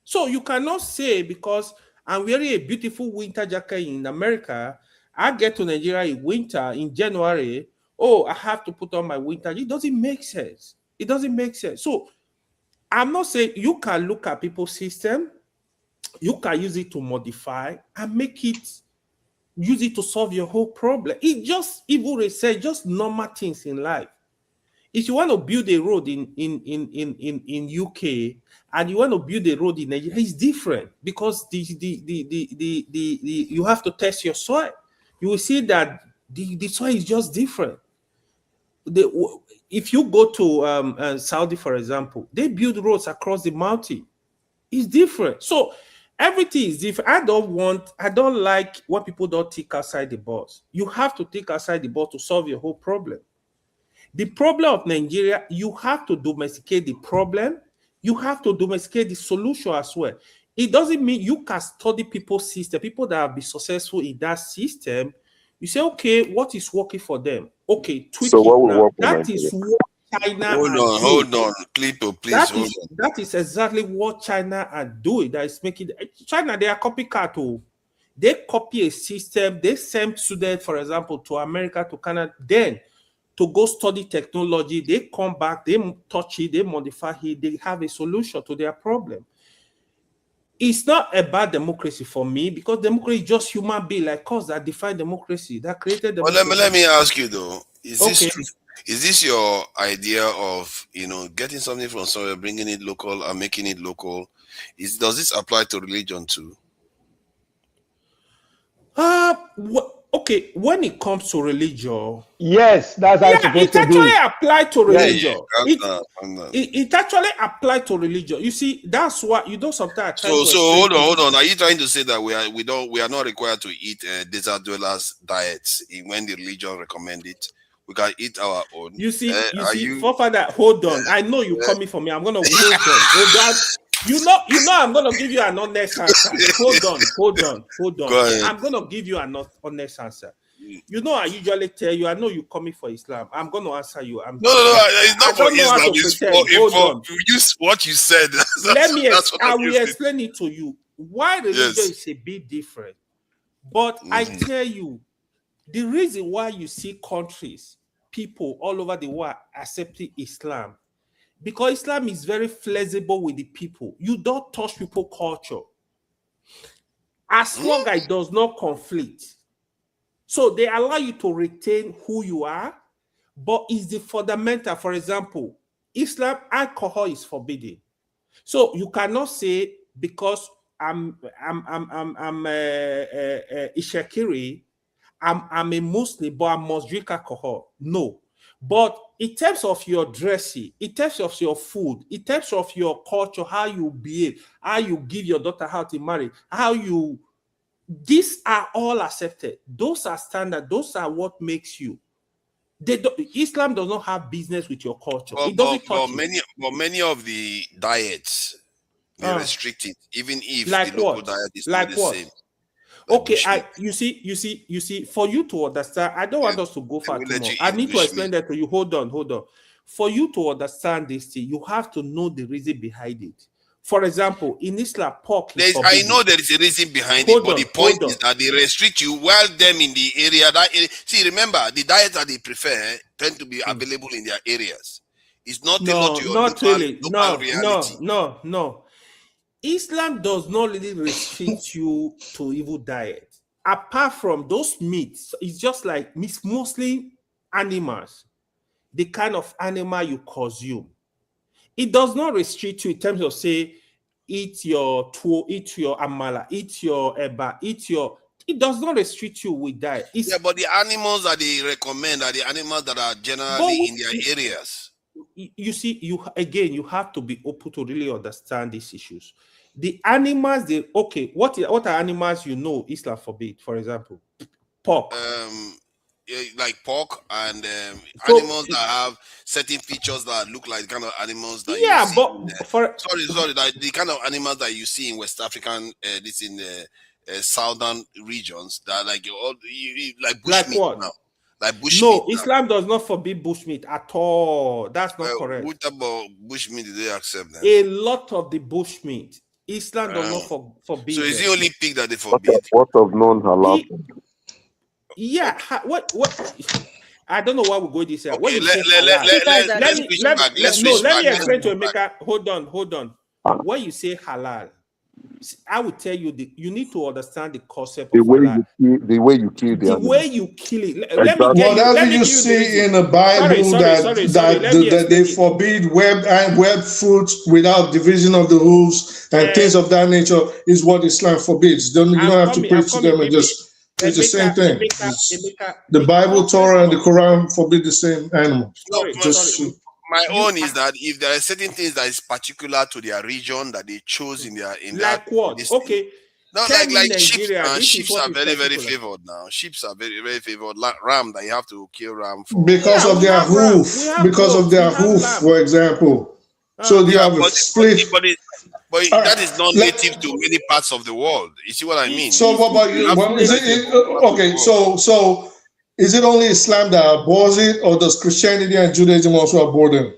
So you cannot say because I'm wearing a beautiful winter jacket in America, I get to Nigeria in winter, in January, oh, I have to put on my winter. It doesn't make sense. It doesn't make sense. So I'm not saying you can look at people's system, you can use it to modify and use it to solve your whole problem. It just, evil research, just normal things in life. If you want to build a road in UK and you want to build a road in Nigeria, it's different because you have to test your soil. You will see that the soil is just different. If you go to Saudi, for example, they build roads across the mountain. It's different. So everything is different. I don't like when people don't think outside the box. You have to think outside the box to solve your whole problem. The problem of Nigeria, you have to domesticate the problem. You have to domesticate the solution as well. It doesn't mean you can study people's system, people that have been successful in that system. You say, okay, what is working for them? Okay, tweak so what it will now. work for That Nigeria? is what China Hold on. Clippo, please hold on. That is exactly what China are doing. That is making China, they are copycat too. They copy a system, they send students, for example, to America, to Canada, then to go study technology, they come back, they touch it, they modify it, they have a solution to their problem. It's not about democracy for me because democracy is just human being like us that define democracy, that created democracy. Well, let me ask you though, is this true? Is this your idea of getting something from somewhere, bringing it local and making it local? Does this apply to religion too? Okay, when it comes to religion, yes, that's how it's supposed to be. It actually applied to religion. Yeah, it actually applied to religion. You see, that's what sometimes. So hold on. Are you trying to say that we are not required to eat desert dwellers diets when the religion recommend it? We can eat our own. You see, forefather, hold on. I know you're coming for me. I'm gonna hold on. You know, I'm gonna give you an honest answer. Hold on. I'm gonna give you an honest answer. You know, I usually tell you, I know you're coming for Islam. I'm going to answer you. No, it's not for Islam. It's for use what you said. I will explain it to you. Why religion is a bit different. But I tell you, the reason why you see countries, people all over the world accepting Islam, because Islam is very flexible with the people. You don't touch people's culture. As long as it does not conflict. So they allow you to retain who you are, but it's the fundamental. For example, Islam, alcohol is forbidden. So you cannot say because I'm Ishakiri, I'm a Muslim, but I must drink alcohol. No. But in terms of your dressing, in terms of your food, in terms of your culture, how you behave, how you give your daughter how to marry, these are all accepted. Those are standard. Those are what makes you. Islam does not have business with your culture. It doesn't touch you. Many of the diets, they restrict it, even if like the local diet is not the same. Okay, you see, for you to understand, I don't want us to go far too much. I need to explain that to you. Hold on. For you to understand this thing, you have to know the reason behind it. For example, in Islam, pork is forbidden. I know there is a reason behind it, but the point is that they restrict you while them in the area. See, remember, the diets that they prefer tend to be available in their areas. It's not tailored to your local reality. No. Islam does not really restrict you to evil diet. Apart from those meats, it's just like it's mostly animals, the kind of animal you consume. It does not restrict you in terms of, say, eat your tuwo, eat your amala, eat your eba, it does not restrict you with that. But the animals that they recommend are the animals that are generally in their areas. You see, you have to be open to really understand these issues. The animals, what are animals Islam forbid? For example, pork. Like pork and animals that have certain features that look like the kind of animals that the kind of animals that you see in West African, southern regions that are like bushmeat now. Like bushmeat. No, Islam does not forbid bushmeat at all. That's not correct. What about bushmeat do they accept then? A lot of the bushmeat, Islam does not forbid. So is it only pig that they forbid? What of non-halal? Yeah, what? I don't know why we go this year. Okay, let me explain to Emeka. Hold on. When you say halal, I will tell you you need to understand the concept of halal. The way you kill the way you kill it. Whatever you see in the Bible that they forbid web fruits without division of the hooves and things of that nature is what Islam forbids. You don't have to preach to them and just. It's the same thing. The Bible, Torah, and the Quran forbid the same animal. My own is that if there are certain things that is particular to their region that they chose in what? Okay. No, like sheep. Sheep are very, very favored now. Sheep are very, very favored. Like ram, that you have to kill ram for. Because of their hoof. Because of their hoof, for example. So they have a split. But that is not native to many parts of the world. You see what I mean? So what about you? Okay, so is it only Islam that abhors it, or does Christianity and Judaism also abhor them?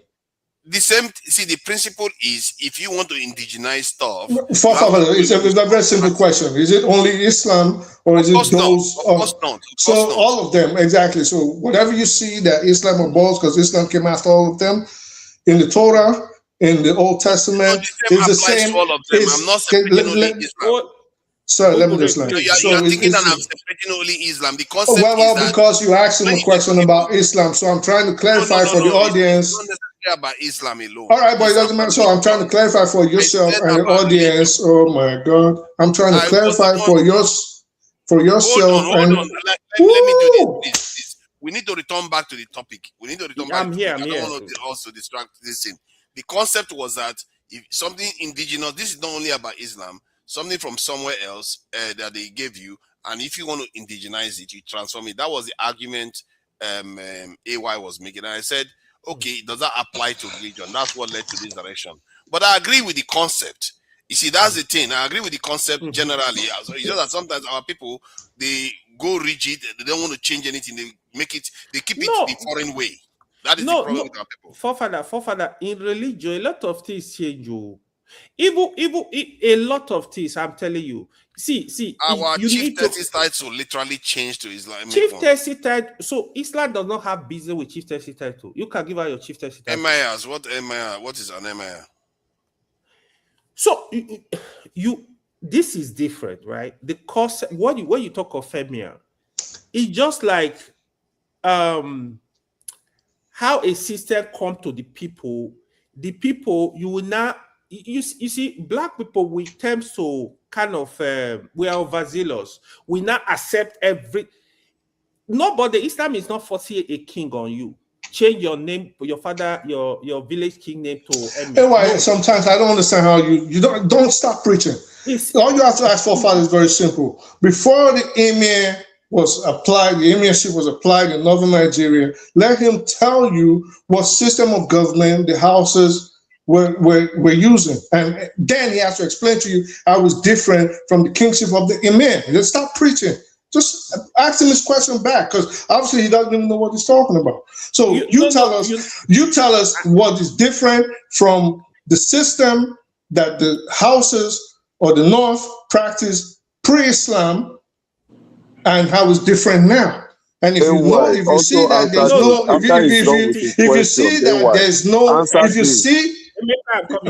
The same. See, the principle is if you want to indigenize stuff. It's a very simple question. Is it only Islam, or is it those? Of course not. So all of them, exactly. So whatever you see that Islam abhors, because Islam came after all of them, in the Torah. In the Old Testament, it's the same. To all of them. I'm not separating only Islam. Sorry, let me just learn. You're thinking that I'm separating only Islam. The concept is because you asked him a question about Islam, so I'm trying to clarify for the audience. It's not necessarily about Islam alone. All right, but it doesn't matter. So I'm trying to clarify for yourself and the audience. Oh my God, I'm trying to clarify for yourself. Hold on. Let me do this. We need to return back to the topic. I'm here. I don't want to also distract this thing. The concept was that if something indigenous, this is not only about Islam, something from somewhere else that they gave you, and if you want to indigenize it, you transform it. That was the argument AY was making. And I said, okay, does that apply to religion? That's what led to this direction. But I agree with the concept. You see, that's the thing. I agree with the concept generally. So it's just that sometimes our people, they go rigid. They don't want to change anything. They keep it the foreign way. That is the problem with our people. Forefather, in religion, a lot of things change. Even a lot of things, I'm telling you. See, our you chieftaincy title literally changed to Islamic. Chieftaincy title. So Islam does not have business with chieftaincy title. You can give out your chieftaincy title. Emirs, what emir? What is an emir? So this is different, right? The concept when you talk of emir, it's just like how a system come to the people you will not. You see, black people, we tend to kind of we are overzealous. We not accept nobody. Islam is not forcing a king on you. Change your name, your father, your village king name to emir. Anyway, sometimes I don't understand how you don't stop preaching. All you have to ask for, Father, is very simple. Before the emir was applied, the emirship was applied in northern Nigeria, let him tell you what system of government the houses we're using, and then he has to explain to you how it was different from the kingship of the emir. Just stop preaching. Just ask him this question back, because obviously he doesn't even know what he's talking about. So you tell us what is different from the system that the houses or the North practice pre-Islam, and how it's different now. And if you see that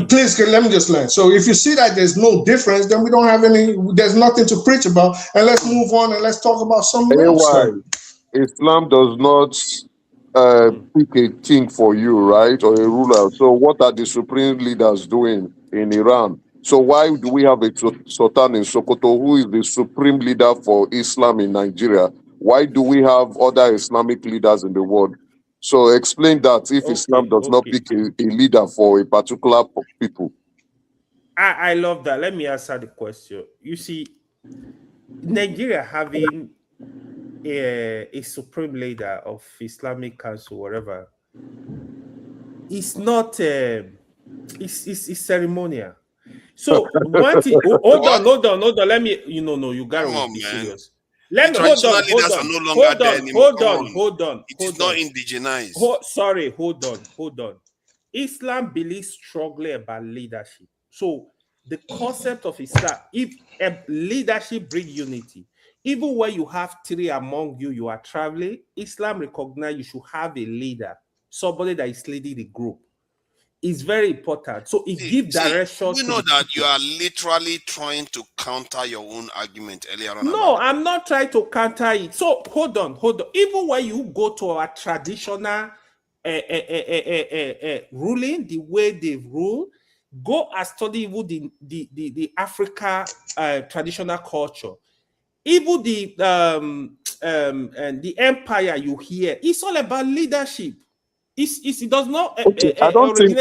please let me just land. So if you see that there's no difference, then there's nothing to preach about, and let's move on and let's talk about something else. Islam does not pick a king for you, right, or a ruler. So what are the supreme leaders doing in Iran? So why do we have a Sultan in Sokoto who is the supreme leader for Islam in Nigeria? Why do we have other Islamic leaders in the world? So explain that if Islam does not pick a leader for a particular people. I love that. Let me answer the question. You see, Nigeria having a supreme leader of Islamic Council, whatever, it's not it's ceremonial. So one thing, hold on. Let me, you gotta be serious. Let me hold on. It is not indigenized. Hold on. Islam believes strongly about leadership. So the concept of Islam, if leadership brings unity, even when you have three among you, you are traveling, Islam recognizes you should have a leader, somebody that is leading the group. It's very important. So it gives direction. We know that you are literally trying to counter your own argument earlier on. No, I'm not trying to counter it. So hold on. Even when you go to our traditional ruling, the way they rule, go and study even the Africa traditional culture. Even the empire you hear, it's all about leadership. It does not. I don't think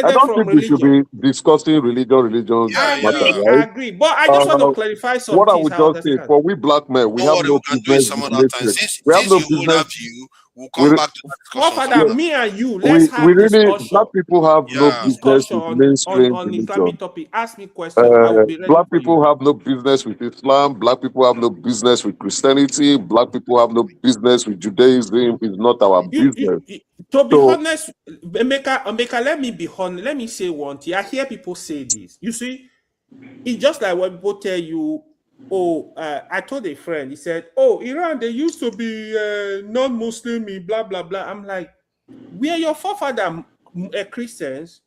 we should be discussing religion. I agree, but I just want to clarify something. What I would just say, for we black men, we have no business with military. We have no business. We'll come back to Father, me and you, let's have discussion. Black people have no business with mainstream on religion. Islamic topic. Ask me questions. I will be ready. Black people have no business with Islam. Black people have no business with Christianity. Black people have no business with Judaism. It's not our business. To be honest, Emeka, let me be honest. Let me say one thing. I hear people say this. You see, it's just like when people tell you, I told a friend, he said, Iran, they used to be non-Muslim, blah, blah, blah. I'm like, were your forefathers Christians?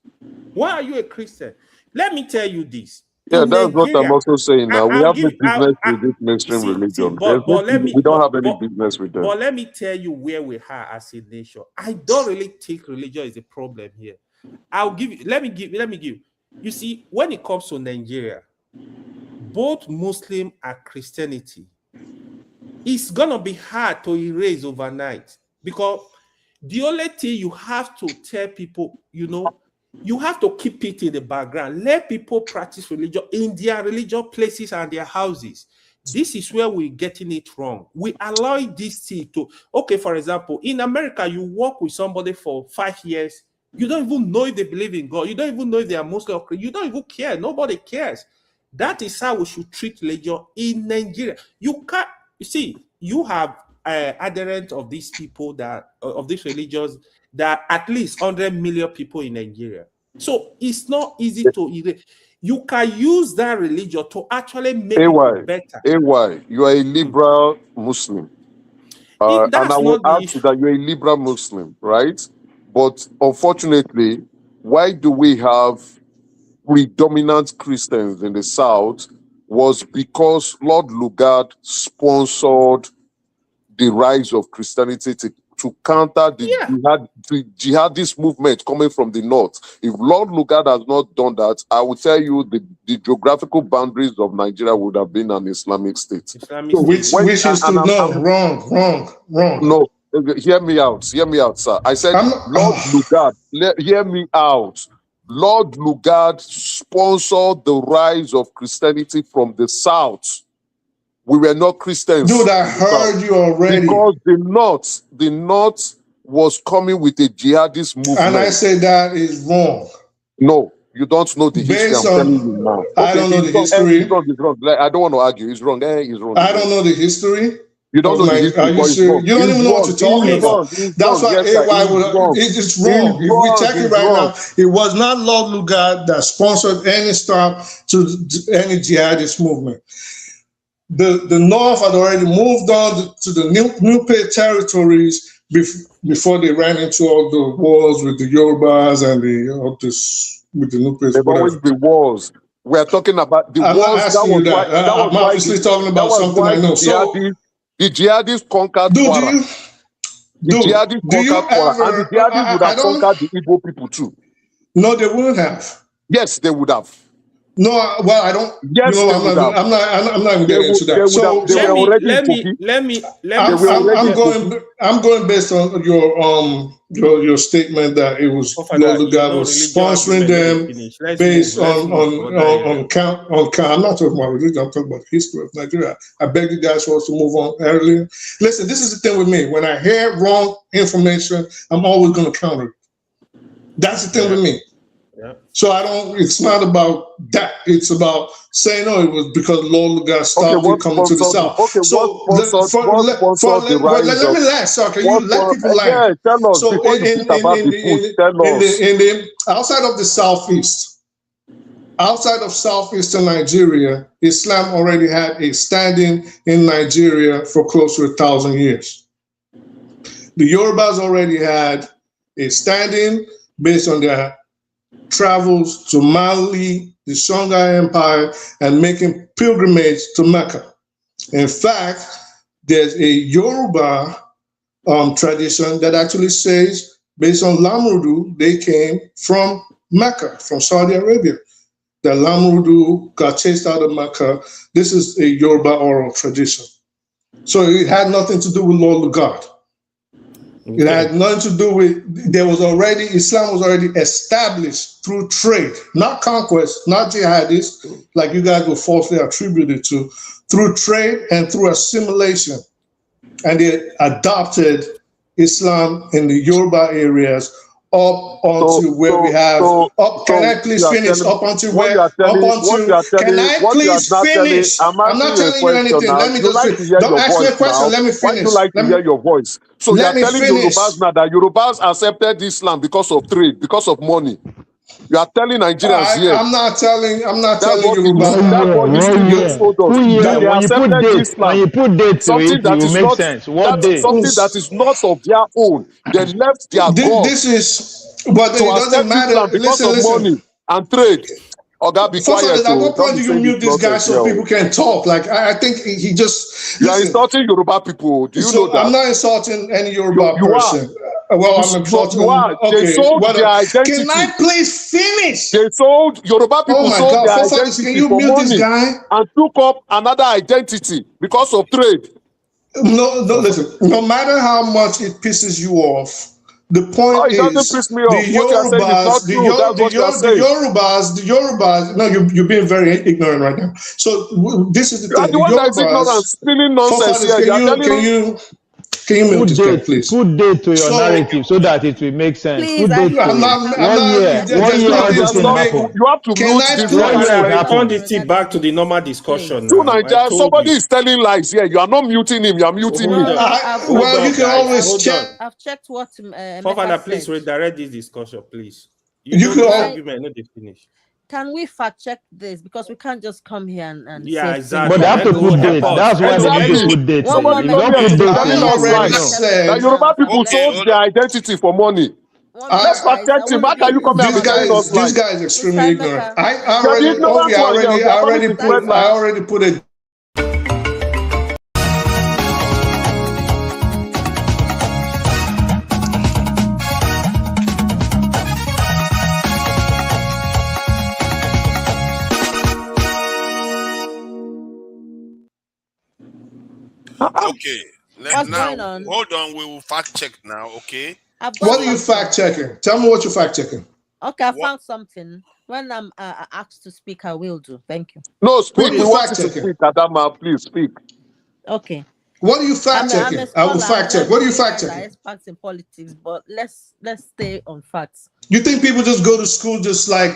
Why are you a Christian? Let me tell you this. Yeah, that's what I'm also saying now. We have no business with this mainstream religion. We don't have any business with them. But let me tell you where we are as a nation. I don't really think religion is a problem here. Let me give you. You see, when it comes to Nigeria, both Muslim and Christianity, it's gonna be hard to erase overnight, because the only thing you have to tell people, you have to keep it in the background. Let people practice religion in their religious places and their houses. This is where we're getting it wrong. We allow this thing to, for example, in America, you work with somebody for 5 years. You don't even know if they believe in God. You don't even know if they are Muslim or Christian. You don't even care. Nobody cares. That is how we should treat religion in Nigeria. You can't, you see, you have adherents of these people that, of these religions, that at least 100 million people in Nigeria. So it's not easy to erase. You can use that religion to actually make it better. AY, you are a liberal Muslim. And I will add to that, you're a liberal Muslim, right? But unfortunately, why do we have predominant Christians in the South? Was because Lord Lugard sponsored the rise of Christianity to counter the jihadist movement coming from the north. If Lord Lugard has not done that, I will tell you the geographical boundaries of Nigeria would have been an Islamic state. Which is wrong. No, hear me out, sir. I said, Lord Lugard, hear me out. Lord Lugard sponsored the rise of Christianity from the south. We were not Christians. Dude, I heard you already. Because the North was coming with a jihadist movement. And I say that is wrong. No, you don't know the history. I'm telling you now. I don't know the history. It's wrong. I don't want to argue. It's wrong. It's wrong. I don't know the history. You don't know the history. Are you serious? You don't even know what you're talking about. That's why AY would. It's wrong. If we check it right now, it was not Lord Lugard that sponsored any start to any jihadist movement. The North had already moved on to the Nupe territories before they ran into all the wars with the Yorubas and with the Nupes. There've always been wars. We are talking about the wars. I'm obviously talking about something I know. The jihadists conquered Kwara. The jihadists conquered Kwara, and the jihadists would have conquered the Igbo people too. No, they wouldn't have. Yes, they would have. No, well, I don't. Yes, you know, I'm not even getting into that. So I'm going based on your statement that it was Lord Lugard was sponsoring them based on count. I'm not talking about religion. I'm talking about the history of Nigeria. I beg you guys for us to move on earlier. Listen, this is the thing with me. When I hear wrong information, I'm always going to counter it. That's the thing with me. Yeah. So it's not about that. It's about saying, no, it was because Lord Lugard stopped you coming to the South. Okay, so let me last, sir. Can you let people land? Tell us, so outside of the outside of southeastern Nigeria, Islam already had a standing in Nigeria for close to 1,000 years. The Yorubas already had a standing based on their travels to Mali, the Songhai Empire, and making pilgrimage to Mecca. In fact, there's a Yoruba tradition that actually says, based on Lamrudu, they came from Mecca, from Saudi Arabia. The Lamrudu got chased out of Mecca. This is a Yoruba oral tradition. So it had nothing to do with Lord Lugard. It had nothing to do with, Islam was already established through trade, not conquest, not jihadists, like you guys were falsely attributed to, through trade and through assimilation. And they adopted Islam in the Yoruba areas up onto where we have, can I please finish? Up onto where, can I please finish? I'm not telling you anything. Let me just finish. Don't ask me a question, let me finish. Why do you like to hear your voice? So you are telling Yorubas now that Yorubas accepted Islam because of trade, because of money. You are telling Nigerians here. I'm not telling Yorubas. That's what history told us. When you put dates to it, it will make sense. What day? Something that is not of their own. They left their God. This is, but it doesn't matter. Because of money and trade. Oga, be quiet. At what point do you mute this guy so people can talk? Like, I think he just... You are insulting Yoruba people. Do you know that? I'm not insulting any Yoruba person. Well, I'm insulting... They sold their identity. Can I please finish? They sold... Yoruba people sold their identity for money and took up another identity because of trade. No, listen. No matter how much it pisses you off, the point is, the Yorubas. No, you're being very ignorant right now. So this is the thing. The one that's ignorant, spinning nonsense here. Can you mute this guy, please? Put date to your narrative so that it will make sense. Please, put date to it. 1 year, everything happened. You have to mute this. Return the tea back to the normal discussion now. Naija, somebody is telling lies here. You are not muting him. You are muting me. Well, you can always check. I've checked what Fofana, please redirect this discussion, please. You can argument, not finish. Can we fact check this? Because we can't just come here and yeah, say exactly. But they have to put date. That's why they need to put date. Somebody don't put date. that Yoruba people sold their identity for money. Let's protect him. How can you come here and telling us This guy is extremely ignorant. I already put it. Okay. Now, hold on. We will fact check now. Okay. What are you fact checking? Tell me what you're fact checking. Okay, I found something. When I'm asked to speak, I will do. Thank you. No, speak. We want to speak, Adama. Please speak. Okay. What are you fact checking? I will fact check. What are you fact checking? Experts in politics, but let's stay on facts. You think people just go to school just like?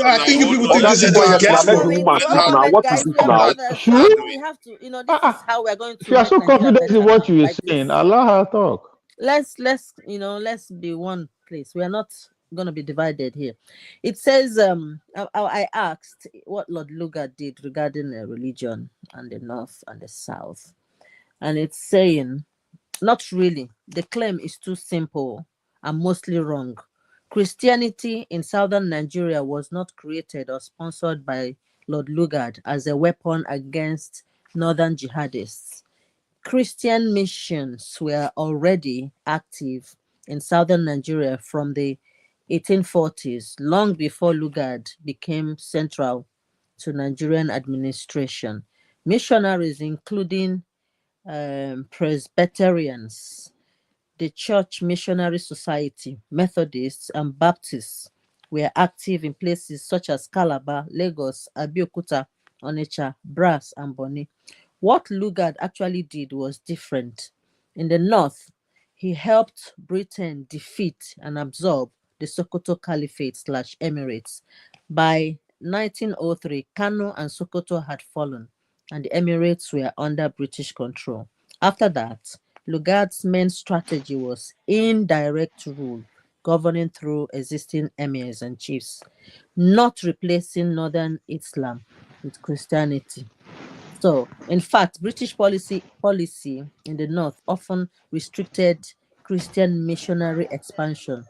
I think people think this is just guesswork. What is it now? We have to, this is how we're going to. If you are so confident in what you are saying, allow her talk. Let's be one place. We are not going to be divided here. It says, I asked what Lord Lugard did regarding religion and the North and the South. And it's saying, not really. The claim is too simple and mostly wrong. Christianity in southern Nigeria was not created or sponsored by Lord Lugard as a weapon against northern jihadists. Christian missions were already active in southern Nigeria from the 1840s, long before Lugard became central to Nigerian administration. Missionaries, including Presbyterians, the Church Missionary Society, Methodists, and Baptists, were active in places such as Calabar, Lagos, Abeokuta, Onitsha, Brass, and Bonny. What Lugard actually did was different. In the north, he helped Britain defeat and absorb the Sokoto Caliphate/Emirates. By 1903, Kano and Sokoto had fallen, and the Emirates were under British control. After that, Lugard's main strategy was indirect rule, governing through existing emirs and chiefs, not replacing northern Islam with Christianity. So, in fact, British policy in the north often restricted Christian missionary expansion,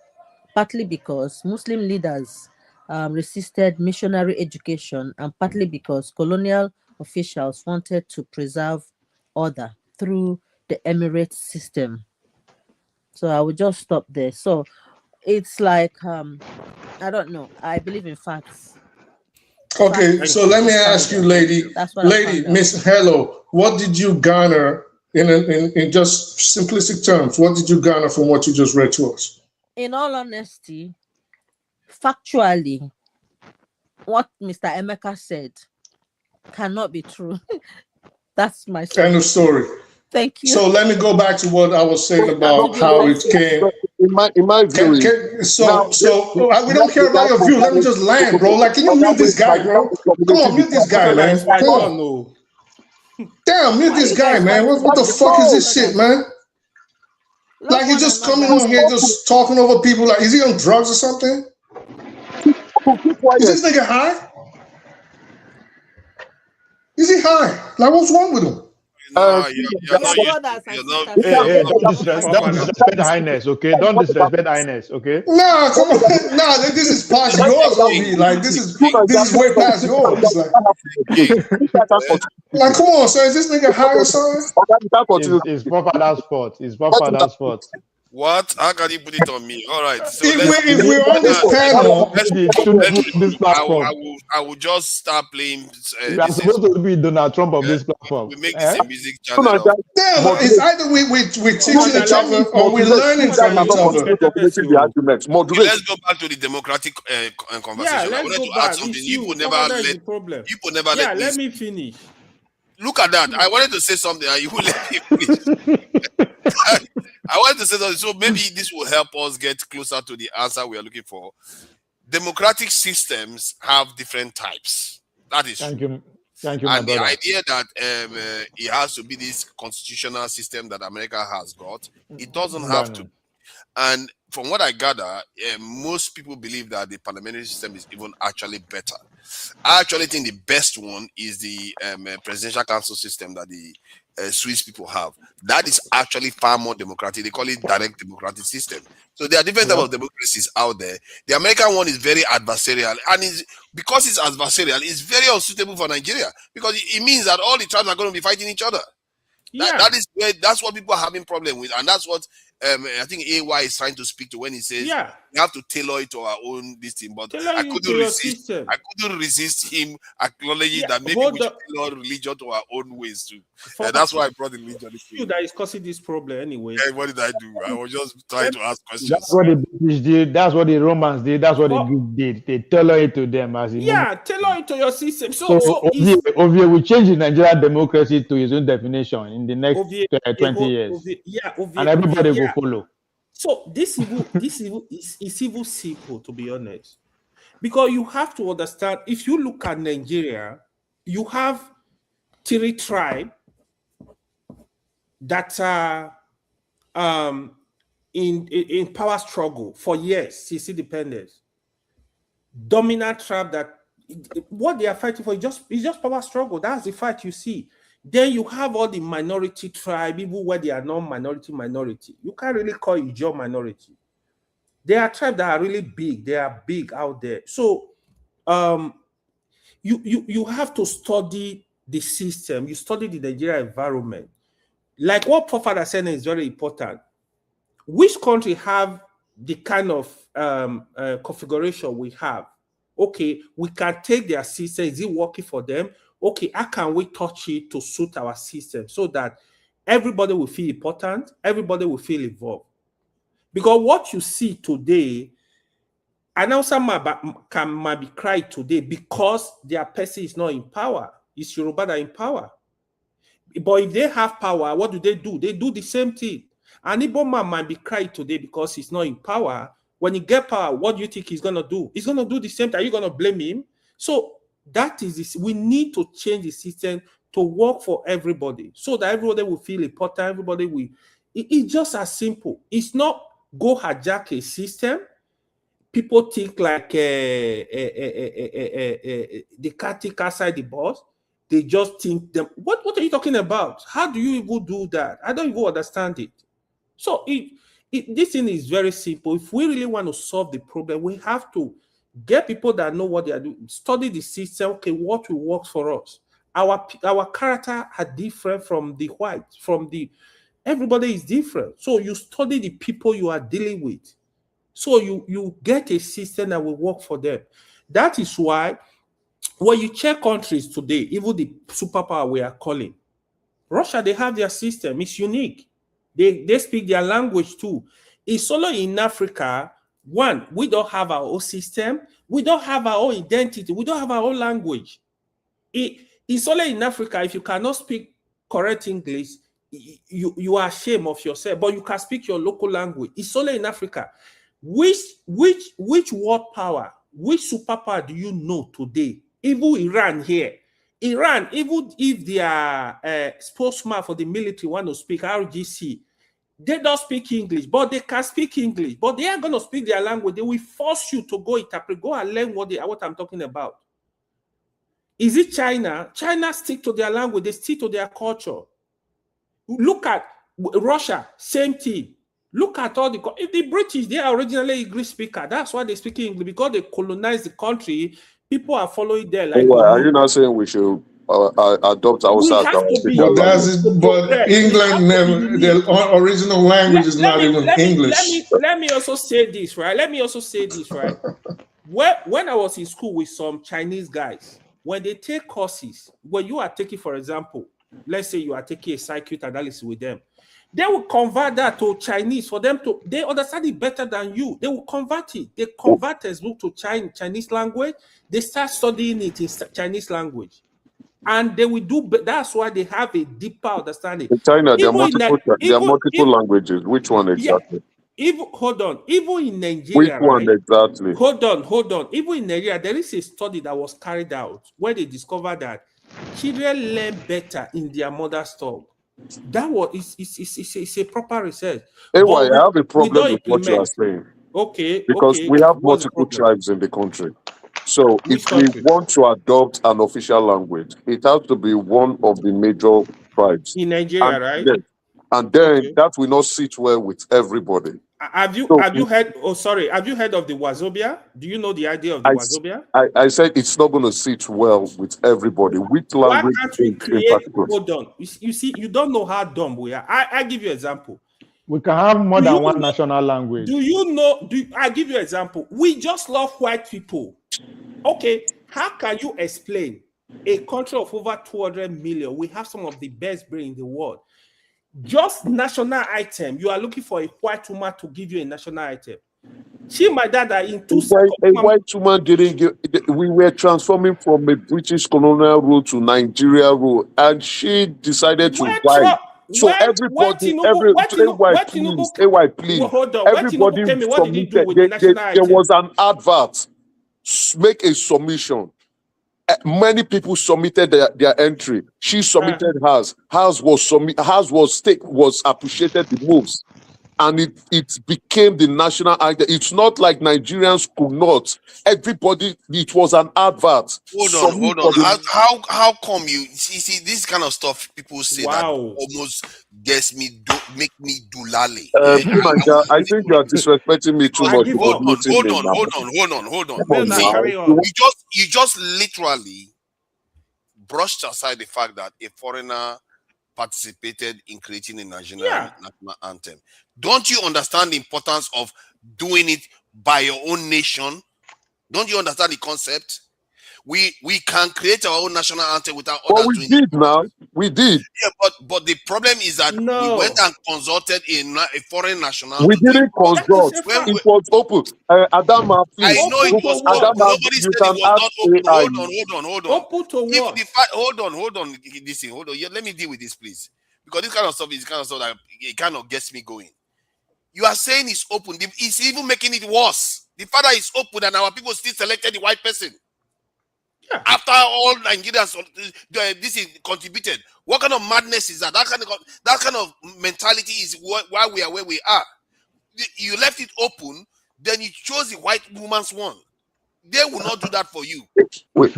partly because Muslim leaders resisted missionary education, and partly because colonial officials wanted to preserve order through the Emirate system. So I will just stop there. So it's like, I don't know. I believe in facts. Okay, so let me ask you, lady, Miss Hello, what did you garner in just simplistic terms? What did you garner from what you just read to us? In all honesty, factually, what Mr. Emeka said cannot be true. That's my end of story. Thank you. So let me go back to what I was saying about how it came. In my view, we don't care about your view. Let me just land, bro. Like, can you mute this guy, bro? Come on, mute this guy, man. Come on. Damn, mute this guy, man. What the fuck is this shit, man? Like, he's just coming on here, just talking over people. Like, is he on drugs or something? Is this nigga high? Is he high? Like, what's wrong with him? Don't disrespect highness, okay? Don't disrespect highness, okay? Nah, come on. Nah, this is past yours, OB. Like, this is way past yours. Like, come on, sir. Is this nigga high or something? It's Papa's fault. It's Papa's fault. What? How can you put it on me? All right. So if we're on this panel, I will just start playing. You are supposed to be Donald Trump of this platform. We make this a music channel. Damn, it's either we're teaching each other or we're learning from each other. Okay, let's go back to the democratic conversation. Yeah, I wanted to add something. You never let me finish. Look at that. I wanted to say something and you will let me finish. I want to say that, so maybe this will help us get closer to the answer we are looking for. Democratic systems have different types. That is Thank true. you. Thank you, my And the brother. idea that it has to be this constitutional system that America has got, it doesn't have to. And from what I gather, most people believe that the parliamentary system is even actually better. I actually think the best one is the presidential council system that the Swiss people have. That is actually far more democratic. They call it direct democratic system. So there are different types of democracies out there. The American one is very adversarial, and because it's adversarial, it's very unsuitable for Nigeria, because it means that all the tribes are going to be fighting each other. That's what people are having problem with, and that's what I think AY is trying to speak to when he says we have to tailor it to our own this thing. But I couldn't resist him acknowledging that maybe we should tailor religion to our own ways too. That's why I brought the religion. You that is causing this problem anyway. What did I do? I was just trying to ask questions. That's what the British did. That's what the Romans did. That's what the Greeks did. They tailor it to them as tailor it to your system. So Ovie will change the Nigerian democracy to his own definition in the next 20 years. And everybody will follow. So this evil is evil simple, to be honest, because you have to understand. If you look at Nigeria, you have 3 tribes that are in power struggle for years since independence. Dominant tribe that what they are fighting for is just power struggle. That's the fight you see. Then you have all the minority tribe, even where they are non-minority. You can't really call it your minority. There are tribes that are really big. They are big out there. So you have to study the system. You study the Nigerian environment. Like what Professor said is very important. Which country have the kind of configuration we have? Okay, we can take their system. Is it working for them? Okay, how can we touch it to suit our system so that everybody will feel important, everybody will feel involved? Because what you see today, announcer might be cried today because their person is not in power. It's Yoruba that are in power. But if they have power, what do? They do the same thing. And Igbo man might be cried today because he's not in power. When he get power, what do you think he's going to do? He's going to do the same thing. Are you going to blame him? So that is this. We need to change the system to work for everybody so that everybody will feel important. Everybody will. It's just as simple. It's not go hijack a system. People think like they can't think outside the box. They just think them. What are you talking about? How do you even do that? I don't even understand it. So this thing is very simple. If we really want to solve the problem, we have to get people that know what they are doing, study the system. Okay, what will work for us? Our character are different from the white, everybody is different. So you study the people you are dealing with. So you get a system that will work for them. That is why when you check countries today, even the superpower we are calling, Russia, they have their system. It's unique. They speak their language too. It's only in Africa. One, we don't have our own system. We don't have our own identity. We don't have our own language. It's only in Africa. If you cannot speak correct English, you are ashamed of yourself, but you can speak your local language. It's only in Africa. Which world power, which superpower do you know today? Even Iran here. Iran, even if their spokesman for the military want to speak RGC, they don't speak English, but they can speak English. But they are going to speak their language. They will force you to go interpret, go and learn what I'm talking about. Is it China? China stick to their language. They stick to their culture. Look at Russia, same thing. Look at all the British, they are originally English speaker. That's why they speak English, because they colonized the country. People are following there. Like, are you not saying we should adopt ourselves? But England never, the original language is not even English. Let me also say this, right? When I was in school with some Chinese guys, when they take courses, when you are taking, for example, let's say you are taking a circuit analysis with them, they will convert that to Chinese for them to, they understand it better than you. They will convert it. They convert textbook to Chinese language. They start studying it in Chinese language. and they will do. That's why they have a deeper understanding. In China, there are Even multiple languages. Which one exactly? Even hold on. Even in Which Nigeria, one right? exactly? Hold on. Even in Nigeria, there is a study that was carried out where they discovered that children learn better in their mother's tongue. That was it's a proper research. Hey, But I have a problem with what you are implement. saying. Okay. Because we have What's the multiple problem? tribes in the country. So Which if we country? want to adopt an official language, it has to be one of the major tribes. In Nigeria, right? And then that will not sit well with everybody. Have you heard? Oh, sorry. Have you heard of the Wazobia? Do you know the idea of the Wazobia? I said it's not going to sit well with everybody. Which language? Why can't we create? Hold on. You see, you don't know how dumb we are. I give you an example. We can have more than one national language. Do you know? I give you an example? We just love white people. Okay, how can you explain a country of over 200 million? We have some of the best brain in the world. Just national item, you are looking for a white woman to give you a national item. She, my dad, in 2 seconds. A white woman didn't give. We were transforming from a British colonial rule to Nigeria rule, and she decided to buy. So everybody, please. Hold on. Everybody submitted. There was an advert. Make a submission. Many people submitted their entry. She submitted hers. Hers was appreciated the most, and it became the national item. It's not like Nigerians could not. Everybody, it was an advert. Hold on. How come you see this kind of stuff? People say that almost gets me make me do lally. I think you are disrespecting me too much. Hold on. You just literally brushed aside the fact that a foreigner participated in creating a national anthem. Don't you understand the importance of doing it by your own nation? Don't you understand the concept? We can create our own national anthem without others doing it. We did now. We did. Yeah, but the problem is that we went and consulted a foreign national. We didn't consult. It was open. Adama, please. I know it was open. Nobody said it was not open. Hold on. Open to what? Hold on. Listen, hold on. Let me deal with this, please. Because this kind of stuff is kind of stuff that it kind of gets me going. You are saying it's open. It's even making it worse. The fact that it's open and our people still selected the white person. Yeah. After all Nigerians this is contributed. What kind of madness is that? That kind of mentality is why we are where we are. You left it open, then you chose the white woman's one. They will not do that for you. Wait,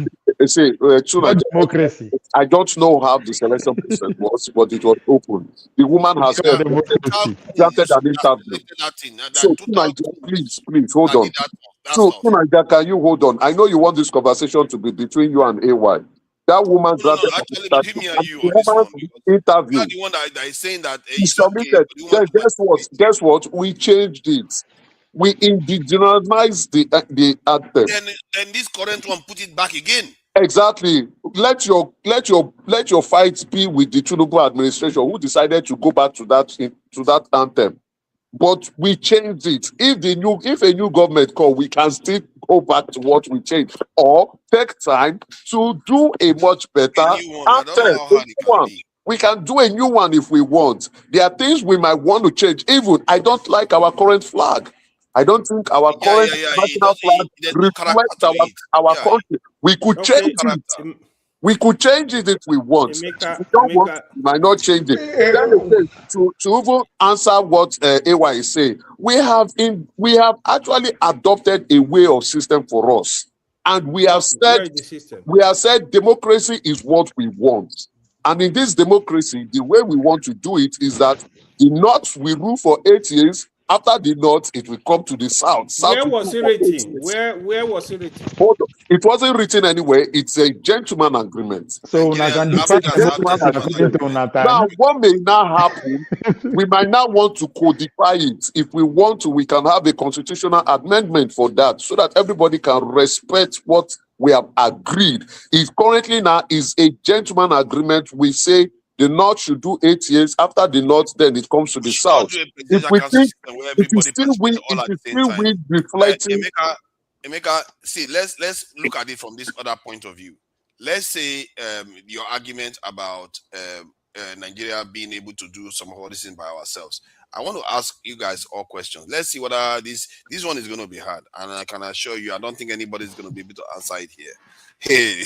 see, democracy. I don't know how the selection process was, but it was open. The woman has granted an interview. So, please hold on. So, can you hold on? I know you want this conversation to be between you and AY. That woman granted interview. You're the one that is saying that he submitted. Then guess what? We changed it. We indigenized the anthem. Then this current one put it back again. Exactly. Let your fight be with the Tinubu administration, who decided to go back to that anthem. But we changed it. If a new government call, we can still go back to what we changed, or take time to do a much better anthem. We can do a new one if we want. There are things we might want to change. Even I don't like our current flag. I don't think our current national flag reflects our country. We could change it. We could change it if we want. If we don't want, we might not change it. Then to even answer what AY is saying, we have actually adopted a way of system for us, and we have said democracy is what we want. And in this democracy, the way we want to do it is that the North will rule for 8 years. After the North, it will come to the South. Where was it written? Where was it written? It wasn't written anywhere. It's a gentleman agreement. So now, what may now happen, we might not want to codify it. If we want to, we can have a constitutional amendment for that, so that everybody can respect what we have agreed. It currently now is a gentleman agreement. We say the North should do 8 years. After the North, then it comes to the South. If we think it is still we reflecting. Emeka, see, let's look at it from this other point of view. let's say your argument about Nigeria being able to do some of all this thing by ourselves. I want to ask you guys all questions. Let's see whether this one is going to be hard, and I can assure you, I don't think anybody is going to be able to answer it here. Hey,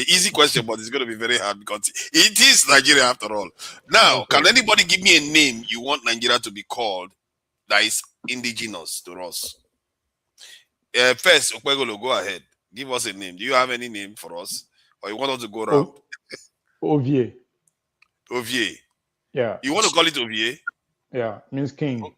easy question, but it's going to be very hard because it is Nigeria after all. Now, can anybody give me a name you want Nigeria to be called that is indigenous to us? First, Okwegolo, go ahead. Give us a name. Do you have any name for us, or you want us to go around? Ovie. Ovie. Yeah. You want to call it Ovie? Yeah, means king.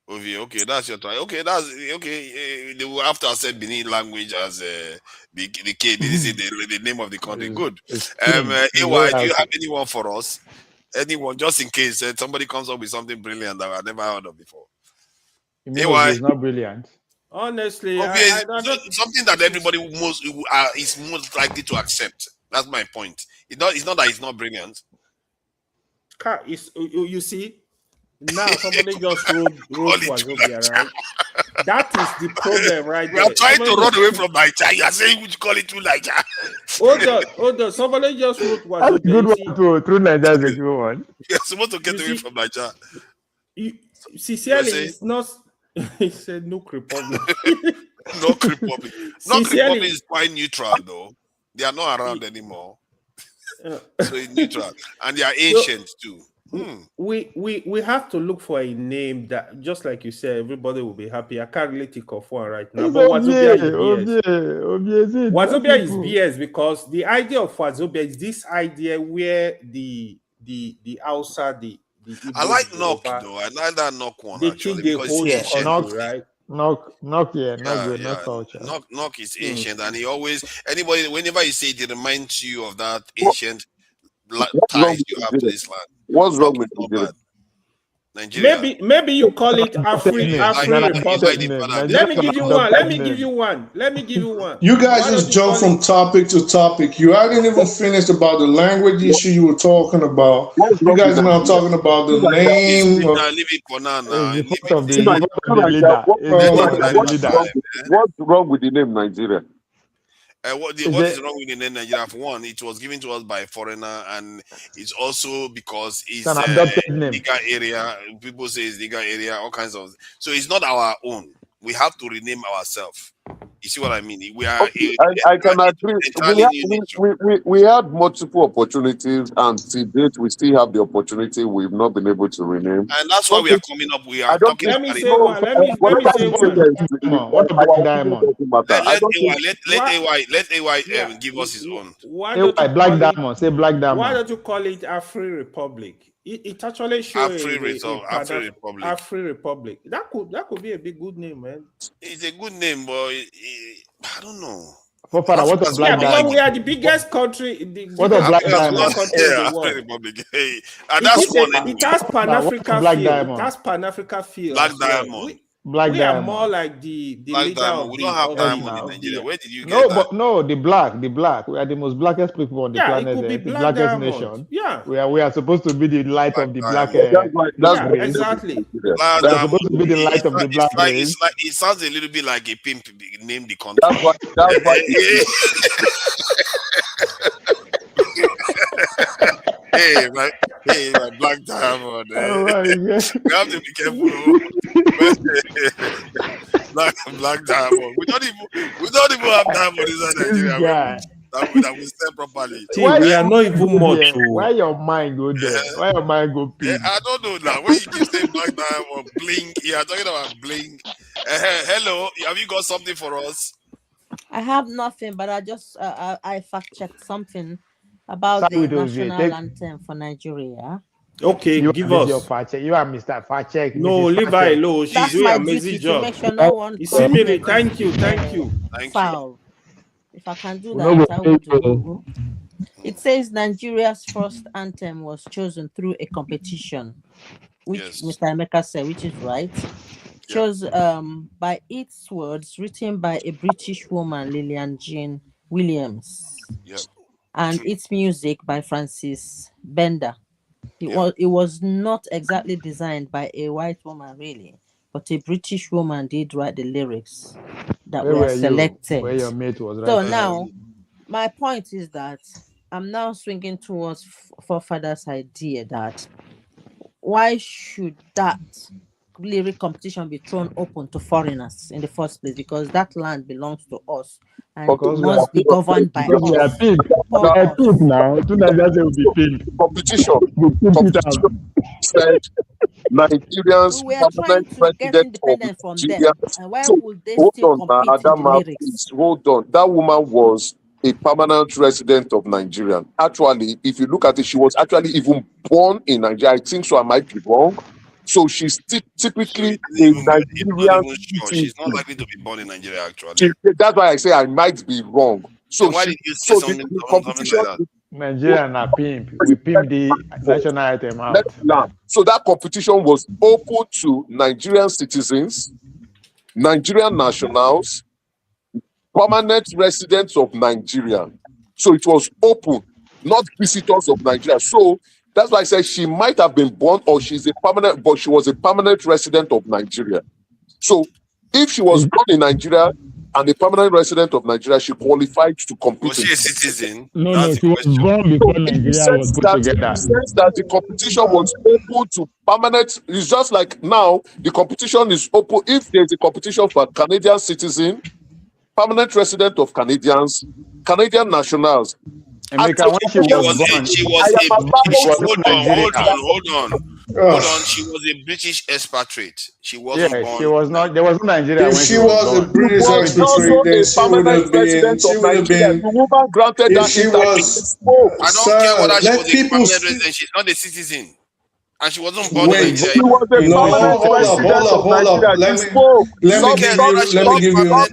Ovie. Okay, that's your try. Okay, that's okay. They will have to accept Benin language as the K. This is the name of the country. Good. AY, do you have anyone for us? Anyone, just in case somebody comes up with something brilliant that I've never heard of before. AY is not brilliant. Honestly, something that everybody is most likely to accept. That's my point. It's not that it's not brilliant. You see, now somebody just wrote Wazobia, right? That is the problem, right? We are trying to run away from Nigeria. You are saying we should call it through Nigeria. Hold on. Somebody just wrote Wazobia. That's a good one too. Through Nigeria is a good one. You're supposed to get away from Nigeria. Sincerely, it's not. He said Nook Republic. Nook Republic. Nook Republic is quite neutral, though. They are not around anymore. So it's neutral. And they are ancient, too. We have to look for a name that, just like you said, everybody will be happy. I can't really think of one right now. But Wazobia is BS. Wazobia is BS because the idea of Wazobia is this idea where the Hausa, the I like Knock though. I like that Knock one actually because it's ancient, right? Knock, not culture. Knock is ancient, and whenever you say it reminds you of that ancient ties you have to this land. What's wrong with Nigeria? Maybe you call it Afri Republic. Let me give you one. You guys just jump from topic to topic. You hadn't even finished about the language issue you were talking about. You guys are now talking about the name. Leave it for now. What's wrong with the name Nigeria? What is wrong with the name Nigeria? For one, it was given to us by a foreigner, and it's also because it's an adopted name. Niger area. People say it's Niger area, all kinds of. So it's not our own. We have to rename ourselves. You see what I mean? We are. I can agree. We had multiple opportunities, and to date, we still have the opportunity. We've not been able to rename, and that's why we are coming up. We are talking. Let me say one. What about Diamond? Let AY give us his own. Black Diamond. Say Black Diamond. Why don't you call it Afri Republic? It actually shows Afri Republic. Afri Republic. That could be a big good name, man. It's a good name, but I don't know. What of Black Diamond? We are the biggest country. What of Black Diamond? Afri Republic. Hey, and that's one. It has Pan-Africa feel. It has Pan-Africa feel. Black Diamond. We are more like the leader of we don't have diamond in Nigeria. Where did you get that? The black. We are the most blackest people on the planet. It could be the blackest diamond. Nation. Yeah. We are supposed to be the light of the black. Exactly. We are supposed to be the light of the black race. It sounds a little bit like a pimp named the country. That's why Hey, my Black Diamond. We have to be careful. Black Diamond. We don't even have diamond inside Nigeria. That we sell properly. We are not even much. Why your mind go there? Why your mind go pin? I don't know now. When you keep saying Black Diamond, blink. You are talking about blink. Hello, have you got something for us? I have nothing, but I fact checked something about the national anthem for Nigeria. Okay, give us your fact check. You are Mr. Fact Check. No, leave her alone. She's doing an amazing job. Make sure no one thank you. Foul. If I can do that, I will do. It says Nigeria's first anthem was chosen through a competition, which Mr. Emeka said, which is right. Chose by its words written by a British woman, Lillian Jean Williams. Yep. And its music by Francis Bender. It was not exactly designed by a white woman, really, but a British woman did write the lyrics that were selected. Where your mate was right. So now, My point is that I'm now swinging towards forefathers' idea that why should that lyric competition be thrown open to foreigners in the first place? Because that land belongs to us and Okay. it must be governed by Because we are us. pimp. We For are us. pimp now. Two Nigerians will be pimp. Competition. We pimp it out. Competition said Nigerians We are trying permanent to get resident of independent from Nigeria. them. And why So would they hold still on, compete in the Adama, lyrics? please hold on. That woman was a permanent resident of Nigeria. Actually, if you look at it, she was actually even born in Nigeria. I think so. I might be wrong. So she's typically a It's not Nigerian even sure. citizen. She's not likely to be born in Nigeria, actually. That's why I say I might be wrong. So Then why did you say something the like competition. that? Nigerian are pimp. We pimp the national item out. So that competition was open to Nigerian citizens, Nigerian nationals, permanent residents of Nigeria. So it was open, not visitors of Nigeria. So that's why I said she might have been born or she's a permanent, but she was a permanent resident of Nigeria. So if she was born in Nigeria and a permanent resident of Nigeria, she qualified to compete. Was she a citizen? No, she was born before Nigeria was put together. In the sense that the competition was open to permanent, it's just like now the competition is open. If there's a competition for Canadian citizen, permanent resident of Canadians, Canadian nationals. Emeka, when she was born, She was hold on. She was a British expatriate. She wasn't born. She was not. There was no Nigeria when she was a British expatriate, then she would have been. She would have been. The woman granted If that she was, I don't care whether she let was a people permanent speak. resident. She's not a citizen. And she wasn't born Wait, in Nigeria. She was a no, permanent hold up. Let me give you. Hold on.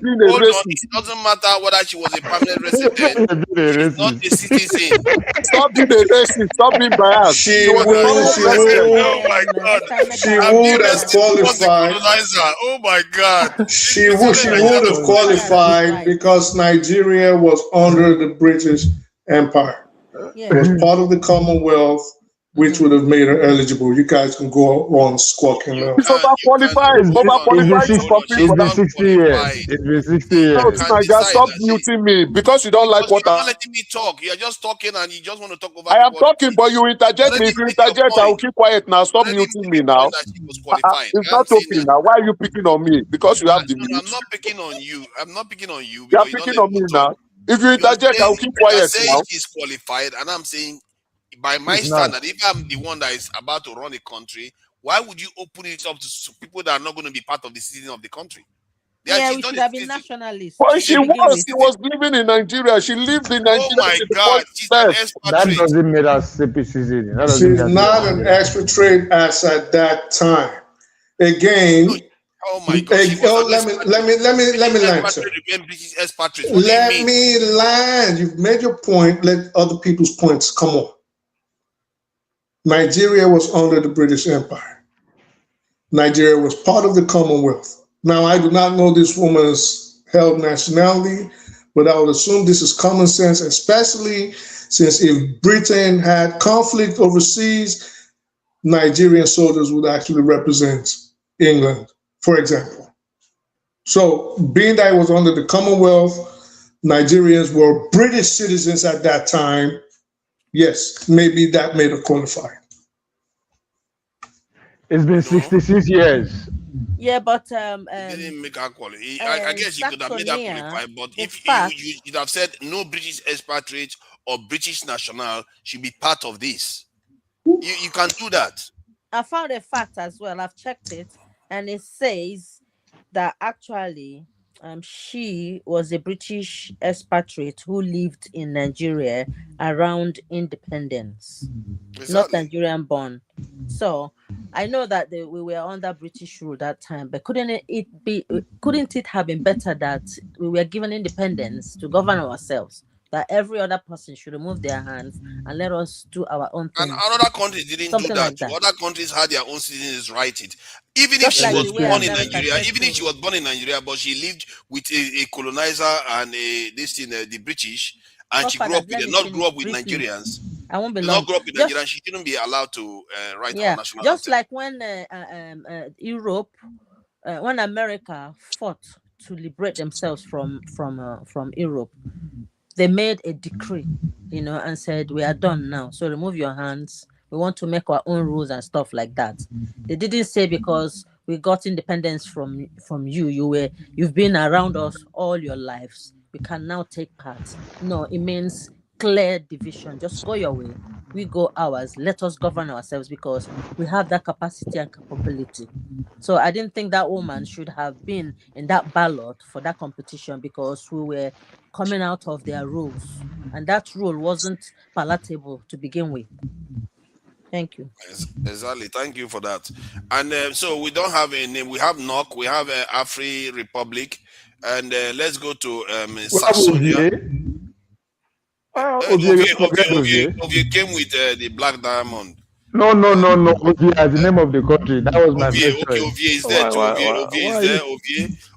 It doesn't matter whether she was a permanent resident. She's not a citizen. Stop being a racist. Stop being biased. She would. Oh my God. She would have qualified. Oh my God. She would have qualified because Nigeria was under the British Empire. It was part of the Commonwealth, which would have made her eligible. You guys can go on squawking now. It's overqualified. It's been 60 years. It's been 60 years. Stop muting me because you don't like what I'm not letting me talk. You're just talking and you just want to talk over. I am talking, but you interject me. If you interject, I will keep quiet now. Stop muting me now. It's not okay now. Why are you picking on me? Because you have the mute. I'm not picking on you. I'm not picking on you. You are picking on me now. If you interject, I will keep quiet you're saying now. she's qualified, and I'm saying, by my standard, if I'm the one that is about to run a country, why would you open it up to people that are not going to be part of the citizen of the country? We should have been nationalists. Well, she was living in Nigeria. She lived in Nigeria. Oh my God, she's an expatriate. That doesn't make her citizen. She's not an expatriate as at that time. Again. Oh my God! Let me land, sir. Let me land. You've made your point. Let other people's points come on. Nigeria was under the British Empire. Nigeria was part of the Commonwealth. Now, I do not know this woman's held nationality, but I would assume this is common sense, especially since if Britain had conflict overseas, Nigerian soldiers would actually represent England, for example. So being that it was under the Commonwealth, Nigerians were British citizens at that time. Yes, maybe that made her qualified. It's been 66 years. Yeah, but didn't make her qualify. I guess you could have made her qualify, but if you'd have said no British expatriate or British national should be part of this, you can do that. I found a fact as well. I've checked it, and it says that actually she was a British expatriate who lived in Nigeria around independence, not Nigerian born. So I know that we were under British rule that time, but couldn't it have been better that we were given independence to govern ourselves? That every other person should remove their hands and let us do our own thing. And other countries didn't do that. Other countries had their own citizens write it. Even if she was born in Nigeria, but she lived with a colonizer and the British, and she grew up with them, not grew up with Nigerians. I won't be not grow up with Nigerians. She shouldn't be allowed to write our national just anthem. like when Europe, when America fought to liberate themselves from Europe. they made a decree, and said, we are done now. So remove your hands. We want to make our own rules and stuff like that. They didn't say because we got independence from you. You've been around us all your lives. We can now take part. No, it means clear division. Just go your way. We go ours. Let us govern ourselves because we have that capacity and capability. So I didn't think that woman should have been in that ballot for that competition because we were coming out of their rules. And that rule wasn't palatable to begin with. Thank you. Exactly. Thank you for that. And so we don't have a name. We have NOC. We have Afri Republic. And let's go to Saxonia. Ovie came with the Black Diamond. No. Ovie as the name of the country. That was my first choice. Ovie is there too. Ovie is there.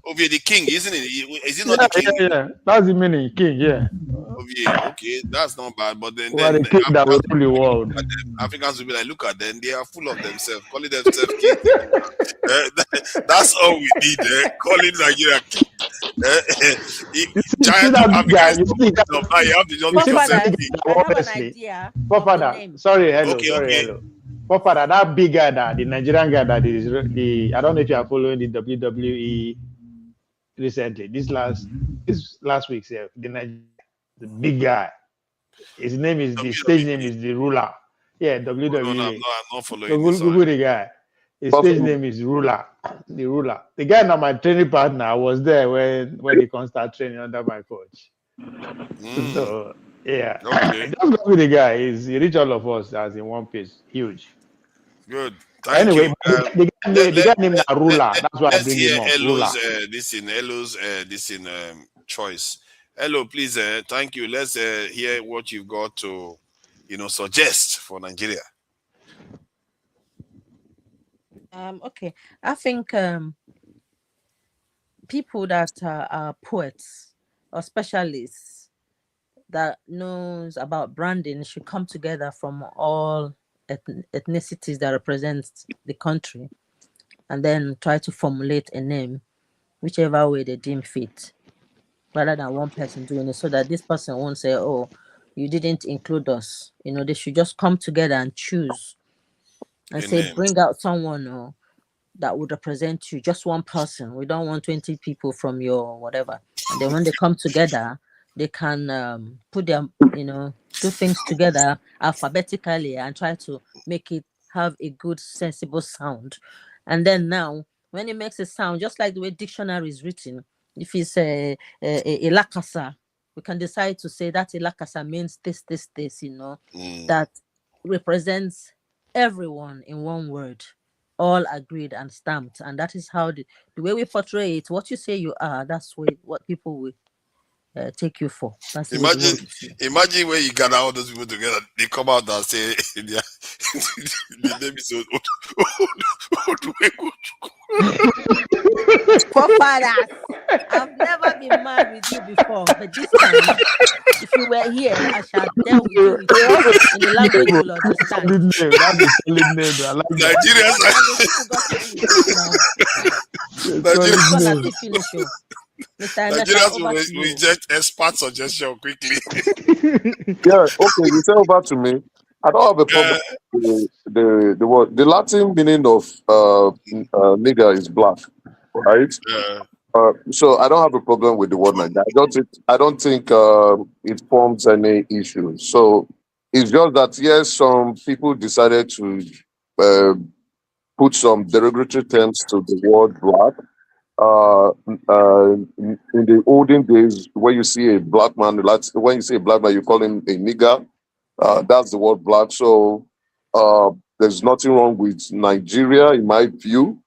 Ovie the king, isn't it? Is it not the king? Yeah. That's the meaning, king. Yeah. Ovie, okay, that's not bad. But then the king that will rule the world. Africans will be like, look at them. They are full of themselves, calling themselves king. That's all we need. Calling Nigeria king. Giant of Africa. You have to just make yourself king. Honestly, Papa, sorry, hello. Papa, that big guy, the Nigerian guy that is I don't know if you are following the WWE recently. This last week, the big guy. His name is the stage name is the Ruler. Yeah, WWE. No, I'm not following. Google the guy. His stage name is Ruler. The Ruler. The guy now my training partner. I was there when he can start training under my coach. So yeah, okay. Just go with the guy. He reached all of us as in one piece. Huge. Good. Thank anyway, you. The guy named Ruler. That's why I bring him up. Elo's, this in choice. Hello, please. Thank you. Let's hear what you've got to, suggest for Nigeria. Okay. I think people that are poets or specialists that knows about branding should come together from all ethnicities that represent the country and then try to formulate a name whichever way they deem fit, rather than one person doing it, so that this person won't say, oh, you didn't include us. They should just come together and choose and say, bring out someone that would represent you, just one person. We don't want 20 people from your whatever. And then when they come together, they can put their, do things together alphabetically and try to make it have a good, sensible sound. And then now, when it makes a sound, just like the way dictionary is written, if it's a lakasa, we can decide to say that lakasa means this, that represents everyone in one word, all agreed and stamped. And that is how the way we portray it, what you say you are, that's what people will take you for. That's imagine when you gather all those people together, they come out and say the name is Forefathers, I've never been mad with you before, but this time, if you were here, I shall deal with you in the language you will understand. That's a solid name. I like Nigerians. Nigerians will reject expert suggestion quickly. Yeah, okay, you say over to me. I don't have a problem with the word. The Latin meaning of nigger is black, right? So I don't have a problem with the word Niger. I don't think it forms any issue. So it's just that yes, some people decided to put some derogatory terms to the word black. In the olden days, when you see a black man, when you see a black man, you call him a nigger. That's the word black. So there's nothing wrong with Nigeria, in my view.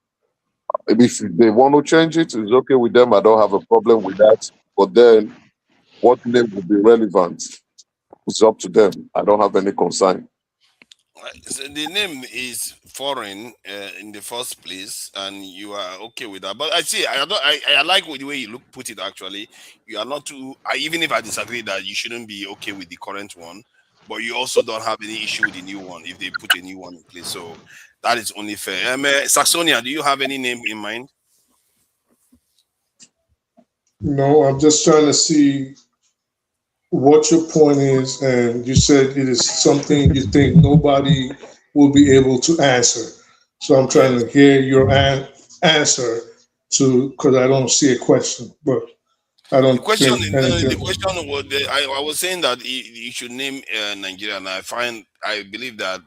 If they want to change it, it's okay with them. I don't have a problem with that. But then, what name would be relevant? It's up to them. I don't have any concern. So the name is foreign in the first place, and you are okay with that. But I see, I like the way you put it. Actually, you are not too. even if I disagree that you shouldn't be okay with the current one, but you also don't have any issue with the new one if they put a new one in place. So that is only fair. Saxonia, do you have any name in mind? No, I'm just trying to see what your point is, and you said it is something you think nobody will be able to answer. So I'm trying to hear your answer to, because I don't see a question, but I The don't question, think anything. the question was, I was saying that you should name Nigeria, and I believe that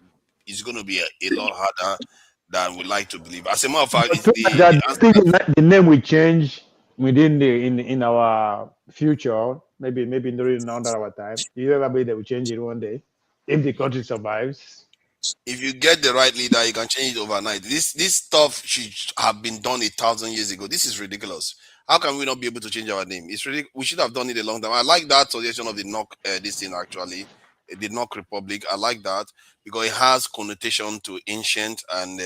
it's going to be a lot harder than we like to believe. As a matter of fact, it's So that the answer. the name will change within the in our future, maybe during under our time. You ever believe they will change it one day if the country survives? If you get the right leader, you can change it overnight. This stuff should have been done 1,000 years ago. This is ridiculous. How can we not be able to change our name? It's really, we should have done it a long time. I like that suggestion of the knock this thing actually, the knock republic. I like that because it has connotation to ancient and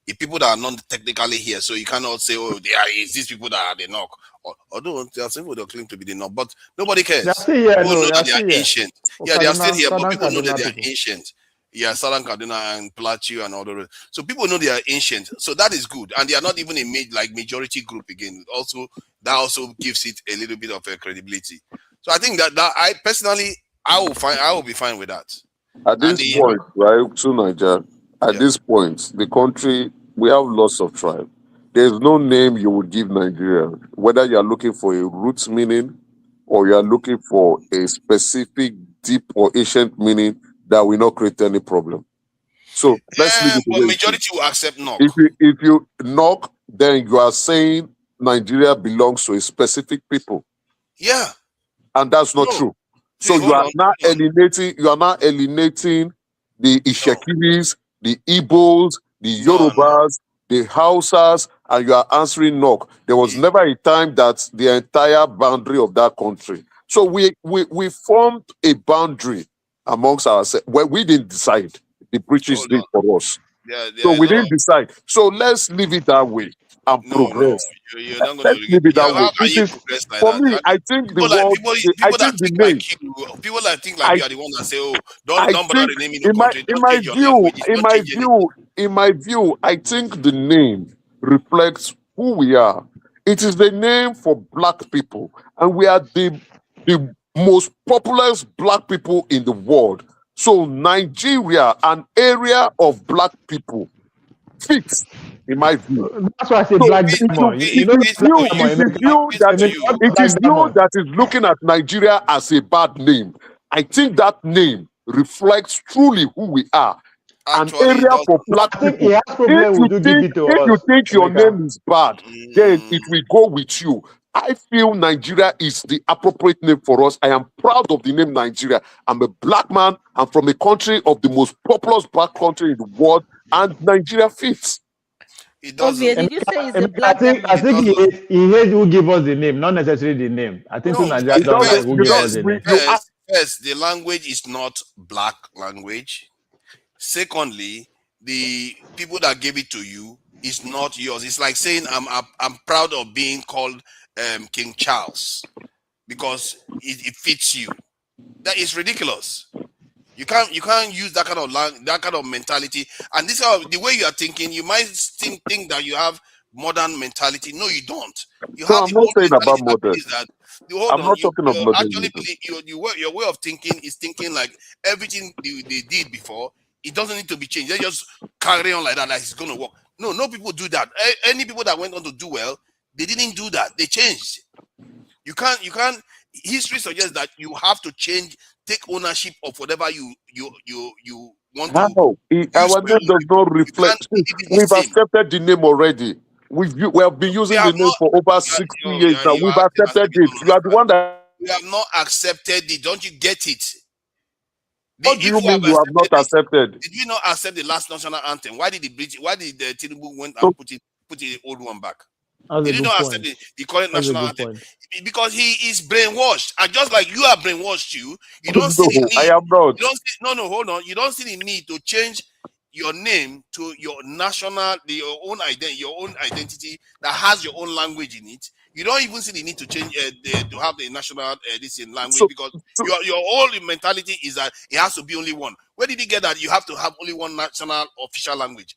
if people that are not technically here, so you cannot say, oh, there is these people that are the knock. Although there are some people that claim to be the knock, but nobody They're cares. still here, People no, know they're that they are still here. ancient. For Yeah, they are still Kaduna, here, but Southern people know that Kaduna they are people. ancient. Yeah, Southern Kaduna and Plateau and all the rest. So people know they are ancient. So that is good. And they are not even a majority group again. Also, that also gives it a little bit of a credibility. So I think that I personally I will be fine with that. At And this point, right, to Niger, at this point, the country, we have lots of tribes. There's no name you would give Nigeria, whether you are looking for a roots meaning or you are looking for a specific deep or ancient meaning that will not create any problem. So let's leave it the but way it majority is. will accept knock. If you knock, then you are saying Nigeria belongs to a specific people, Yeah. and that's not No. true. See, So you hold are on. now alienating the Ishekiris, the Igbos, the Yorubas, the Hausas, and you are answering knock. There was never a time that the entire boundary of that country. So we formed a boundary amongst ourselves. Well, we didn't decide. The British did for us. So we didn't decide. So let's leave it that way and progress. You're not going Let's to leave it yeah, that way. how can It you is progress like for that? me. I think the People like world. I people that think the think name. like you, people that think like I you are the one that say, oh, I don't bother think renaming the country, in don't my change your view, languages, don't change anything. I think the name reflects who we are. It is the name for black people, and we are the most populous black people in the world. So Nigeria, an area of black people, fits in my view. That's why I say So black if diamond. You know, if black you diamond. it is you that is looking at Nigeria as a bad name, I think that name reflects truly who we are. An area for black I think people. he has problem with you give it to If you us, think your Emeka. name is bad, then it will go with you. I feel Nigeria is the appropriate name for us. I am proud of the name Nigeria. I'm a black man. I'm from a country of the most populous black country in the world, and Nigeria fits. It Ovie, doesn't. did you say it's a I black think diamond? he hates who give us the name, not necessarily the name. I think No, Nigeria don't like who give us the name. first, the language is not black language. Secondly, the people that gave it to you is not yours. It's like saying I'm proud of being called King Charles because it fits you. That is ridiculous. You can't use that kind of mentality. And this is the way you are thinking. You might think that you have modern mentality. No, you don't. You No, have I'm the not old saying about mentality that modern. is that. I'm not talking of You actually modernism. believe your way of thinking is thinking like everything they did before. It doesn't need to be changed. They just carry on like that, like it's going to work. No people do that. Any people that went on to do well, they didn't do that. They changed. You can't. History suggests that you have to change, take ownership of whatever you want to. How? Our name does not reflect. We've accepted the name already. We have been using the name for over 60 years now. We've accepted it. You are the one that. You have not accepted it. Don't you get it? What do you mean you have not accepted? Did we not accept the last national anthem? Why did the Tinubu went and put the old one back? Did you not accept the current national anthem? Because he is brainwashed, and just like you are brainwashed, you don't see the need. I am not. Hold on. You don't see the need to change your name to your your own identity that has your own language in it. You don't even see the need to change to have the national this in language because your whole mentality is that it has to be only one. Where did you get that you have to have only one national official language?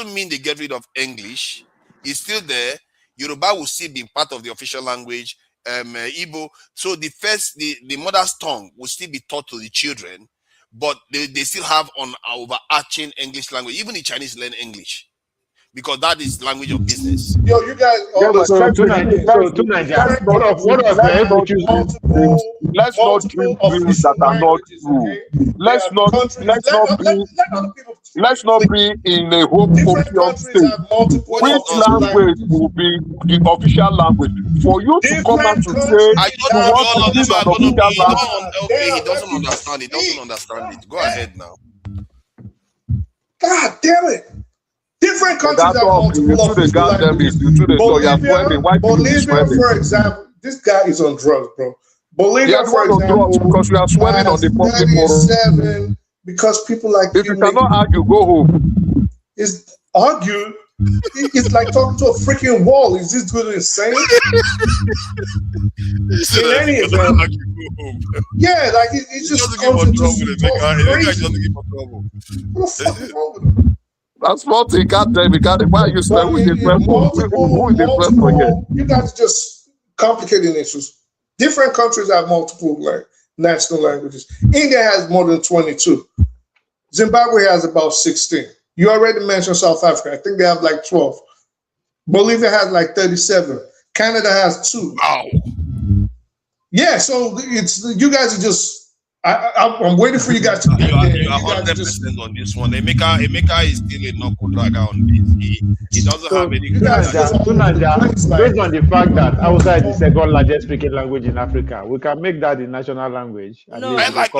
doesn't mean they get rid of English. It's still there. Yoruba will still be part of the official language. Igbo. So the mother's tongue will still be taught to the children, but they still have on overarching English language. Even the Chinese learn English because that is language of business. Yo, you guys always so to Nigeria, let's not dream dreams that are not true. Let's not be in a homophobia state. Which language will be the official language? For you to come out to say I you want to use an official language. Okay, he doesn't understand. He doesn't understand it. Go ahead now. God damn it. Different countries have multiple languages. Bolivia, for example, this guy is on drugs, bro. Bolivia, for example, because we are swearing on the public forum. Because people like if you cannot argue, go home. Is argue? It's like talking to a freaking wall. Is this dude insane? In any event, yeah, like it just comes into trouble. What the fuck is wrong with him? That's what he got there. Why are you saying who is the first? You guys are just complicating issues. Different countries have multiple national languages. India has more than 22. Zimbabwe has about 16. You already mentioned South Africa. I think they have like 12. Bolivia has like 37. Canada has 2. Wow. Yeah, so it's you guys are just. I'm waiting for you guys to get there. You are 100% on this one. Emeka is still a knuckle dragger on this. He doesn't have any. Based on the fact that outside the second largest speaking language in Africa, we can make that the national language. No, I like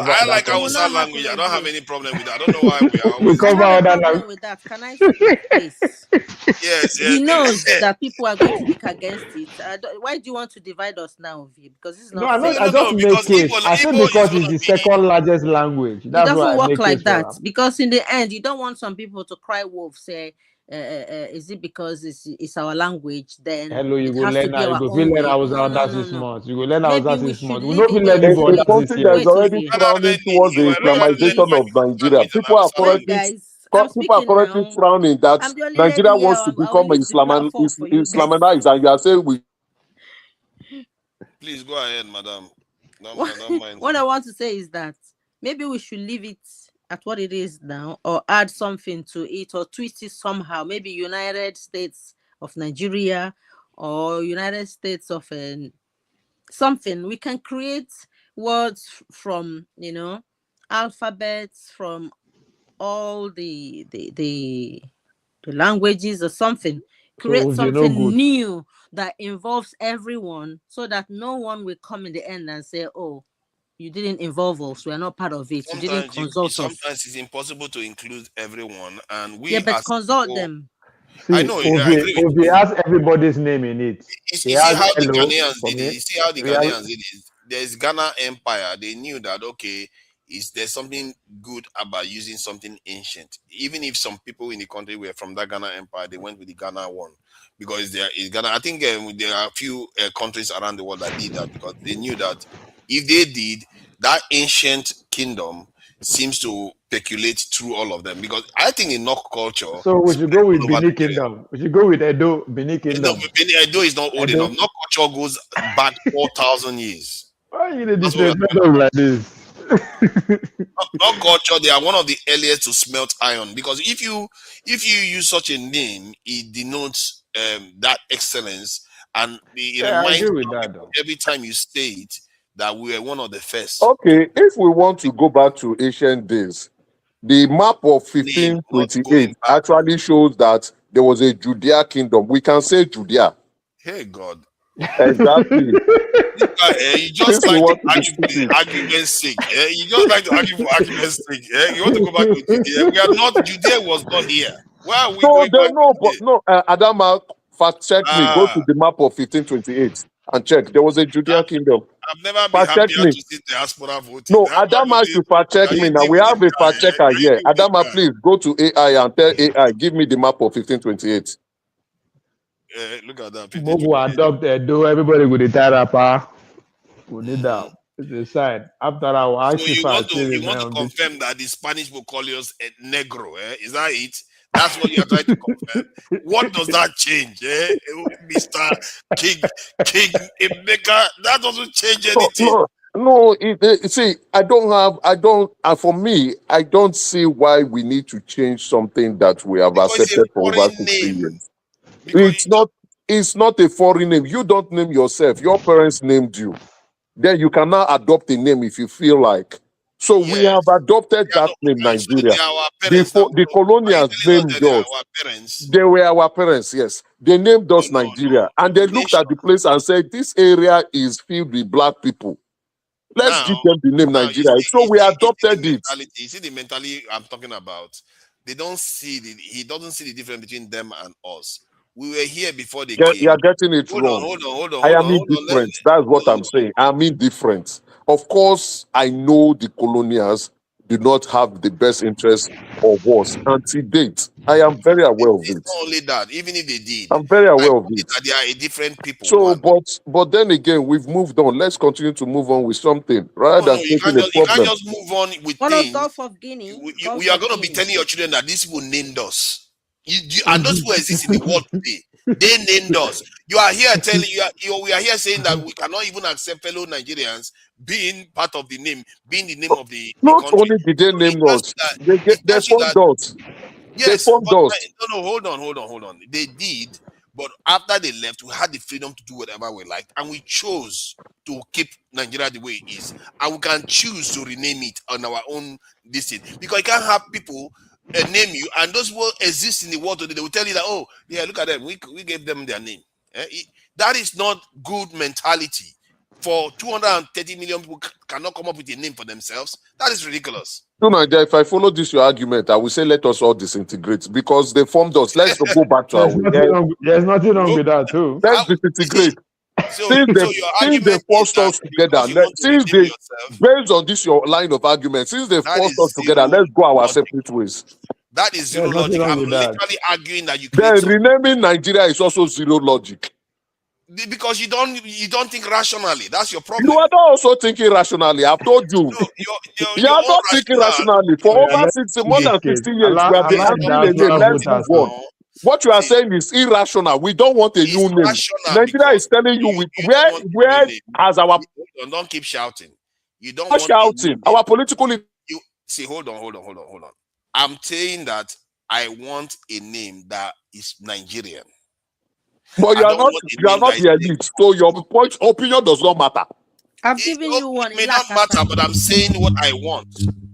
Hausa language. I don't have any problem with that. I don't know why we are always. We cover other language. With that. Can I speak, please? Yes. He knows that people are going to speak against it. Why do you want to divide us now, V? Because this is not. No, I just make case. I say because it's the second largest language. That's it doesn't work like that. For. Because in the end, you don't want some people to cry wolf. Say, is it because it's our language? Then hello, you go learn. You go learn Hausa 6 months. You go learn Hausa 6 months. We don't learn it for the country that is already frowning towards the Islamization of Nigeria. People are currently frowning that Nigeria wants to become Islamized, and you are saying we. Please go ahead, madam. What I want to say is that maybe we should leave it at what it is now, or add something to it, or twist it somehow. Maybe United States of Nigeria, or United States of something. We can create words from alphabets from all the languages or something. Create something new that involves everyone, so that no one will come in the end and say, "Oh, you didn't involve us. We are not part of it. You didn't consult us." Sometimes it's impossible to include everyone, and we. Yeah, but consult them. See, I know. If he has everybody's name in it, you see how the Ghanaians did it. You see how the Ghanaians did it. There's Ghana Empire. They knew that there's something good about using something ancient. Even if some people in the country were from that Ghana Empire, they went with the Ghana one. Because there is Ghana. I think there are a few countries around the world that did that, because they knew that if they did, that ancient kingdom seems to percolate through all of them. Because I think in Nok culture. So we should go with Benin Kingdom. We should go with Edo, Benin Kingdom. No, Edo is not old enough. Nok culture goes back 4,000 years. Why are you disrespect them like this? Nok culture, they are one of the earliest to smelt iron. Because if you use such a name, it denotes that excellence, and it reminds every time you say it that we were one of the first. Okay, if we want to go back to ancient days, the map of 1528 actually shows that there was a Judea kingdom. We can say Judea. Hey God. Exactly. You just like to argue for argument's sake. You just like to argue for argument's sake. You want to go back to Judea. We are not. Judea was not here. Where are we going back? Adama, fact check me. Go to the map of 1528 and check. There was a Judea kingdom. I've never been happier to see diaspora voting. No, Adama should fact check me now. We have a fact checker here. Adama, please go to AI and tell AI, give me the map of 1528. Look at that. Bobo adopt Edo. Everybody go to Tarapa. We need that. It's a sign. After our so you want to confirm that the Spanish will call us a negro? Is that it? That's what you're trying to confirm. What does that change, Mr. King Emeka? That doesn't change anything. No. See, for me, I don't see why we need to change something that we have accepted for over 60 years. It's not a foreign name. You don't name yourself. Your parents named you. Then you can now adopt a name if you feel like. So we have adopted that name, Nigeria. The colonials named us. They were our parents, yes. They named us Nigeria. And they looked at the place and said, this area is filled with black people. Let's give them the name Nigeria. So we adopted it. You see the mentality I'm talking about? They don't see he doesn't see the difference between them and us. We were here before they came. You're getting it wrong. Hold on. I am indifferent. That's what I'm saying. I'm indifferent. Of course, I know the colonials do not have the best interest of us until date. I am very aware of it. It's not only that, even if they did, I'm very aware of it. They are a different people. So, but then again, we've moved on. Let's continue to move on with something rather than taking a problem. You can't just move on with things. Gulf of Guinea. We are going to be telling your children that these people named us. And those who exist in the world today, they named us. You are here telling we are here saying that we cannot even accept fellow Nigerians being part of the name, being the name of the Not country. only did they name us, they formed us. Yes, they formed us. No, hold on. They did, but after they left, we had the freedom to do whatever we liked, and we chose to keep Nigeria the way it is, and we can choose to rename it on our own distance, because you can't have people name you, and those who exist in the world today, they will tell you that, oh yeah, look at them, we gave them their name. That is not good mentality. For 230 million people cannot come up with a name for themselves. That is ridiculous. No, Nadia, if I follow this your argument, I will say let us all disintegrate because they formed us. Let's go back to our way. There's nothing wrong with that too. Let's disintegrate. Since they forced us together, based on this your line of argument, since they forced us together, let's go our separate ways. That is zero logic. I'm literally arguing that you then renaming Nigeria is also zero logic. Because you don't think rationally. That's your problem. You are not also thinking rationally. I've told you. You are not thinking rationally. For over more than 60 years, we have been arguing the name. Let's move on. What you are saying is irrational. We don't want a new name. Nigeria is telling you where has our... Don't keep shouting. You don't want shouting. Our political... See, hold on. I'm saying that I want a name that is Nigerian. But you are not the elite, so your opinion does not matter. I've given you one. It may not matter, but I'm saying what I want,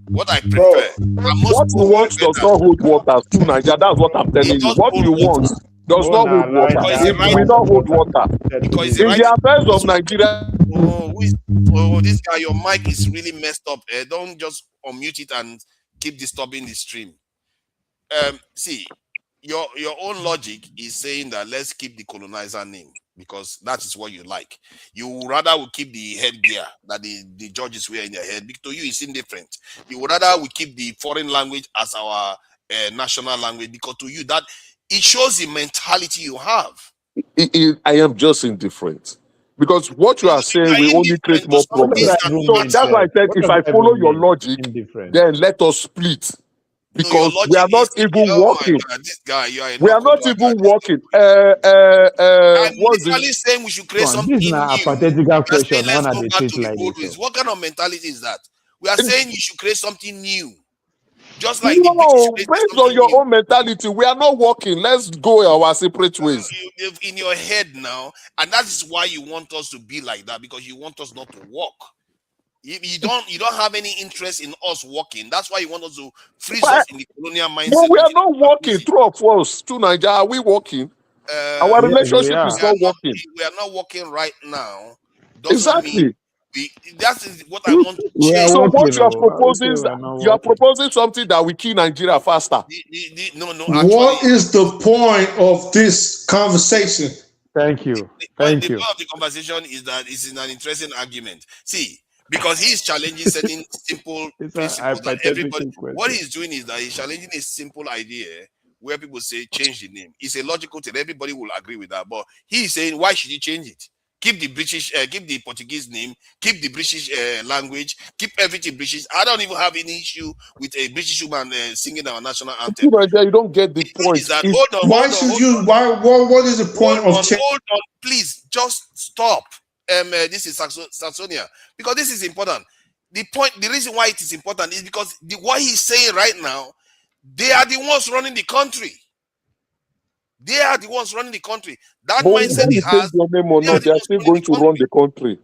what I prefer. What you want does not hold water to Nigeria. That's what I'm telling you. What you want does not hold water. It will not hold water. Because in the affairs of Nigeria. Oh, this guy, your mic is really messed up. Don't just unmute it and keep disturbing the stream. See. Your own logic is saying that let's keep the colonizer name because that is what you like. You rather will keep the headgear that the judges wear in their head. Because to you, it's indifferent. You would rather we keep the foreign language as our national language because to you that it shows the mentality you have. I am just indifferent because what you are saying will only create more problems. So that's why I said if I follow your logic, then let us split. Because we are not even working. This guy, we are not even working. I'm literally saying we should create something new. This is a pathetical question. What kind of mentality is that? We are saying you should create something new. Just like based on your own mentality, we are not working. Let's go our separate ways. In your head now, and that is why you want us to be like that because you want us not to work. You don't have any interest in us working. That's why you want us to freeze us in the colonial mindset. No, we are not working. True of us to Nigeria. Are we working? Our relationship is not working. We are not working right now. Exactly. That is what I want to change. So what you are proposing is you are proposing something that will kill Nigeria faster. No. What is the point of this conversation? Thank you. The point of the conversation is that it's an interesting argument. See. Because he's challenging certain simple principles that everybody. What he's doing is that he's challenging a simple idea where people say change the name. It's a logical thing. Everybody will agree with that. But he's saying, why should you change it? keep the British, keep the Portuguese name, keep the British language, keep everything British. I don't even have any issue with a British woman singing our national anthem. You don't get the point. Is that, hold on, why should you? Why? What is the point of change? Hold on, please, just stop. This is Saxonia, because this is important. The reason why it is important is because what he's saying right now, they are the ones running the country. They are the ones running the country. That mindset he has. Your name or not, they are still going to run the country.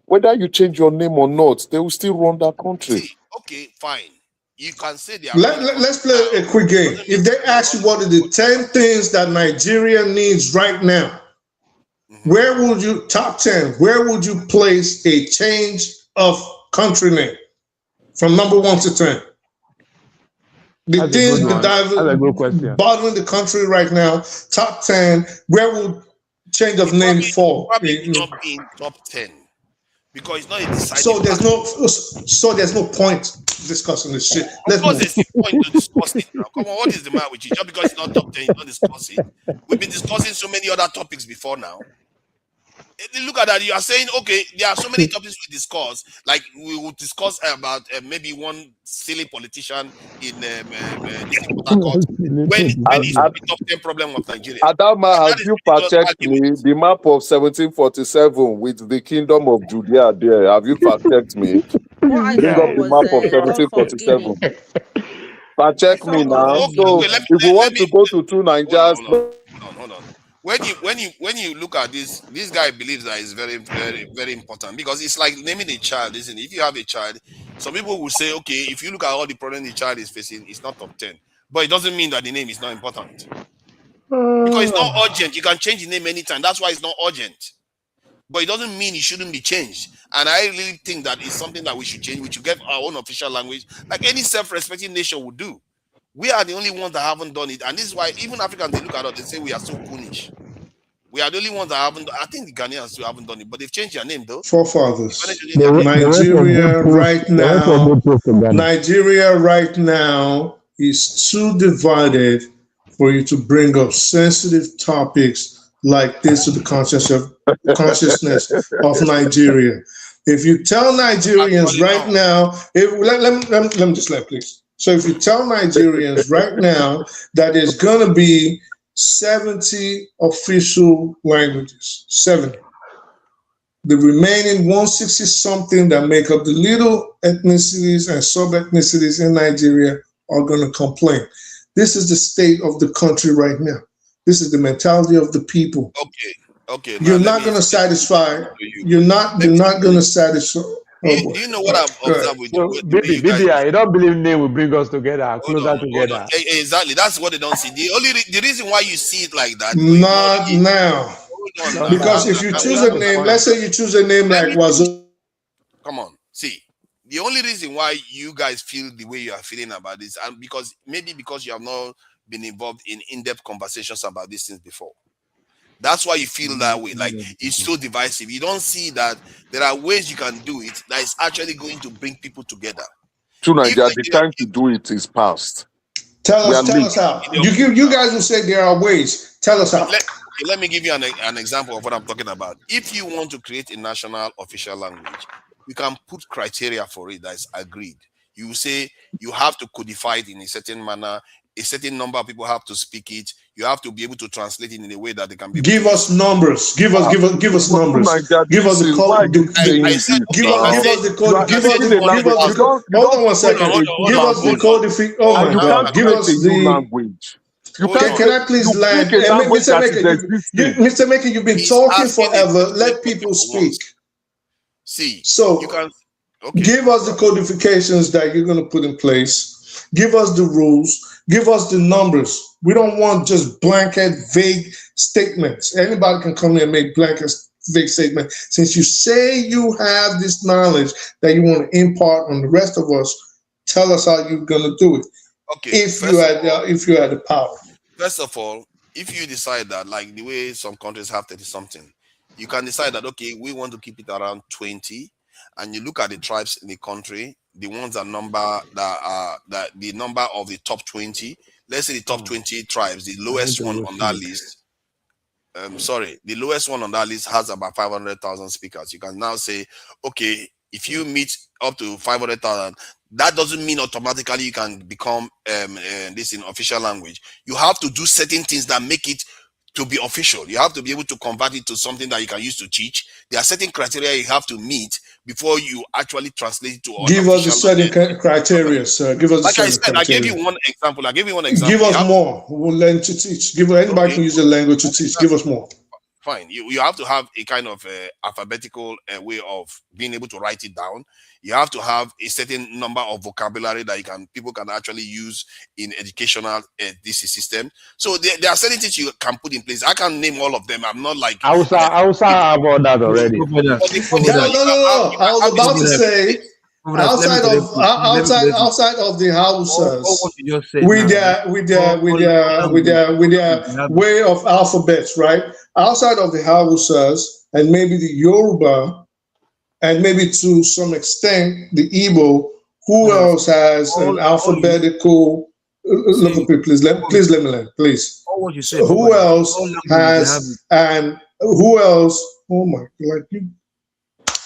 Whether you change your name or not, they will still run that country. See, okay, fine. You can say they are. Let's play a quick game. If they ask you what are the 10 things that Nigeria needs right now, where would you, top 10, where would you place a change of country name from number 1 to 10? The things that bothering the country right now, top 10, where would change of name fall? Probably not in top 10. Because it's not a deciding so there's no point discussing this shit. Of course, there's no point to discuss it now. Come on, what is the matter with you? Just because it's not top 10, you don't discuss it. We've been discussing so many other topics before now. Look at that. You are saying, okay, there are so many topics we discuss. Like we will discuss about maybe one silly politician in when it's the top 10 problem of Nigeria. Adama, have you fact-checked me the map of 1747 with the kingdom of Judea there? Have you fact-checked me? Bring up the map of 1747. Fact-check me now. So if we want to go to two Nigerias. Hold on. When you look at this guy believes that it's very, very, very important, because it's like naming a child, isn't it? If you have a child, some people will say, okay, if you look at all the problems the child is facing, it's not top 10. But it doesn't mean that the name is not important. Because it's not urgent. You can change the name anytime. That's why it's not urgent. But it doesn't mean it shouldn't be changed. And I really think that it's something that we should change. We should get our own official language, like any self-respecting nation would do. We are the only ones that haven't done it. And this is why even Africans, they look at us, they say we are so coonish. We are the only ones that haven't. I think the Ghanaians still haven't done it, but they've changed their name though. Forefathers. Nigeria right now is too divided for you to bring up sensitive topics like this to the consciousness of Nigeria. If you tell Nigerians right now, let me just let please. So if you tell Nigerians right now that there's going to be 70 official languages, 70. The remaining 160 something that make up the little ethnicities and sub-ethnicities in Nigeria are going to complain. This is the state of the country right now. This is the mentality of the people. Okay. You're not going to satisfy. You're not going to satisfy. Do you know what I've observed with you? I don't believe name will bring us together, closer together. Exactly. That's what they don't see. The reason why you see it like that. Not now. Because if you choose a name, let's say you choose a name like Wazo. Come on. See, the only reason why you guys feel the way you are feeling about this, and because you have not been involved in in-depth conversations about these things before. That's why you feel that way. Like it's so divisive. You don't see that there are ways you can do it that is actually going to bring people together. To Nigeria, the time to do it is past. Tell us how. You guys will say there are ways. Tell us how. Let me give you an example of what I'm talking about. If you want to create a national official language, you can put criteria for it that is agreed. You say you have to codify it in a certain manner. A certain number of people have to speak it. You have to be able to translate it in a way that they can be. Give us numbers. Give us numbers. Give us the code. Give us the code. Hold on 1 second. Give us the code. Oh my God. Give us the language. Can I please land? Mr. Maker, you've been talking forever. Let people speak. See. So give us the codifications that you're going to put in place. Give us the rules. Give us the numbers. We don't want just blanket, vague statements. Anybody can come here and make blanket, vague statements. Since you say you have this knowledge that you want to impart on the rest of us, tell us how you're going to do it. Okay. If you had the power. First of all, if you decide that, like the way some countries have 30-something, you can decide that, okay, we want to keep it around 20, and you look at the tribes in the country, the ones that the number of the top 20, let's say the top 20 tribes, the lowest one on that list. sorry, the lowest one on that list has about 500,000 speakers. You can now say, okay, if you meet up to 500,000, that doesn't mean automatically you can become this in official language. You have to do certain things that make it to be official. You have to be able to convert it to something that you can use to teach. There are certain criteria you have to meet before you actually translate it to. Give us the certain criteria, sir. Give us like the I said, criteria. I gave you one example. Give us more. We'll learn to teach. Anybody can use the language to teach. Give us more. Fine. You have to have a kind of alphabetical way of being able to write it down. You have to have a certain number of vocabulary that people can actually use in educational DC system. So there are certain things you can put in place. I can't name all of them. I'm not like I was about that already. No. I was about to say outside of the Hausas with their way of alphabets, right? Outside of the Hausas and maybe the Yoruba and maybe to some extent the Igbo, who else has an alphabetical? Look at me, please. Let me learn, please. Who else has and who else? Oh my God!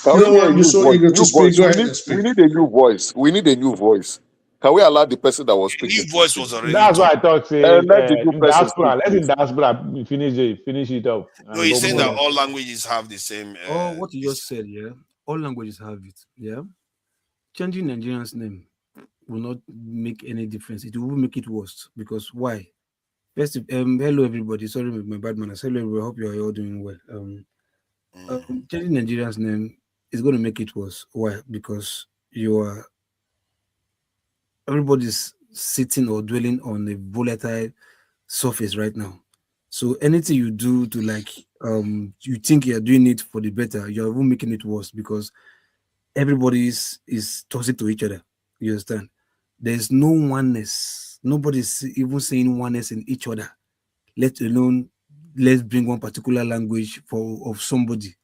You're so eager to speak. Go ahead and speak. We need a new voice. We need a new voice. Can we allow the person that was speaking? New voice was already. That's what I thought. Say, let the new person let the diaspora finish it up. No, he's saying that all languages have the same. What you just said, yeah. All languages have it, yeah. Changing Nigerian's name will not make any difference. It will make it worse. Because why? First, hello everybody. Sorry, my bad manners. Hello everybody. I hope you are all doing well. Changing Nigerian's name is going to make it worse. Why? Because everybody's sitting or dwelling on a volatile surface right now. So anything you do to you think you're doing it for the better, you're even making it worse because everybody is toxic to each other. You understand? There's no oneness. Nobody's even saying oneness in each other, let alone let's bring one particular language of somebody.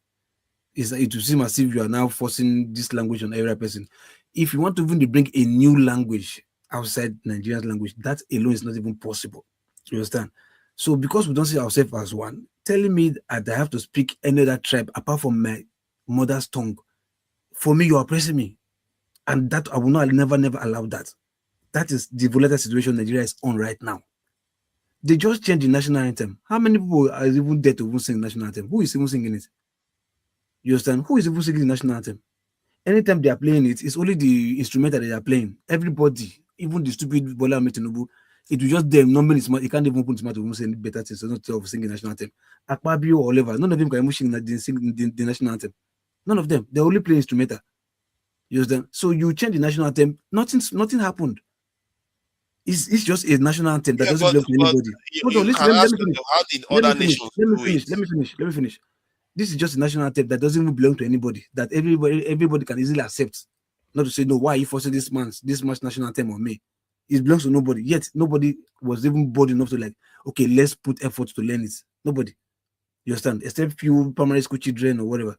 It will seem as if you are now forcing this language on every person. If you want to even bring a new language outside Nigerian language, that alone is not even possible. You understand? So because we don't see ourselves as one, telling me that I have to speak any other tribe apart from my mother's tongue, for me, you are oppressing me. And that I will never allow that. That is the volatile situation Nigeria is on right now. They just changed the national anthem. How many people are even there to even sing the national anthem? Who is even singing it? You understand? Who is even singing the national anthem? Anytime they are playing it, it's only the instrumental that they are playing. Everybody, even the stupid Bola Metinubu, it will just them. Normally, he can't even put his mouth to say better things. So not of singing national anthem. Akpabio or whatever, none of them can even sing the national anthem. None of them. They only play instrumental. You understand? So you change the national anthem. Nothing happened. It's just a national anthem that doesn't belong to anybody. Hold on, let me finish. This is just a national anthem that doesn't even belong to anybody. That everybody can easily accept. Not to say no. Why are you forcing this man's national anthem on me? It belongs to nobody. Yet nobody was even bold enough to okay, let's put effort to learn it. Nobody. You understand? Except few primary school children or whatever.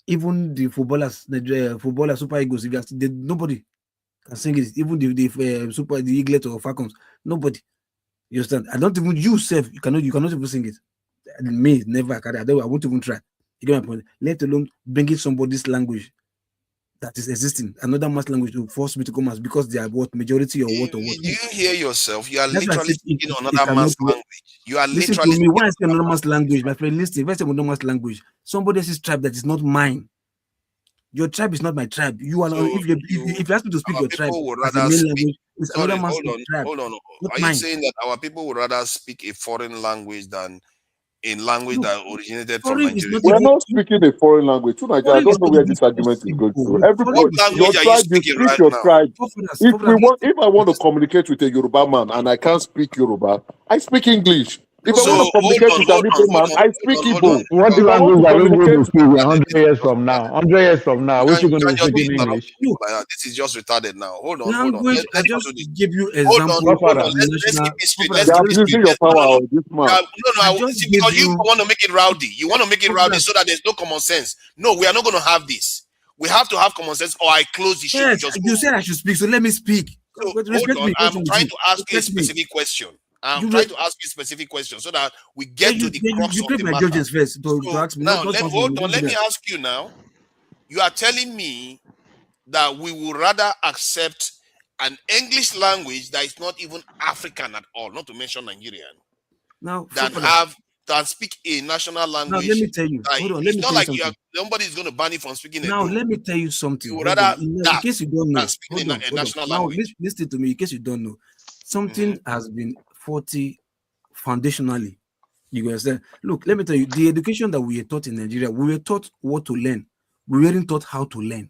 Even the footballers, Super Eagles, nobody can sing it. Even the Eaglet or Falcons, nobody. You understand? I don't even you cannot even sing it. Me never. I won't even try. You get my point. Let alone bringing somebody's language that is existing, another mass language to force me to come as because they are what majority or what or what. Do you hear yourself? You are literally speaking another mass language. You are listen literally. To me. Why is it another mass language, my friend? Listen. If I say another mass language, somebody else's tribe that is not mine. Your tribe is not my tribe. You are. So if you ask me to speak your tribe as a main language, it's another mass tribe. Hold on. Are you saying that our people would rather speak a foreign language than in language that originated from Nigeria? We're not speaking a foreign language. I don't know where this argument is going to. Everybody, your tribe, you speak your tribe. If I want to communicate with a Yoruba man and I can't speak Yoruba, I speak English. If I want to communicate with an Igbo man, I speak Igbo. What language are you going to speak 100 years from now? 100 years from now, which you going to speak in English? This is just retarded now. Hold on. I just give you example. Let's abusing your power, this man. No, because you want to make it rowdy. You want to make it rowdy so that there's no common sense. No, we are not going to have this. We have to have common sense, or I close the show. Yes, you said I should speak, so let me speak. So, hold on. I'm trying to ask you a specific question. I'm trying to ask you specific questions so that we get to the crux of the matter. Judges first to ask me. Now, hold on. Let me ask you now. You are telling me that we will rather accept an English language that is not even African at all, not to mention Nigerian, now than speak a national language. Now let me tell you. Hold on. Let me tell you something. Nobody is going to ban you from speaking. Now let me tell you something. You rather in case you don't know. Speaking a national now language. listen to me. In case you don't know, something has been faulty foundationally. You understand? Look, let me tell you. The education that we were taught in Nigeria, we were taught what to learn. We weren't taught how to learn.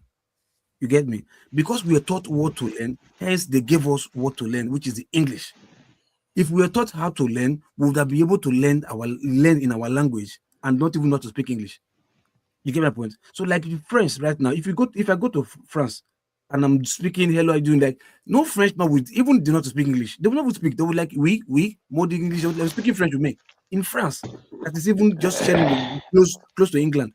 You get me? Because we were taught what to learn, hence they gave us what to learn, which is the English. If we were taught how to learn, we would have been able to learn in our language and not even know to speak English. You get my point? So, like the French right now, if I go to France and I'm speaking hello, I'm doing like no Frenchman would even do not speak English. They will not speak. They will like we more English. They're speaking French with me in France. That is even just sharing close to England.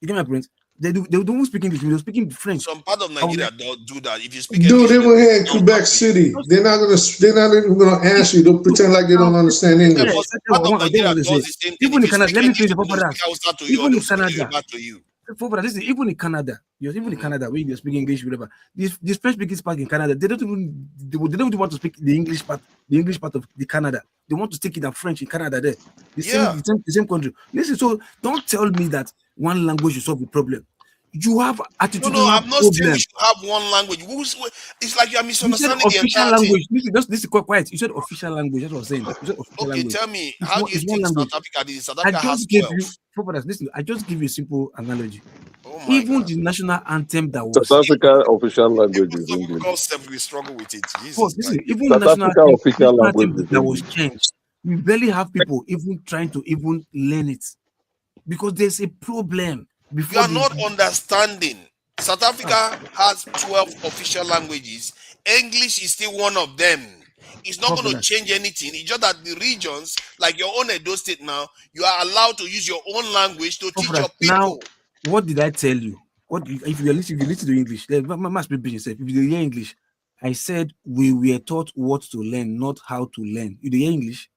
You get my point? They don't speak English. They're speaking French. Some part of Nigeria don't do that. If you speak English, they were here in Quebec City. They're not even gonna answer you. They'll pretend like they don't understand English. Even in Canada, let me finish the even in Canada. Even in Canada, even in Canada, where you speak English, whatever. These French speaking part in Canada, they don't even want to speak the English part of the Canada. They want to stick it in French in Canada there. The same country. Listen, so don't tell me that one language will solve the problem. You have attitude. No, I'm not saying we should have one language. It's like you are misunderstanding the entire language. Listen, this is quite quiet. You said official language. That's what I'm saying. Okay, language. Tell me, how do you think South Africa has 12? Listen, I just give you a simple analogy. Even the national anthem that was South Africa official language is English. We struggle with it. Listen, even the national official language that was changed, we barely have people even trying to even learn it because there's a problem. You are not understanding. South Africa has 12 official languages. English is still one of them. It's not going to change anything. It's just that the regions, like your own Edo State now, you are allowed to use your own language to teach your people. Now, what did I tell you? If you listen to English, must be yourself. If you hear English, I said we were taught what to learn, not how to learn. You hear English?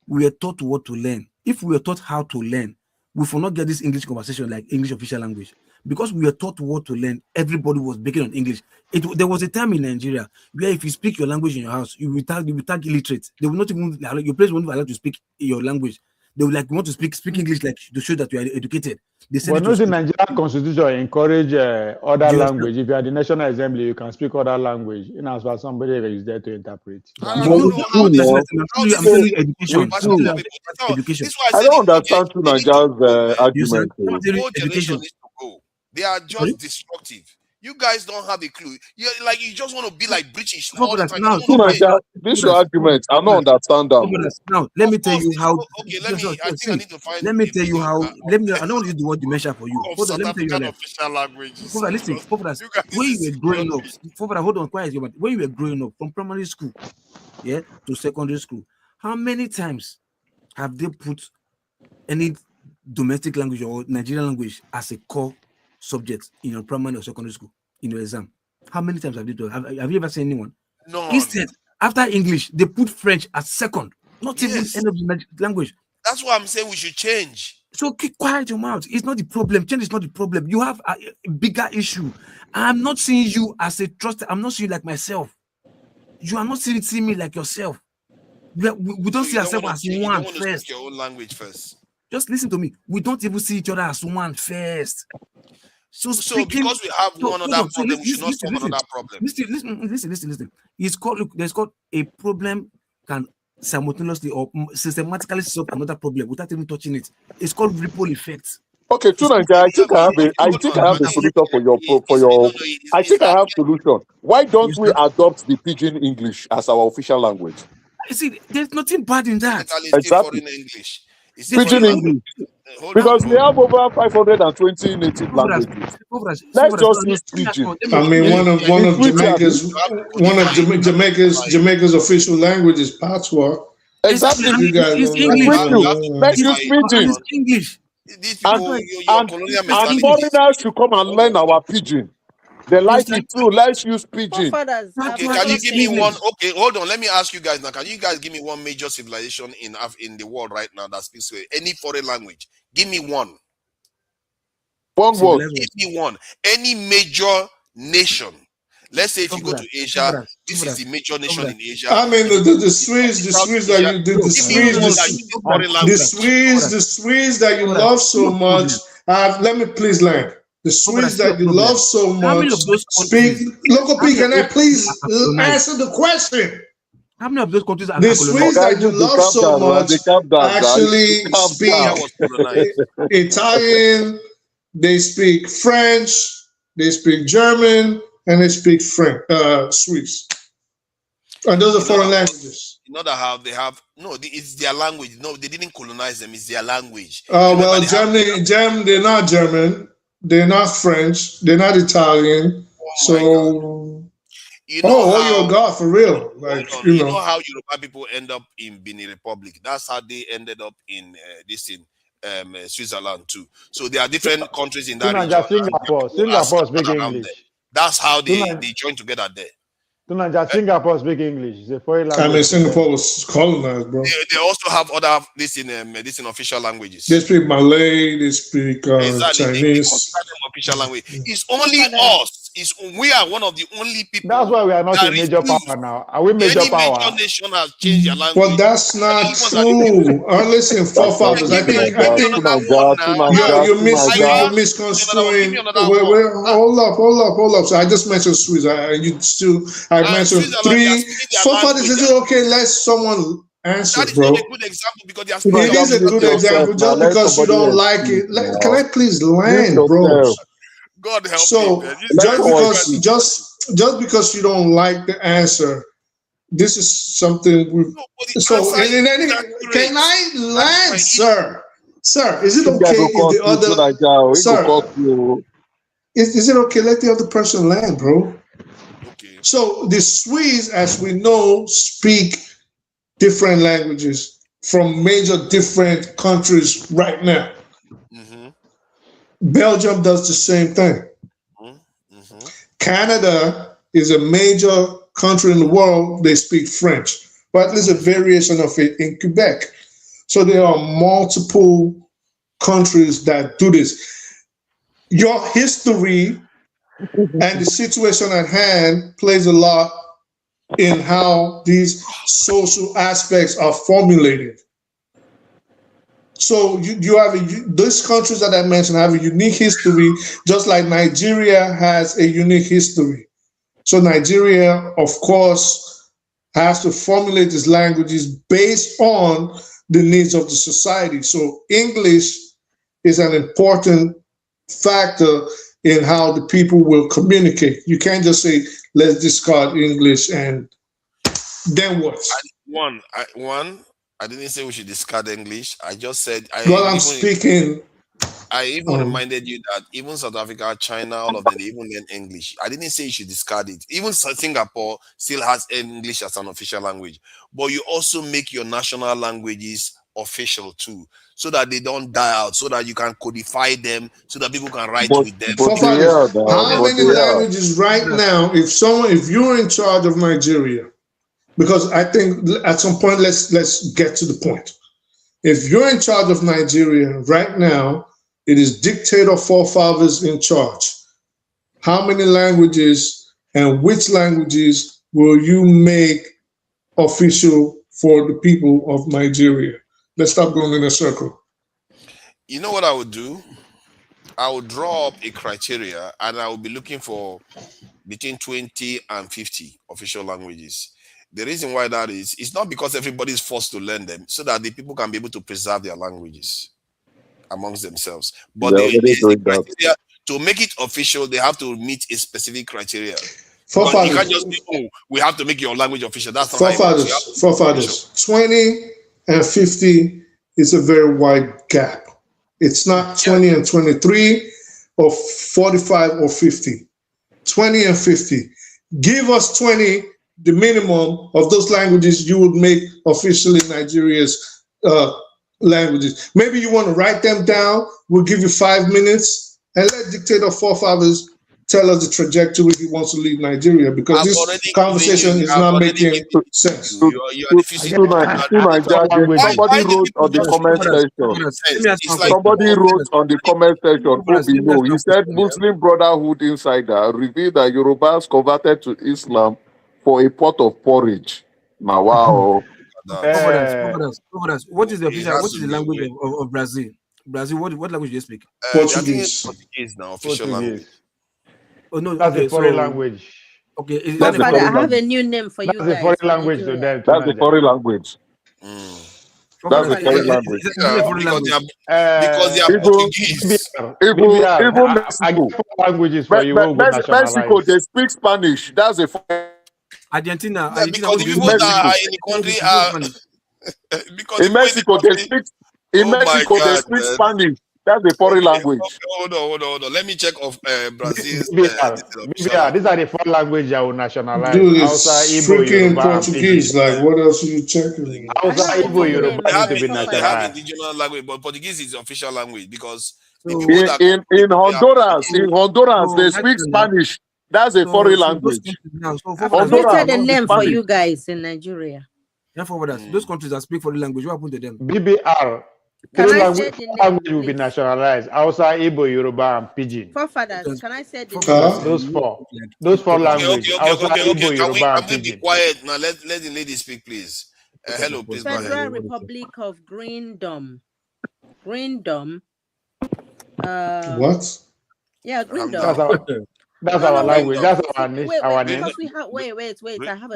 We were taught what to learn. If we were taught how to learn, we will not get this English conversation like English official language. Because we were taught what to learn, everybody was speaking on English. There was a time in Nigeria where if you speak your language in your house, you will tag illiterate. They will not even your place won't allow you to speak your language. They will want to speak English like to show that you are educated. But not the Nigerian constitution encourage other language. If you are the National Assembly, you can speak other language. In as far as somebody is there to interpret. I'm telling you education. I don't understand two Nigerians' argument. Education needs to go. They are just destructive. You guys don't have a clue. You just want to be like British all the time. This your argument. I don't understand that. Now, let me tell you how. Okay, I think I need to find. Let me tell you how. I don't use the word dementia for you. Hold on, let me tell you. Official languages. Listen, when you were growing up, hold on, quiet. When you were growing up from primary school, to secondary school, how many times have they put any domestic language or Nigerian language as a core subject in your primary or secondary school in your exam? How many times have they done? Have you ever seen anyone? No. Instead, after English, they put French as second. Not even any of the language. That's why I'm saying we should change. So keep quiet your mouth. It's not the problem. Change is not the problem. You have a bigger issue. I'm not seeing you as a trusted. I'm not seeing you like myself. You are not seeing me like yourself. We don't see ourselves as one first. Speak your own language first. Just listen to me. We don't even see each other as one first. So because we have one other problem, we should not solve another problem. Listen. There's called a problem can simultaneously or systematically solve another problem without even touching it. It's called ripple effect. Okay, Tunanja, I think I have a solution for your. I think I have a solution. Why don't we adopt the Pidgin English as our official language? You see, there's nothing bad in that. Exactly. Pidgin English. Because we have over 520 native languages. Let's just use Pidgin. I mean, one of Jamaica's official language is Patois. Exactly. It's English. Let's use Pidgin. It's English. And foreigners should come and learn our Pidgin. They like it too. Let's use pidgin. Okay, can you give me one? Okay, hold on. Let me ask you guys now. Can you guys give me one major civilization in the world right now that speaks any foreign language? Give me one. One word. Give me one. Any major nation. Let's say if you go to Asia, this is the major nation in Asia. I mean the Swiss that you did, the Swiss that you love so much. Let me please land. The Swiss that you love so much speak. Local P, can I please answer the question? How many of those countries are the Swiss that you love so much actually speak Italian, they speak French, they speak German, and they speak French, Swiss. And those are foreign languages. You know that it's their language. No, they didn't colonize them, it's their language. Well, Germany, they're not German, they're not French, they're not Italian. Your God, for real. Like, you know how Yoruba people end up in Benin Republic. That's how they ended up in Switzerland too. So there are different countries in that region. Singapore speak English. That's how they join together there. Singapore speak English. It's a foreign language. I mean, Singapore was colonized, bro. They also have other official languages. They speak Malay. They speak Chinese. Official language. It's only us. We are one of the only people. That's why we are not a major power now. Are we major power? Major nation has changed their language. But that's not true. Listen, forefathers. I think you're misconstruing. Hold up. So I just mentioned Swiss. I mentioned three forefathers. Is it okay? Let someone answer, bro. That is not a good example because it is a good example. Just because you don't like it, can I please land, bro? God help me. Just because you don't like the answer, this is something can I land, sir? Sir, is it okay if the other is it okay? Let the other person land, bro. Okay. So the Swedes, as we know, speak different languages from major different countries right now. Belgium does the same thing. Canada is a major country in the world. They speak French, but there's a variation of it in Quebec. So there are multiple countries that do this. Your history and the situation at hand plays a lot in how these social aspects are formulated. So you have these countries that I mentioned have a unique history, just like Nigeria has a unique history. So Nigeria, of course, has to formulate its languages based on the needs of the society. So English is an important factor in how the people will communicate. You can't just say, let's discard English and then what? I didn't say we should discard English. I just said I even reminded you that even South Africa, China, all of them, they even learn English. I didn't say you should discard it. Even Singapore still has English as an official language. But you also make your national languages official too, so that they don't die out, so that you can codify them, so that people can write with them. How many languages right now, if you're in charge of Nigeria, because I think at some point, let's get to the point. If you're in charge of Nigeria right now, it is dictator forefathers in charge. How many languages and which languages will you make official for the people of Nigeria? Let's stop going in a circle. You know what I would do? I would draw up a criteria and I would be looking for between 20 and 50 official languages. The reason why that is, it's not because everybody is forced to learn them, so that the people can be able to preserve their languages amongst themselves. But to make it official, they have to meet a specific criteria. You can't just say, we have to make your language official. That's not forefathers. 20 and 50 is a very wide gap. It's not 20 and 23 or 45 or 50. 20 and 50. Give us 20. The minimum of those languages you would make officially Nigeria's languages. Maybe you want to write them down. We'll give you 5 minutes and let dictator forefathers tell us the trajectory he wants to leave Nigeria, because this conversation is not making sense. Somebody wrote on the comment section. Somebody wrote on the comment section, below. He said, Muslim Brotherhood insider revealed that Yorubas converted to Islam for a pot of porridge. Now, wow. What is the official? What is the language of Brazil? Brazil, what language do you speak? Portuguese. Portuguese now, official language. Oh no, that's okay, a foreign language. Okay, But I have a new name for that's you a guys. foreign language to them. That's a foreign language. That's a foreign language. Because they are Portuguese. Even Mexico. Languages for you. Mexico, they speak Spanish. That's a Argentina. Because the people that are in the country are in Mexico they speak. In Mexico they speak Spanish. That's a foreign language. Hold on. Let me check of Brazil's. These are the foreign language I will nationalize. Dude, it's freaking Portuguese. Like, what else are you checking? Hausa, Igbo, Yoruba need to be nationalized. They have indigenous language, but Portuguese is the official language because in Honduras, they speak Spanish. That's a foreign language. I've created a name for you guys in Nigeria. Those countries that speak foreign language, what happened to them? BBR. Language will be nationalized. Hausa, Igbo, Yoruba, and Pidgin. Forefathers, can I say the Those four languages. Hausa, Igbo, Yoruba, and Pidgin. Be quiet now. Let the lady speak, please. Hello, please. Federal Republic of Greendom. What? Yeah, Greendom. That's our language. That's our name. Because we have wait. I have a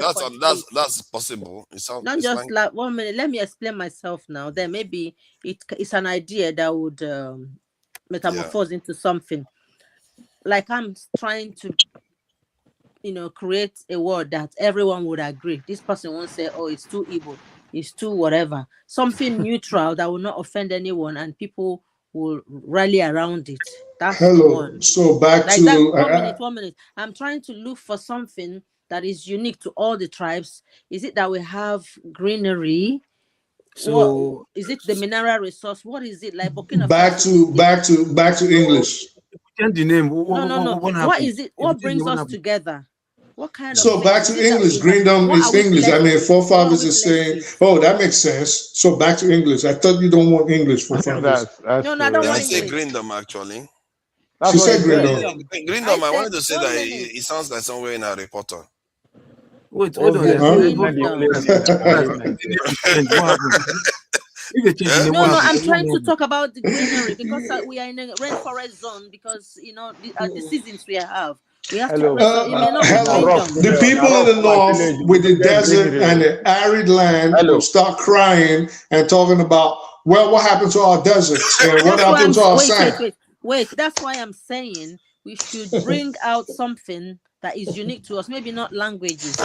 that's possible. It sounds not just like 1 minute. Let me explain myself now. Then maybe it's an idea that would metamorphose into something. Like I'm trying to, create a word that everyone would agree. This person won't say, "Oh, it's too evil. It's too whatever." Something neutral that will not offend anyone, and people will rally around it. That's the one. So back like to that, 1 minute. I'm trying to look for something that is unique to all the tribes. Is it that we have greenery? So is it the mineral resource? What is it like? Back to English. Change the name. No. What is it? What brings us together? What kind of? So back to English. Greendom is English. I mean, forefathers are saying, "Oh, that makes sense." So back to English. I thought you don't want English forefathers. No, I don't want I say Greendom actually. She said Greendom. Greendom. I wanted to say that it sounds like somewhere in Harry Potter. Wait, hold on. No, I'm trying to talk about the greenery because we are in a rainforest zone because the seasons we have. We have the people in the north with the desert and the arid land will start crying and talking about, well, what happened to our deserts and what happened to our sand? Wait, that's why I'm saying we should bring out something that is unique to us, maybe not languages.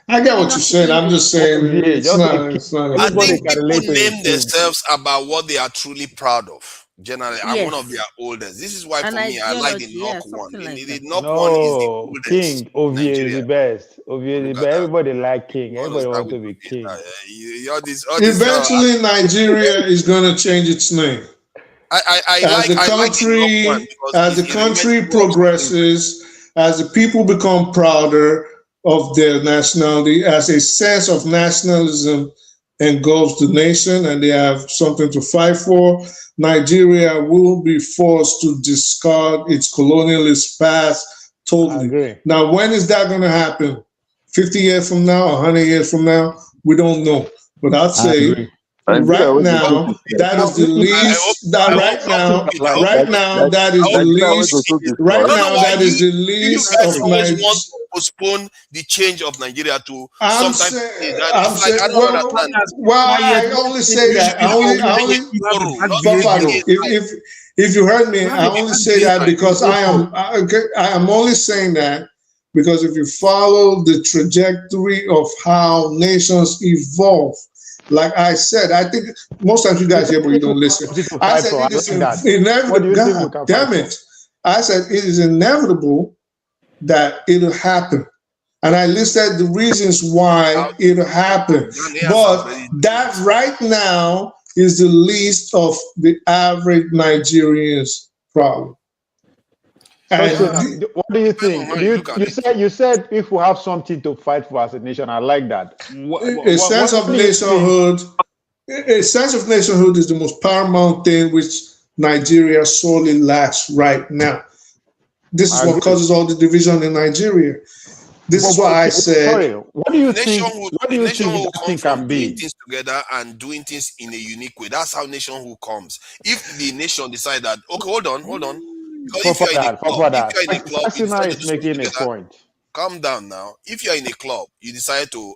I get what you're saying. I'm just saying it's not. I think people name themselves about what they are truly proud of. Generally, I'm one of their oldest. This is why for me, I like the Knock one. The Knock one is the oldest. King, Ovie is the best. Everybody like King. Everybody wants to be King. Eventually, Nigeria is going to change its name. As the country progresses, as the people become prouder of their nationality, as a sense of nationalism engulfs the nation and they have something to fight for, Nigeria will be forced to discard its colonialist past totally. Now, when is that going to happen? 50 years from now, 100 years from now? We don't know. But I'd say right now, that is the least. Right now, that is the least. Right now, that is the least of Nigeria. Postpone the change of Nigeria to I'm saying, I only say that. If you heard me, I only say that because I am only saying that because if you follow the trajectory of how nations evolve, like I said, I think most times you guys hear, but you don't listen. I said it is inevitable. God damn it! I said it is inevitable that it'll happen. And I listed the reasons why it'll happen. But that right now is the least of the average Nigerian's problem. And what do you think? You said if we have something to fight for as a nation, I like that. A sense of nationhood. A sense of nationhood is the most paramount thing which Nigeria sorely lacks right now. This is what causes all the division in Nigeria. This is why I said. Sorry, what do you think? What do you think that thing can be? Doing things together and doing things in a unique way. That's how nationhood comes. If the nation decide that, okay, hold on. Because if you're in a club, is making a point. Calm down now. If you're in a club, you decide to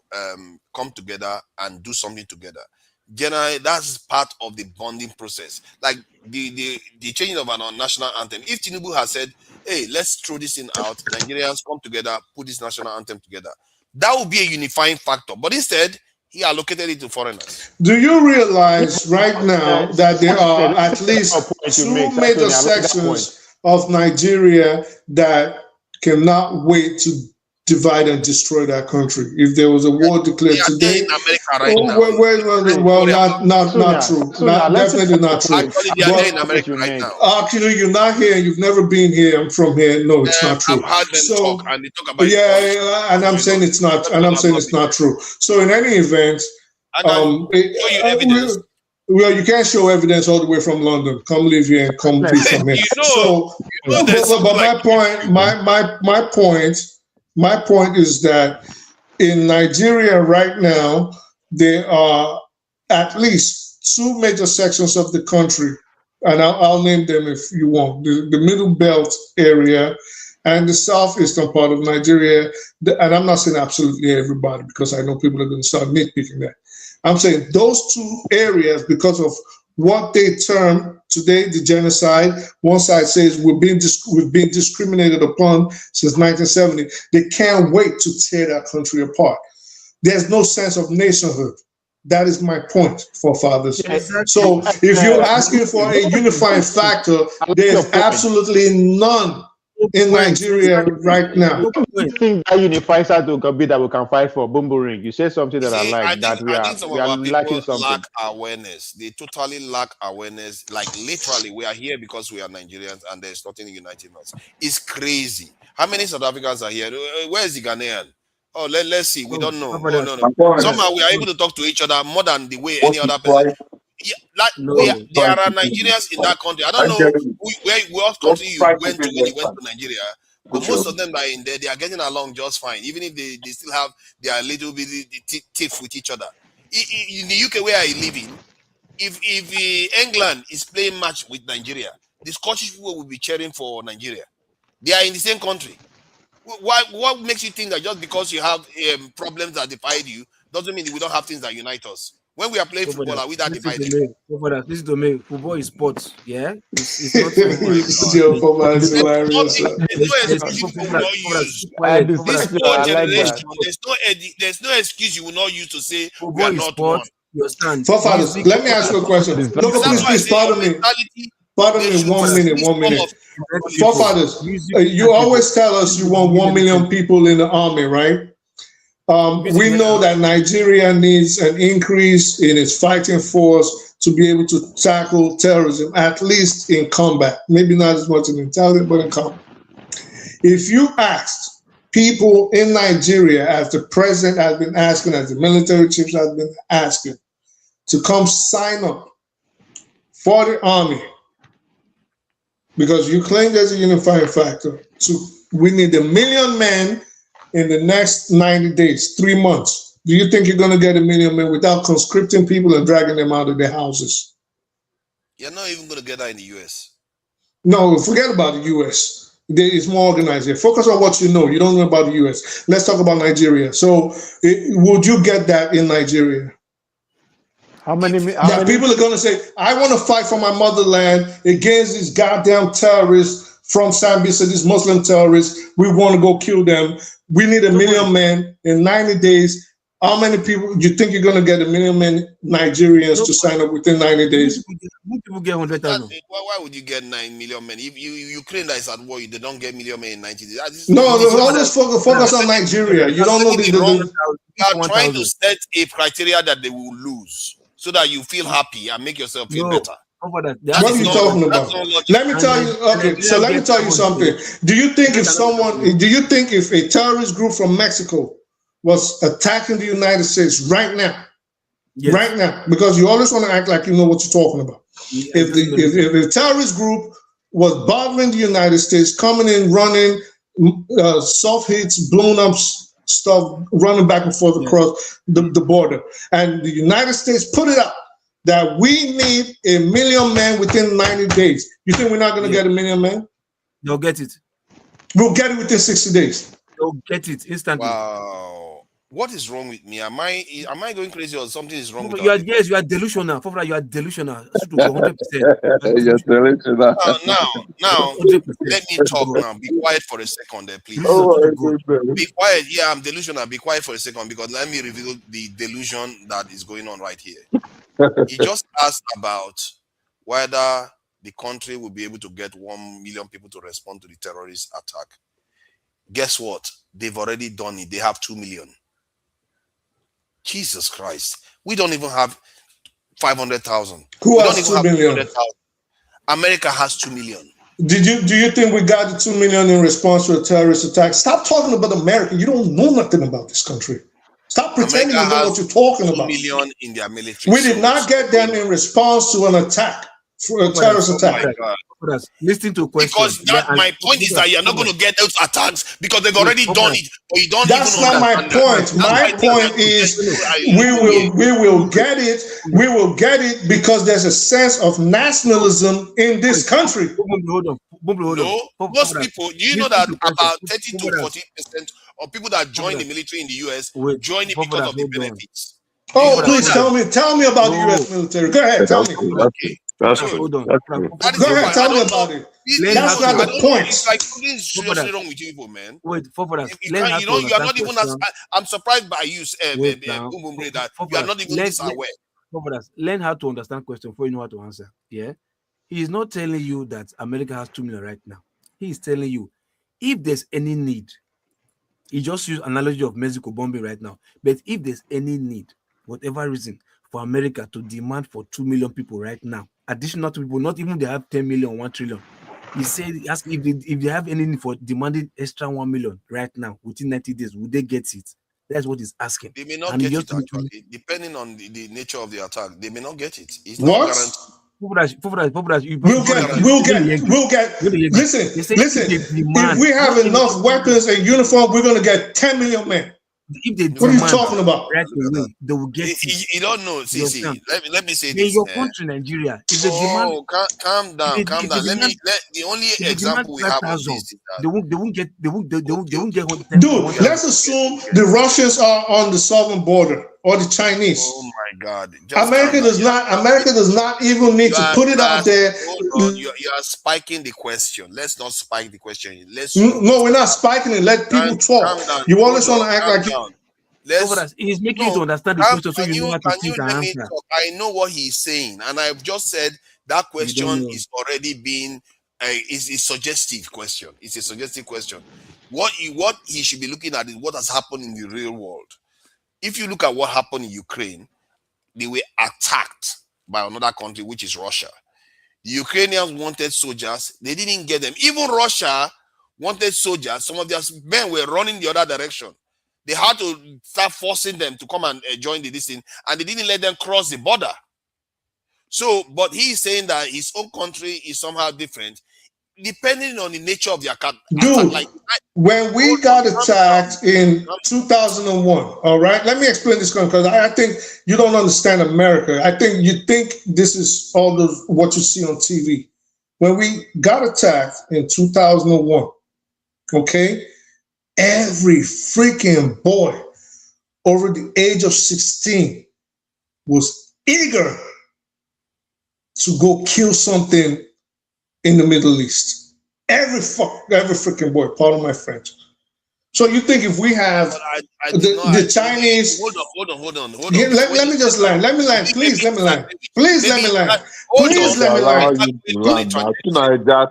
come together and do something together. Generally, that's part of the bonding process. Like the changing of an national anthem. If Tinubu has said, hey, let's throw this in out, Nigerians come together, put this national anthem together, that would be a unifying factor. But instead, he allocated it to foreigners. Do you realize right now that there are at least two major sections of Nigeria that cannot wait to divide and destroy that country? If there was a war declared today, not true. Definitely not true. Actually, you're not here. You've never been here. I'm from here. No, it's not true. I've heard them talk, and they talk about and I'm saying it's not. And I'm saying it's not true. So in any event, well, you can't show evidence all the way from London. Come live here and come be from here. My point is that in Nigeria right now, there are at least two major sections of the country, and I'll name them if you want. The Middle Belt area and the southeastern part of Nigeria. And I'm not saying absolutely everybody, because I know people are going to start nitpicking that. I'm saying those two areas, because of what they term today the genocide. One side says we've been discriminated upon since 1970. They can't wait to tear that country apart. There's no sense of nationhood. That is my point, forefathers. So if you're asking for a unifying factor, there's absolutely none in Nigeria right now. What do you think that unifies us to be that we can fight for? Bumbering. You said something that I like, that we are lacking something. Lack awareness. They totally lack awareness. Like literally, we are here because we are Nigerians and there's nothing uniting us. It's crazy. How many South Africans are here? Where is the Ghanaian? Oh, let's see. We don't know. No. Somehow we are able to talk to each other more than the way any other person. Yeah, there are Nigerians in that country. I don't know what country you went to when you went to Nigeria, but most of them are in there. They are getting along just fine, even if they still have their little bit tiff with each other. In the UK where I live in, if England is playing match with Nigeria, the Scottish people will be cheering for Nigeria. They are in the same country. What makes you think that just because you have problems that divide you doesn't mean we don't have things that unite us? When we are playing football, are we that divided? Listen to me. Football is sports. Yeah, it's not. There's no excuse you will not use to say we are not one. Forefathers, let me ask you a question. No, please, pardon me. Pardon me, 1 minute. Forefathers, you always tell us you want 1 million people in the army, right? We know that Nigeria needs an increase in its fighting force to be able to tackle terrorism, at least in combat. Maybe not as much in intelligence, but in combat. If you asked people in Nigeria, as the president has been asking, as the military chiefs have been asking, to come sign up for the army, because you claim there's a unifying factor, we need 1 million men in the next 90 days, 3 months. Do you think you're going to get 1 million men without conscripting people and dragging them out of their houses? You're not even going to get that in the US. No, forget about the US. It's more organized here. Focus on what you know. You don't know about the US. Let's talk about Nigeria. So would you get that in Nigeria? How many people are going to say, I want to fight for my motherland against these goddamn terrorists from Sambisa, these Muslim terrorists. We want to go kill them. We need 1 million men in 90 days. How many people do you think you're going to get 1 million men Nigerians to sign up within 90 days? People get 100,000. Why would you get 9 million men? If Ukraine that is at war, they don't get 1 million men in 90 days. No, always focus on Nigeria. You don't know you are trying to set a criteria that they will lose so that you feel happy and make yourself feel better. Over that. What are you talking about? Let me tell you. Okay, so let me tell you something. Do you think if a terrorist group from Mexico was attacking the United States right now, right now, because you always want to act like you know what you're talking about. If the terrorist group was bothering the United States, coming in, running, soft hits, blown up stuff, running back and forth across the border, and the United States put it up that we need 1 million men within 90 days. You think we're not going to get 1 million men? They'll get it. We'll get it within 60 days. They'll get it instantly. Wow. What is wrong with me? Am I going crazy or something is wrong with you are delusional. You are delusional. 100%. You're delusional. Now, let me talk now. Be quiet for a second there, please. Be quiet. Yeah, I'm delusional. Be quiet for a second because let me reveal the delusion that is going on right here. He just asked about whether the country will be able to get 1 million people to respond to the terrorist attack. Guess what? They've already done it. They have 2 million. Jesus Christ. We don't even have 500,000. Who has 2 million? America has 2 million. Do you think we got the 2 million in response to a terrorist attack? Stop talking about America. You don't know nothing about this country. Stop pretending you know what you're talking about. 2 million in their military. We did not get them in response to an attack, for a terrorist attack. Listen to questions. Because my point is that you're not going to get those attacks because they've already done it. But you don't. That's not my point. My point is we will get it. We will get it because there's a sense of nationalism in this country. Hold on. No, most people. Do you know that about 30 to 40% of people that join the military in the US join it because of the benefits? Oh, please tell me about the US military. Go ahead, tell me. Okay. That's Go ahead, tell me about it. That's not the point. It's like something seriously wrong with you people, man. Wait, you are not even as. I'm surprised by you, that you are not even this aware. Learn how to understand question before you know how to answer. Yeah, he is not telling you that America has 2 million right now. He is telling you if there's any need. He just used analogy of Mexico bombing right now. But if there's any need, whatever reason, for America to demand for 2 million people right now, additional to people, not even they have 10 million, 1 trillion. He said, ask if they have any need for demanding extra 1 million right now within 90 days, would they get it? That's what he's asking. They may not get it actually, depending on the nature of the attack. They may not get it. It's what? Not We'll get. Listen. If we have enough weapons and uniform, we're going to get 10 million men. What are you talking about? They will get you don't know. See. Let me say this. In your country, Nigeria, if they demand, calm down. The only example we have of this is that they won't get. Dude, let's assume the Russians are on the southern border or the Chinese. Oh my God! America does not even need to put it out there. You are spiking the question. Let's not spike the question. No, we're not spiking it. Let people talk. You always want to act like he's making you to understand the question, so you know how to think and answer. I know what he's saying, and I've just said that question is already being is a suggestive question. It's a suggestive question. What he should be looking at is what has happened in the real world. If you look at what happened in Ukraine, they were attacked by another country, which is Russia. The Ukrainians wanted soldiers. They didn't get them. Even Russia wanted soldiers. Some of their men were running the other direction. They had to start forcing them to come and join the thing, and they didn't let them cross the border. So, but he's saying that his own country is somehow different, depending on the nature of the attack. Dude, when we got attacked in 2001, all right? Let me explain this because I think you don't understand America. I think you think this is all what you see on TV. When we got attacked in 2001, okay, every freaking boy over the age of 16 was eager to go kill something in the Middle East. Every freaking boy, pardon my French. So you think if we have the Chinese... Hold on. Let me just land. Let me land. Please let me land. Please let me land. Please let me land.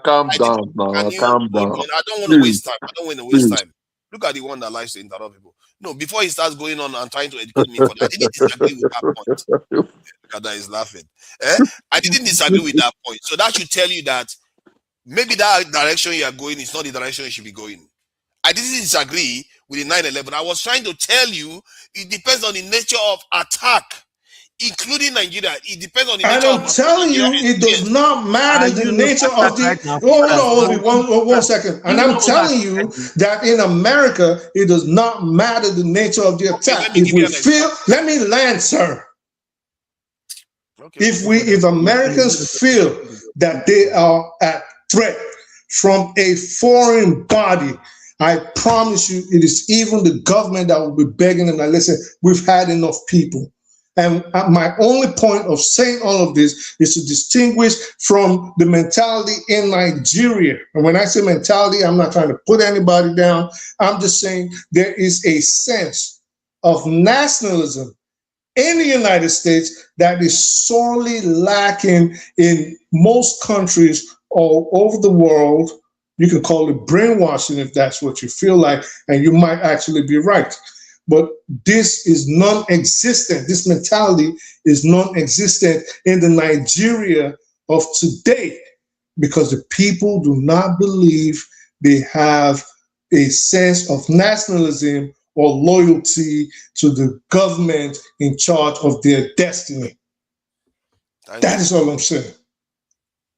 Calm down now. Calm down. I don't want to waste time. Look at the one that likes to interrupt people. No, before he starts going on and trying to educate me, I didn't disagree with that point. Look at that, he's laughing. I didn't disagree with that point. So that should tell you that maybe that direction you are going is not the direction you should be going. I didn't disagree with the 9/11. I was trying to tell you it depends on the nature of attack, including Nigeria. It depends on the nature and I'm telling you, it does not matter the nature of the. Hold on, one second. And I'm telling you that in America, it does not matter the nature of the attack. If we feel, let me land, sir. If Americans feel that they are at threat from a foreign body, I promise you, it is even the government that will be begging them. Now, listen, we've had enough people. And my only point of saying all of this is to distinguish from the mentality in Nigeria. And when I say mentality, I'm not trying to put anybody down. I'm just saying there is a sense of nationalism in the United States that is sorely lacking in most countries all over the world. You can call it brainwashing if that's what you feel like, and you might actually be right. But this is non-existent. This mentality is non-existent in the Nigeria of today because the people do not believe they have a sense of nationalism or loyalty to the government in charge of their destiny. That is all I'm saying.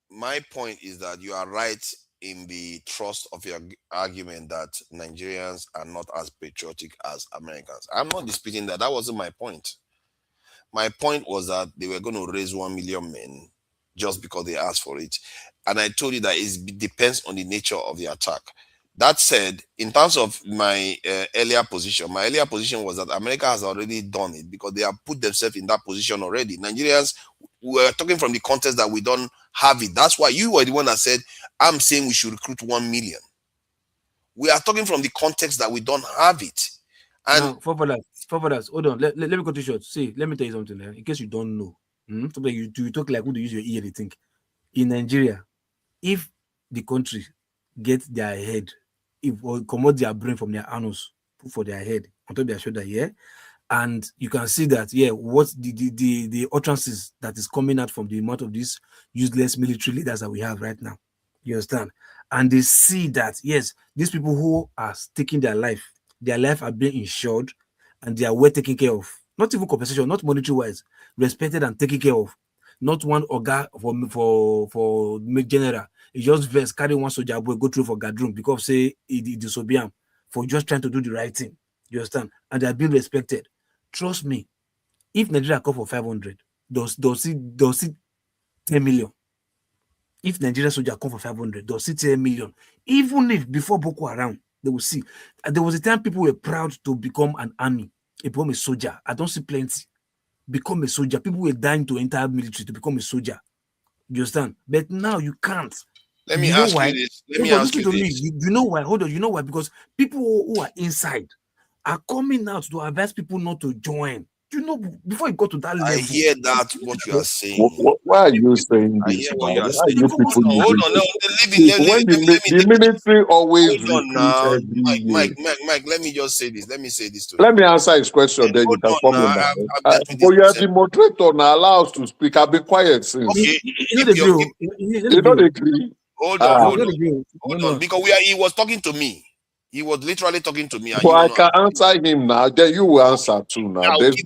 My point is that you are right in the thrust of your argument that Nigerians are not as patriotic as Americans. I'm not disputing that. That wasn't my point. My point was that they were going to raise 1 million men just because they asked for it. And I told you that it depends on the nature of the attack. That said, in terms of my earlier position was that America has already done it because they have put themselves in that position already. Nigerians, we're talking from the context that we don't have it. That's why you were the one that said, I'm saying we should recruit 1 million. We are talking from the context that we don't have it. And forefathers, hold on. Let me cut you short. See, let me tell you something. In case you don't know, you talk like who do you use your ear? They think in Nigeria, if the country gets their head, or commode their brain from their anus, put for their head on top of their shoulder, and you can see that, what the utterances that is coming out from the mouth of these useless military leaders that we have right now. You understand? And they see that, yes, these people who are taking their life are being insured and they are well taken care of. Not even compensation, not monetary-wise, respected and taken care of. Not one orga for general. He just vest, carry one soldier boy, go through for Gadroom because say he disobey him for just trying to do the right thing. You understand? And they are being respected. Trust me, if Nigeria call for 500, they'll see 10 million. If Nigerian soldier come for 500, they'll see 10 million. Even if before Boko Haram, they will see. There was a time people were proud to become an army, become a soldier. I don't see plenty. Become a soldier. People were dying to enter military to become a soldier. You understand? But now you can't. Let me ask you this. You know why? Hold on. You know why? Because people who are inside are coming out to advise people not to join. You know, before you go to that level. I hear that what you are saying. Why are you saying this? Hold on, the military always Mike, let me just say this. Let me say this to you. Let me answer his question, then you can comment. But you are the moderator now, allow us to speak. I've been quiet since. Okay. You don't agree? Hold on. Because he was talking to me. He was literally talking to me. So I can answer him now. Then you will answer too now. There's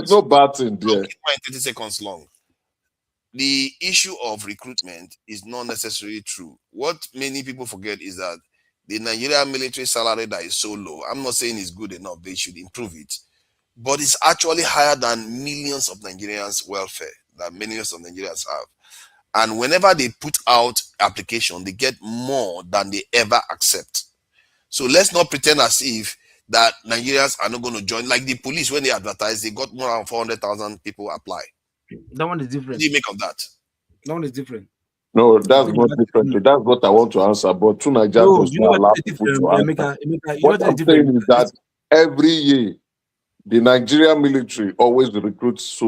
no bad thing there. I'll keep mine 30 seconds long. The issue of recruitment is not necessarily true. What many people forget is that the Nigerian military salary that is so low, I'm not saying it's good enough. They should improve it. But it's actually higher than millions of Nigerians' welfare that millions of Nigerians have. And whenever they put out application, they get more than they ever accept. So let's not pretend as if that Nigerians are not going to join. Like the police, when they advertise, they got more than 400,000 people apply. That one is different. What do you make of that? That one is different. No, that's not different. That's what I want to answer. But two Nigerians do not allow people to answer. What I'm saying is that every year, the Nigerian military always recruits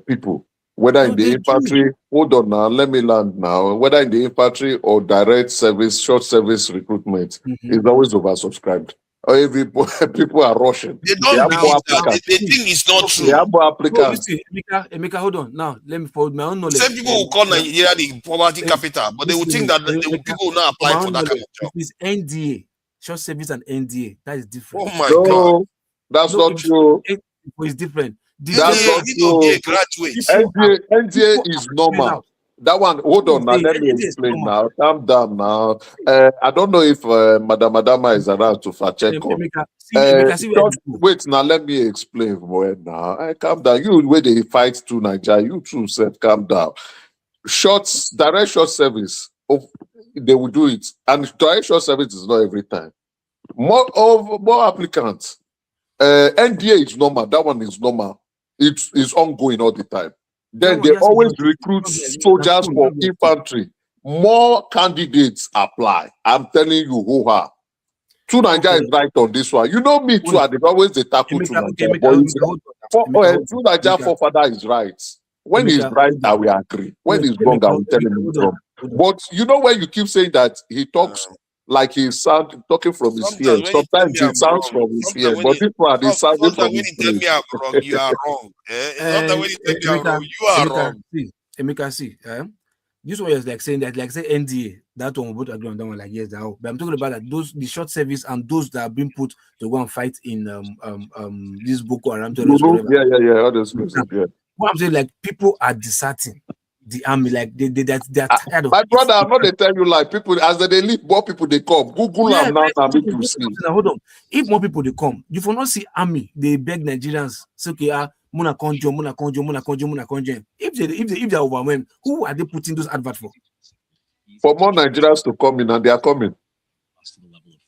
people. whether in the infantry, hold on now, let me land now, whether in the infantry or direct service, short service recruitment, is always oversubscribed. People are rushing. They don't believe that. They think it's not true. They have more applicants. Emeka, hold on. Now, let me forward my own knowledge. Some people will call Nigeria the poverty capital, but they will think that people will not apply for that kind of job. It's NDA, short service and NDA. That is different. Oh my God. That's not true. It's different. That's not true. NDA is normal. That one, hold on now, let me explain now. Calm down now. I don't know if Madam Adama is around to fact check on. Wait, now let me explain more now. Calm down. You where they fight to Nigeria, you too said calm down. Direct short service, they will do it. And direct short service is not every time. More applicants. NDA is normal. That one is normal. It's ongoing all the time. Then they always recruit soldiers for infantry. More candidates apply. I'm telling you, hoo-ha. Nigeria is right on this one. You know me too, and they always they tackle Nigeria. Nigeria forefather is right. When he's right, I will agree. When he's wrong, I will tell him he's wrong. But you know when you keep saying that he talks like he's talking from his ear. Sometimes it sounds from his ear, but this one is sounding from his ear. When you tell me I'm wrong, you are wrong. Sometimes when you tell me I'm wrong, you are wrong. Emeka, see, this one is like saying that, like say NDA, that one we both agree on that one, like yes, that. But I'm talking about that the short service and those that have been put to go and fight in this Boko Haram. Yeah, all those places, yeah. What I'm saying, like people are deserting the army, like they're tired of my brother, I'm not they tell you like people as they leave, more people they come. Google them now and make you see. Hold on. If more people they come, you will not see army, they beg Nigerians, say okay, Muna conjo. If they're overwhelmed, who are they putting those adverts for? For more Nigerians to come in, and they are coming.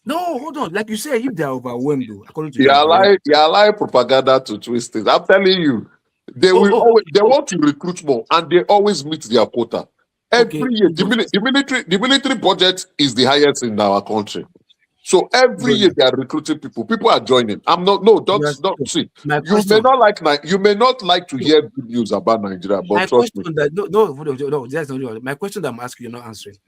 No, hold on. Like you say, if they're overwhelmed, though, according to you allow propaganda to twist it. I'm telling you. They will always they want to recruit more, and they always meet their quota. Every year, the military budget is the highest in our country. So every year they are recruiting people. People are joining. Don't see. You may not like to hear good news about Nigeria, but trust me. That's not my question that I'm asking, you're not answering.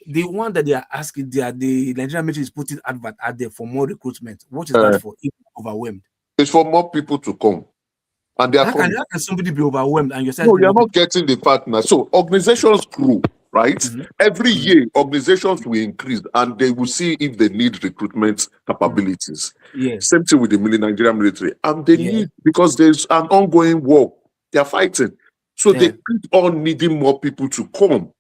The one that they are asking, the Nigerian military is putting advert out there for more recruitment. What is that for? If overwhelmed, it's for more people to come. And they are how can somebody be overwhelmed and yourself? No, you're not getting the partner. So organizations grow, right? Every year, organizations will increase and they will see if they need recruitment capabilities. Same thing with the Nigerian military. And they need, because there's an ongoing war. They are fighting. So they keep on needing more people to come.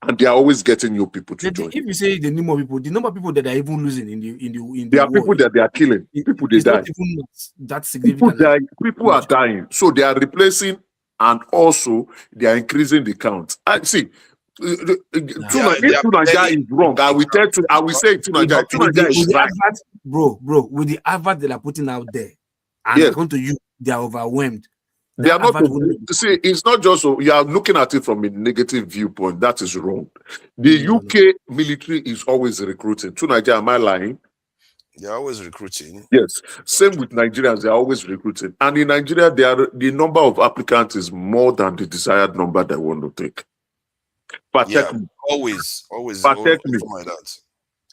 And they are always getting new people to join. If you say they need more people, the number of people that are even losing in the there are people that they are killing. People they die. That significant. People are dying. So they are replacing and also they are increasing the count. And see, if Nigeria is wrong, I will say Nigeria is right. Bro, with the advert they are putting out there, and according to you, they are overwhelmed. They are not. See, it's not just you are looking at it from a negative viewpoint. That is wrong. The UK military is always recruiting. To Nigeria, am I lying? They are always recruiting. Yes. Same with Nigerians. They are always recruiting. And in Nigeria, the number of applicants is more than the desired number they want to take. Always like that.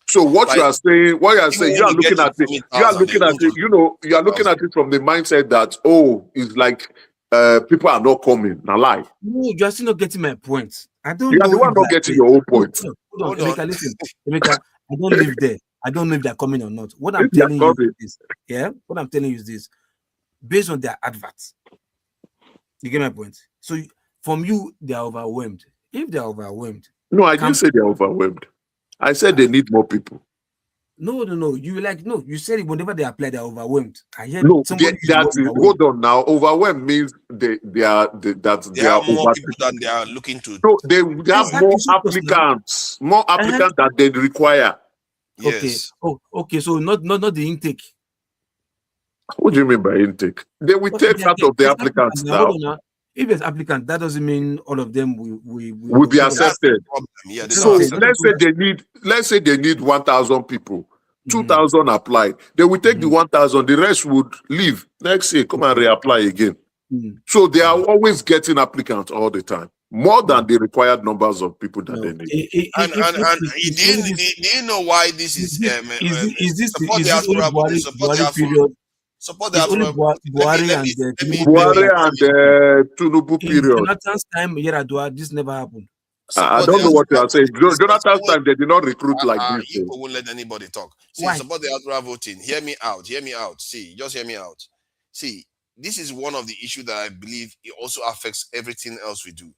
So what you are saying, you are looking at it from the mindset that it's like people are not coming. Now lie. No, you're still not getting my point. I don't. You are the one not getting your own point. Hold on. Emeka, listen. Emeka, I don't live there. I don't know if they're coming or not. What I'm telling you is this. What I'm telling you is this. Based on their adverts, you get my point. So from you, they are overwhelmed. If they are overwhelmed, no, I didn't say they are overwhelmed. I said they need more people. No. You said it whenever they apply, they are overwhelmed. I heard hold on now. Overwhelmed means they are more people than they are looking to. No, they have more applicants, than they require. Yes. Okay. So not the intake. What do you mean by intake? They will take out of the applicants now. If there's applicant, that doesn't mean all of them will be accepted. So let's say they need 1,000 people, 2,000 applied. They will take the 1,000. The rest would leave. Next year, come and reapply again. So they are always getting applicants all the time, more than the required numbers of people that they need. And do you know why this is? Support the diaspora voting. Support the period. Support the diaspora. Buhari and Tinubu period. Jonathan's time, this never happened. I don't know what you are saying. Jonathan's time, they did not recruit like this. People won't let anybody talk. See, support the diaspora voting. Hear me out. Hear me out. See, just hear me out. See, this is one of the issues that I believe it also affects everything else we do.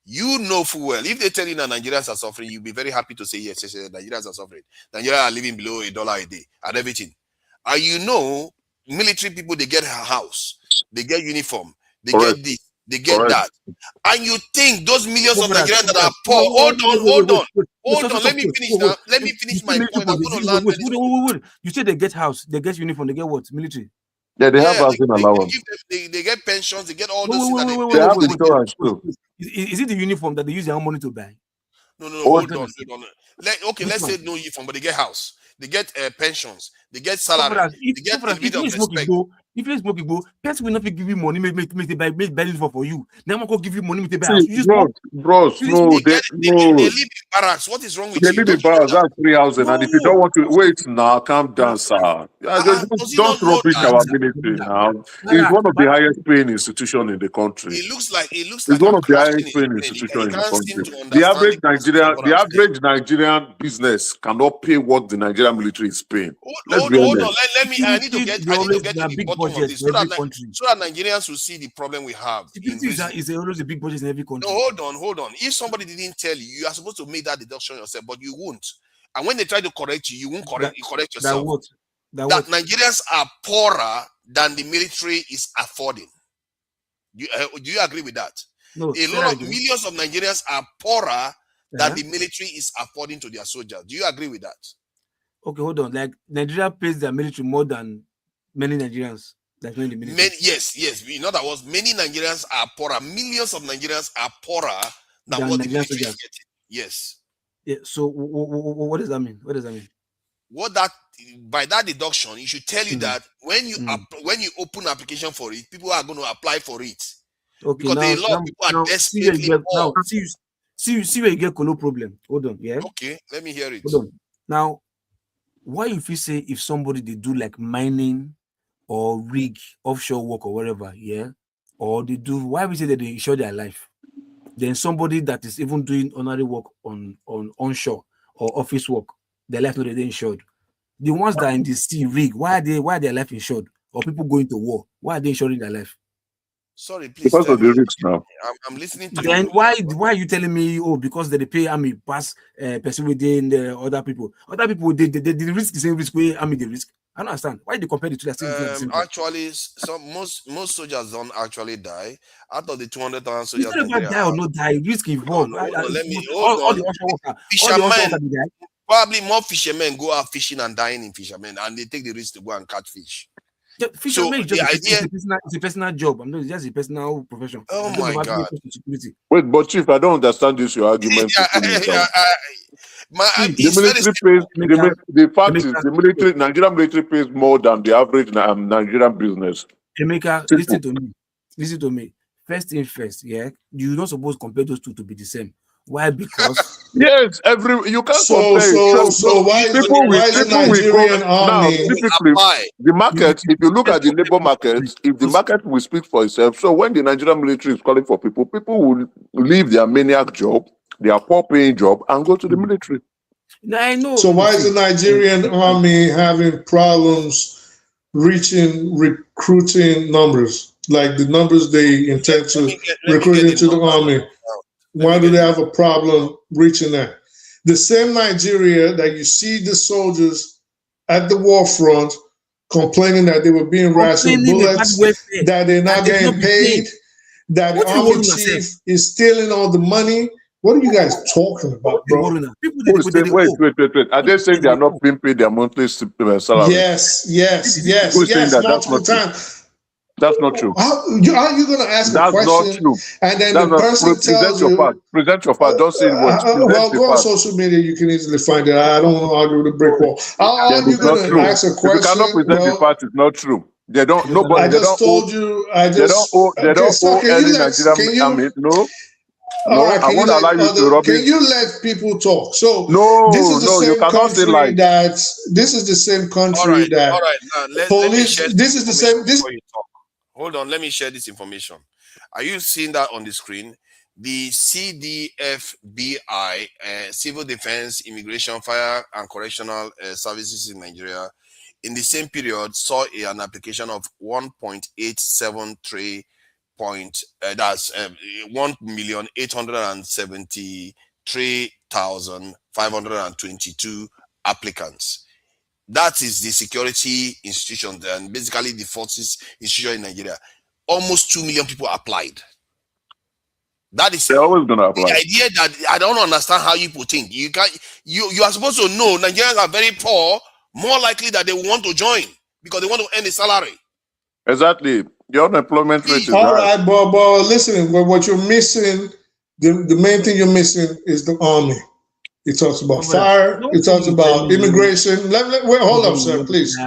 You know full well, if they tell you that Nigerians are suffering, you'll be very happy to say yes, Nigerians are suffering. Nigerians are living below $1 a day and everything. And you know, military people, they get a house, they get uniform, they get this, they get that. And you think those millions of Nigerians that are poor, hold on, let me finish now. Let me finish my point. I'm going to land. Wait. You say they get house, they get uniform, they get what? Military? Yeah, they have housing allowance. They get pensions, they get all those things. They have insurance too. Is it the uniform that they use their own money to buy? No, hold on. Let's say no uniform, but they get house, they get pensions, they get salary, they get a bit of respect. If you smoke Igbo, person will not give you money, make buy uniform for you. Then I'm going to give you money, make buy house. Bros, no, they live in barracks. What is wrong with you? They live in barracks, that's 3,000. And if you don't want to wait now, calm down, sir. Don't rubbish our military now. It's one of the highest paying institutions in the country. It looks like it's one of the highest paying institutions in the country. The average Nigerian business cannot pay what the Nigerian military is paying. Hold on. I need to get to the bottom of this so that Nigerians will see the problem we have. Is always a big budget in every country. No, hold on. If somebody didn't tell you, you are supposed to make that deduction yourself, but you won't. And when they try to correct you, you won't correct yourself. That Nigerians are poorer than the military is affording. Do you agree with that? No, a lot of millions of Nigerians are poorer than the military is affording to their soldiers. Do you agree with that? Okay, hold on. Like Nigeria pays their military more than many Nigerians. Like many military. Yes. In other words, many Nigerians are poorer. Millions of Nigerians are poorer than what the military is getting. Yes. Yeah. So what does that mean? By that deduction, it should tell you that when you open application for it, people are going to apply for it. Okay. Because a lot of people are desperately poor. See where you get no problem. Hold on. Yeah. Okay. Let me hear it. Hold on. Now, why if you say if somebody they do like mining or rig offshore work or whatever, yeah, or they do, why we say that they insure their life? Then somebody that is even doing honorary work on onshore or office work, their life not insured. The ones that are in the sea rig, why are their life insured? Or people going to war, why are they insuring their life? Sorry, please. Because of the risks now. I'm listening to then you. Why are you telling me, because they pay army pass person within the other people? Other people the risk is the same risk where army the risk. I don't understand. Why they compare the two? Actually, most soldiers don't actually die. Out of the 200,000 soldiers, it's not about die or not die. Risk involved. Probably more fishermen go out fishing and dying in fishermen, and they take the risk to go and catch fish. Yeah, fishermen is just it's a personal job. It's just a personal profession. Oh my God! Wait, but Chief, I don't understand your argument. The Nigerian military pays more than the average Nigerian business. Emeka, listen to me. First thing first, yeah. You're not supposed to compare those two to be the same. Why? Because yes, you can't compare. So why is the Nigerian army typically the market? If you look at the labor market, if the market will speak for itself, so when the Nigerian military is calling for people will leave their maniac job, their poor-paying job, and go to the military. I know. So why is the Nigerian army having problems reaching recruiting numbers, like the numbers they intend to recruit into the army? Why do they have a problem reaching that? The same Nigeria that you see the soldiers at the war front complaining that they were being rationed bullets, that they're not getting paid, that the army chief is stealing all the money. What are you guys talking about, bro? Wait. Are they saying they are not being paid their monthly salary? Yes. Multiple times. That's not true. How are you going to ask a question? That's not true. And then the person tells you... Present your part. Don't say what. Well, go on social media. You can easily find it. I don't want to argue with a brick wall. How are you going to ask a question? If you cannot present the part, it's not true. They don't. Nobody. I just told you. I just. They don't sir, owe can any you let? Nigerian Can you? army. No. All right. I Can you won't let allow you to other? rub Can it. you let people talk? So this No, is the no, you same cannot say country like. that. This is the same country that. All right. Now let me share Police. This is the same. This. before you talk. Hold on. Let me share this information. Are you seeing that on the screen? The CDFBI, Civil Defense, Immigration, Fire and Correctional Services in Nigeria, in the same period saw an application of 1.873 that's 1,873,522 applicants. That is the security institution and basically the forces institution in Nigeria. Almost 2 million people applied. That is They're always gonna apply. the idea that I don't understand how you people think. You are supposed to know Nigerians are very poor, more likely that they want to join because they want to earn a salary. Exactly. The unemployment rate is All high. right, but listen, what you're missing, the main thing you're missing is the army. It talks about fire. It talks about immigration. Wait, hold up, sir, please.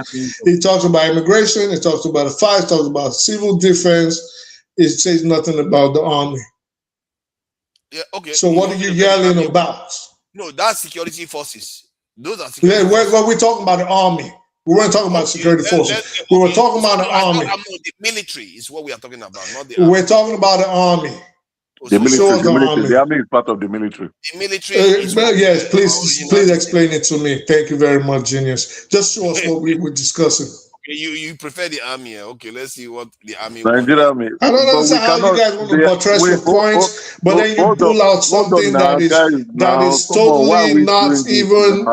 It talks about immigration. It talks about the fire. It talks about civil defense. It says nothing about the army. Yeah, okay. So what are you yelling about? No, that's security forces. Those are security forces. We're talking about the army. We weren't talking about security forces. We were talking about the army. The military is what we are talking about, not the army. We're talking about the army. The army is part of the military. The military. Yes, please explain it to me. Thank you very much, Genius. Just show us what we were discussing. Okay, you prefer the army. Okay, let's see what the army Nigerian army. I don't understand how you guys want to buttress your points, but then you pull out something that is totally not even.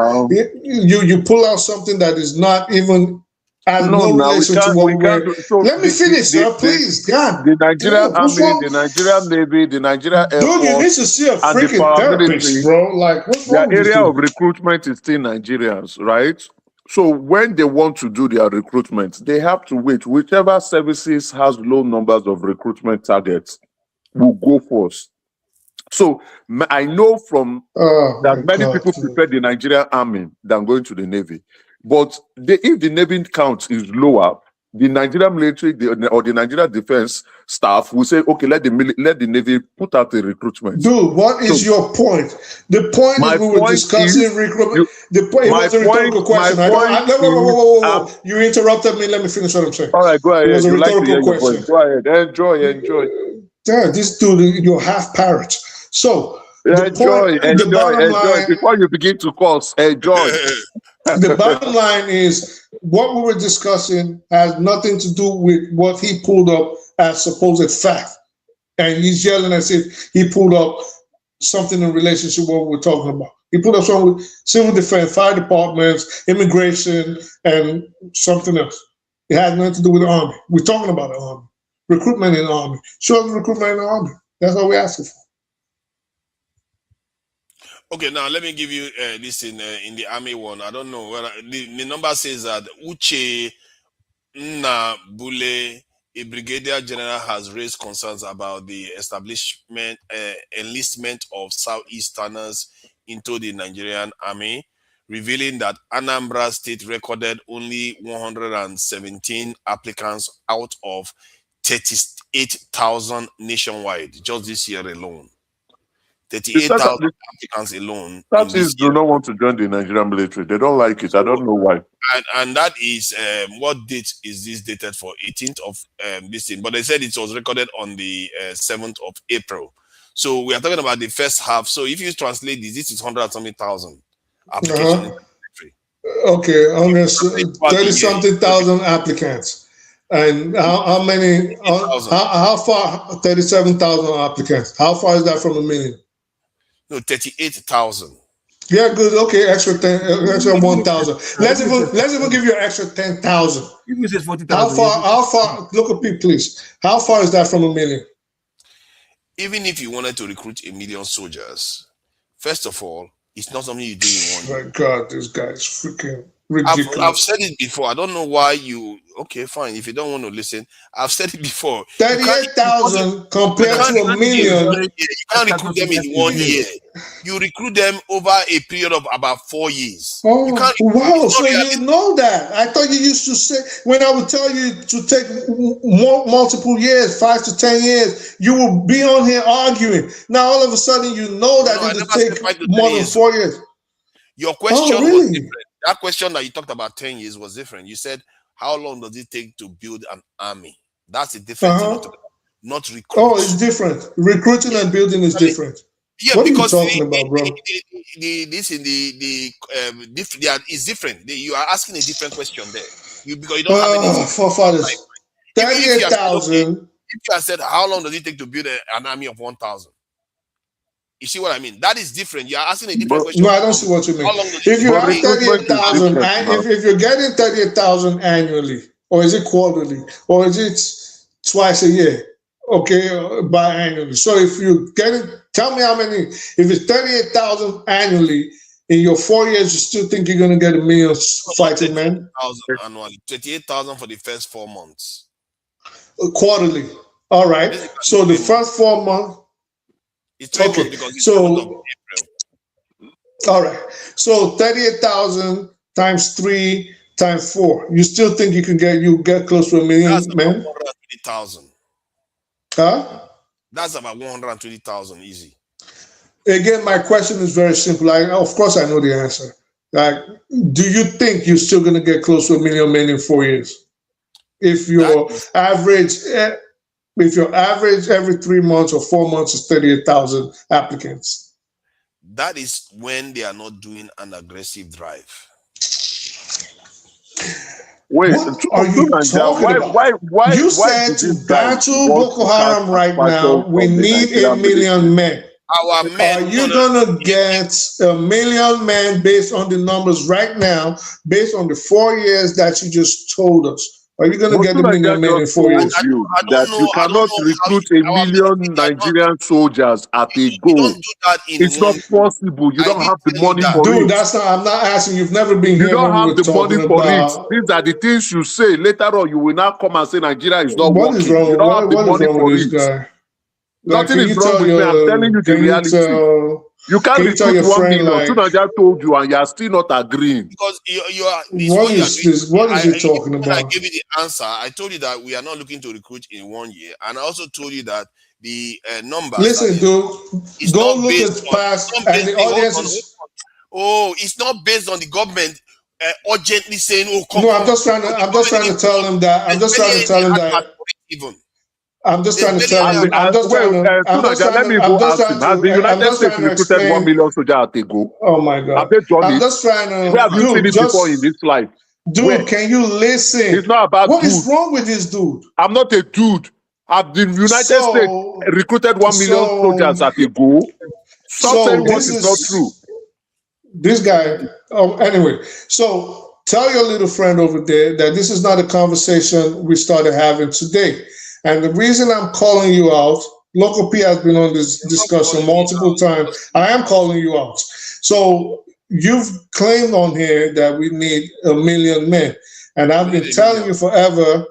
You pull out something that is not even. Has no relation to what we're. Let me finish, sir, please. God. The Nigerian army, the Nigerian navy, the Nigerian air force, dude, you need to see a freaking therapist, bro. Like, what's wrong with the this area dude? of recruitment is still Nigerians, right? So when they want to do their recruitment, they have to wait. Whichever services has low numbers of recruitment targets will go first. So I know from that many people prefer the Nigerian army than going to the navy. But if the navy count is lower, the Nigerian military or the Nigerian defense staff will say, okay, let the navy put out a recruitment. Dude, what is your point? The point is we were discussing recruitment. The point was a rhetorical question. Whoa. You interrupted me. Let me finish what I'm saying. All right, go ahead. It was a rhetorical question. Go ahead. Enjoy. Yeah, this dude, you're half parrot. So enjoy. Before you begin to curse, enjoy. The bottom line is what we were discussing has nothing to do with what he pulled up as supposed fact. And he's yelling as if he pulled up something in relationship to what we're talking about. He pulled up something with civil defense, fire departments, immigration, and something else. It has nothing to do with the army. We're talking about the army. Recruitment in the army. Show us recruitment in the army. That's all we're asking for. Okay, now let me give you this in the army one. I don't know whether the number says that Uche Nnabule, a brigadier general, has raised concerns about the enlistment of Southeasterners into the Nigerian army, revealing that Anambra State recorded only 117 applicants out of 38,000 nationwide just this year alone. 38,000 applicants alone. Southeast do not want to join the Nigerian military. They don't like it. I don't know why. And that is what date is this dated for? 18th of this thing. But they said it was recorded on the 7th of April. So we are talking about the first half. So if you translate this is 100-something thousand applications in the military. Okay, 30-something thousand applicants. And how many? How far? 37,000 applicants. How far is that from a million? No, 38,000. Yeah, good. Okay, extra 1,000. Let's even give you an extra 10,000. Even say 40,000. How far? Look at me, please. How far is that from a million? Even if you wanted to recruit 1 million soldiers, first of all, it's not something you do in one year. My God, this guy is freaking ridiculous. I've said it before. I don't know why you. Okay, fine. If you don't want to listen, I've said it before. 38,000 compared to a million. You can't recruit them in 1 year. You recruit them over a period of about 4 years. Oh, You can't, wow. So you know that. I thought you used to say, when I would tell you to take multiple years, 5 to 10 years, you will be on here arguing. Now, all of a sudden, you know that it will take more than 4 years. Your question really? was different. That question that you talked about 10 years was different. You said, how long does it take to build an army? That's a different thing. Not recruit. Oh, it's different. Recruiting and building is different. Yeah, what because are you talking about, bro? It's different. You are asking a different question there. Because you don't have any. Forefathers. 38,000. If you have said, how long does it take to build an army of 1,000? You see what I mean? That is different. You are asking a different question. No, I don't see what you mean. If you have 38,000, if you're getting 38,000 annually, or is it quarterly, or is it twice a year? Okay, biannually. So if you get it, tell me how many. If it's 38,000 annually in your 4 years, you still think you're going to get 1 million fighting men? 38,000 annually. 38,000 for the first 4 months. Quarterly. All right. So the first 4 months. It's 3 months because it's all right. So 38,000 times 3 times 4. You still think you get close to 1 million men? 120,000. Huh? That's about 120,000 easy. Again, my question is very simple. Of course, I know the answer. Like, do you think you're still going to get close to 1 million men in 4 years? If your average every 3 months or 4 months is 38,000 applicants. That is when they are not doing an aggressive drive. Wait, what are you talking about? You said to battle Boko Haram right now, we need 1 million men. Our men are you gonna get 1 million men based on the numbers right now, based on the 4 years that you just told us? Are you going to get 1 million men in 4 years? You cannot recruit 1 million Nigerian soldiers at a go. You don't do that it's not possible. You don't have the money for Dude, it. I'm not asking. You've never been here. You don't have the money for about... it. These are the things you say. Later on, you will now come and say Nigeria is not working. Is wrong? You don't have the money for it. Guy? Nothing is wrong with me. I'm telling you the reality. You can't recruit 1 million. Tunaja told you, and you are still not agreeing. Because you are. What is he talking about? I gave you the answer. I told you that we are not looking to recruit in 1 year, and I also told you that the numbers. Listen, dude. Go look at past and the audience. Oh, it's not based on the government urgently saying, "Oh, come." No, I'm just trying to tell him that. I'm just trying to tell him that. Even. I'm just trying to tell him. Let me go ask him. Has the United States recruited 1 million soldiers at a go? Oh my God! Have they done I'm it? just trying to. Where have you seen it before in this life? Dude, can you listen? It's not about what is wrong with this dude? I'm not a dude. Have the United States recruited 1 million soldiers at a go? Something what is not true. This guy. Anyway, so tell your little friend over there that this is not a conversation we started having today. And the reason I'm calling you out, Local P has been on this discussion multiple times. I am calling you out. So you've claimed on here that we need 1 million men. And I've been telling you forever,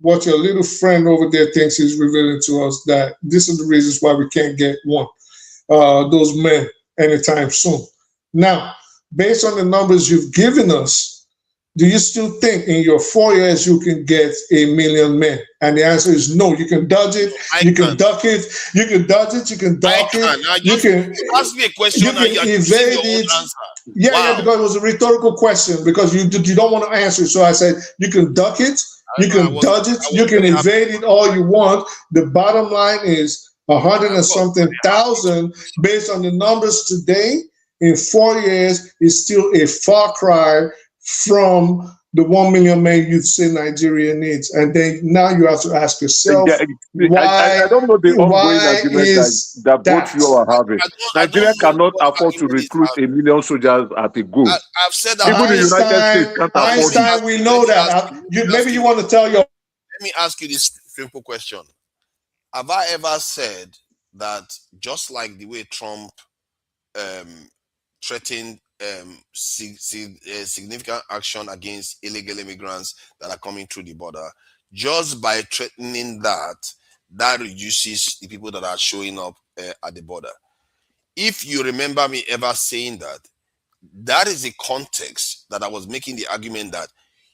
what your little friend over there thinks is revealing to us, that this is the reasons why we can't get those men anytime soon. Now, based on the numbers you've given us, do you still think in your 4 years you can get 1 million men? And the answer is no. You can dodge it. You can duck it. You can dodge it. You can duck it. You can ask me a question. You can evade it. Yeah, because it was a rhetorical question, because you don't want to answer. So I said you can duck it. You can dodge it. You can evade it all you want. The bottom line is 100 and something thousand based on the numbers today. In 4 years is still a far cry from the 1 million men you say Nigeria needs. And then now you have to ask yourself, why? I don't know the ongoing argument that both you are having. Nigeria cannot afford to recruit 1 million soldiers at a go. I've said that. Even the United States can't afford it. We know that. Maybe you want to tell your... Let me ask you this simple question. Have I ever said that just like the way Trump threatened significant action against illegal immigrants that are coming through the border, just by threatening that reduces the people that are showing up at the border. If you remember me ever saying that, that is the context that I was making the argument that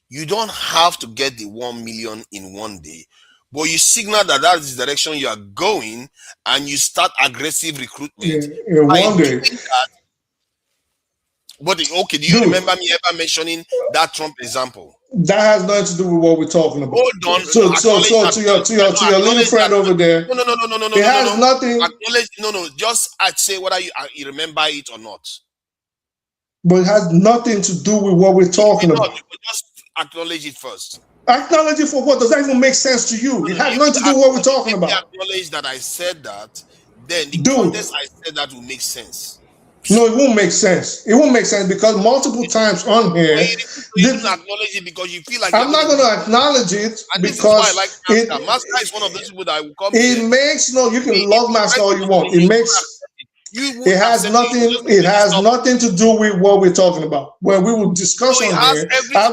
you don't have to get the 1 million in one day, but you signal that that is the direction you are going, and you start aggressive recruitment. In one day. That, but okay, do you remember me ever mentioning that Trump example? That has nothing to do with what we're talking about. Hold on. So to your little friend over there. No. It has nothing. Acknowledge. Just I'd say whether you remember it or not. But it has nothing to do with what we're talking about. Just acknowledge it first. Acknowledge it for what? Does that even make sense to you? It has nothing to do with what we're talking about. If you acknowledge that I said that, then the context I said that will make sense. No, it won't make sense. It won't make sense because multiple times on here, you didn't acknowledge it because you feel like I'm not going to acknowledge it because Masca is one of those people that will come. It makes you can love Masca all you want. It makes. It has nothing. It has nothing to do with what we're talking about. When we will discuss on here, I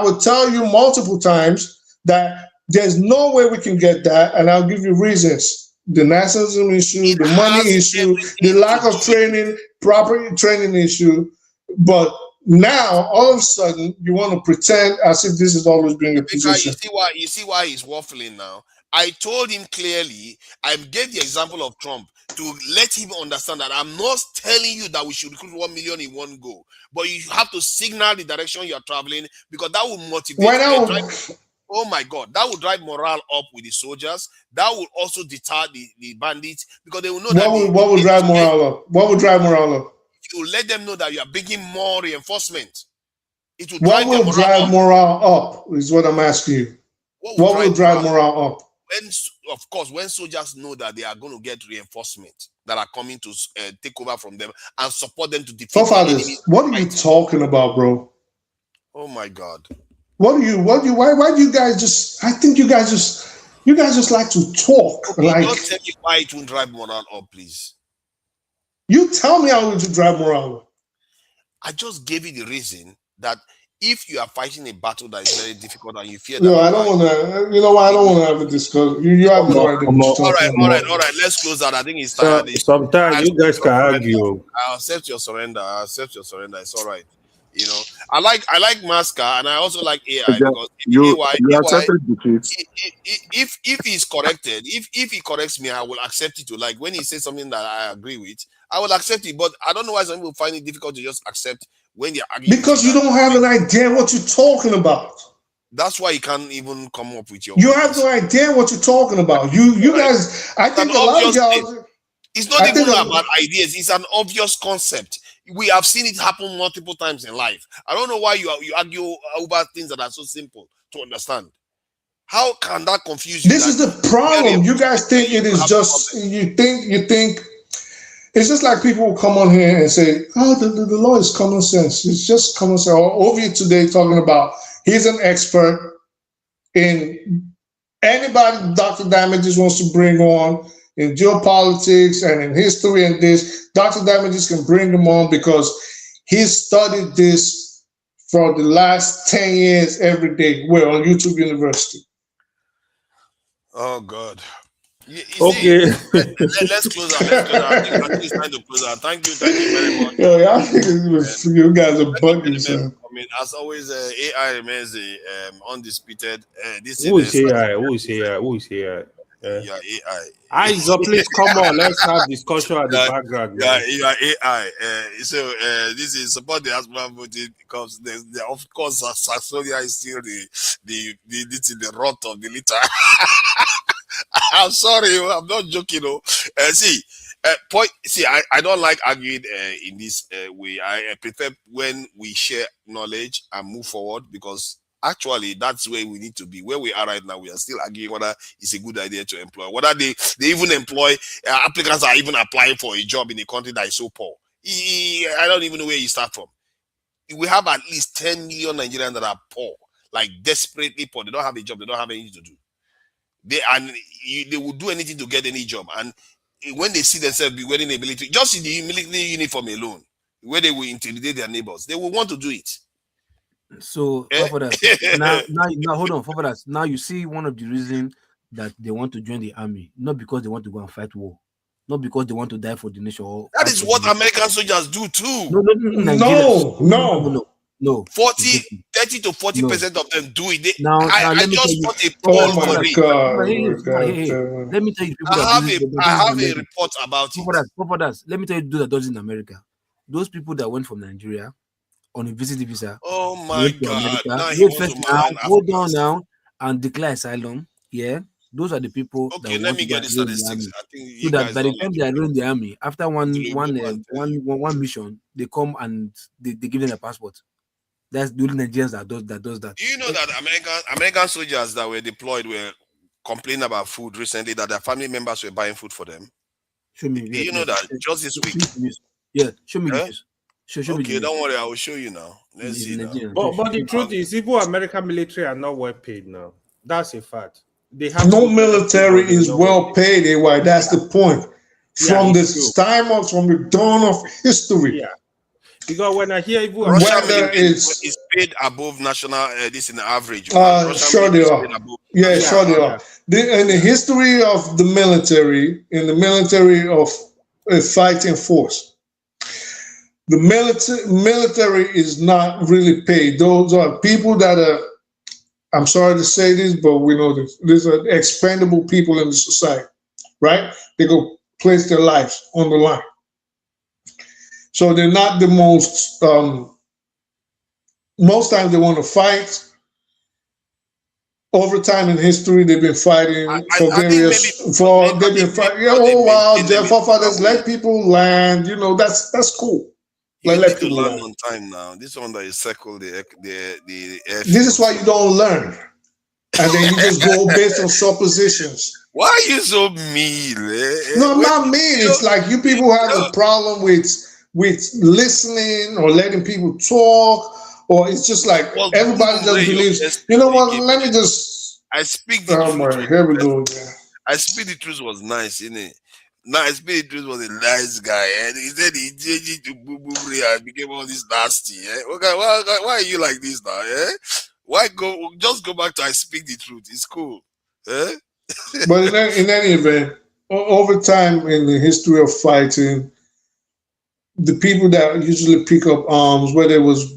will tell you multiple times that there's no way we can get that, and I'll give you reasons. The nationalism issue, the money issue, the lack of training, proper training issue. But now, all of a sudden, you want to pretend as if this has always been your position. You see why he's waffling now? I told him clearly, I gave the example of Trump to let him understand that I'm not telling you that we should recruit 1 million in one go, but you have to signal the direction you are traveling, because that will motivate. Oh my God, that will drive morale up with the soldiers. That will also deter the bandits, because they will know what will drive morale up? What will drive morale up? If you let them know that you are bringing more reinforcement, it will drive morale up is what I'm asking you. What will drive morale up? When soldiers know that they are going to get reinforcement that are coming to take over from them and support them to defeat. Forefathers, what are you talking about, bro? Oh my God. Why do you guys just? I think you guys just like to talk. Okay, don't tell me why it won't drive morale up, please. You tell me how it will drive morale up. I just gave you the reason that if you are fighting a battle that is very difficult and you fear that. No, I don't want to. You know what? I don't want to have a discussion. You have the right to All right. Let's close that. I think it's time. Sometimes you guys can argue. I accept your surrender. It's all right. You know, I like Masca, and I also like AI because if he's corrected, if he corrects me, I will accept it. Like when he says something that I agree with, I will accept it. But I don't know why some people find it difficult to just accept when they're arguing. Because you don't have an idea what you're talking about. That's why you can't even come up with your. You have no idea what you're talking about. You guys, I think a lot of y'all. It's not even about ideas. It's an obvious concept. We have seen it happen multiple times in life. I don't know why you argue over things that are so simple to understand. How can that confuse you? This is the problem. You guys think it is just. You think. It's just like people will come on here and say, "Oh, the law is common sense. It's just common sense." Or over here today talking about he's an expert in anybody Dr. Damages wants to bring on in geopolitics and in history and this. Dr. Damages can bring them on because he's studied this for the last 10 years every day. We're on YouTube University. Oh God. Okay. Let's close out. I think it's time to close out. Thank you very much. You guys are bugging. I mean, as always, AI remains the undisputed. Who is AI? Yeah, AI. Please come on. Let's have discussion at the background. Yeah, you are AI. So this is support the diaspora voting because of course Saxonia is still the rot of the litter. I'm sorry, I'm not joking. I don't like arguing in this way. I prefer when we share knowledge and move forward, because actually that's where we need to be. Where we are right now, we are still arguing whether it's a good idea to employ, whether they even employ applicants are even applying for a job in a country that is so poor. I don't even know where you start from. We have at least 10 million Nigerians that are poor, like desperately poor. They don't have a job. They don't have anything to do. They will do anything to get any job. And when they see themselves be wearing a military, just in the military uniform alone, where they will intimidate their neighbors, they will want to do it. So now hold on, for that. Now you see one of the reasons that they want to join the army, not because they want to go and fight war. not because they want to die for the nation. That is what American soldiers do too. No. 30 to 40% of them do it. I just got a poll for it. Let me tell you, people I have a report about it. Let me tell you, those that does in America. Those people that went from Nigeria on a visiting visa. Oh my God! Hold on now and declare asylum. Yeah, those are the people. Okay, let me get the statistics. I think so that by the time they are in the army, after one mission, they come and they give them a passport. That's the only Nigerians that does that. Do you know that American soldiers that were deployed were complaining about food recently, that their family members were buying food for them? Show me. Do you know that just this week? Yeah, show me. Show okay, don't worry, I will show you now. Let's see now. But the truth is, even American military are not well paid now. That's a fact. They have no military is well paid. AY, that's the point. From the dawn of history. Yeah. Because when I hear even Russia is paid above national this in the average. Sure they are. Sure they are. In the history of the military, in the military of a fighting force, the military is not really paid. Those are people that are, I'm sorry to say this, but we know this. These are expendable people in the society, right? They go place their lives on the line. So they're not the most times they want to fight. Over time in history, they've been fighting their forefathers let people land. You know, that's cool. You need to land on time now. This one that is circle the this is why you don't learn. And then you just go based on suppositions. Why are you so mean? No, I'm not mean. It's like you people have a problem with listening or letting people talk, or it's just like everybody just believes. You know what? Let me just. I speak the truth. Here we go. Yeah. I speak the truth was nice, innit? Now, I speak the truth was a nice guy, and he said he changed it to boo and became all this nasty. Okay, why are you like this now? Why just go back to I speak the truth? It's cool. But in any event, over time in the history of fighting, the people that usually pick up arms, whether it was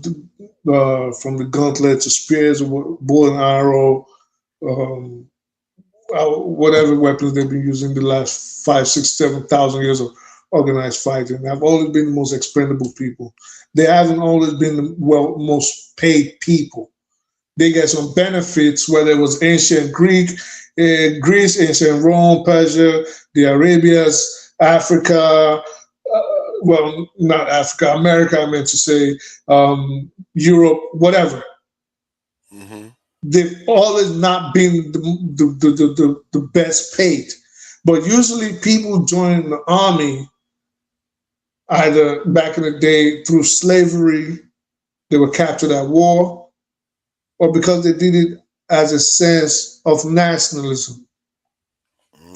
from the gauntlet to spears or bow and arrow, whatever weapons they've been using the last 5, 6, 7,000 years of organized fighting, have always been the most expendable people. They haven't always been the most paid people. They get some benefits, whether it was ancient Greece, ancient Rome, Persia, the Arabias, Africa, not Africa, America, I meant to say, Europe, whatever. Mm-hmm. They've always not been the best paid. But usually people join the army either back in the day through slavery, they were captured at war, or because they did it as a sense of nationalism.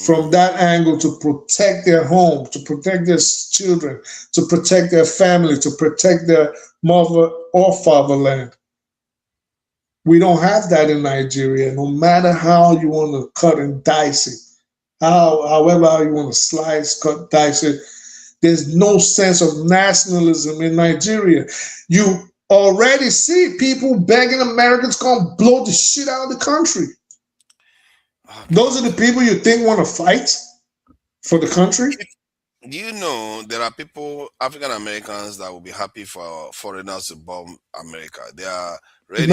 From that angle, to protect their home, to protect their children, to protect their family, to protect their mother or fatherland. We don't have that in Nigeria. No matter how you want to cut and dice it, however you want to slice, cut, dice it, there's no sense of nationalism in Nigeria. You already see people begging Americans to come blow the shit out of the country. Those are the people you think want to fight for the country? Do you know there are people, African Americans, that will be happy for foreigners to bomb America? They are ready.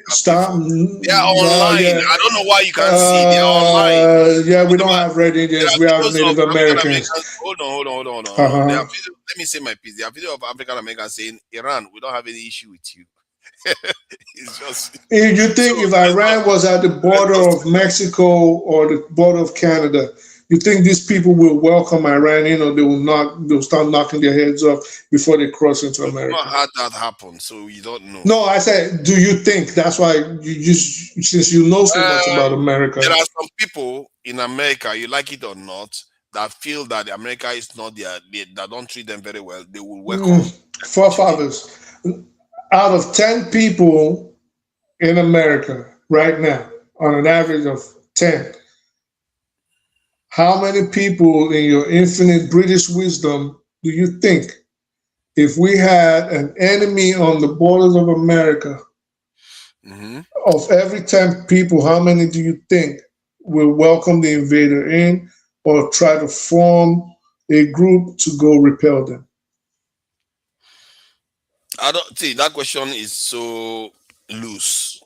Stop. They are online. I don't know why you can't see. They are online. We don't have Red Indians. We have Native Americans. Hold on. Let me say my piece. There are videos of African Americans saying, Iran, we don't have any issue with you. It's just. You think if Iran was at the border of Mexico or the border of Canada, you think these people will welcome Iran in, or they'll start knocking their heads off before they cross into America? I've not had that happen, so you don't know. No, I said, do you think? That's why since you know so much about America. There are some people in America, you like it or not, that feel that America is not that don't treat them very well. They will welcome forefathers. Out of 10 people in America right now, on an average of 10, how many people in your infinite British wisdom do you think, if we had an enemy on the borders of America, of every 10 people, how many do you think will welcome the invader in or try to form a group to go repel them? I don't see that question is so loose.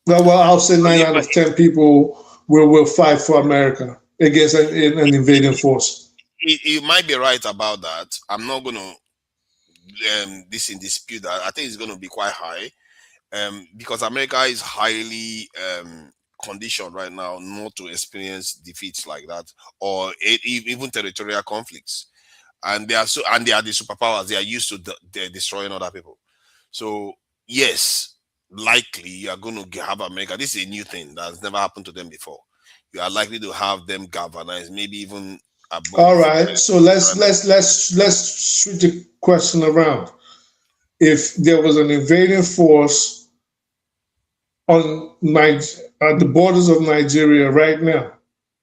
Well, I'll say 9 out of 10 people will fight for America against an invading force. You might be right about that. I'm not going to dispute that. I think it's going to be quite high, because America is highly conditioned right now not to experience defeats like that, or even territorial conflicts. And they are the superpowers. They are used to destroying other people. So yes, likely you are going to have America. This is a new thing that's never happened to them before. You are likely to have them galvanized, maybe even above. All right. So let's switch the question around. If there was an invading force on at the borders of Nigeria right now,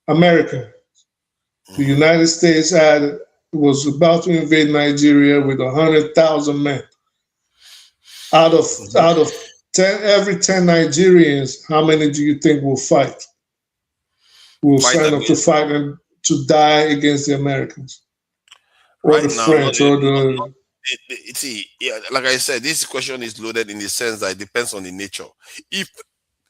America, the United States was about to invade Nigeria with 100,000 men. Out of 10, every 10 Nigerians, how many do you think will fight? Will sign up to fight and to die against the Americans, or the French, or the? See, yeah, like I said, this question is loaded in the sense that it depends on the nature. If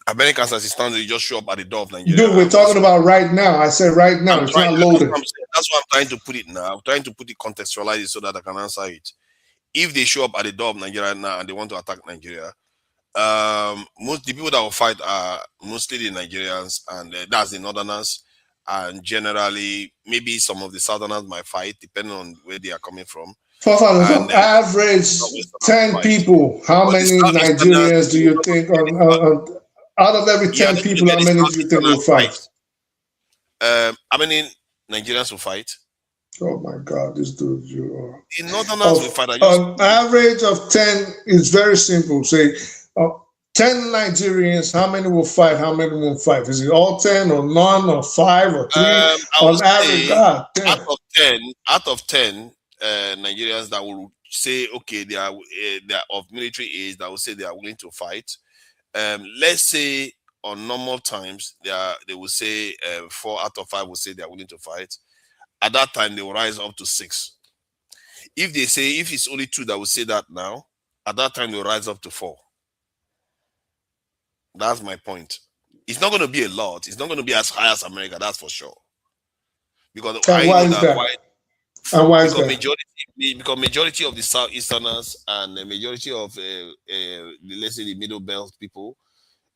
Americans, as it stands, you just show up at the door of Nigeria. Dude, we're talking about right now. I said right now. It's not loaded. That's why I'm trying to put it now. I'm trying to put it contextualized so that I can answer it. If they show up at the door of Nigeria now and they want to attack Nigeria, most the people that will fight are mostly the Nigerians, and that's the Northerners, and generally maybe some of the Southerners might fight depending on where they are coming from. On average, 10 people. How many Nigerians do you think out of every 10 people, how many do you think will fight? How many Nigerians will fight? Oh my God, this dude, you are. In Northerners will fight. On average of 10, it's very simple. Say 10 Nigerians, how many will fight? How many won't fight? Is it all 10 or none or 5 or 3? On average, God, 10. Out of 10 Nigerians that will say, okay, they are of military age, that will say they are willing to fight. Let's say on normal times, they will say 4 out of 5 will say they are willing to fight. At that time, they will rise up to 6. If it's only 2 that will say that now, at that time, they will rise up to 4. That's my point. It's not going to be a lot. It's not going to be as high as America, that's for sure. Because why is that? And why is that? Majority of the Southeasterners and the majority of let's say the Middle Belt people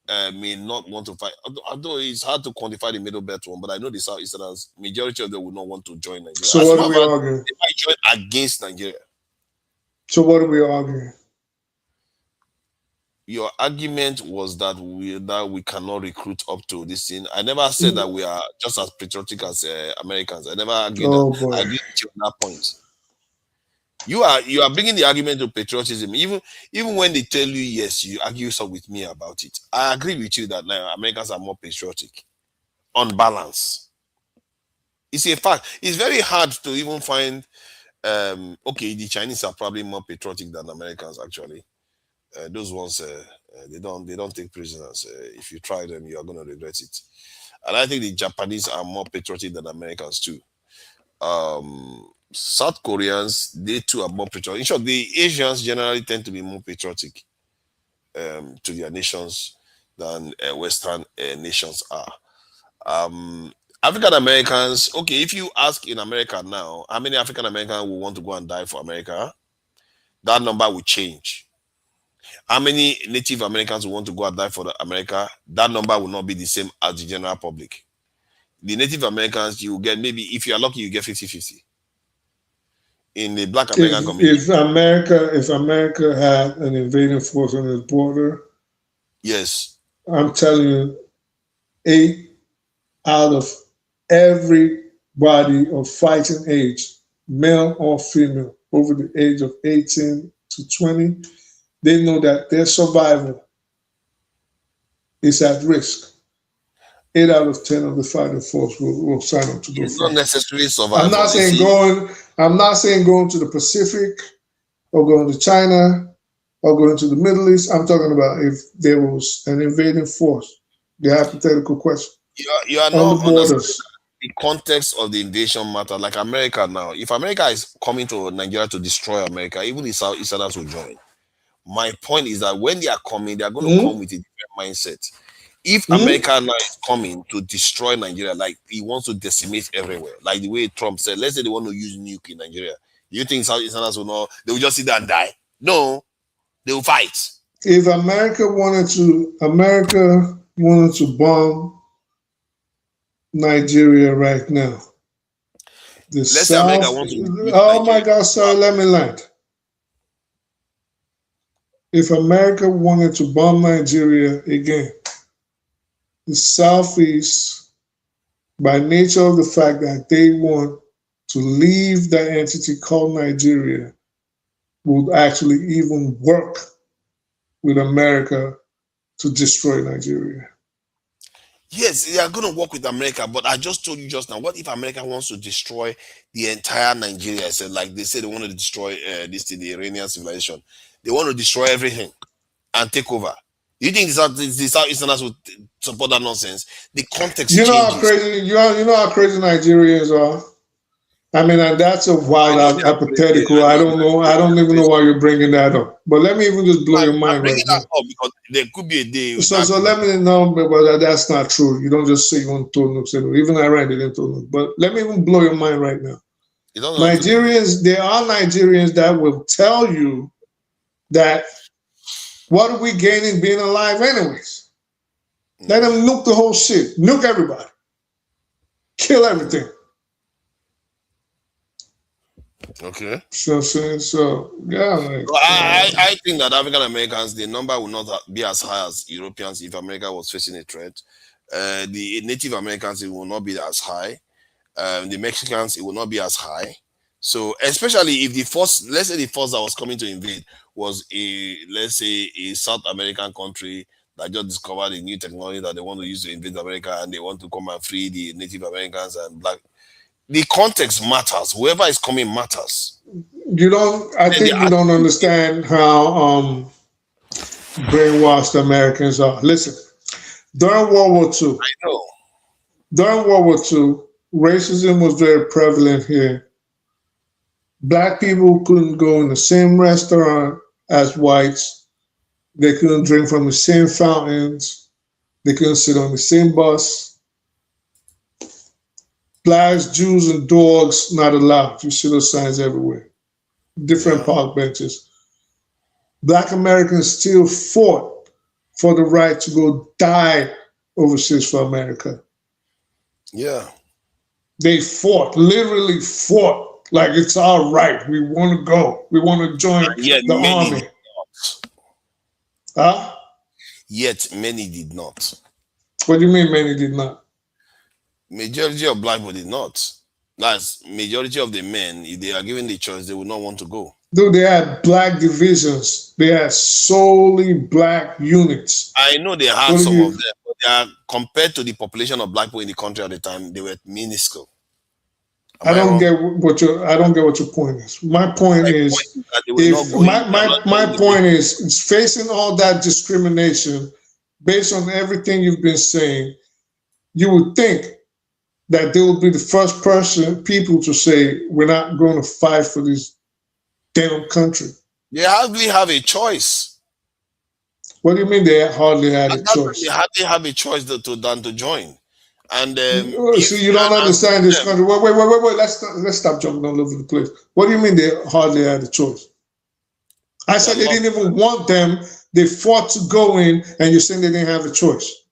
may not want to fight. Although it's hard to quantify the Middle Belt one, but I know the Southeasterners, majority of them would not want to join Nigeria. So what are we arguing? They might join against Nigeria. So what are we arguing? Your argument was that we cannot recruit up to this thing. I never said that we are just as patriotic as Americans. I never argued that. I agree with you on that point. You are bringing the argument to patriotism. Even when they tell you yes, you argue so with me about it. I agree with you that now Americans are more patriotic, on balance. It's a fact. It's very hard to even find. Okay, the Chinese are probably more patriotic than Americans actually. Those ones they don't take prisoners. If you try them, you are going to regret it. And I think the Japanese are more patriotic than Americans too. South Koreans, they too are more patriotic. In short, the Asians generally tend to be more patriotic to their nations than Western nations are. African Americans, okay, if you ask in America now, how many African Americans will want to go and die for America? That number will change. How many Native Americans will want to go and die for America? That number will not be the same as the general public. The Native Americans, you get maybe, if you are lucky, you get 50-50. In the Black American community. If America had an invading force on its border, yes, I'm telling you, 8 out of everybody of fighting age, male or female, over the age of 18 to 20, they know that their survival is at risk. 8 out of 10 of the fighting force will sign up to go. It's not necessarily survival. I'm not saying going to the Pacific or going to China or going to the Middle East. I'm talking about if there was an invading force. The hypothetical question. You are on not the borders. The context of the invasion matter. Like America now, if America is coming to Nigeria to destroy America, even the Southeasterners will join. My point is that when they are coming, they are going to come with a different mindset. If America now is coming to destroy Nigeria, like he wants to decimate everywhere, like the way Trump said, let's say they want to use nuke in Nigeria, do you think Southeasterners will not? They will just sit there and die? No, they will fight. If America wanted to bomb Nigeria right now, let's say America wants to. Oh my God, sir, let me land. If America wanted to bomb Nigeria again, the Southeast, by nature of the fact that they want to leave that entity called Nigeria, would actually even work with America to destroy Nigeria. Yes, they are going to work with America, but I just told you just now, what if America wants to destroy the entire Nigeria? So like they say they want to destroy the Iranian civilization. They want to destroy everything and take over. You think the Southeasterners would support that nonsense? The context changes. How crazy, you know how crazy Nigerians are? I mean, and that's a wild hypothetical. I don't know. I don't even know why you're bringing that up. But let me even just blow your mind right now. Because there could be a day. So let me know, but that's not true. You don't just say you want to throw nukes. Even Iran didn't throw nukes. But let me even blow your mind right now. Nigerians, there are Nigerians that will tell you that what are we gaining being alive anyways? Let them nuke the whole shit. Nuke everybody. Kill everything. Okay. So yeah. I think that African Americans, the number will not be as high as Europeans if America was facing a threat. The Native Americans, it will not be as high. The Mexicans, it will not be as high. So especially if the force, let's say the force that was coming to invade was a South American country that just discovered a new technology that they want to use to invade America, and they want to come and free the Native Americans and black. The context matters. Whoever is coming matters. I think you don't understand how brainwashed Americans are. Listen, during World War II, I know. During World War II, racism was very prevalent here. Black people couldn't go in the same restaurant as whites. They couldn't drink from the same fountains. They couldn't sit on the same bus. Blacks, Jews, and dogs not allowed. You see those signs everywhere. Different park benches. Black Americans still fought for the right to go die overseas for America. Yeah. They fought, literally fought, like it's our right. We want to go. We want to join the army. Huh? Yet many did not. What do you mean many did not? Majority of black people did not. That's majority of the men, if they are given the choice, they would not want to go. Dude, they had black divisions. They had solely black units. I know they had some of them, but they are, compared to the population of black people in the country at the time, they were minuscule. I don't get what your point is. My point is facing all that discrimination based on everything you've been saying, you would think that they will be the first people to say, we're not going to fight for this damn country. They hardly have a choice. What do you mean they hardly had a choice? They hardly have a choice than to join. And so you don't understand this country. Wait. Let's stop jumping all over the place. What do you mean they hardly had a choice? I said they didn't even want them. They fought to go in, and you're saying they didn't have a choice.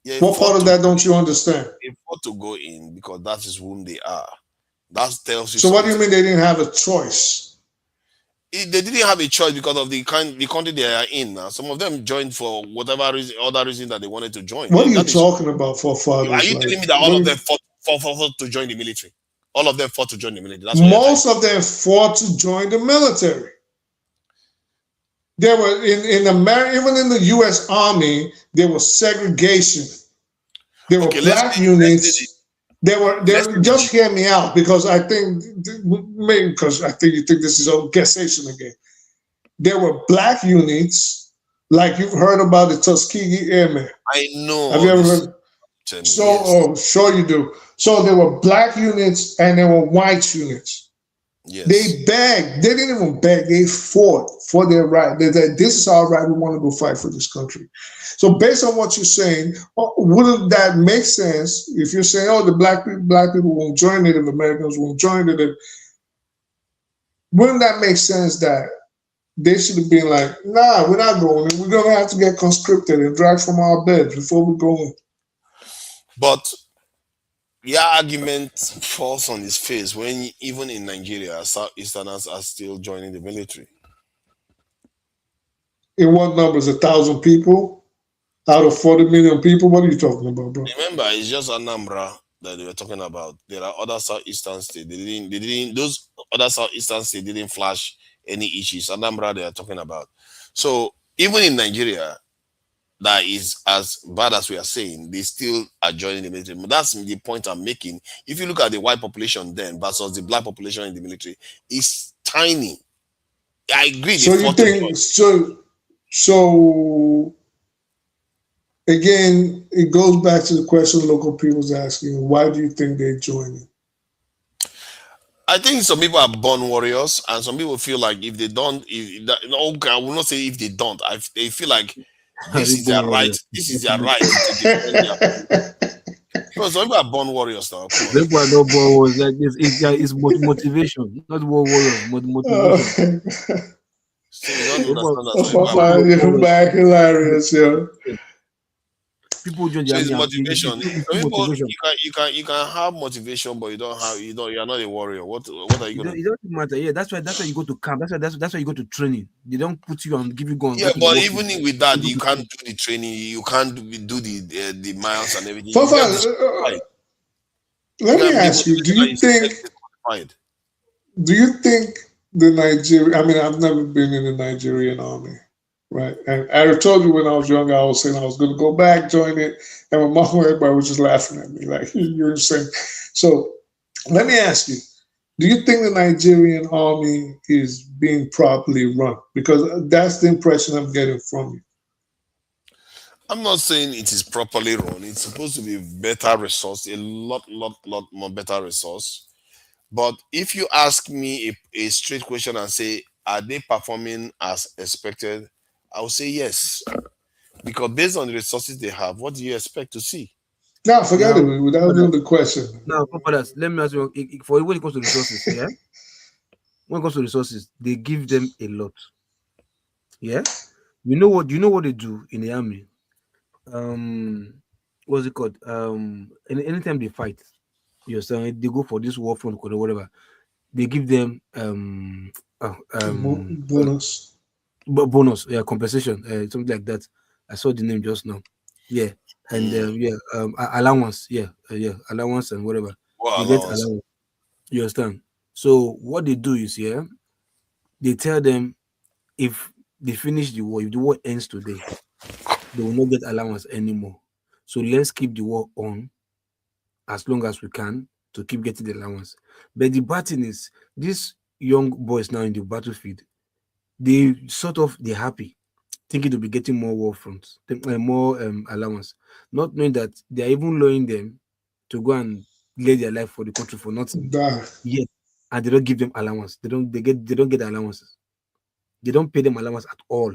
Yeah, what part of that don't you understand? They fought to go in because that is whom they are. That tells you. So what do you mean they didn't have a choice? They didn't have a choice because of the country they are in now. Some of them joined for whatever reason, other reason that they wanted to join. What are you talking about, for fathers? Are you telling me that all of them fought to join the military? All of them fought to join the military. That's most of them fought to join the military. There were in America, even in the U.S. Army, there was segregation. There were black units. They were just hear me out because I think maybe because I think you think this is a guessation again. There were black units, like you've heard about the Tuskegee Airmen. I know. Have you ever heard? So, sure you do. So there were black units and there were white units. Yes. They begged. They didn't even beg. They fought for their right. They said, "This is our right. We want to go fight for this country." So, based on what you're saying, wouldn't that make sense if you're saying, "Oh, the black people won't join, Native Americans won't join it"? Wouldn't that make sense that they should have been like, "Nah, we're not going. We're gonna have to get conscripted and dragged from our beds before we go in"? But your argument falls on its face when even in Nigeria, Southeasterners are still joining the military. In what numbers? 1,000 people out of 40 million people? What are you talking about, bro? Remember, it's just Anambra that they were talking about. There are other Southeastern states. Those other Southeastern states didn't flash any issues. Anambra they are talking about. So even in Nigeria, that is as bad as we are saying, they still are joining the military. But that's the point I'm making. If you look at the white population then versus the black population in the military, it's tiny. I agree. So you think so again, it goes back to the question local people's asking, why do you think they're joining? I think some people are born warriors, and some people feel like if they don't, okay, I will not say if they don't. They feel like this is their right. This is their right. So some people are born warriors now. People are not born warriors. Like it's motivation, not warriors, motivation. You're back hilarious, yo. People join it's motivation. You can have motivation, but you're not a warrior. What are you gonna do? It doesn't matter. Yeah, that's why you go to camp. That's why you go to training. They don't put you on, give you guns. Yeah, but even with that, you can't do the training. You can't do the miles and everything. Let me ask you: do you think the Nigerian? I mean, I've never been in the Nigerian army. Right. And I told you when I was younger, I was saying I was going to go back, join it. And my mom, everybody was just laughing at me like, you're insane. So let me ask you, do you think the Nigerian army is being properly run? Because that's the impression I'm getting from you. I'm not saying it is properly run. It's supposed to be better resource, a lot more better resource. But if you ask me a straight question and say, are they performing as expected? I would say yes, because based on the resources they have, what do you expect to see? No, forget it. Without doing the question. Now, let me ask you. For when it comes to resources, yeah. When it comes to resources, they give them a lot. Yeah. You know what they do in the army? What's it called? Anytime they fight, you're saying they go for this war front or whatever, they give them bonus. Bonus, yeah, compensation, something like that. I saw the name just now. Yeah, and allowance, allowance and whatever. Wow, they get allowance. You understand? So what they do is, they tell them if they finish the war, if the war ends today, they will not get allowance anymore. So let's keep the war on as long as we can to keep getting the allowance. But the bad thing is, these young boys now in the battlefield, they're happy, thinking to be getting more war fronts, more allowance, not knowing that they're even lowering them to go and lay their life for the country for nothing. Yet, and they don't give them allowance. They don't get allowances. They don't pay them allowance at all.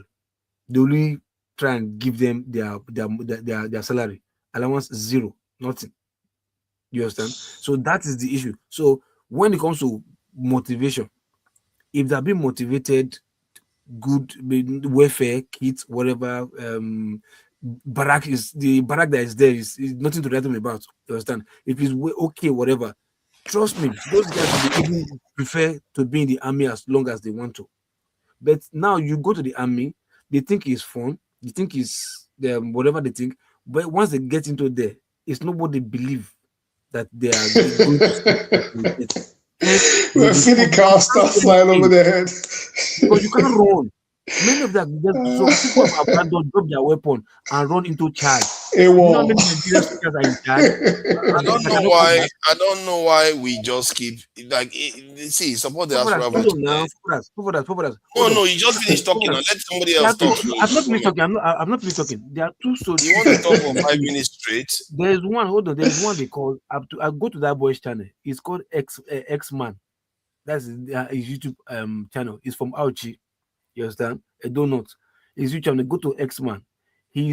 They only try and give them their salary. Allowance zero, nothing. You understand? So that is the issue. So when it comes to motivation, if they're being motivated, good welfare kits, whatever, the barrack that is there is nothing to write them about. You understand? If it's okay, whatever, trust me, those guys will even prefer to be in the army as long as they want to. But now you go to the army, they think it's fun, they think it's whatever they think, but once they get into there, it's not what they believe that they are going to. City car stuff flying over their head. Because you can't run. Many of them, so people have abandoned, drop their weapon and run into charge. AWOL. I don't know why. I don't know why we just keep like see support the diaspora vote. No, you just finish talking and let somebody else talk. I've not finished talking. I've not finished talking. There are two soldiers. You want to talk for 5 minutes straight? There's one. Hold on. There's one they call. I'll go to that boy's channel. It's called X Man. That's his YouTube channel. It's from Auchi. You understand? A donut. His YouTube channel. Go to X Man. He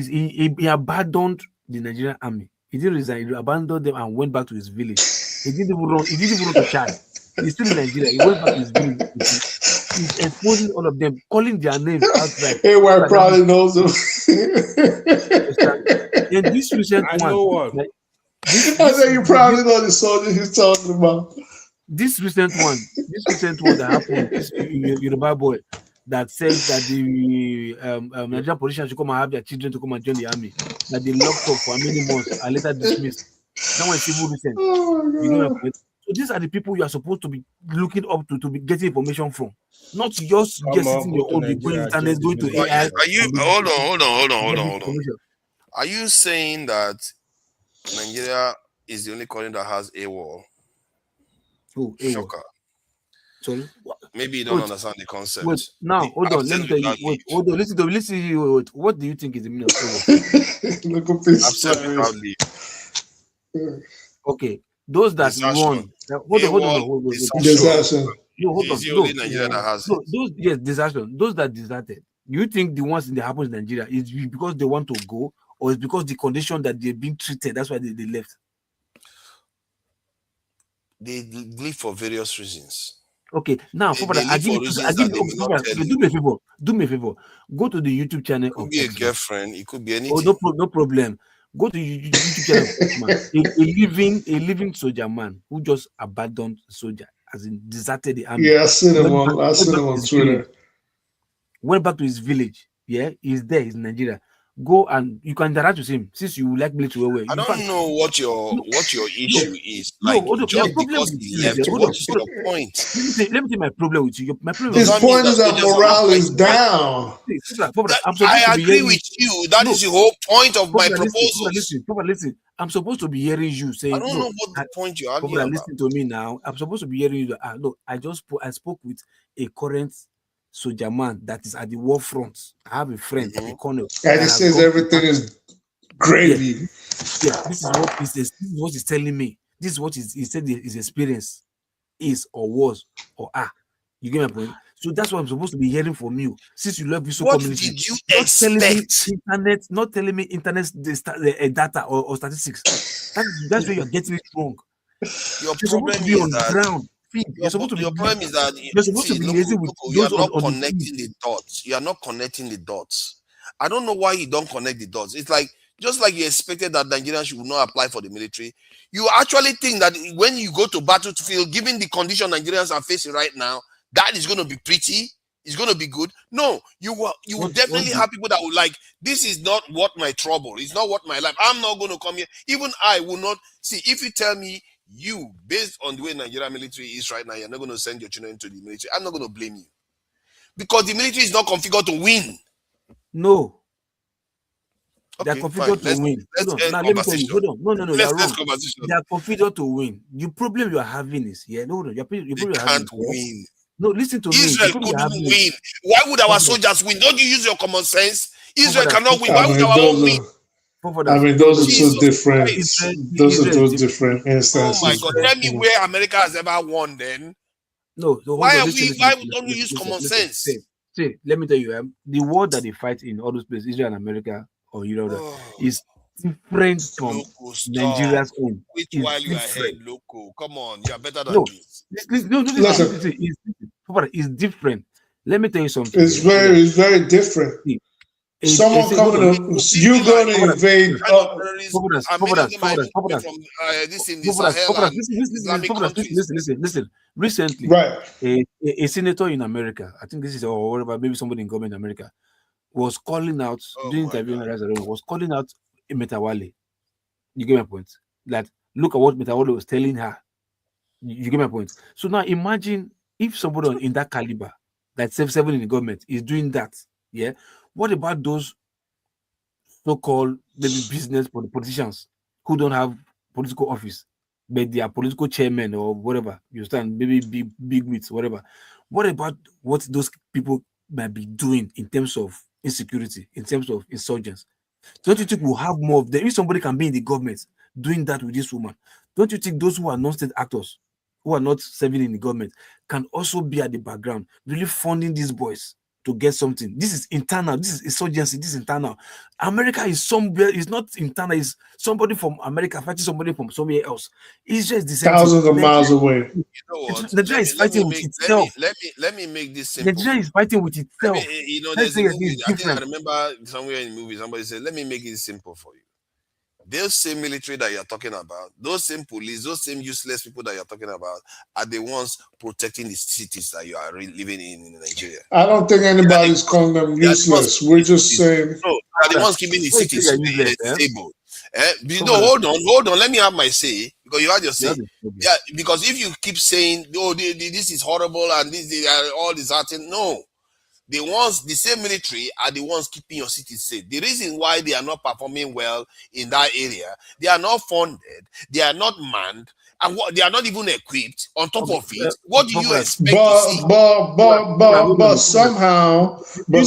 abandoned the Nigerian army. He didn't resign. He abandoned them and went back to his village. He didn't even run. He didn't even run to Chad. He's still in Nigeria. He went back to his village. He's exposing all of them, calling their names outright. AY probably knows them. And this recent one, know what? I think you probably know the soldier he's talking about. This recent one that happened, this Yoruba boy that said that the Nigerian politicians should come and have their children to come and join the army, that they locked up for many months and later dismissed. That one is civil recent. So these are the people you are supposed to be looking up to be getting information from, not just sitting your own internet going to AI. Are you hold on. Are you saying that Nigeria is the only country that has AWOL? Shocker. Sorry? Maybe you don't understand the concept. Hold on. Let me tell you. Hold on. Listen. What do you think is the meaning of AWOL? Okay. Those that won. Hold on. Desertion. Desertion. Those that deserted. You think the ones in the happens in Nigeria is because they want to go, or it's because the condition that they're being treated? That's why they left. They leave for various reasons. Okay, now do me a favor. Go to the YouTube channel. It could be a girlfriend. It could be anything. Oh, no problem. Go to YouTube channel. a living soldier man who just abandoned soldier, as in deserted the army. Yeah, I seen him on Twitter. Went back to his village. Yeah, he's there. He's in Nigeria. Go and you can interact with him since you like military well. I don't know what your issue is. Like, just because he left, what is your point? Let me tell my problem with you. My problem. His point is that morale is down. I agree with you. That is the whole point of my proposal. Listen. I'm supposed to be hearing you saying. I don't know what the point you're arguing about. Listen to me now. I'm supposed to be hearing you. Look, I spoke with a current soldier man that is at the war front. I have a friend, a colonel, and he says everything is gravy. Yeah, this is what he's telling me. This is what he said his experience is or was or are. You get my point? So that's what I'm supposed to be hearing from you. Since you love visual community, did you expect? Not telling me internet data or statistics. That's where you're getting it wrong. Your problem is on that ground. Your problem is that you are not connecting the dots. You are not connecting the dots. I don't know why you don't connect the dots. It's like just like you expected that Nigerians should not apply for the military. You actually think that when you go to battlefield, given the condition Nigerians are facing right now, that is going to be pretty. It's going to be good. No, you will definitely have people that will like, this is not what my trouble. It's not what my life. I'm not going to come here. Even I will not see. If you tell me you, based on the way Nigerian military is right now, you're not going to send your children to the military, I'm not going to blame you. Because the military is not configured to win. No. Okay, they're configured to win. Now, let me tell you. Hold on. No. You're wrong. They are configured to win. The problem you're having is, your problem they can't win. No, listen to Israel me. Israel couldn't win. Why would our soldiers win? Don't you use your common sense? Israel cannot win. Why would our own win? I mean, those are two different. Those are two different instances. Oh my God! Tell me where America has ever won. Then no. Why don't we use common sense? See, let me tell you, the war that they fight in all those places, Israel and America or Europe, is different from Nigeria's own. Wait while you are ahead, loco. Come on, you are better than this. It's different. Let me tell you something. It's very different. Someone coming to you going to invade listen. Recently, a senator in America, I think this is or whatever, maybe somebody in government in America, was calling out during interview was calling out Matawalle. You get my point? That look at what Matawalle was telling her. You get my point? So now imagine if somebody in that caliber, that 7 in the government, is doing that. Yeah. What about those so-called maybe business for the politicians who don't have political office, but they are political chairmen or whatever. You understand? Maybe big meets, whatever. What about what those people might be doing in terms of insecurity, in terms of insurgents? Don't you think we'll have more of them? If somebody can be in the government doing that with this woman, don't you think those who are non-state actors, who are not serving in the government, can also be at the background, really funding these boys to get something? This is internal. This is insurgency. This is internal. America is somewhere. It's not internal. It's somebody from America fighting somebody from somewhere else. It's just the same thousands thing. of miles away. You know what? Nigeria is fighting with itself. Let me make this simple. Nigeria is fighting with itself. You know, there's a movie. I think I remember somewhere in the movie somebody said, "Let me make it simple for you." Those same military that you're talking about, those same police, those same useless people that you're talking about are the ones protecting the cities that you are living in Nigeria. I don't think anybody's calling them useless. We're just saying. No, are the ones keeping the cities stable. Hold on. Let me have my say, because you had your say. Yeah, because if you keep saying, "Oh, this is horrible," and this all this happening, no. The same military are the ones keeping your cities safe. The reason why they are not performing well in that area, they are not funded, they are not manned, and they are not even equipped. On top of it, what do you expect to see? But somehow the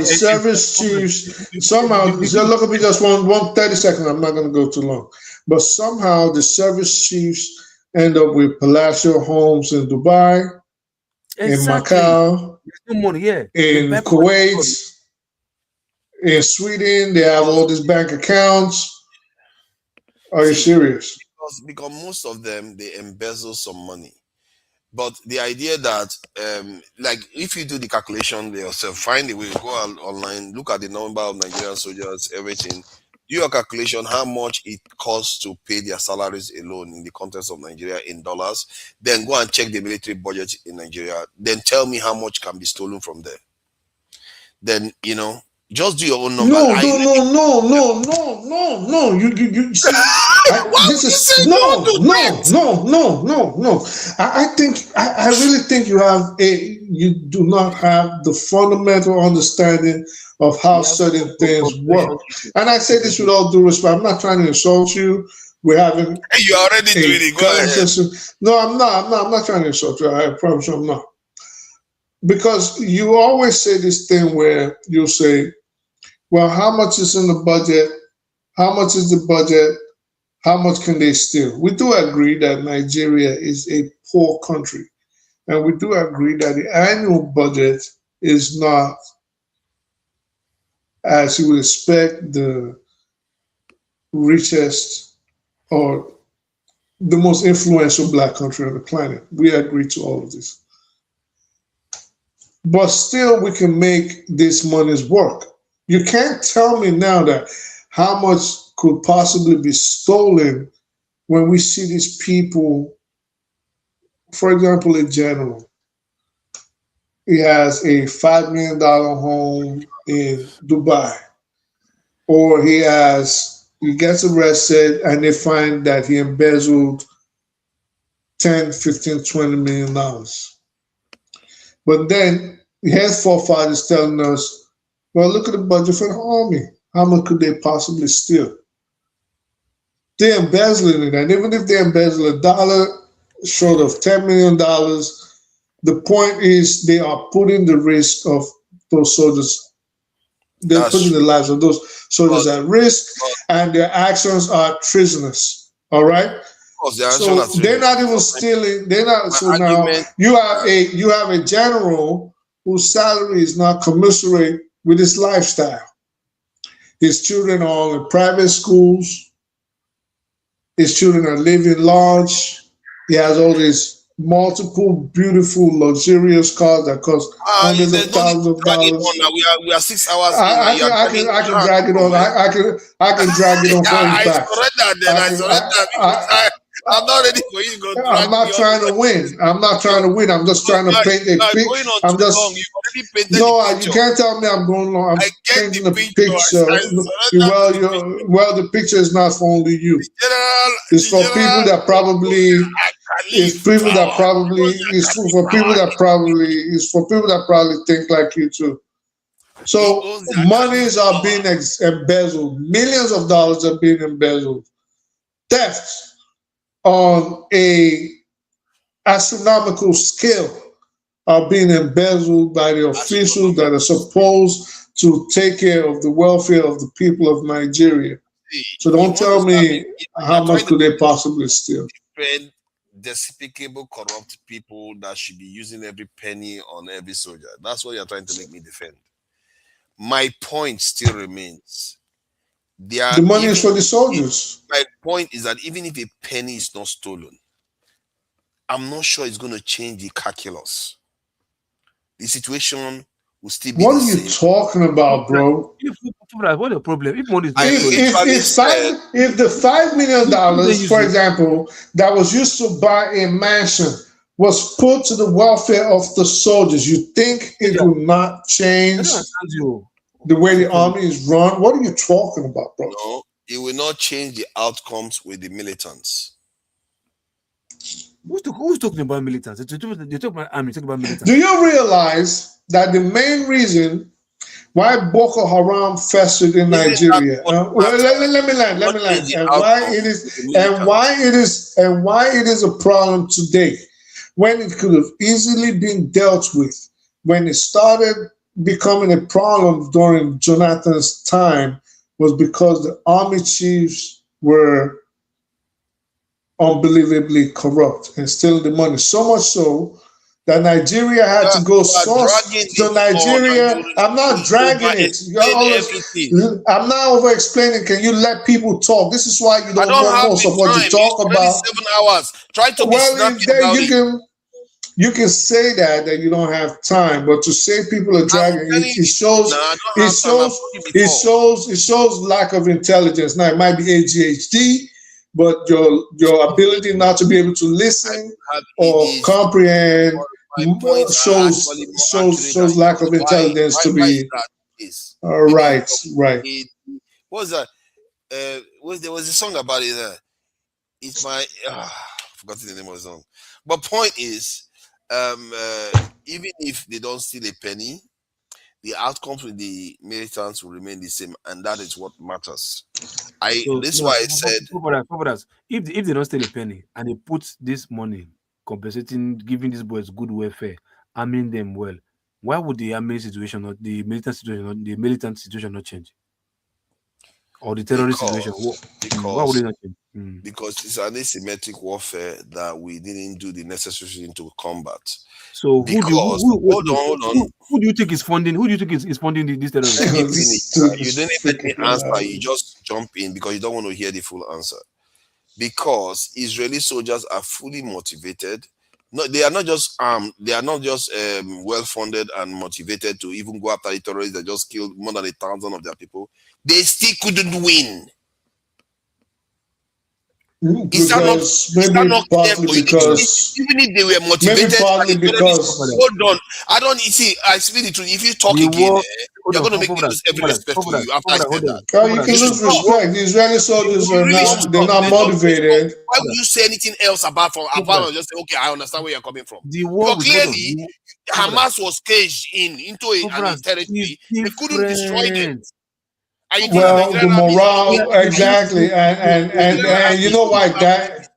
service chiefs look at me just one 30 seconds. I'm not going to go too long. But somehow the service chiefs end up with palatial homes in Dubai, in Macau, in Kuwait, in Sweden. They have all these bank accounts. Are you serious? Because most of them, they embezzle some money. But the idea that, like, if you do the calculation yourself, find a way, go online, look at the number of Nigerian soldiers, everything, do your calculation how much it costs to pay their salaries alone in the context of Nigeria in dollars, then go and check the military budget in Nigeria, then tell me how much can be stolen from there. Then, just do your own number. No. You see, no. I really think you do not have the fundamental understanding of how certain things work. And I say this with all due respect. I'm not trying to insult you. We're having. Hey, you're already doing it. Go ahead. No, I'm not trying to insult you. I promise you I'm not. Because you always say this thing where you say, well, how much is in the budget? How much is the budget? How much can they steal? We do agree that Nigeria is a poor country. And we do agree that the annual budget is not, as you would expect, the richest or the most influential Black country on the planet. We agree to all of this. But still, we can make these monies work. You can't tell me now that how much could possibly be stolen when we see these people, for example, a general. He has a $5 million home in Dubai, or he gets arrested and they find that he embezzled 10, 15, $20 million. But then his forefathers telling us, well, look at the budget for the army. How much could they possibly steal? They're embezzling it, and even if they embezzle $1 short of $10 million, the point is they are putting the risk of those soldiers, they're putting the lives of those soldiers at risk, and their actions are treasonous. All right? So they're not even stealing. They're not. So now you have a general whose salary is not commensurate with his lifestyle. His children are all in private schools. His children are living large. He has all these multiple, beautiful, luxurious cars that cost hundreds of thousands of dollars. We are 6 hours. I can drag it on. I can drag it on. I surrender. I'm not ready for you to go. I'm not trying to win. I'm just trying to paint a picture. I'm just you can't tell me I'm going long. I'm painting a picture. Well, the picture is not for only you. It's for people that probably. It's for people that probably think like you too. So monies are being embezzled. Millions of dollars are being embezzled. Thefts on a astronomical scale are being embezzled by the officials that are supposed to take care of the welfare of the people of Nigeria. So don't tell me how much could they possibly steal. Despicable, corrupt people that should be using every penny on every soldier. That's what you're trying to make me defend. My point still remains. The money is for the soldiers. My point is that even if a penny is not stolen, I'm not sure it's going to change the calculus. The situation will still be what the are you same. talking about, bro? What the problem? If money is not if the $5 million, for example, that was used to buy a mansion was put to the welfare of the soldiers, you think it will not change the way the army is run? What are you talking about, bro? No, it will not change the outcomes with the militants. Who's talking about militants? They talk about army, talk about militants. Do you realize that the main reason why Boko Haram festered in Nigeria? Let me land. And why it is a problem today, when it could have easily been dealt with when it started becoming a problem during Jonathan's time, was because the army chiefs were unbelievably corrupt and stealing the money. So much so that Nigeria had to go source to Nigeria. I'm not dragging it. I'm not over explaining. Can you let people talk? This is why you don't know most of what you talk about. 7 hours. Try to be snappy about it. You can say that you don't have time, but to say people are dragging it shows lack of intelligence. Now it might be ADHD, but your ability not to be able to listen or comprehend shows lack of intelligence to be. Right. What was that? There was a song about it. It's my I forgot the name of the song. But point is, even if they don't steal a penny, the outcomes with the militants will remain the same, and that is what matters. This is why I said, if they don't steal a penny and they put this money compensating, giving these boys good welfare, arming them well, why would the army situation or the militant situation not change? Or the terrorist situation? Why would it not change? Because it's an asymmetric warfare that we didn't do the necessary thing to combat. So who do you think is funding? Who do you think is funding these terrorists? You didn't let me answer. You just jump in because you don't want to hear the full answer. Because Israeli soldiers are fully motivated. No, they are not just armed. They are not just well funded and motivated to even go after the terrorists that just killed more than 1,000 of their people. They still couldn't win. Is that not clear for you? Even if they were motivated, hold on. I don't see. I speak the truth. If you talk again, you're going to make me lose every respect for you after I said that. You can lose respect. The Israeli soldiers they're not motivated. Why would you say anything else apart from just say, okay, I understand where you're coming from? But clearly, Hamas was caged into a territory. They couldn't destroy them. Well, the morale, exactly, and you know why that,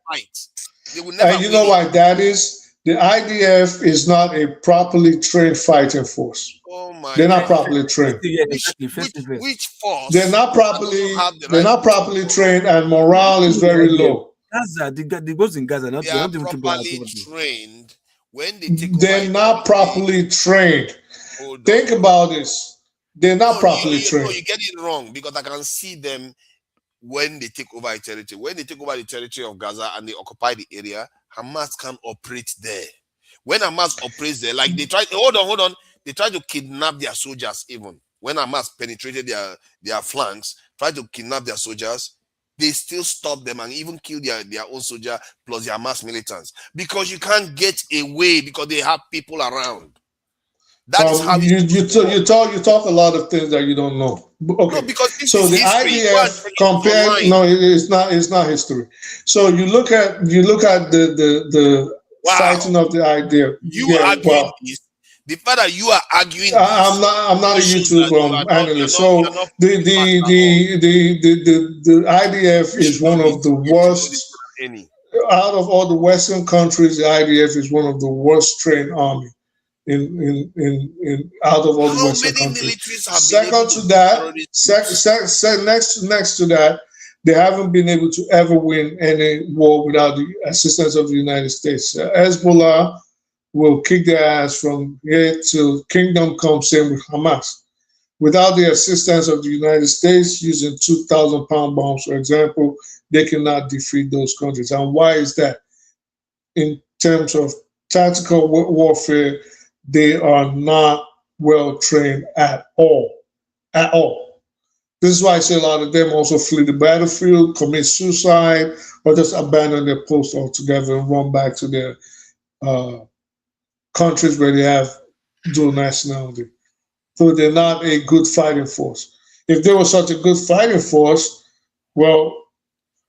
and you know why that is. The IDF is not a properly trained fighting force. They're not properly trained. Which force? They're not properly trained, and morale is very low. Gaza, the goes in Gaza, not they are properly trained when they take over. They're not properly trained. Think about this. They're not properly trained. No, you get it wrong, because I can see them when they take over a territory. When they take over the territory of Gaza and they occupy the area, Hamas can operate there. When Hamas operates there, like they try, hold on, they try to kidnap their soldiers even. When Hamas penetrated their flanks, try to kidnap their soldiers, they still stop them and even kill their own soldier plus the Hamas militants. Because you can't get away because they have people around. That is how you talk a lot of things that you don't know. Okay. No, because so the IDF compared. No, it's not history. So you look at the fighting of the IDF. You arguing this. The fact that you are arguing I'm not a YouTube analyst. So the IDF is one of the worst. Out of all the Western countries, the IDF is one of the worst trained army in out of all the Western countries. Second to that, next to that, they haven't been able to ever win any war without the assistance of the United States. Hezbollah will kick their ass from here till kingdom come, same with Hamas. Without the assistance of the United States, using 2,000-pound bombs, for example, they cannot defeat those countries. And why is that? In terms of tactical warfare, they are not well trained at all. At all. This is why I say a lot of them also flee the battlefield, commit suicide, or just abandon their post altogether and run back to their countries where they have dual nationality. So they're not a good fighting force. If they were such a good fighting force, well,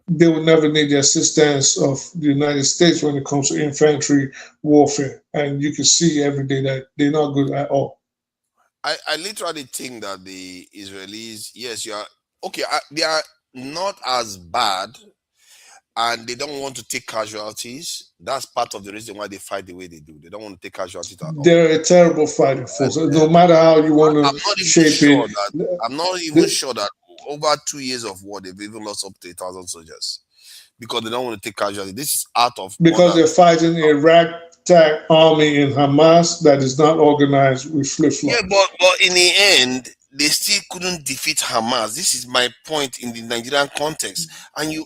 they would never need the assistance of the United States when it comes to infantry warfare. And you can see every day that they're not good at all. I literally think that the Israelis, yes, you are okay. They are not as bad, and they don't want to take casualties. That's part of the reason why they fight the way they do. They don't want to take casualties at all. They're a terrible fighting force. No matter how you want to shape it. I'm not even sure that over 2 years of war, they've even lost up to 1,000 soldiers because they don't want to take casualties. This is out of because they're fighting a ragtag army in Hamas that is not organized with flip-flops. Yeah, but in the end, they still couldn't defeat Hamas. This is my point in the Nigerian context. And you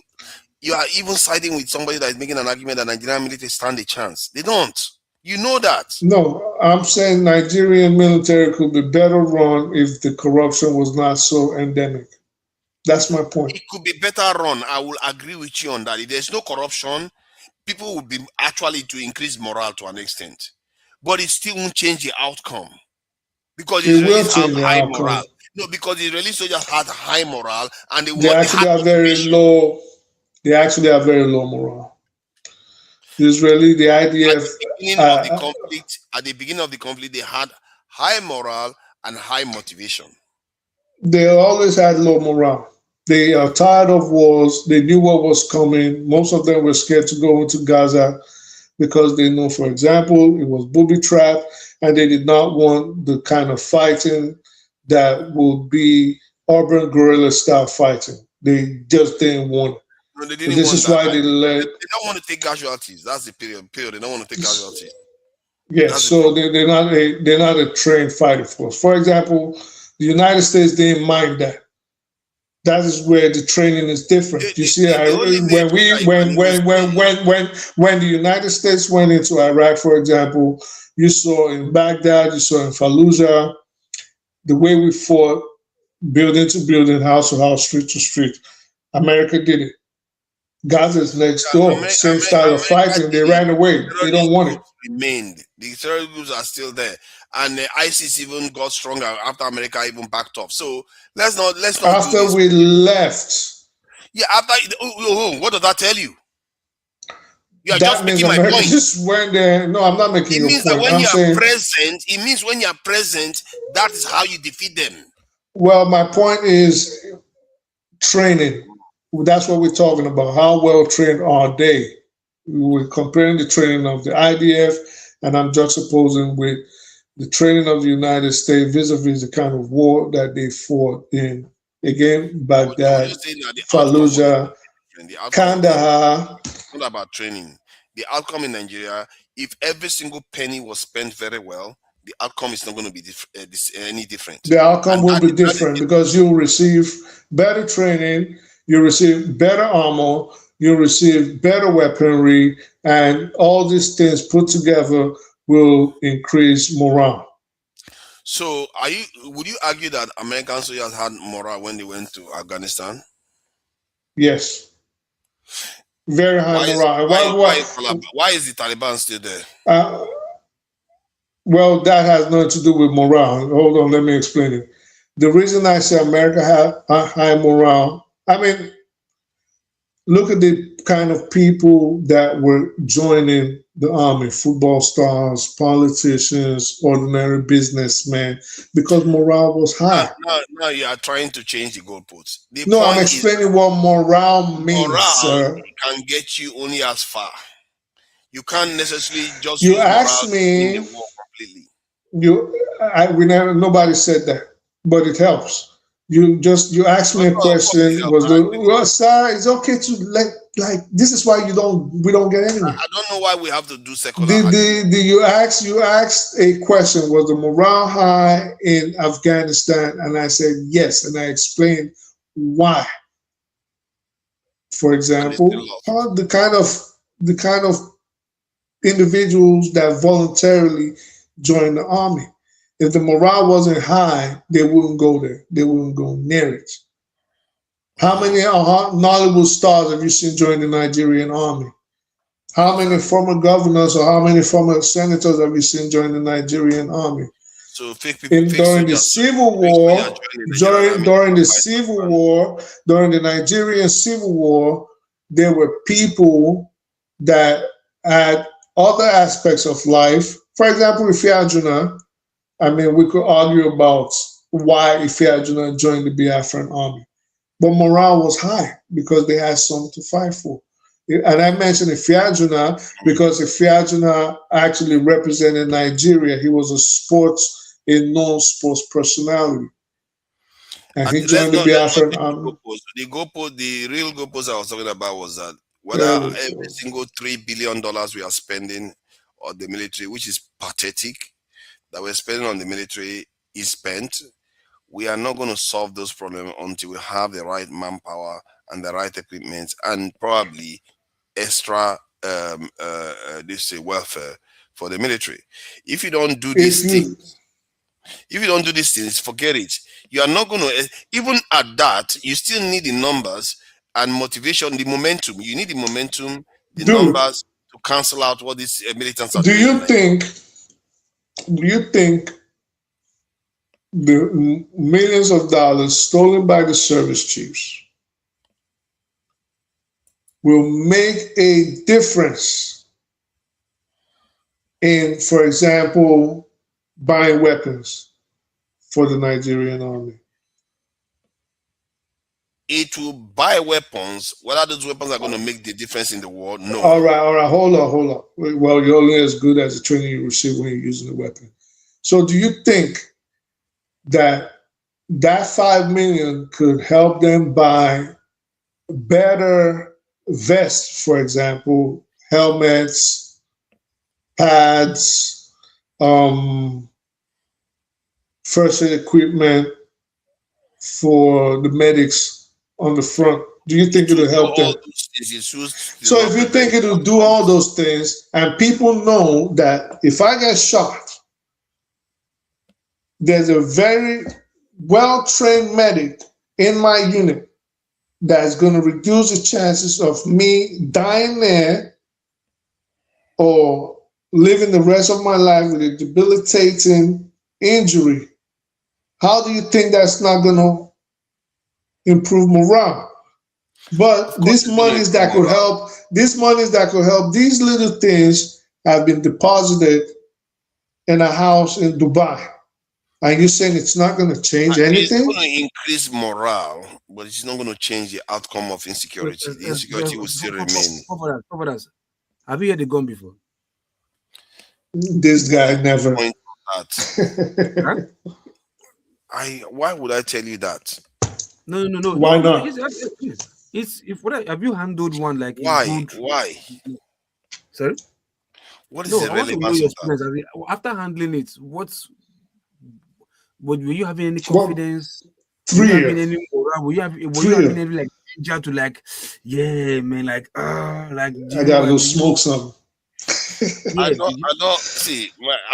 are even siding with somebody that is making an argument that Nigerian military stand a chance. They don't. You know that. No, I'm saying Nigerian military could be better run if the corruption was not so endemic. That's my point. It could be better run. I will agree with you on that. If there's no corruption, people would be actually to increase morale to an extent. But it still won't change the outcome. Because Israelis have high morale. No, because the Israeli soldiers had high morale and they actually have very low. They actually have very low morale. The IDF. At the beginning of the conflict, they had high morale and high motivation. They always had low morale. They are tired of wars. They knew what was coming. Most of them were scared to go into Gaza because they know, for example, it was booby trapped, and they did not want the kind of fighting that would be urban guerrilla style fighting. They just didn't want it. No, they didn't this is why they let. They don't want to take casualties. That's the period. They don't want to take casualties. Yes, so they're not a trained fighting force. For example, the United States didn't mind that. That is where the training is different. You see, when the United States went into Iraq, for example, you saw in Baghdad, you saw in Fallujah, the way we fought building to building, house to house, street to street. America did it. Gaza is next door. Same style of fighting. They ran away. They don't want it. Remained. The terror groups are still there, and ISIS even got stronger after America even backed off. So let's not. After we left. Yeah. After. What does that tell you? You are that just making America my point. Just went there. No, I'm not making your point. It means that when you are present, it means when you are present, that is how you defeat them. Well, my point is training. That's what we're talking about. How well trained are they? We're comparing the training of the IDF, and I'm juxtaposing with the training of the United States vis-a-vis the kind of war that they fought in, again, Baghdad, Fallujah, Kandahar. It's not about training. The outcome in Nigeria, if every single penny was spent very well, the outcome is not going to be any different. The outcome will be different because you'll receive better training, you receive better armor, you receive better weaponry, and all these things put together will increase morale. So, would you argue that American soldiers had morale when they went to Afghanistan? Yes. Very high morale. Why is the Taliban still there? Well, that has nothing to do with morale. Hold on, let me explain it. The reason I say America had high morale, I mean, look at the kind of people that were joining the army: football stars, politicians, ordinary businessmen, because morale was high. Now you are trying to change the goalposts. The No, I'm point explaining what morale means, morale sir. can get you only as far. You can't necessarily just You use morale asked to win the me. war completely. Nobody said that, but it helps. You asked me a question. Well, sir, it's okay to this is why we don't get anywhere. I don't know why we have to do secular argument. You asked a question, was the morale high in Afghanistan? And I said yes, and I explained why. For example, the kind of individuals that voluntarily join the army. If the morale wasn't high, they wouldn't go there. They wouldn't go near it. How many Nollywood stars have you seen join the Nigerian army? How many former governors or how many former senators have you seen join the Nigerian army? So during the Civil War, during the Nigerian Civil War, there were people that had other aspects of life. For example, Ifeanyi, we could argue about why Ifeanyi joined the Biafran army. But morale was high because they had something to fight for. And I mentioned Ifeanyi because Ifeanyi actually represented Nigeria. He was a known sports personality. And he joined the Biafran army. The real goalpost I was talking about was that whether every single $3 billion we are spending on the military, which is pathetic, that we're spending on the military is spent, we are not going to solve those problems until we have the right manpower and the right equipment and probably extra welfare for the military. If you don't do these things, forget it. You are not going to, even at that, you still need the numbers and motivation, the momentum. You need the momentum, the numbers to cancel out what these militants are doing. Do you think the millions of dollars stolen by the service chiefs will make a difference in, for example, buying weapons for the Nigerian army? It will buy weapons. Whether those weapons are going to make the difference in the war, no. All right. Hold on. Well, you're only as good as the training you receive when you're using the weapon. So do you think that $5 million could help them buy better vests, for example, helmets, pads, first aid equipment for the medics on the front? Do you think it'll help them? So if you think it'll do all those things, and people know that if I get shot, there's a very well-trained medic in my unit that's going to reduce the chances of me dying there or living the rest of my life with a debilitating injury, how do you think that's not going to improve morale? But these monies that could help, these little things have been deposited in a house in Dubai. And you're saying it's not going to change anything? It's going to increase morale, but it's not going to change the outcome of insecurity. The insecurity will still remain. Have you heard the gun before? This guy never. Why would I tell you that? No. Why not? Have you handled one like? Why? Sorry. What is the relevance of that? After handling it, were you having any confidence? 3 years. Were you having any like danger to yeah, man, I gotta go smoke some. I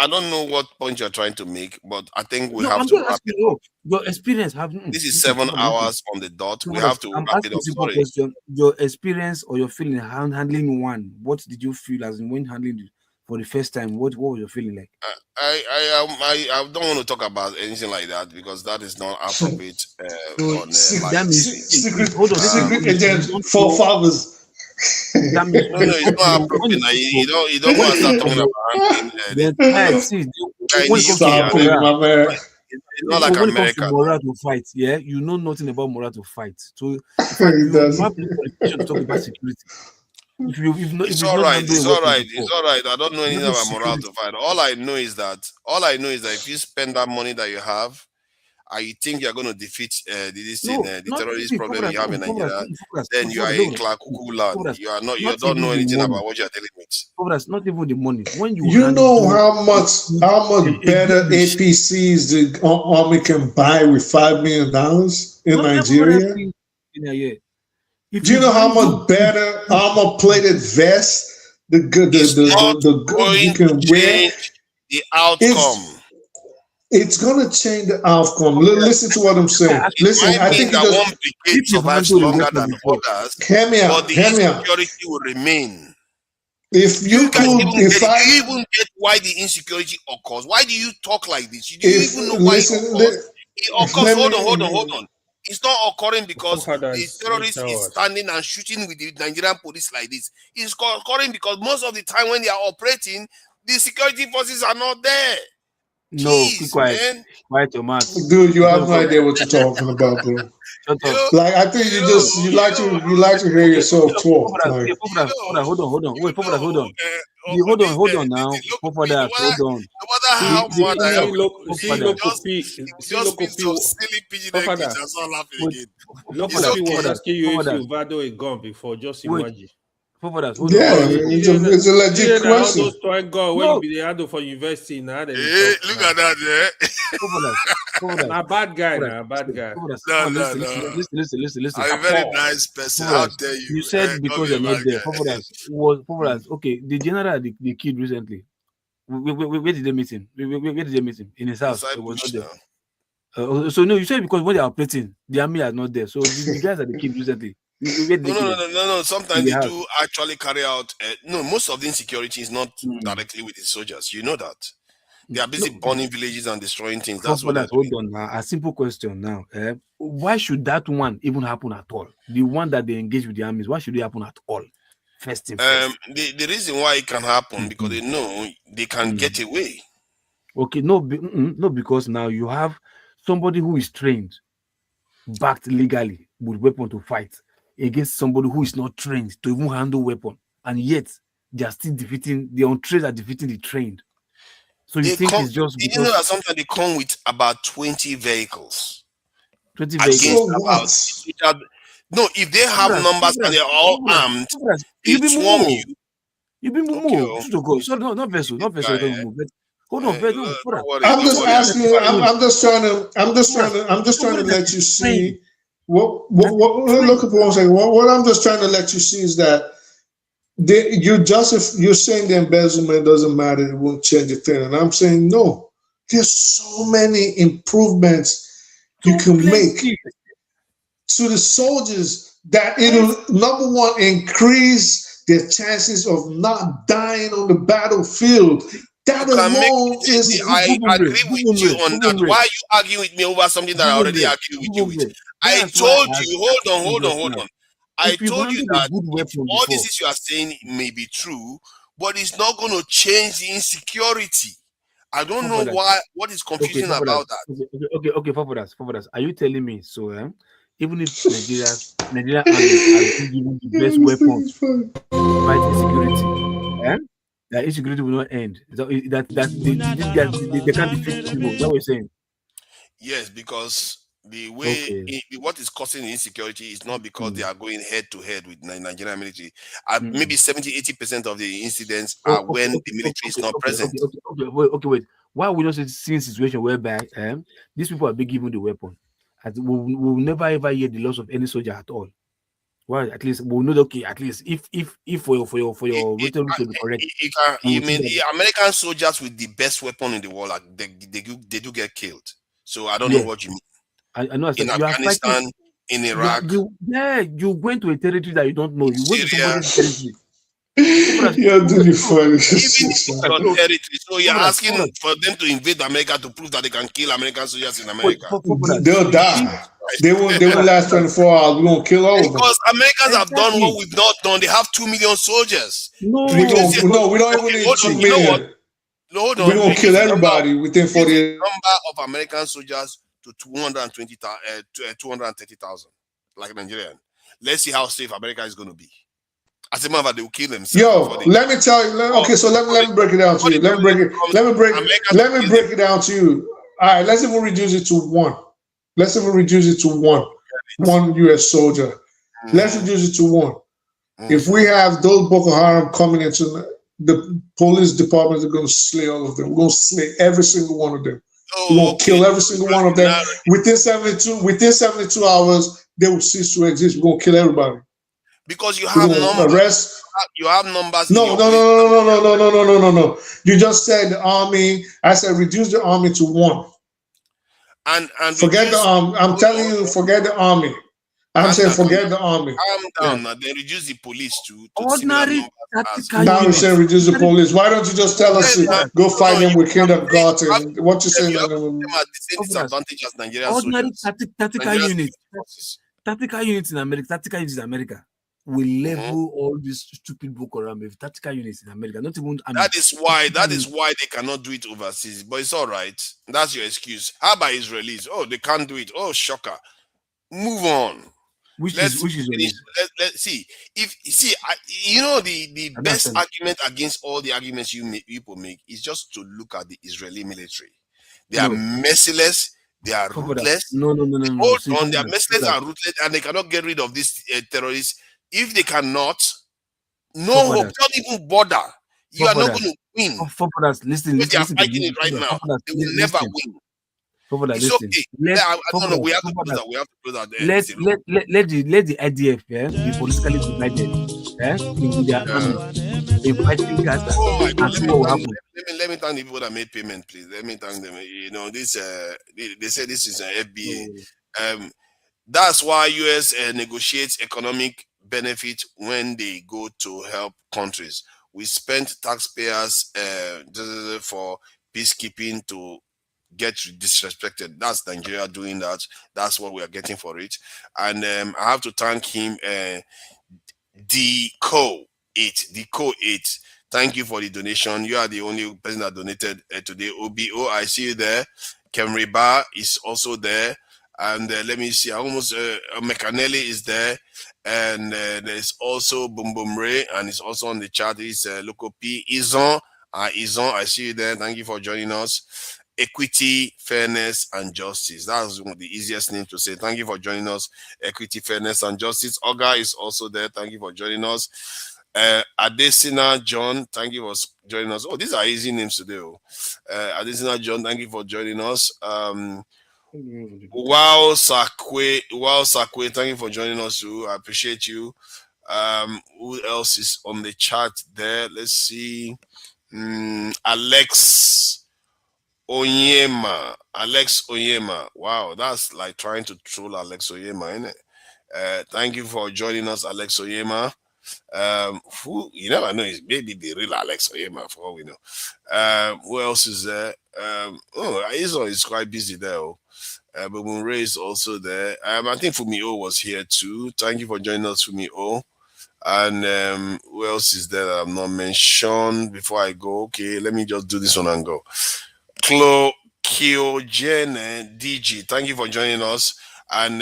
don't know what point you're trying to make, but I think we have I'm to wrap it up. Your experience This is 7 hours on the dot. We have to wrap it up. Sorry. Question. Your experience or your feeling handling one. What did you feel as in when handling it for the first time? What was your feeling like? I don't want to talk about anything like that because that is not appropriate. Secret agent, forefathers. That means No, it's not appropriate. You don't go and start talking about see, when when it comes to morale, it's not like when it comes to America. morale to fight, yeah, you know nothing about morale to fight. So, in fact, He you doesn't. have the qualification to talk about security. It's all right. It's all right. It's all right. I don't know anything about morale to fight. All I know is that if you spend that money that you have, you think you're going to defeat the terrorist problem you have in Nigeria, then you are in Klakuku land. You don't know anything about what you're dealing with. That's not even the money. When you know how much better APCs the army can buy with $5 million in Nigeria? Do you know how much better armor-plated vest you can wear? The outcome. It's going to change the outcome. Listen to what I'm saying. Listen, I think that one brigade survives longer than others, but the insecurity will remain. If you could, do you even get why the insecurity occurs? Why do you talk like this? Do you even know why it occurs? It occurs. Hold on. It's not occurring because the terrorist is standing and shooting with the Nigerian police like this. It's occurring because most of the time when they are operating, the security forces are not there. No, keep quiet. Quiet your mouth. Dude, you have no idea what you're talking about, bro. Shut up. Like, I think you like to hear yourself talk. Like. Hold on. Wait, hold on. Hold on now. Hold on. No matter how much I am, just silly pigeon language. I saw laughing again. Local was asking you if you value a gun before. Just imagine. It's a legit question. All those toy gun when you be the handle for university now. Look at that, A bad guy now, a bad guy. No. Listen. I'm a very nice person. How dare you? You said because you're not there. Okay, the general they killed recently. Where did they meet him? Where did they meet him? In his house. It was not there. So no, you said because when they are operating, the army are not there. So the guys that they killed recently. No. Sometimes they do actually carry out. Most of the insecurity is not directly with the soldiers. You know that they are busy burning villages and destroying things. That's what. Hold on now. A simple question now. Why should that one even happen at all? The one that they engage with the armies. Why should it happen at all? First thing first. The reason why it can happen because they know they can get away. Okay, no, because now you have somebody who is trained, backed legally with weapon to fight against somebody who is not trained to even handle weapon, and yet they are still defeating the untrained are defeating the trained. So you think it's just because you know that sometimes they come with about 20 vehicles. 20 vehicles. No, if they have numbers and they're all armed, you swarm you. You be moved to go. So not vessel. Hold on, I'm just asking. I'm just trying to let you see. Look at one second. What I'm just trying to let you see is that you're saying the embezzlement doesn't matter, it won't change a thing, and I'm saying no. There's so many improvements you can make to the soldiers that it'll number one increase their chances of not dying on the battlefield. That alone is. I agree with you on that. Why are you arguing with me over something that I already argued with you with? I told you. Hold on. I told you that all this you are saying may be true, but it's not going to change the insecurity. I don't know what is confusing about that. Okay, for us. Are you telling me so? Even if Nigeria army has been given the best weapons to fight insecurity, that insecurity will not end. That they can't defeat people. That's what you're saying. Yes, because the way what is causing the insecurity is not because they are going head to head with Nigerian military. Maybe 70-80% of the incidents are when the military is not present. Wait. Why are we not seeing a situation whereby these people are being given the weapon? We'll never ever hear the loss of any soldier at all. Well, at least we'll know. Okay, at least if for your rhetoric to be correct, you mean the American soldiers with the best weapon in the world, like they do get killed. So I don't know what you mean. I know. In Afghanistan, in Iraq, you went to a territory that you don't know. You went to somebody's territory. You're doing funny. So you're asking for them to invade America to prove that they can kill American soldiers in America. They'll die. They won't last 24 hours. We're gonna kill all of them. Because Americans have done what we've not done. They have 2 million soldiers. We don't even need 2 million. Hold on. We're gonna kill everybody within 48. Number of American soldiers to 230,000, like Nigerian. Let's see how safe America is going to be. As a matter of fact, they will kill themselves. Let me tell you. Okay, so let me break it down to you. Let me break it down to you. All right, let's even reduce it to one. Let's even reduce it to one U.S. soldier. Let's reduce it to one. If we have those Boko Haram coming into the police departments, are going to slay all of them. We're going to slay every single one of them. We're going to kill every single one of them. Within 72 hours, they will cease to exist. We're going to kill everybody. Because you have numbers. You have numbers. No. You just said the army. I said reduce the army to one. And forget the army. I'm telling you, forget the army. I'm saying forget the army. Calm down. Then reduce the police to ordinary. Now you say reduce the police. Why don't you just tell us to go fight them with kindergarten? What you saying? Disadvantage as Nigerian ordinary tactical units. Tactical units in America will level all these stupid Boko Haram with tactical units in America. Not even that is why they cannot do it overseas. But it's all right. That's your excuse. How about Israelis? Oh, they can't do it. Oh, shocker. Move on. Let's see. The best argument against all the arguments people make is just to look at the Israeli military. They are merciless. They are ruthless. No. Hold on, they are merciless and ruthless, and they cannot get rid of these terrorists. If they cannot, no hope. Don't even bother. You are not going to win. Listen. They are fighting it right now. They will never win. It's okay. I don't know. We have to close that. Let the IDF be politically divided. In their army. They fighting Gaza. Oh my God. Let me thank the people that made payment, please. Let me thank them. This they say this is an FBA. That's why US negotiates economic benefit when they go to help countries. We spent taxpayers for peacekeeping to get disrespected. That's Nigeria doing that. That's what we are getting for it. And I have to thank him, Deco 8. Thank you for the donation. You are the only person that donated today. OBO, I see you there. Kemri Bar is also there. And let me see, Mekanelli is there. And there's also Boom Boom Ray, and it's also on the chat. It's Loco P. Izon, I see you there. Thank you for joining us. Equity, fairness, and justice. That's one of the easiest names to say. Thank you for joining us. Equity, fairness, and justice. Oga is also there. Thank you for joining us. Adesina John, thank you for joining us. Oh, these are easy names today. Adesina John, thank you for joining us. Wow Sakwe, thank you for joining us too. I appreciate you. Who else is on the chat there? Let's see. Alex Onyema. Wow, that's like trying to troll Alex Onyema, isn't it? Thank you for joining us, Alex Onyema. You never know, it's maybe the real Alex Onyema for all we know. Who else is there? Izzo is quite busy there. But Ray is also there. I think Fumio was here too. Thank you for joining us, Fumio. And who else is there that I've not mentioned before I go? Okay, let me just do this one and go. Kyojene DG, thank you for joining us. And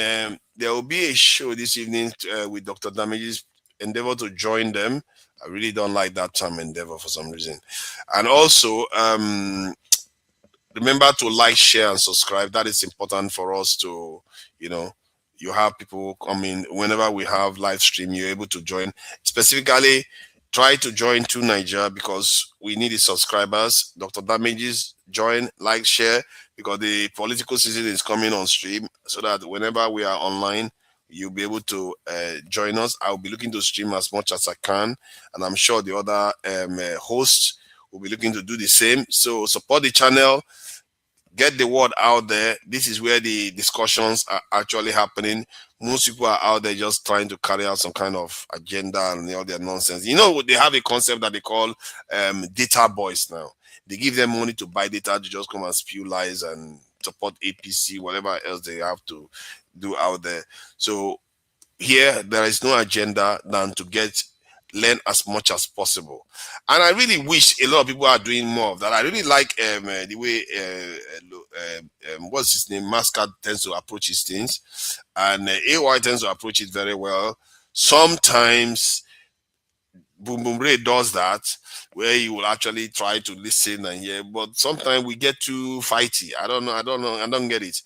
there will be a show this evening with Dr. Damage's. Endeavor to join them. I really don't like that term endeavor for some reason. And also, remember to like, share, and subscribe. That is important for us to, you have people coming whenever we have live stream, you're able to join. Specifically, try to join to Nigeria because we need the subscribers. Dr. Damages, join, like, share, because the political season is coming on stream, so that whenever we are online, you'll be able to join us. I'll be looking to stream as much as I can, and I'm sure the other hosts will be looking to do the same. So support the channel, get the word out there. This is where the discussions are actually happening. Most people are out there just trying to carry out some kind of agenda and all their nonsense. They have a concept that they call data boys now. They give them money to buy data to just come and spew lies and support APC, whatever else they have to. do out there. So here, there is no agenda than to learn as much as possible. And I really wish a lot of people are doing more of that. I really like the way what's his name, Mascot tends to approach his things, and AY tends to approach it very well. Sometimes Boom Boom Ray does that, where he will actually try to listen and hear, but sometimes we get too fighty. I don't get it.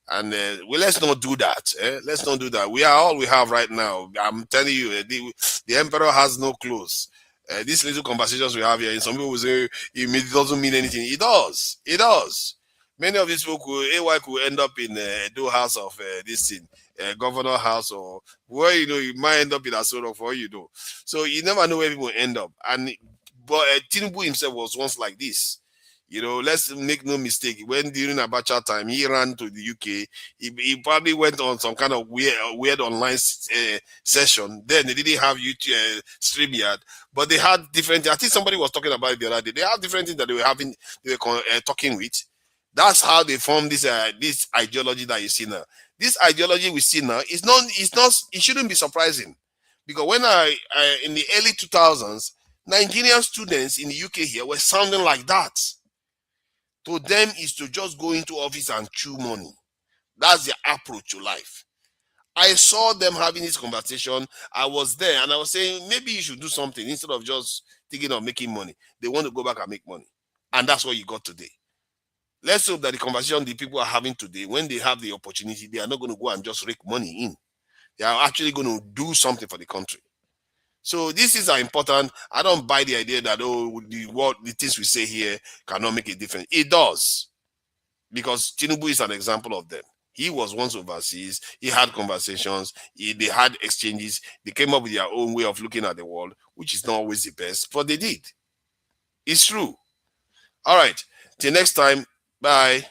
And well, let's not do that. Let's not do that. We are all we have right now. I'm telling you, the emperor has no clothes. These little conversations we have here, and some people will say it doesn't mean anything. It does. It does. Many of these people AY could end up in the house of this thing, governor house, or where you might end up in a sort of what you do. So you never know where people end up. But Tinubu himself was once like this. Let's make no mistake. When during Abacha time he ran to the UK, he probably went on some kind of weird online session. Then they didn't have YouTube StreamYard, but they had different. I think somebody was talking about it the other day. They had different things that they were talking with. That's how they formed this ideology that you see now. This ideology we see now is not. It shouldn't be surprising, because when in the early 2000s, Nigerian students in the UK here were sounding like that. To them is to just go into office and chew money. That's their approach to life. I saw them having this conversation. I was there and I was saying, maybe you should do something instead of just thinking of making money. They want to go back and make money. And that's what you got today. Let's hope that the conversation the people are having today, when they have the opportunity, they are not going to go and just rake money in. They are actually going to do something for the country. So this is important. I don't buy the idea that the things we say here cannot make a difference. It does, because Tinubu is an example of them. He was once overseas. He had conversations. They had exchanges. They came up with their own way of looking at the world, which is not always the best, but they did. It's true. All right. Till next time. Bye.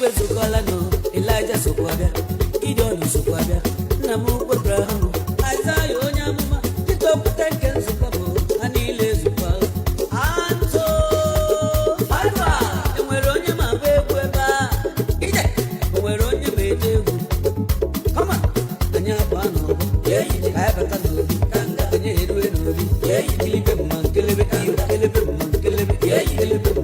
Igwe sokwala no, Elijah sokwabia, Gideon sokwabia, Namu Abraham, Isaiah Onyamuma, Tito Putenken sokwabo, Anile sokwa. Anto, Alva, Eweronye mabekweba, Ide, Eweronye medewu. Come on, Anya Bano, yeah, I have a canoe, Kanga, and Edwin, yeah, Kilibim, Kilibim, Kilibim, yeah, Kilibim,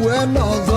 Buenos